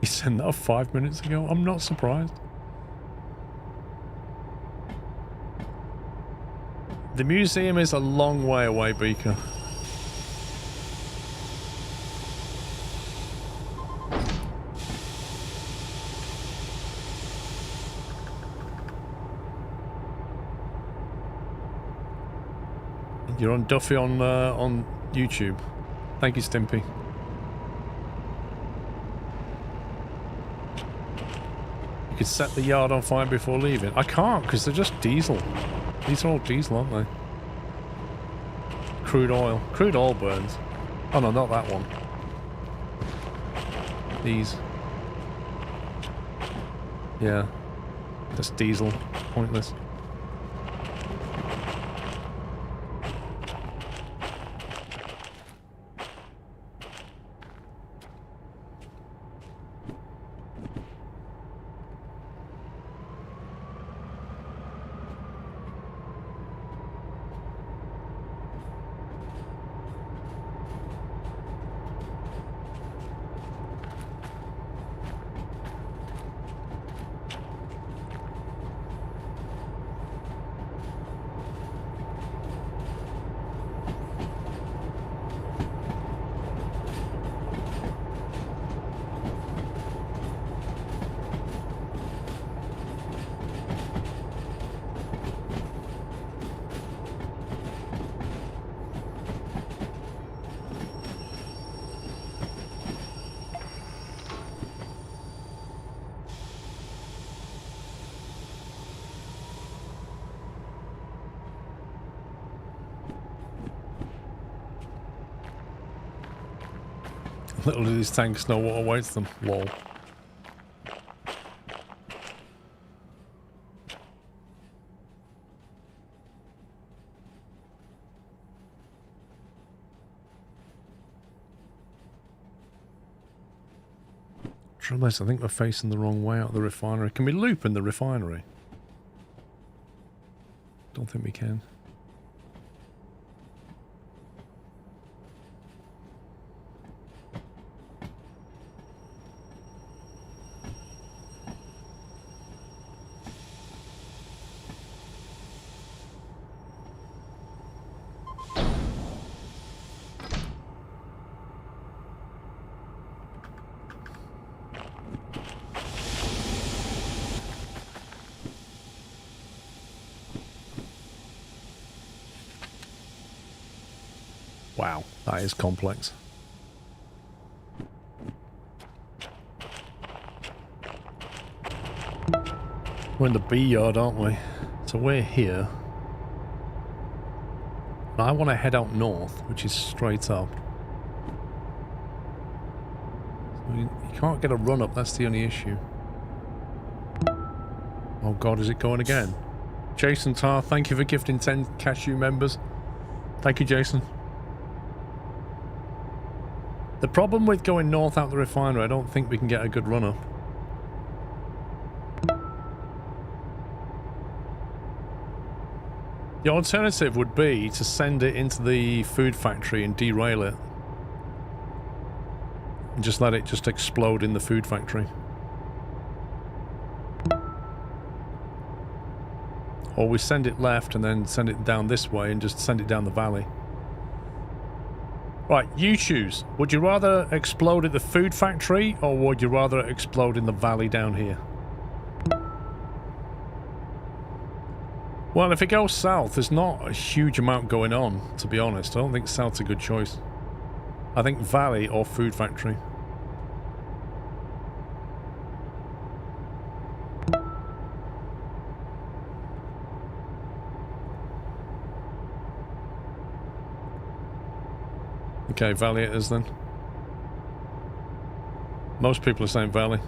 He sent that 5 minutes ago? I'm not surprised. The museum is a long way away, Beaker. You're on Duffy on YouTube. Thank you, Stimpy. You could set the yard on fire before leaving. I can't because they're just diesel. These are all diesel, aren't they? Crude oil. Crude oil burns. Oh no, not that one. These. Yeah. That's diesel. Pointless. Little do these tanks know what awaits them. Lol. Trouble is, I think we're facing the wrong way out of the refinery. Can we loop in the refinery? Don't think we can. Wow, that is complex. We're in the B yard, aren't we? So we're here. I want to head out north, which is straight up. So you can't get a run up, that's the only issue. Oh god, is it going again? Jason Tarr, thank you for gifting 10 cashew members. Thank you, Jason. The problem with going north out the refinery, I don't think we can get a good run-up. The alternative would be to send it into the food factory and derail it. And just let it just explode in the food factory. Or we send it left and then send it down this way and just send it down the valley. Right, you choose. Would you rather explode at the food factory or would you rather explode in the valley down here? Well, if it goes south, there's not a huge amount going on, to be honest. I don't think south's a good choice. I think valley or food factory. Okay, valley it is then. Most people are saying valley.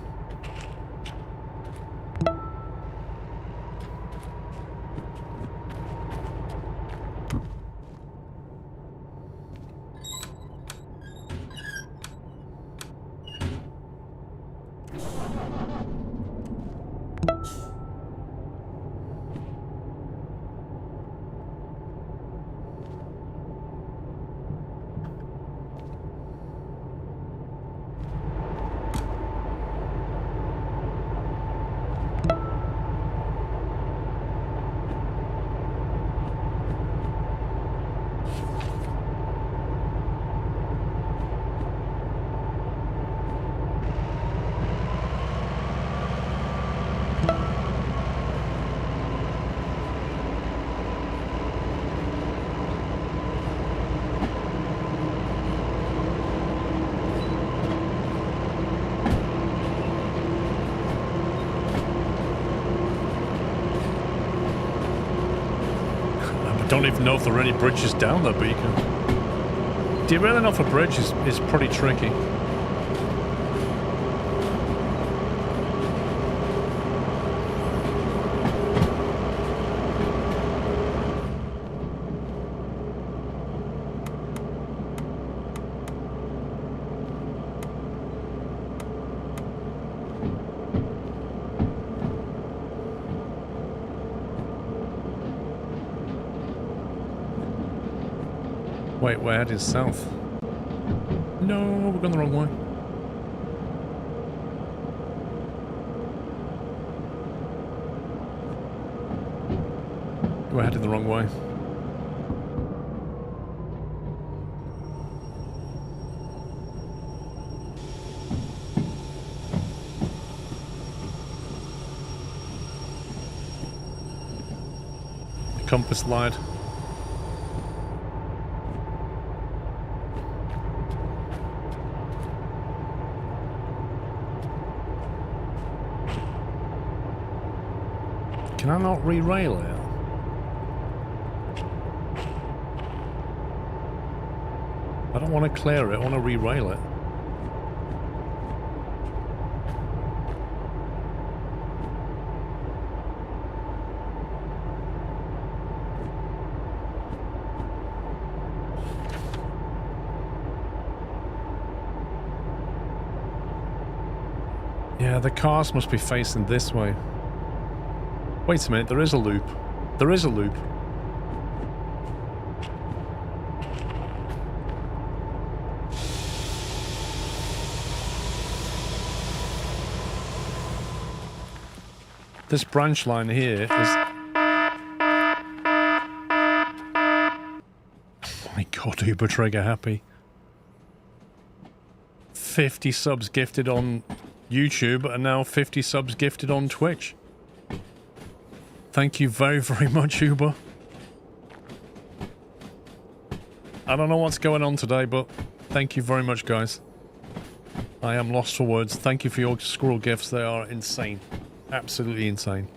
Don't even know if there are any bridges down there, Beacon. Derailing off a bridge is pretty tricky. Wait, we're heading south. No, we're going the wrong way. We're heading the wrong way. The compass lied. Can I not re-rail it? I don't want to clear it, I want to re-rail it. Yeah, the cars must be facing this way. Wait a minute, there is a loop. There is a loop. This branch line here is... Oh my god, Uber Trigger happy. 50 subs gifted on YouTube and now 50 subs gifted on Twitch. Thank you very, very much, Uber. I don't know what's going on today, but thank you very much, guys. I am lost for words. Thank you for your squirrel gifts. They are insane. Absolutely insane.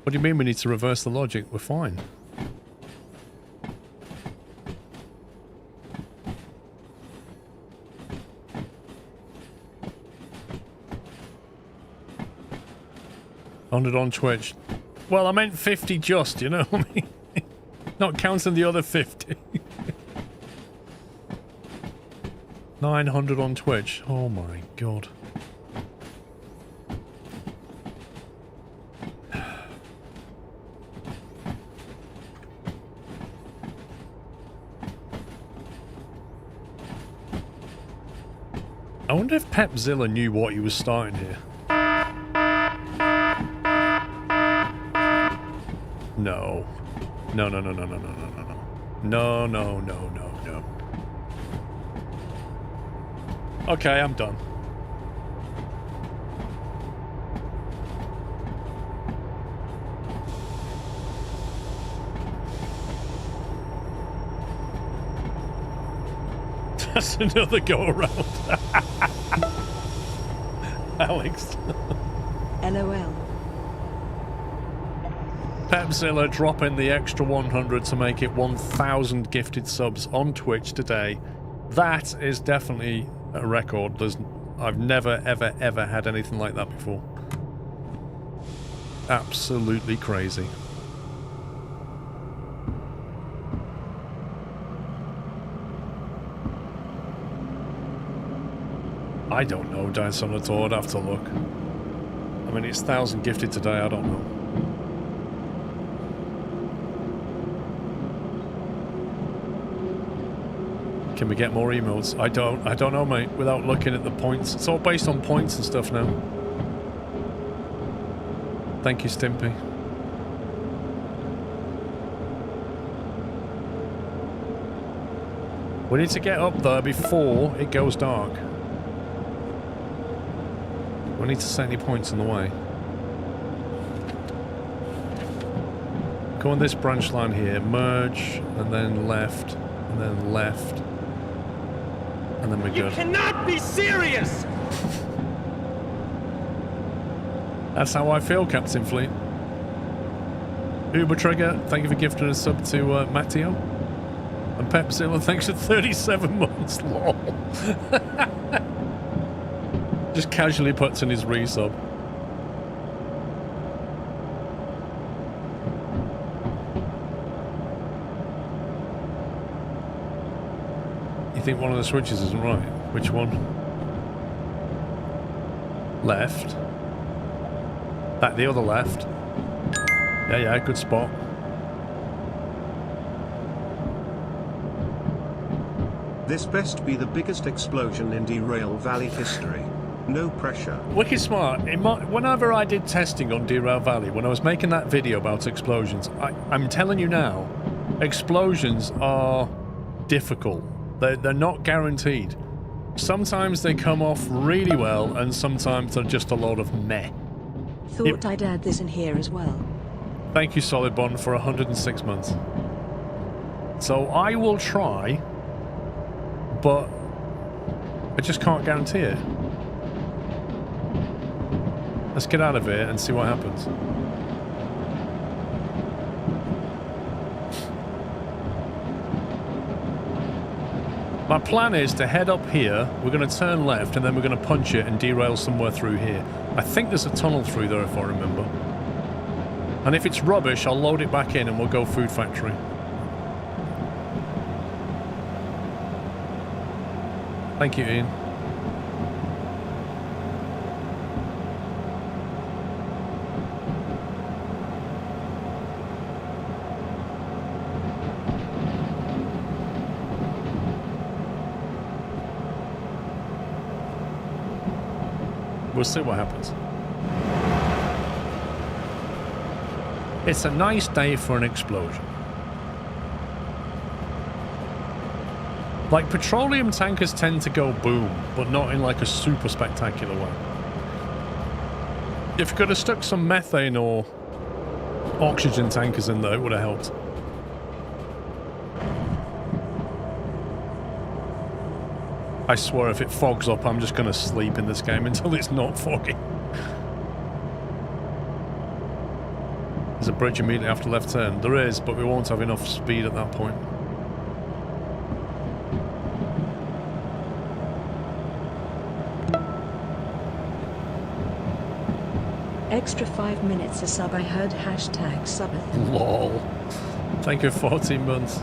What do you mean we need to reverse the logic? We're fine. On Twitch. Well, I meant 50 just, you know what I mean? Not counting the other 50. 900 on Twitch. Oh my god. I wonder if Pepzilla knew what he was starting here. No. No, no, no, no, no, no, no, no, no. No, no, no, no, no. Okay, I'm done. That's another go around. Alex. LOL. Pepzilla dropping the extra 100 to make it 1,000 gifted subs on Twitch today. That is definitely a record. I've never, ever, ever had anything like that before. Absolutely crazy. I don't know, Dyson at all. I'd have to look. I mean, it's 1,000 gifted today. I don't know. Can we get more emotes? I don't know, mate, without looking at the points. It's all based on points and stuff now. Thank you, Stimpy. We need to get up there before it goes dark. We need to set any points in the way. Go on this branch line here, merge, and then left, and then left. And then we're good. You cannot be serious! That's how I feel, Captain Fleet. Uber Trigger, thank you for gifting a sub to Matteo. And Pepzilla, thanks for 37 months, lol. Just casually puts in his resub. You think one of the switches isn't right? Which one? Left. That the other left. Yeah, good spot. This best be the biggest explosion in Derail Valley history. No pressure. Wicked smart. Whenever I did testing on Derail Valley, when I was making that video about explosions, I'm telling you now, explosions are difficult. They're not guaranteed. Sometimes they come off really well, and sometimes they're just a lot of meh. Thought I'd add this in here as well. Thank you, Solid Bond, for 106 months. So I will try, but I just can't guarantee it. Let's get out of here and see what happens. My plan is to head up here, we're going to turn left, and then we're going to punch it and derail somewhere through here. I think there's a tunnel through there, if I remember. And if it's rubbish, I'll load it back in and we'll go food factory. Thank you, Ian. We'll see what happens. It's a nice day for an explosion. Like, petroleum tankers tend to go boom, but not in like a super spectacular way. If you could have stuck some methane or oxygen tankers in there, it would have helped. I swear if it fogs up, I'm just going to sleep in this game until it's not foggy. There's a bridge immediately after left turn. There is, but we won't have enough speed at that point. Extra 5 minutes a sub. I heard hashtag subathon. Lol. Thank you, 14 months.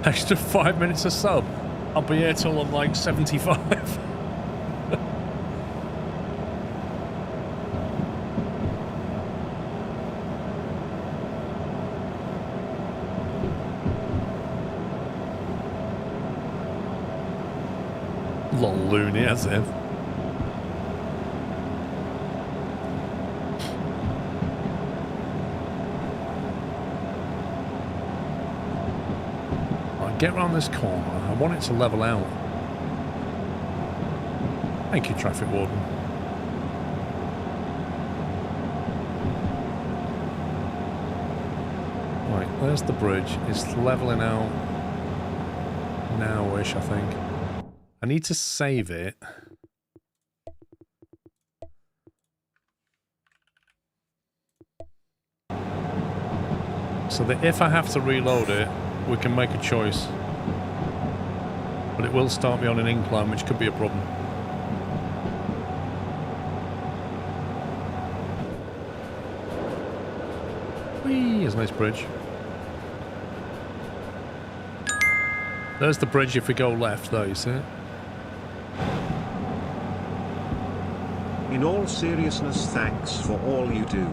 Extra 5 minutes a sub. I'll be here till I'm like 75. Lol, loony as if. Get around this corner. I want it to level out. Thank you, traffic warden. Right, there's the bridge. It's leveling out now-ish, I think. I need to save it. So that if I have to reload it, we can make a choice. But it will start me on an incline, which could be a problem. Whee! There's a nice bridge. There's the bridge if we go left, though, you see it? In all seriousness, thanks for all you do.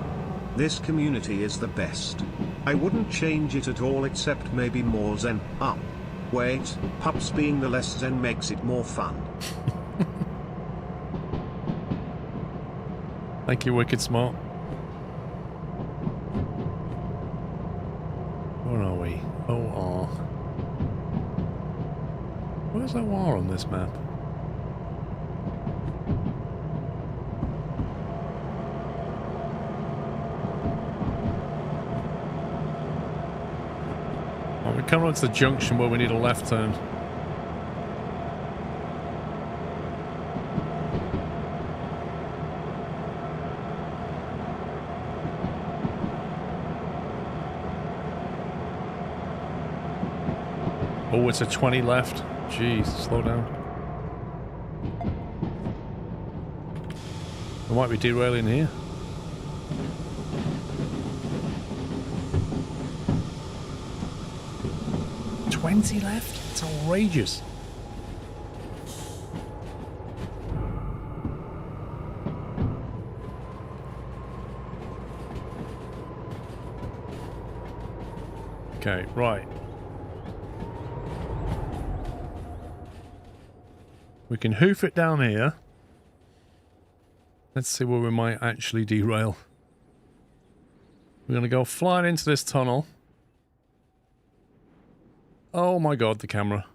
This community is the best. I wouldn't change it at all except maybe more zen. Wait, pups being the less zen makes it more fun. Thank you, Wicked Smart. Where are we? OR. Where's OR on this map? We come on to the junction where we need a left turn. Oh, it's a 20 left. Jeez, slow down. We might be derailing here. 20 left? It's outrageous. Okay, right. We can hoof it down here. Let's see where we might actually derail. We're going to go flying into this tunnel. Oh my god, the camera.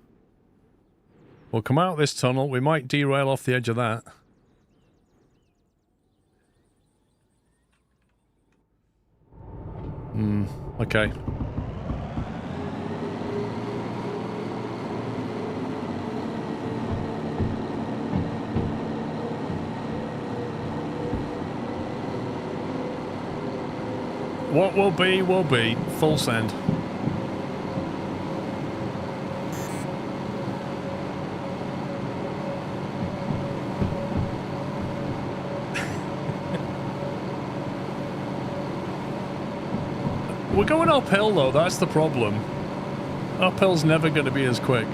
We'll come out this tunnel. We might derail off the edge of that. Okay. What will be, will be. Full send. We're going uphill though, that's the problem. Uphill's never going to be as quick.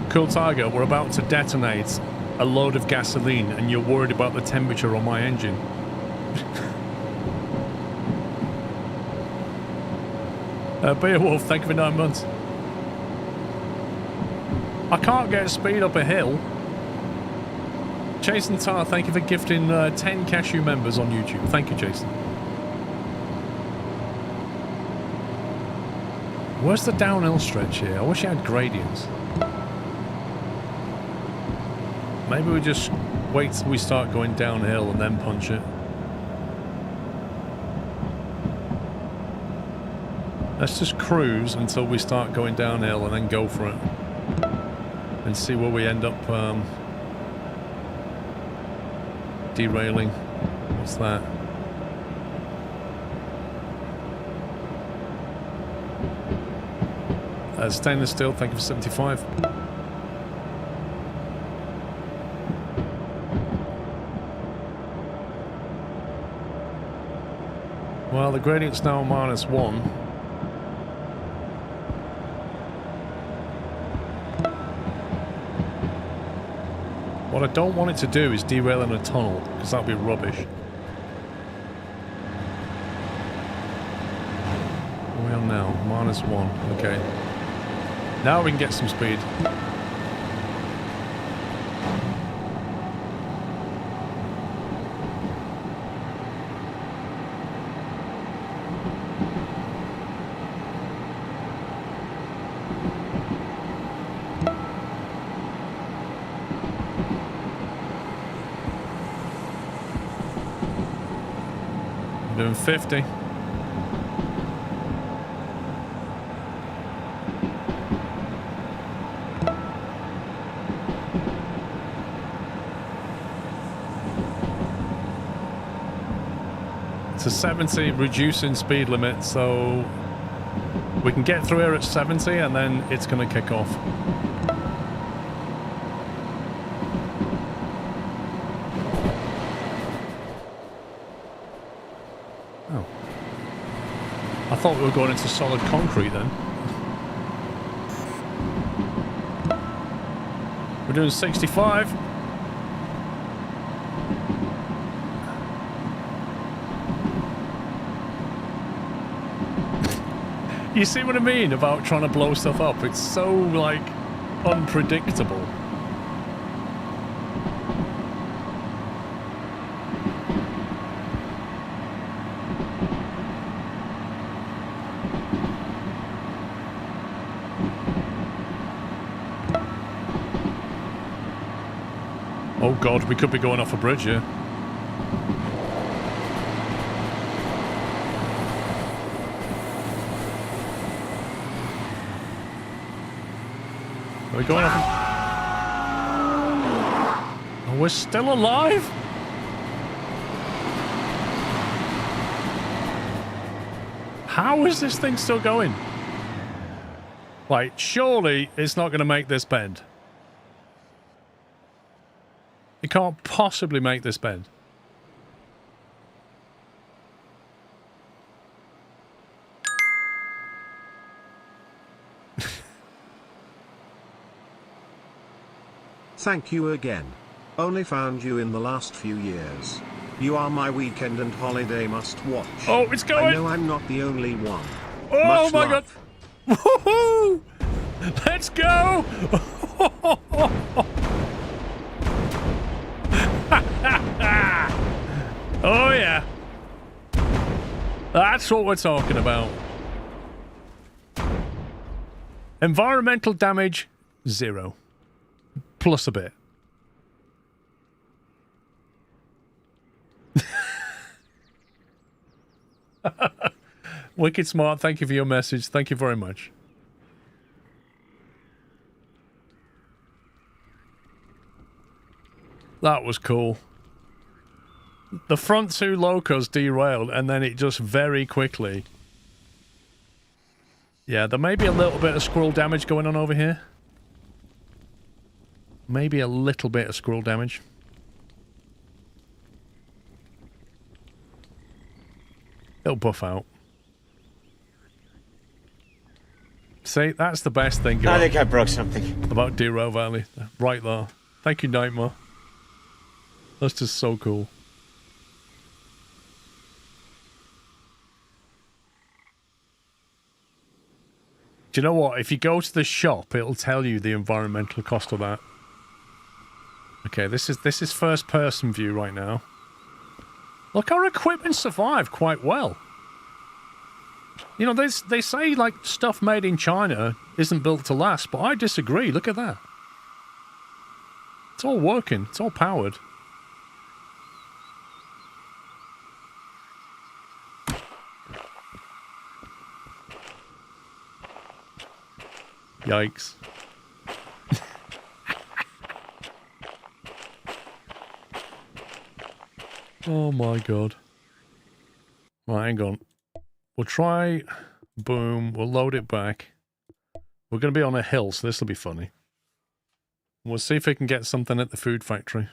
Cool Tiger, we're about to detonate a load of gasoline and you're worried about the temperature on my engine. Beowulf, thank you for 9 months. I can't get speed up a hill. Jason Tarr, thank you for gifting 10 cashew members on YouTube. Thank you, Jason. Where's the downhill stretch here? I wish it had gradients. Maybe we just wait till we start going downhill and then punch it. Let's just cruise until we start going downhill and then go for it. And see where we end up derailing. What's that? Stainless steel, thank you for 75. Well, the gradient's now -1. What I don't want it to do is derail in a tunnel, because that'd be rubbish. Where are we on now? -1. Okay. Now we can get some speed. Doing 50. It's a 70 reducing speed limit, so we can get through here at 70 and then it's going to kick off. I thought we were going into solid concrete then. We're doing 65. You see what I mean about trying to blow stuff up? It's so, like, unpredictable. Oh god, we could be going off a bridge here. Are we going off? Oh, we're still alive? How is this thing still going? Like, surely it's not going to make this bend. It can't possibly make this bend. Thank you again. Only found you in the last few years. You are my weekend and holiday must-watch. Oh, it's going! I know I'm not the only one. Oh Much my love. god! Woohoo! Let's go! Oh yeah. That's what we're talking about. Environmental damage, 0. Plus a bit. Wicked smart, thank you for your message. Thank you very much. That was cool. The front two locos derailed and then it just very quickly Yeah, there may be a little bit of squirrel damage going on over here. Maybe a little bit of squirrel damage. It'll buff out. See, that's the best thing I think I broke something. About Dero Valley. Right there. Thank you, Nightmare. That's just so cool. Do you know what? If you go to the shop, it'll tell you the environmental cost of that. Okay, this is first person view right now. Look, our equipment survived quite well. You know, they say, like, stuff made in China isn't built to last, but I disagree. Look at that. It's all working. It's all powered. Yikes. Oh my god. Right, hang on. We'll try... Boom. We'll load it back. We're going to be on a hill, so this will be funny. We'll see if we can get something at the food factory.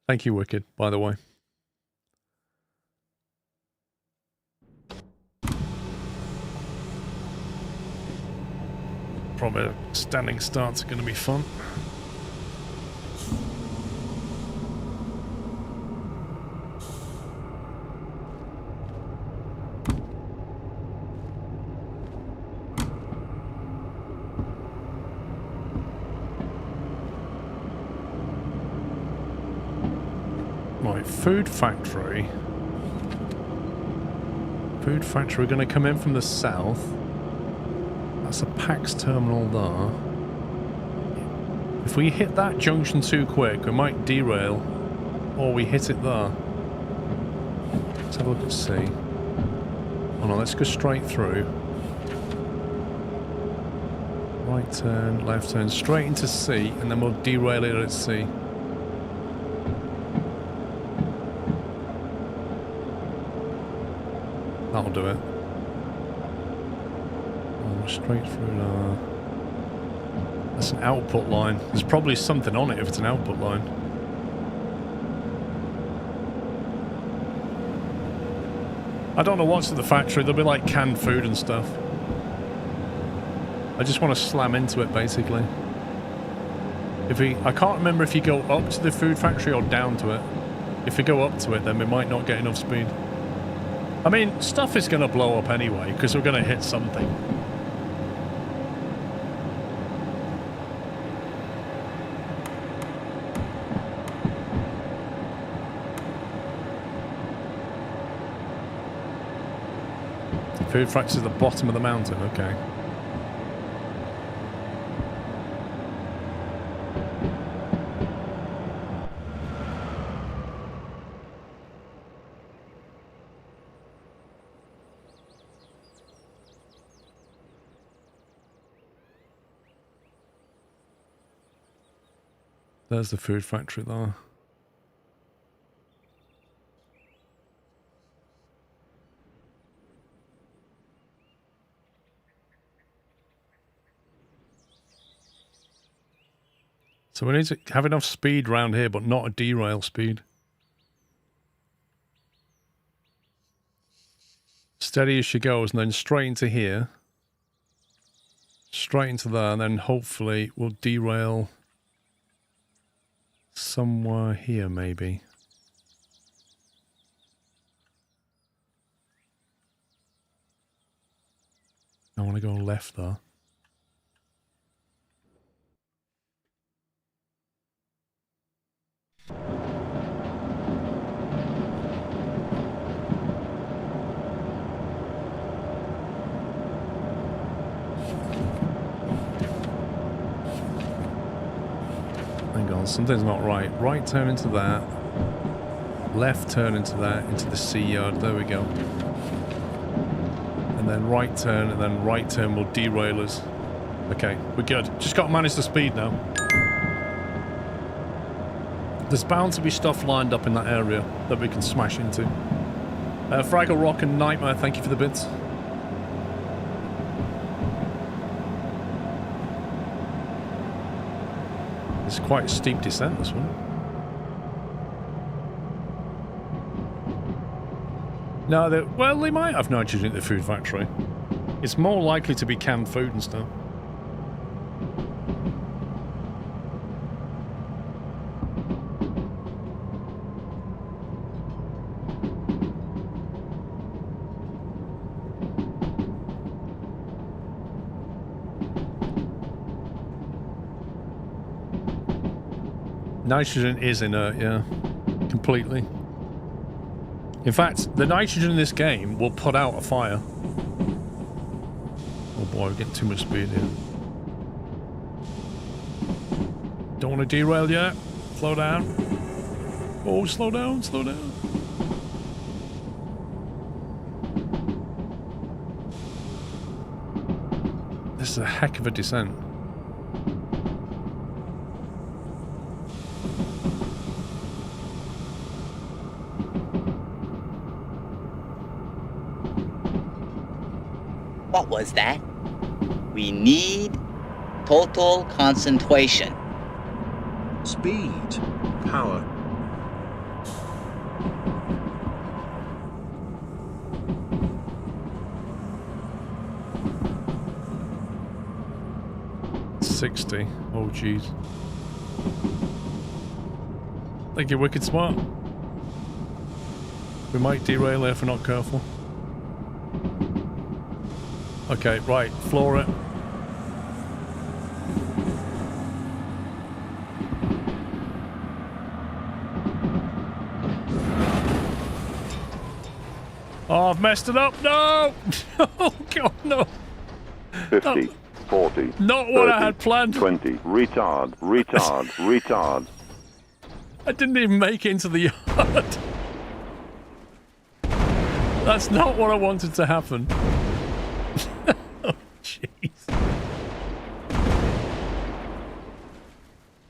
Thank you, Wicked, by the way. Probably standing starts are going to be fun. Right, food factory. Food factory, we're going to come in from the south. That's a PAX terminal there. If we hit that junction too quick, we might derail. Or we hit it there. Let's have a look at C. Oh no, let's go straight through. Right turn, left turn, straight into C, and then we'll derail it at C. That'll do it. Straight through there. That's an output line. There's probably something on it if it's an output line. I don't know what's at the factory. There'll be like canned food and stuff. I just want to slam into it basically. I can't remember if you go up to the food factory or down to it. If we go up to it, then we might not get enough speed. I mean, stuff is going to blow up anyway because we're going to hit something. Food factory at the bottom of the mountain, okay. There's the food factory there. So we need to have enough speed around here, but not a derail speed. Steady as she goes, and then straight into here. Straight into there, and then hopefully we'll derail somewhere here, maybe. I want to go left there. Hang on, something's not right. Right turn into that. Left turn into that, into the sea yard. There we go. And then right turn, and then right turn will derail us. Okay, we're good. Just got to manage the speed now. There's bound to be stuff lined up in that area that we can smash into. Fraggle Rock and Nightmare, thank you for the bits. It's quite a steep descent, this one. No, well, they might have nitrogen at the food factory. It's more likely to be canned food and stuff. Nitrogen is inert, yeah. Completely. In fact, the nitrogen in this game will put out a fire. Oh boy, we're getting too much speed here. Don't want to derail yet. Slow down. Oh, slow down, slow down. This is a heck of a descent. What was that? We need total concentration. Speed. Power. $60. Oh, jeez. Thank you, Wicked Smart. We might derail here if we're not careful. Okay, right, floor it. Oh, I've messed it up. No! Oh, God, no. 50, 40. Not what 30, I had planned. 20. Retard, retard, retard. I didn't even make it into the yard. That's not what I wanted to happen. Oh, jeez.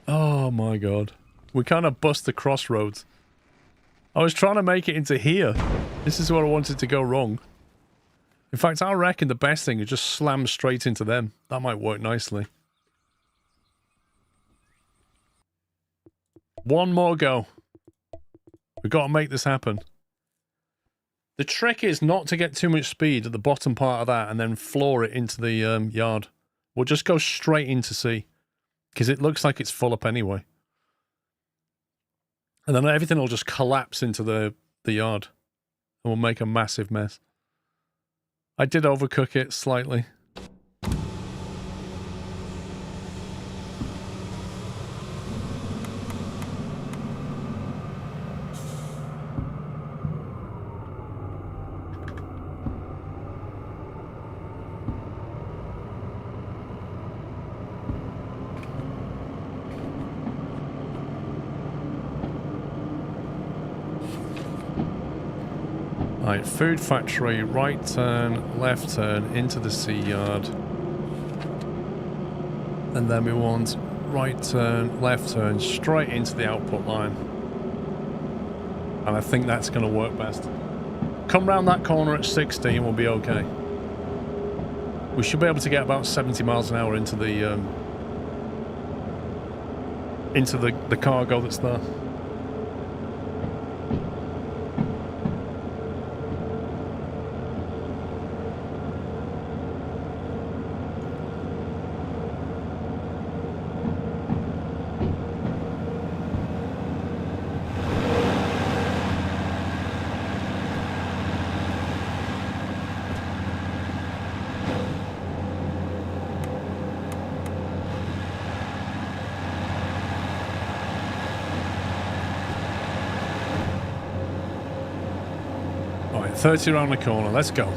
Oh, my God. We kind of bust the crossroads. I was trying to make it into here. This is what I wanted to go wrong. In fact, I reckon the best thing is just slam straight into them. That might work nicely. One more go. We've got to make this happen. The trick is not to get too much speed at the bottom part of that and then floor it into the yard. We'll just go straight into C. Because it looks like it's full up anyway. And then everything will just collapse into the yard. And we'll make a massive mess. I did overcook it slightly. Right, food factory, right turn, left turn, into the C yard. And then we want right turn, left turn, straight into the output line. And I think that's going to work best. Come round that corner at 60 and we'll be okay. We should be able to get about 70 miles an hour into the cargo that's there. Right, 30 around the corner, let's go.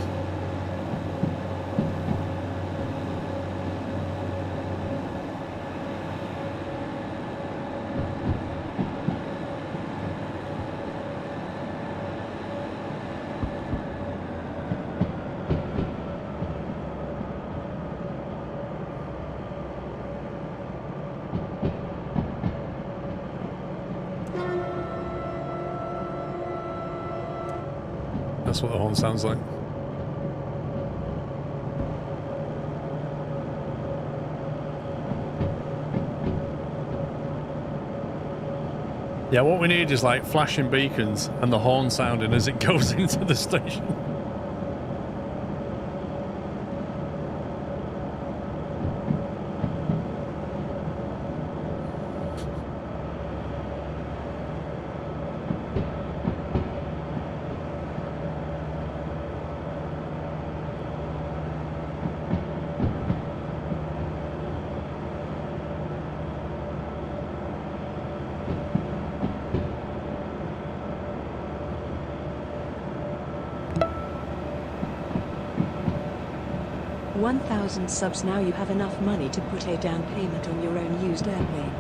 That's what the horn sounds like. Yeah, what we need is like flashing beacons and the horn sounding as it goes into the station. Subs now. You have enough money to put a down payment on your own used airplane.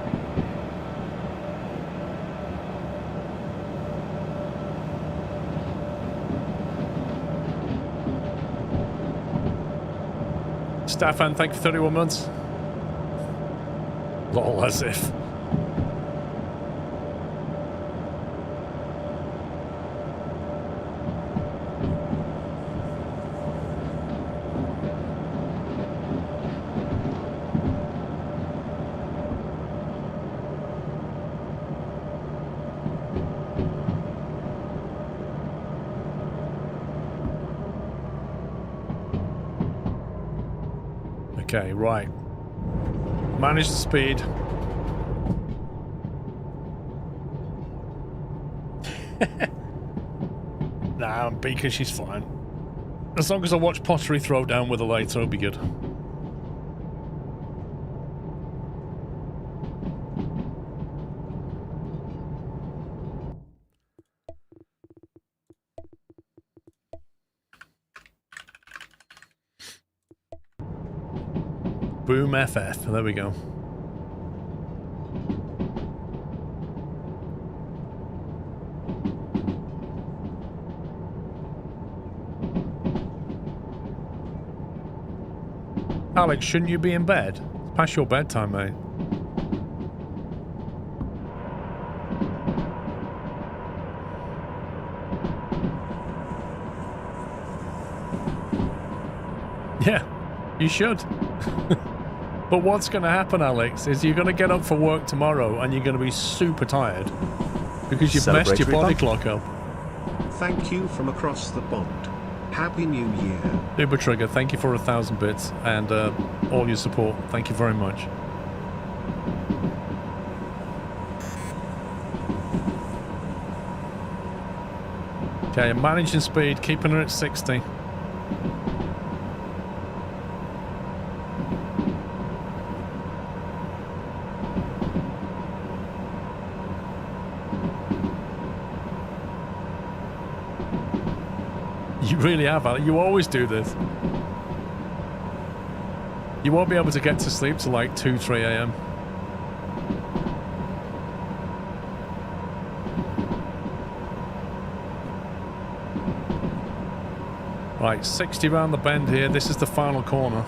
Staffan, thank you for 31 months. Lol, as if. Okay, right. Manage the speed. Nah, because she's fine. As long as I watch Pottery throw down with a later, it'll be good. Boom FF. There we go. Alex, shouldn't you be in bed? It's past your bedtime, mate. Yeah, you should. But what's going to happen, Alex, is you're going to get up for work tomorrow and you're going to be super tired because you've messed your body clock up. Thank you from across the pond. Happy New Year. Uber Trigger, thank you for 1,000 bits and all your support. Thank you very much. Okay, I'm managing speed, keeping her at 60. You really have, Alex. You always do this. You won't be able to get to sleep till like 2, 3 a.m. Right, 60 round the bend here. This is the final corner.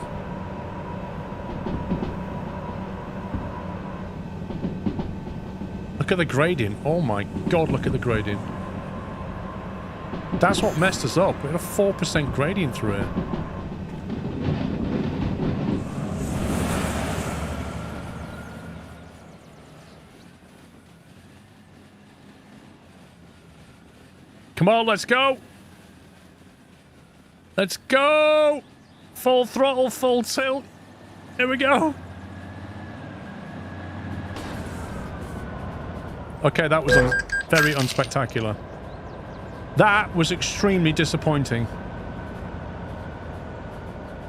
Look at the gradient. Oh my god, look at the gradient. That's what messed us up. We had a 4% gradient through it. Come on, let's go. Let's go. Full throttle, full tilt. Here we go. Okay, that was very unspectacular. That was extremely disappointing.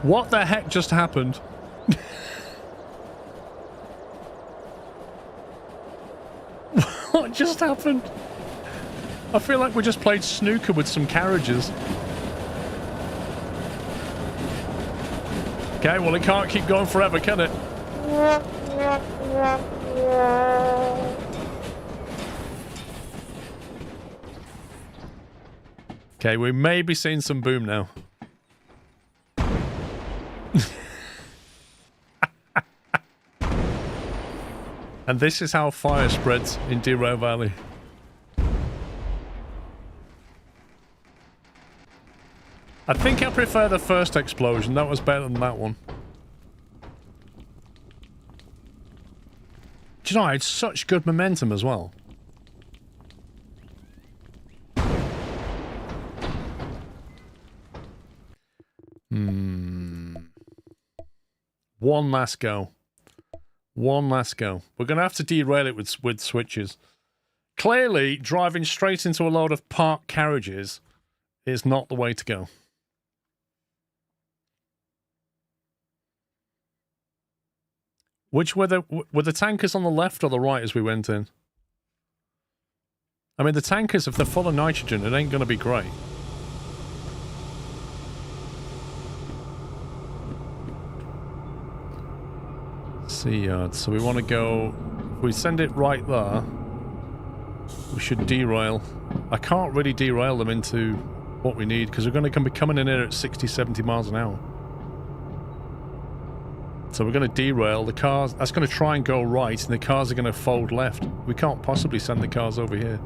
What the heck just happened? What just happened? I feel like we just played snooker with some carriages. Okay, well, it can't keep going forever, can it? Okay, we may be seeing some boom now. And this is how fire spreads in Derail Valley. I think I prefer the first explosion. That was better than that one. Do you know, I had such good momentum as well. One last go. One last go. We're going to have to derail it with switches. Clearly, driving straight into a load of parked carriages is not the way to go. Which were the tankers on the left or the right as we went in? I mean, the tankers, if they're full of nitrogen, it ain't going to be great. Sea yard. So we want to go... If we send it right there, we should derail. I can't really derail them into what we need because we're going to be coming in here at 60, 70 miles an hour. So we're going to derail. The cars... That's going to try and go right, and the cars are going to fold left. We can't possibly send the cars over here.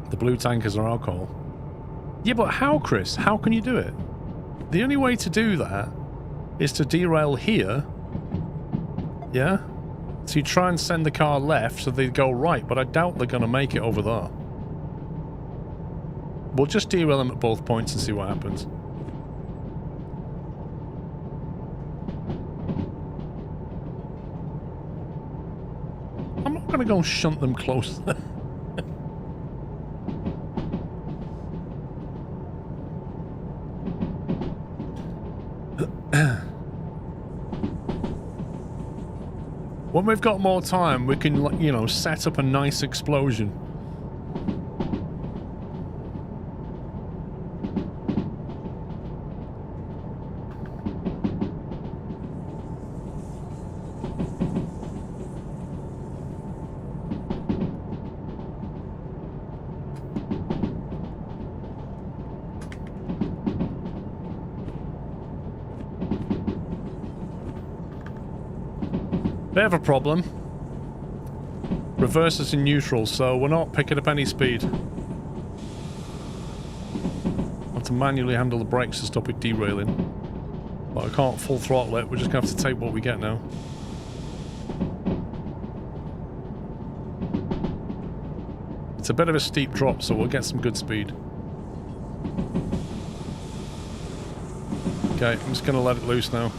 The blue tankers are alcohol. Yeah, but how, Chris? How can you do it? The only way to do that is to derail here. Yeah? So you try and send the car left so they go right, but I doubt they're going to make it over there. We'll just derail them at both points and see what happens. I'm not going to go and shunt them close. When we've got more time, we can, you know, set up a nice explosion. They have a problem. Reverse is in neutral, so we're not picking up any speed. I have to manually handle the brakes to stop it derailing. But I can't full throttle it, we're just going to have to take what we get now. It's a bit of a steep drop, so we'll get some good speed. Okay, I'm just going to let it loose now.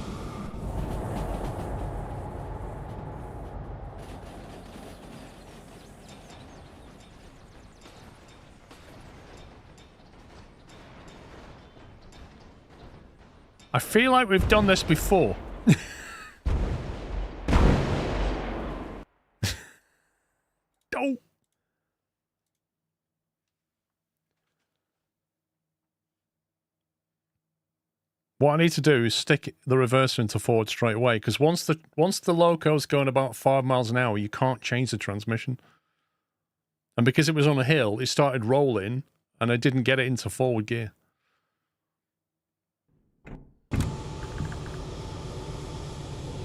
I feel like we've done this before. Oh. What I need to do is stick the reverser into forward straight away, because once the loco's going about 5 miles an hour, you can't change the transmission. And because it was on a hill, it started rolling, and I didn't get it into forward gear.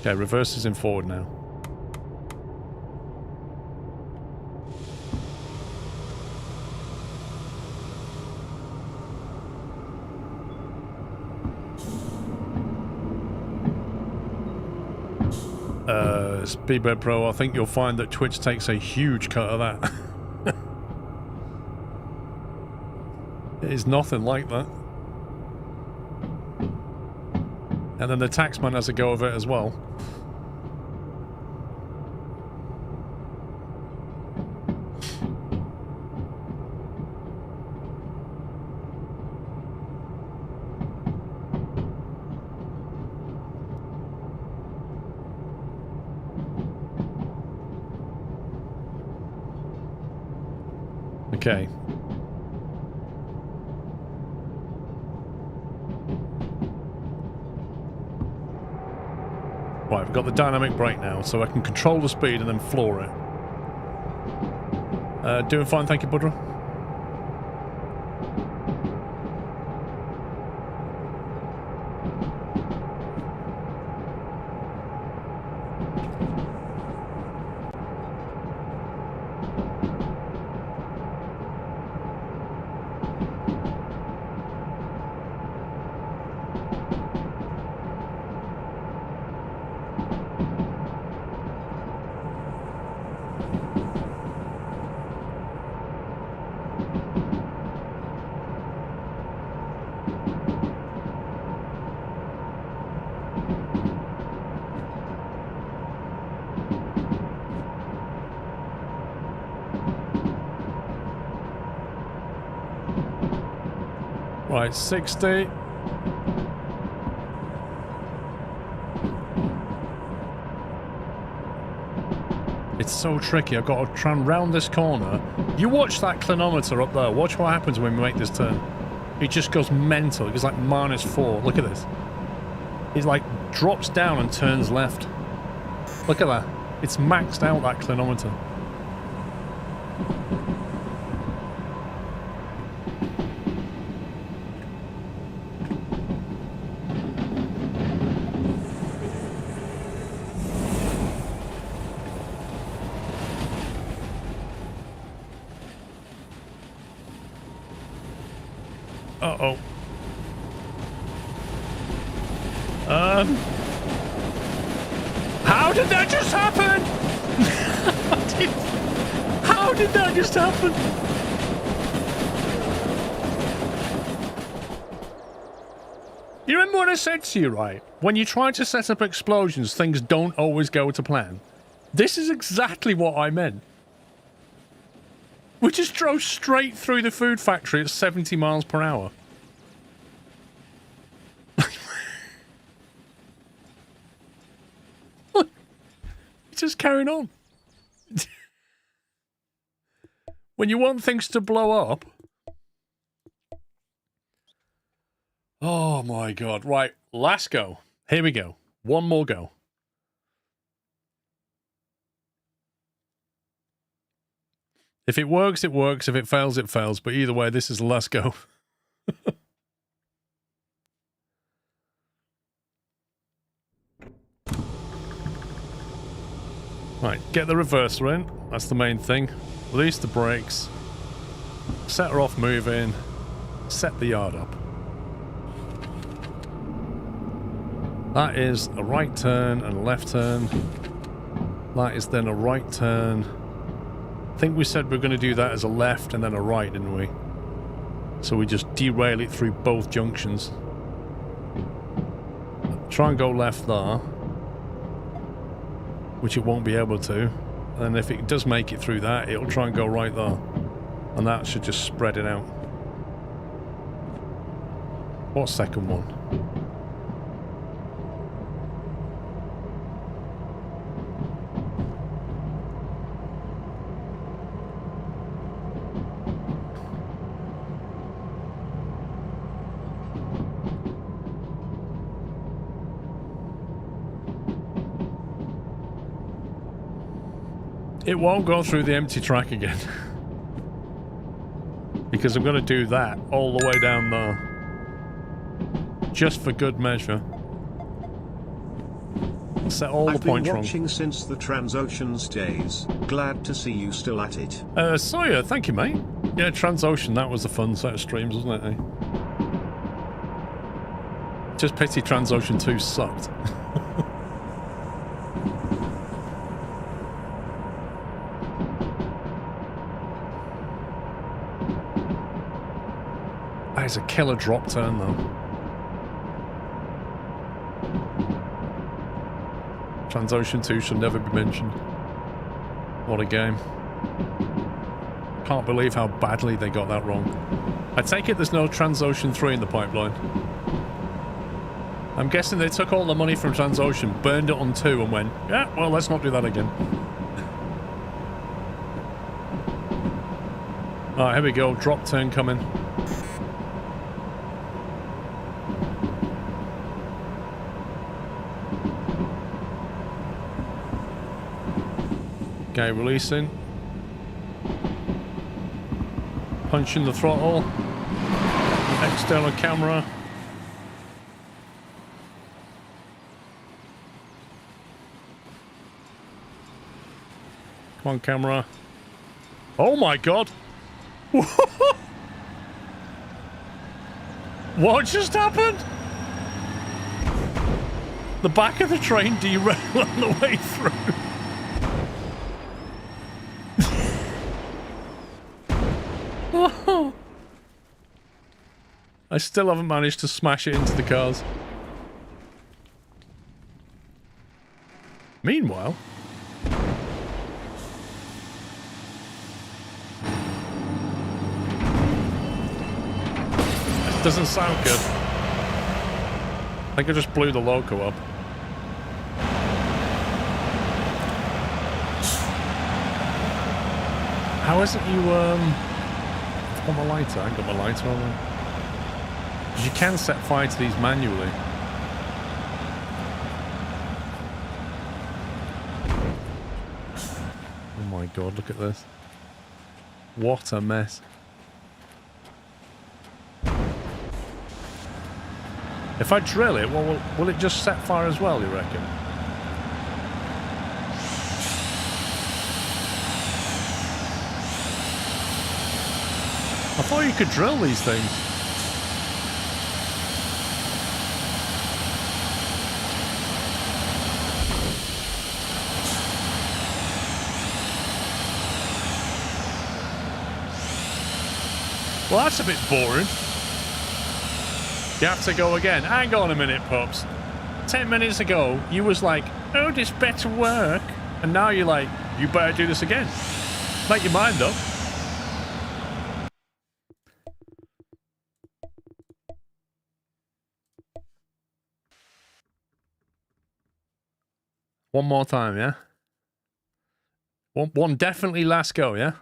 Okay, reverse is in forward now. Speedbird Pro, I think you'll find that Twitch takes a huge cut of that. It is nothing like that. And then the taxman has a go of it as well. Okay. Right, we've got the dynamic brake now, so I can control the speed and then floor it. Doing fine, thank you, Budra. Right, 60. It's so tricky. I've got to try and round this corner. You watch that clinometer up there. Watch what happens when we make this turn. It just goes mental. It goes like -4. Look at this. It like drops down and turns left. Look at that. It's maxed out, that clinometer. Uh-oh. How did that just happen? How did that just happen? You remember what I said to you, right? When you try to set up explosions, things don't always go to plan. This is exactly what I meant. We just drove straight through the food factory at 70 miles per hour. Look, it's just carrying on. When you want things to blow up. Oh my god. Right, last go. Here we go. One more go. If it works, it works. If it fails, it fails. But either way, this is the last go. Right, get the reverser in. That's the main thing. Release the brakes. Set her off moving. Set the yard up. That is a right turn and a left turn. That is then a right turn. I think we said we are going to do that as a left and then a right, didn't we? So we just derail it through both junctions. Try and go left there. Which it won't be able to. And if it does make it through that, it'll try and go right there. And that should just spread it out. What second one? It won't go through the empty track again. Because I'm going to do that all the way down there. Just for good measure. Set all the points wrong. I've been watching since the Transoceans days. Glad to see you still at it. Sawyer, thank you, mate. Yeah, Transocean, that was a fun set of streams, wasn't it? Eh? Just pity Transocean 2 sucked. That is a killer drop turn, though. Transocean 2 should never be mentioned. What a game. Can't believe how badly they got that wrong. I take it there's no Transocean 3 in the pipeline. I'm guessing they took all the money from Transocean, burned it on 2 and went, yeah, well, let's not do that again. Alright, here we go. Drop turn coming. Okay, releasing. Punching the throttle. External camera. Come on, camera. Oh my god! What just happened? The back of the train derailed on the way through. I still haven't managed to smash it into the cars. Meanwhile... Doesn't sound good. I think I just blew the loco up. How isn't you, I've got my lighter. I ain't got my lighter on there. You can set fire to these manually. Oh my god, look at this. What a mess. If I drill it, well, will it just set fire as well, you reckon? I thought you could drill these things. Well, that's a bit boring. You have to go again. Hang on a minute, pups. 10 minutes ago, you was like, oh, this better work. And now you're like, you better do this again. Make your mind up. One more time, yeah? One definitely last go, yeah?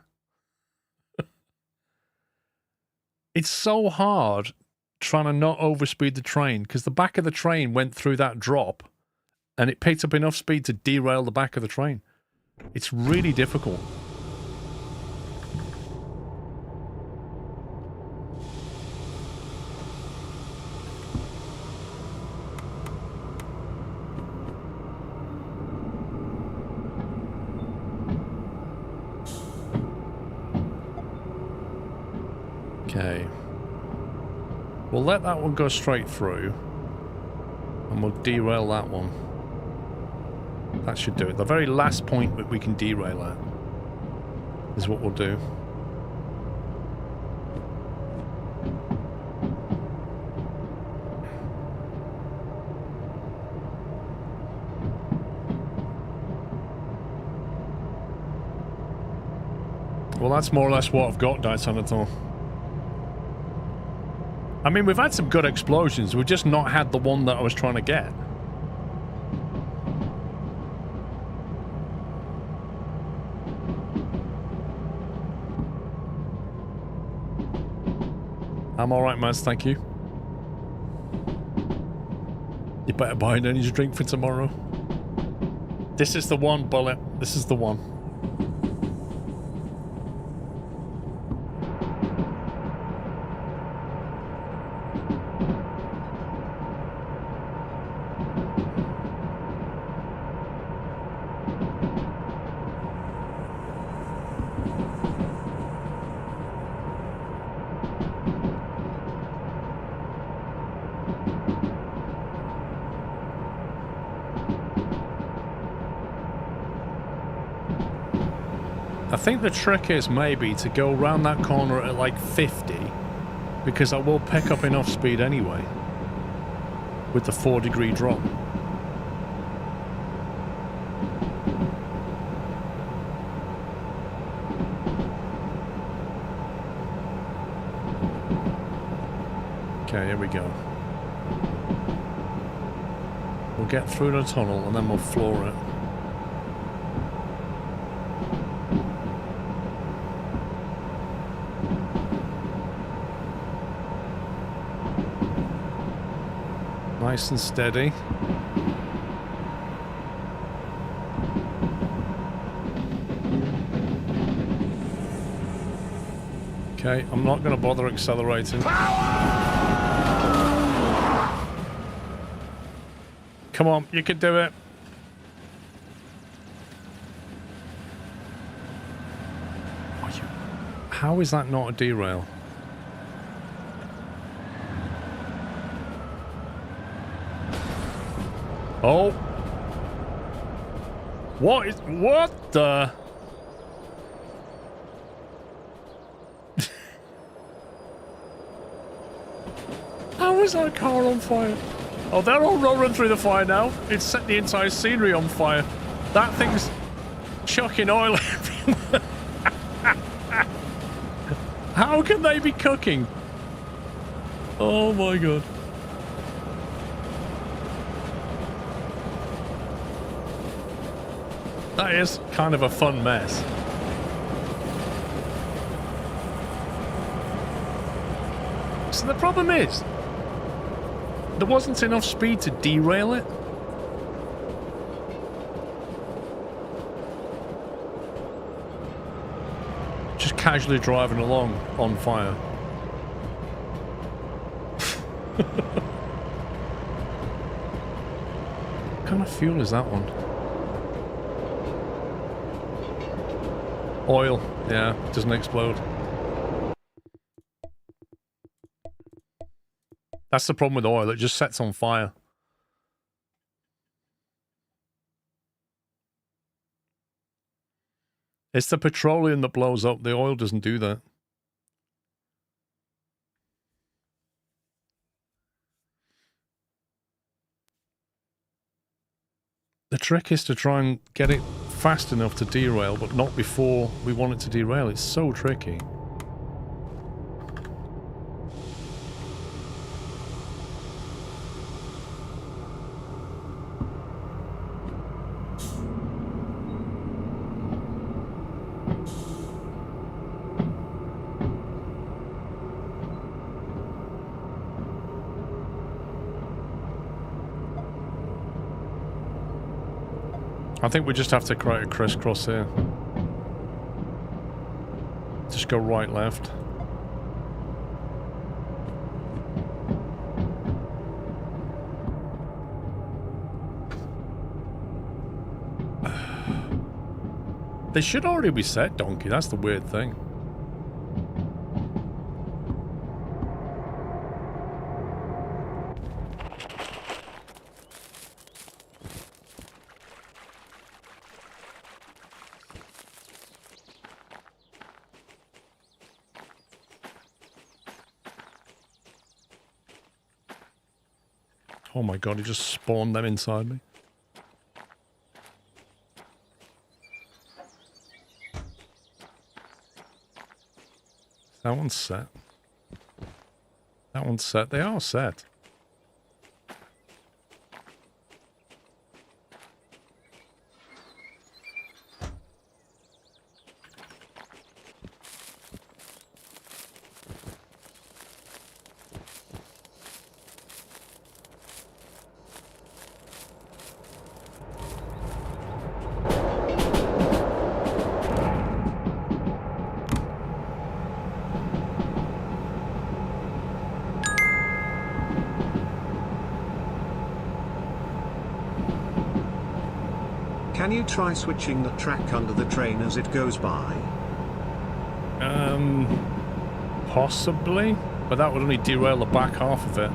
It's so hard trying to not overspeed the train because the back of the train went through that drop and it picked up enough speed to derail the back of the train. It's really difficult. Okay. We'll let that one go straight through. And we'll derail that one. That should do it. The very last point that we can derail at is what we'll do. Well, that's more or less what I've got, Diatonator. I mean, we've had some good explosions. We've just not had the one that I was trying to get. I'm alright, Maz, thank you. You better buy an energy drink for tomorrow. This is the one, Bullet. This is the one. I think the trick is maybe to go around that corner at like 50 because I will pick up enough speed anyway with the 4-degree drop. Okay, here we go. We'll get through the tunnel and then we'll floor it. Nice and steady. Okay, I'm not going to bother accelerating. Come on, you can do it. How is that not a derail? Oh. What the? How is that car on fire? Oh, they're all rolling through the fire now. It's set the entire scenery on fire. That thing's chucking oil everywhere. How can they be cooking? Oh my god. That is kind of a fun mess. So the problem is, there wasn't enough speed to derail it. Just casually driving along on fire. What kind of fuel is that one? Oil. Yeah, doesn't explode. That's the problem with oil, it just sets on fire. It's the petroleum that blows up, the oil doesn't do that. The trick is to try and get it fast enough to derail, but not before we want it to derail. It's so tricky. I think we just have to create a crisscross here. Just go right, left. They should already be set, Donkey. That's the weird thing. Oh my god, he just spawned them inside me. That one's set. That one's set. They are set. Can you try switching the track under the train as it goes by? Possibly, but that would only derail the back half of it.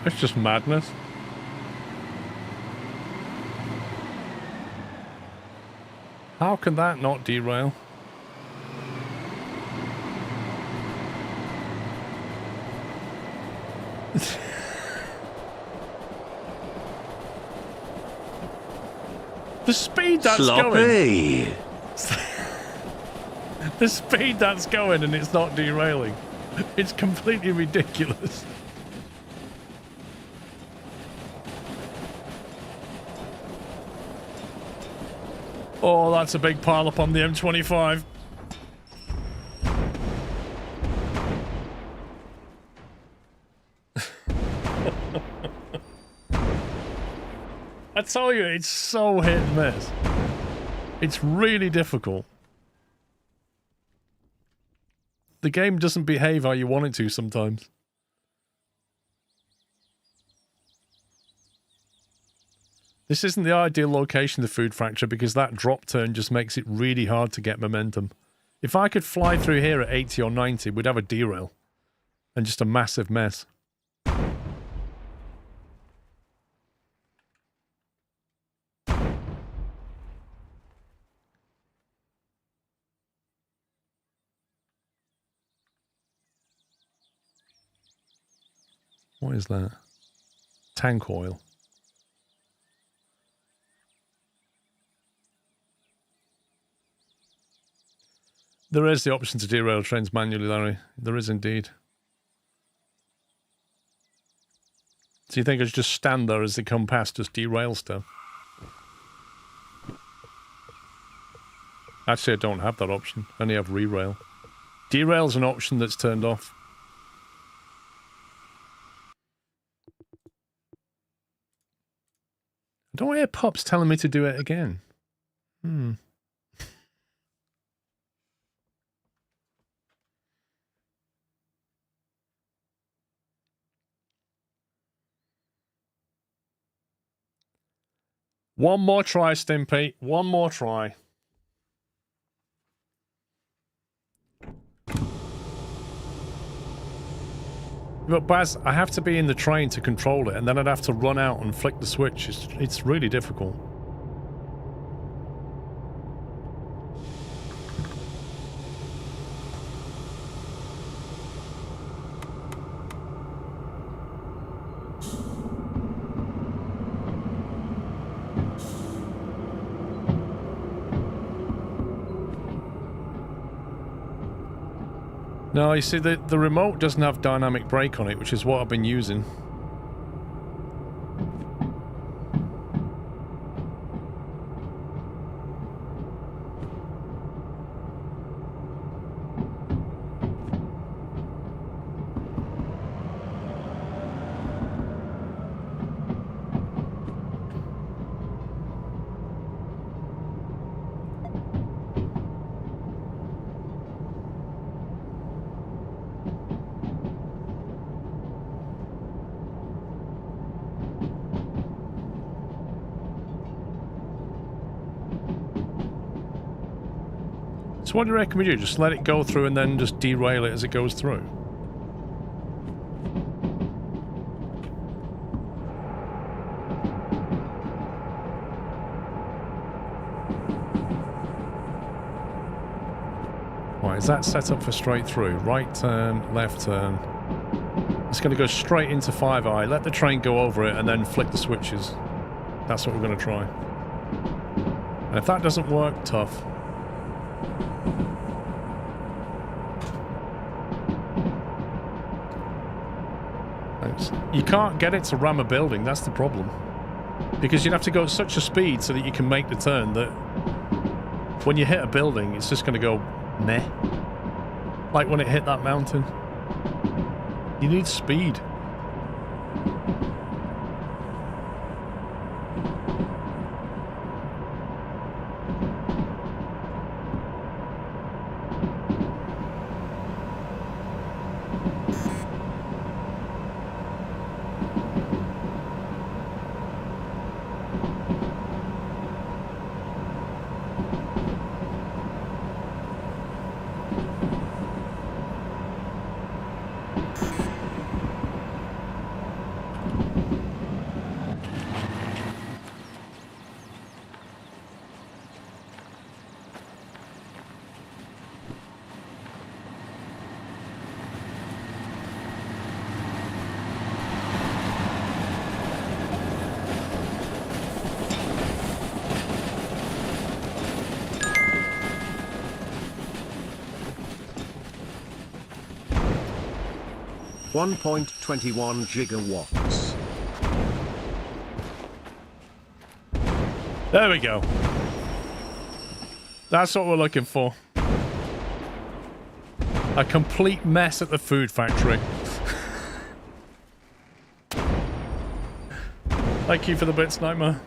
It's just madness. How can that not derail? The speed that's going. The speed that's going and it's not derailing. It's completely ridiculous. Oh, that's a big pile up on the M25. I tell you, it's so hit and miss. It's really difficult. the game doesn't behave how you want it to sometimes. This isn't the ideal location, the food factory, because that drop turn just makes it really hard to get momentum. If I could fly through here at 80 or 90, we'd have a derail. And just a massive mess. What is that? Tank oil. There is the option to derail trains manually, Larry. There is indeed. So you think I should just stand there as they come past, just derail stuff? Actually, I don't have that option. I only have re-rail. Derail's an option that's turned off. I don't hear Pops telling me to do it again. One more try, Stimpy. One more try. But Baz, I have to be in the train to control it, and then I'd have to run out and flick the switch. It's really difficult. No, you see, the remote doesn't have dynamic brake on it, which is what I've been using. So what do you reckon we do? Just let it go through and then just derail it as it goes through? Right, is that set up for straight through? Right turn, left turn. It's going to go straight into 5i. Let the train go over it and then flick the switches. That's what we're going to try. And if that doesn't work, tough. You can't get it to ram a building, that's the problem. Because you'd have to go at such a speed so that you can make the turn that when you hit a building, it's just going to go meh. Like when it hit that mountain. You need speed. .21 gigawatts. There we go. That's what we're looking for. A complete mess at the food factory. Thank you for the bits, Nightmare.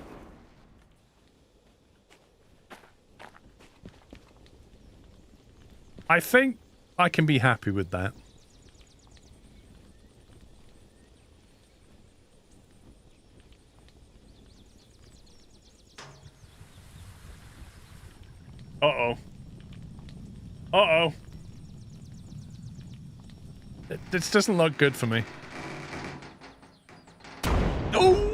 I I can be happy with that. Uh-oh. Uh-oh. This doesn't look good for me. Oh!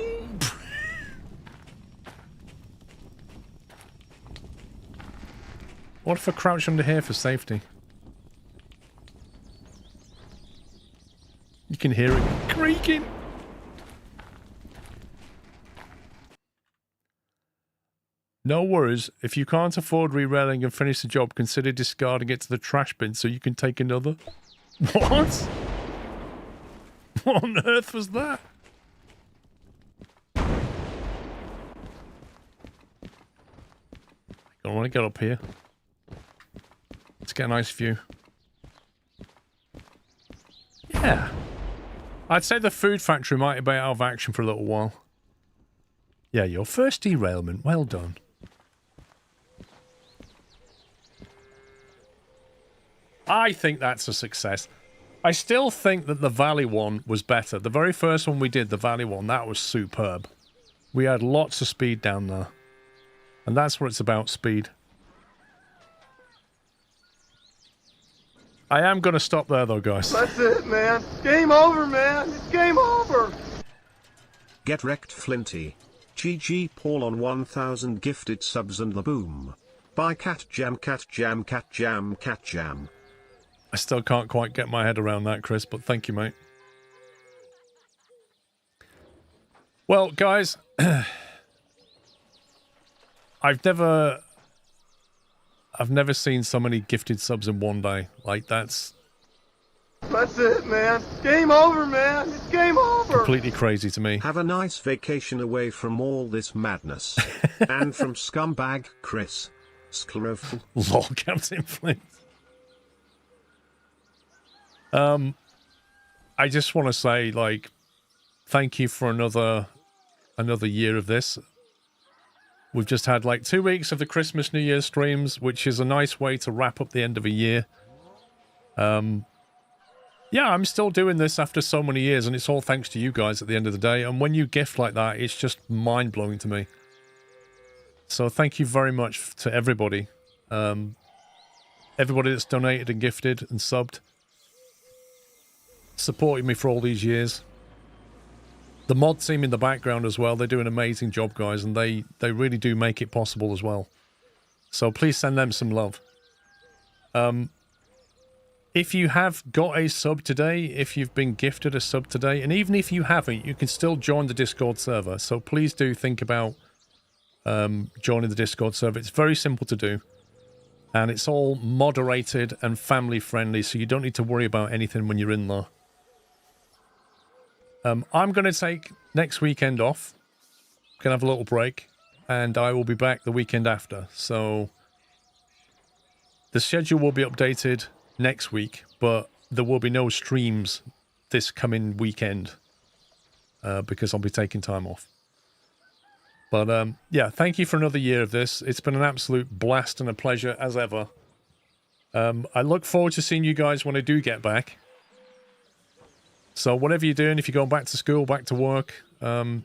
What if I crouch under here for safety? You can hear it creaking. No worries. If you can't afford re-railing and finish the job, consider discarding it to the trash bin so you can take another. What? What on earth was that? I don't want to get up here. Let's get a nice view. Yeah. I'd say the food factory might be out of action for a little while. Yeah, your first derailment. Well done. I think that's a success. I still think that the Valley one was better. The very first one we did, the Valley one, that was superb. We had lots of speed down there. And that's what it's about, speed. I am going to stop there, though, guys. That's it, man. Game over, man. It's game over. Get wrecked, Flinty. GG Paul on 1000 gifted subs and the boom. Bye, cat jam, cat jam, cat jam, cat jam. I still can't quite get my head around that, Chris, but thank you, mate. Well, guys, I've never seen so many gifted subs in one day. Like, that's it, man. Game over, man. It's game over. Completely crazy to me. Have a nice vacation away from all this madness. And from scumbag Chris. Scleroful. Lol, Captain Flint. I just want to say, like, thank you for another year of this. We've just had like 2 weeks of the Christmas New Year streams, which is a nice way to wrap up the end of a year. Yeah, I'm still doing this after so many years, and it's all thanks to you guys at the end of the day. And when you gift like that, it's just mind-blowing to me. So thank you very much to everybody. Everybody that's donated and gifted and subbed. Supported me for all these years. The mod team in the background as well, they do an amazing job, guys, and they really do make it possible as well. So please send them some love. If you have got a sub today, if you've been gifted a sub today, and even if you haven't, you can still join the Discord server. So please do think about joining the Discord server. It's very simple to do. And it's all moderated and family friendly, so you don't need to worry about anything when you're in there. I'm going to take next weekend off. Going to have a little break. And I will be back the weekend after. So the schedule will be updated next week, but there will be no streams this coming weekend. Because I'll be taking time off. But yeah, thank you for another year of this. It's been an absolute blast and a pleasure as ever. I look forward to seeing you guys when I do get back. So whatever you're doing, if you're going back to school, back to work,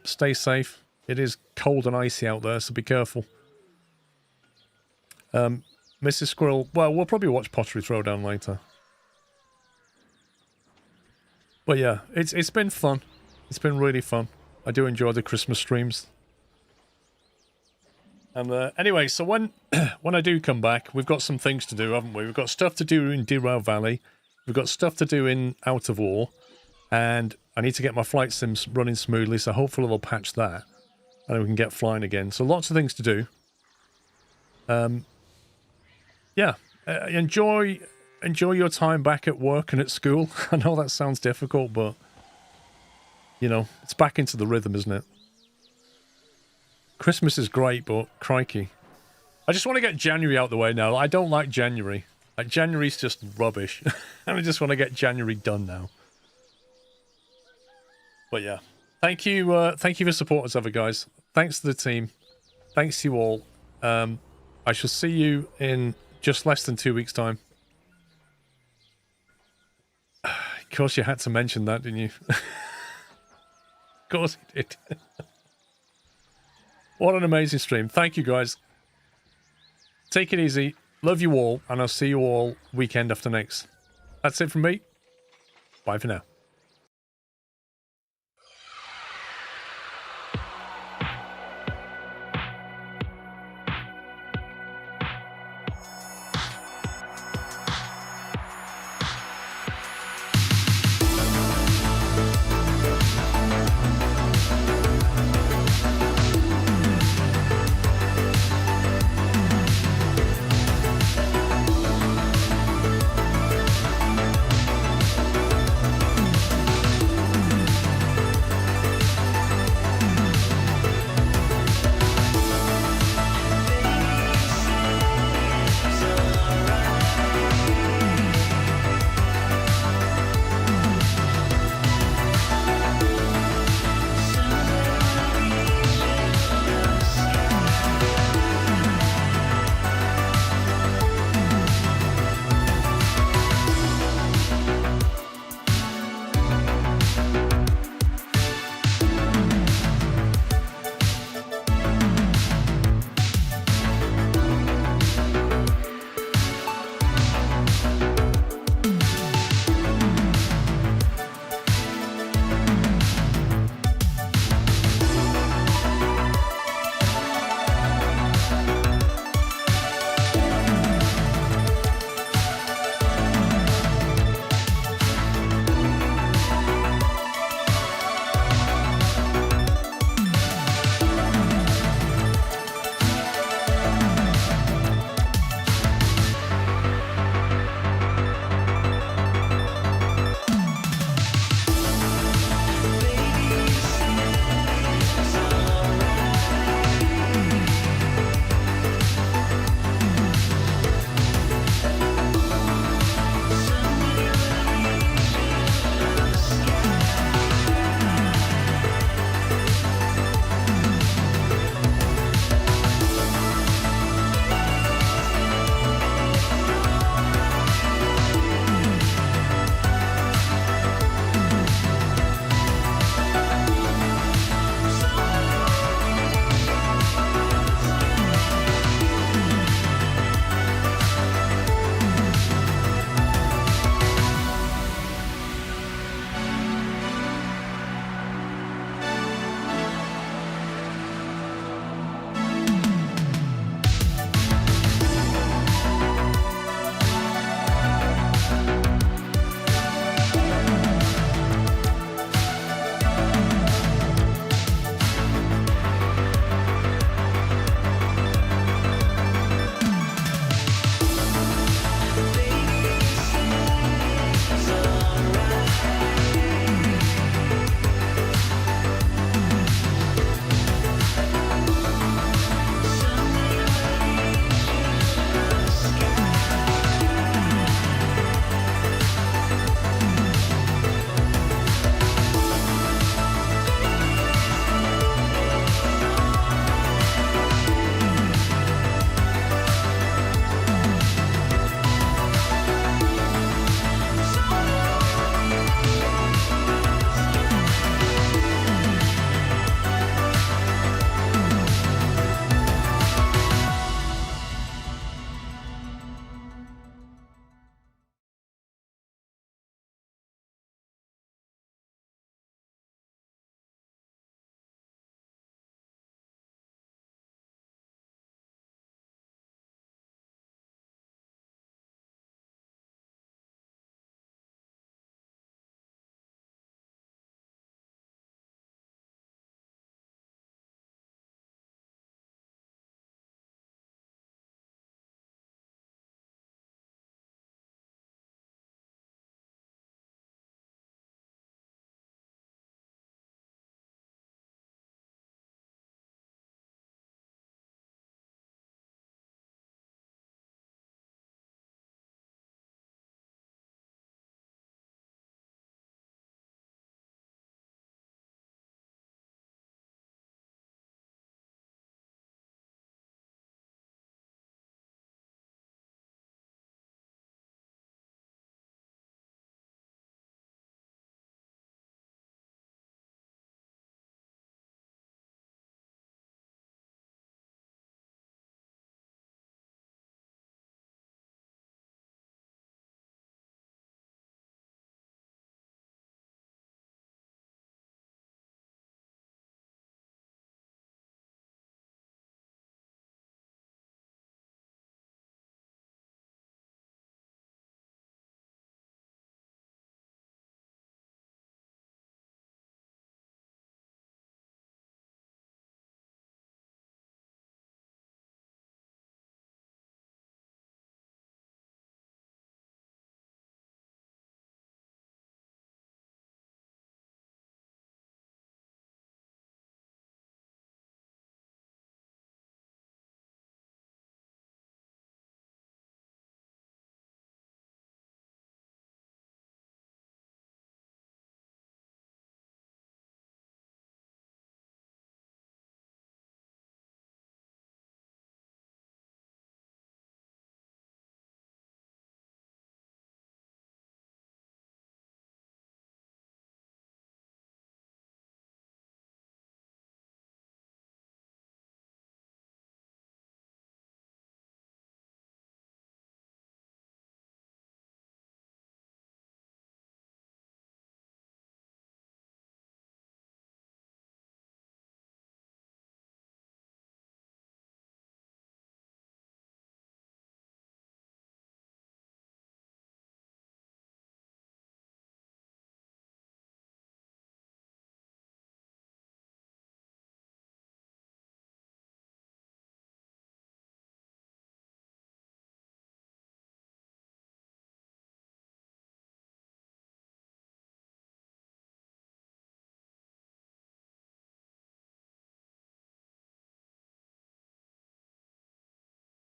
stay safe. It is cold and icy out there, so be careful. Mrs. Squirrel, well, we'll probably watch Pottery Throwdown later. But yeah, it's been fun. It's been really fun. I do enjoy the Christmas streams. And anyway, so when I do come back, we've got some things to do, haven't we? We've got stuff to do in Derail Valley. We've got stuff to do in Out of War. And I need to get my flight sims running smoothly, so hopefully they'll patch that. And we can get flying again. So lots of things to do. Yeah, enjoy your time back at work and at school. I know that sounds difficult, but, you know, it's back into the rhythm, isn't it? Christmas is great, but crikey. I just want to get January out the way now. I don't like January. Like, January's just rubbish. And I just want to get January done now. But yeah, thank you for support as ever, guys. Thanks to the team. Thanks to you all. I shall see you in just less than 2 weeks' time. Of course you had to mention that, didn't you? Of course you did. What an amazing stream. Thank you, guys. Take it easy. Love you all, and I'll see you all weekend after next. That's it from me. Bye for now.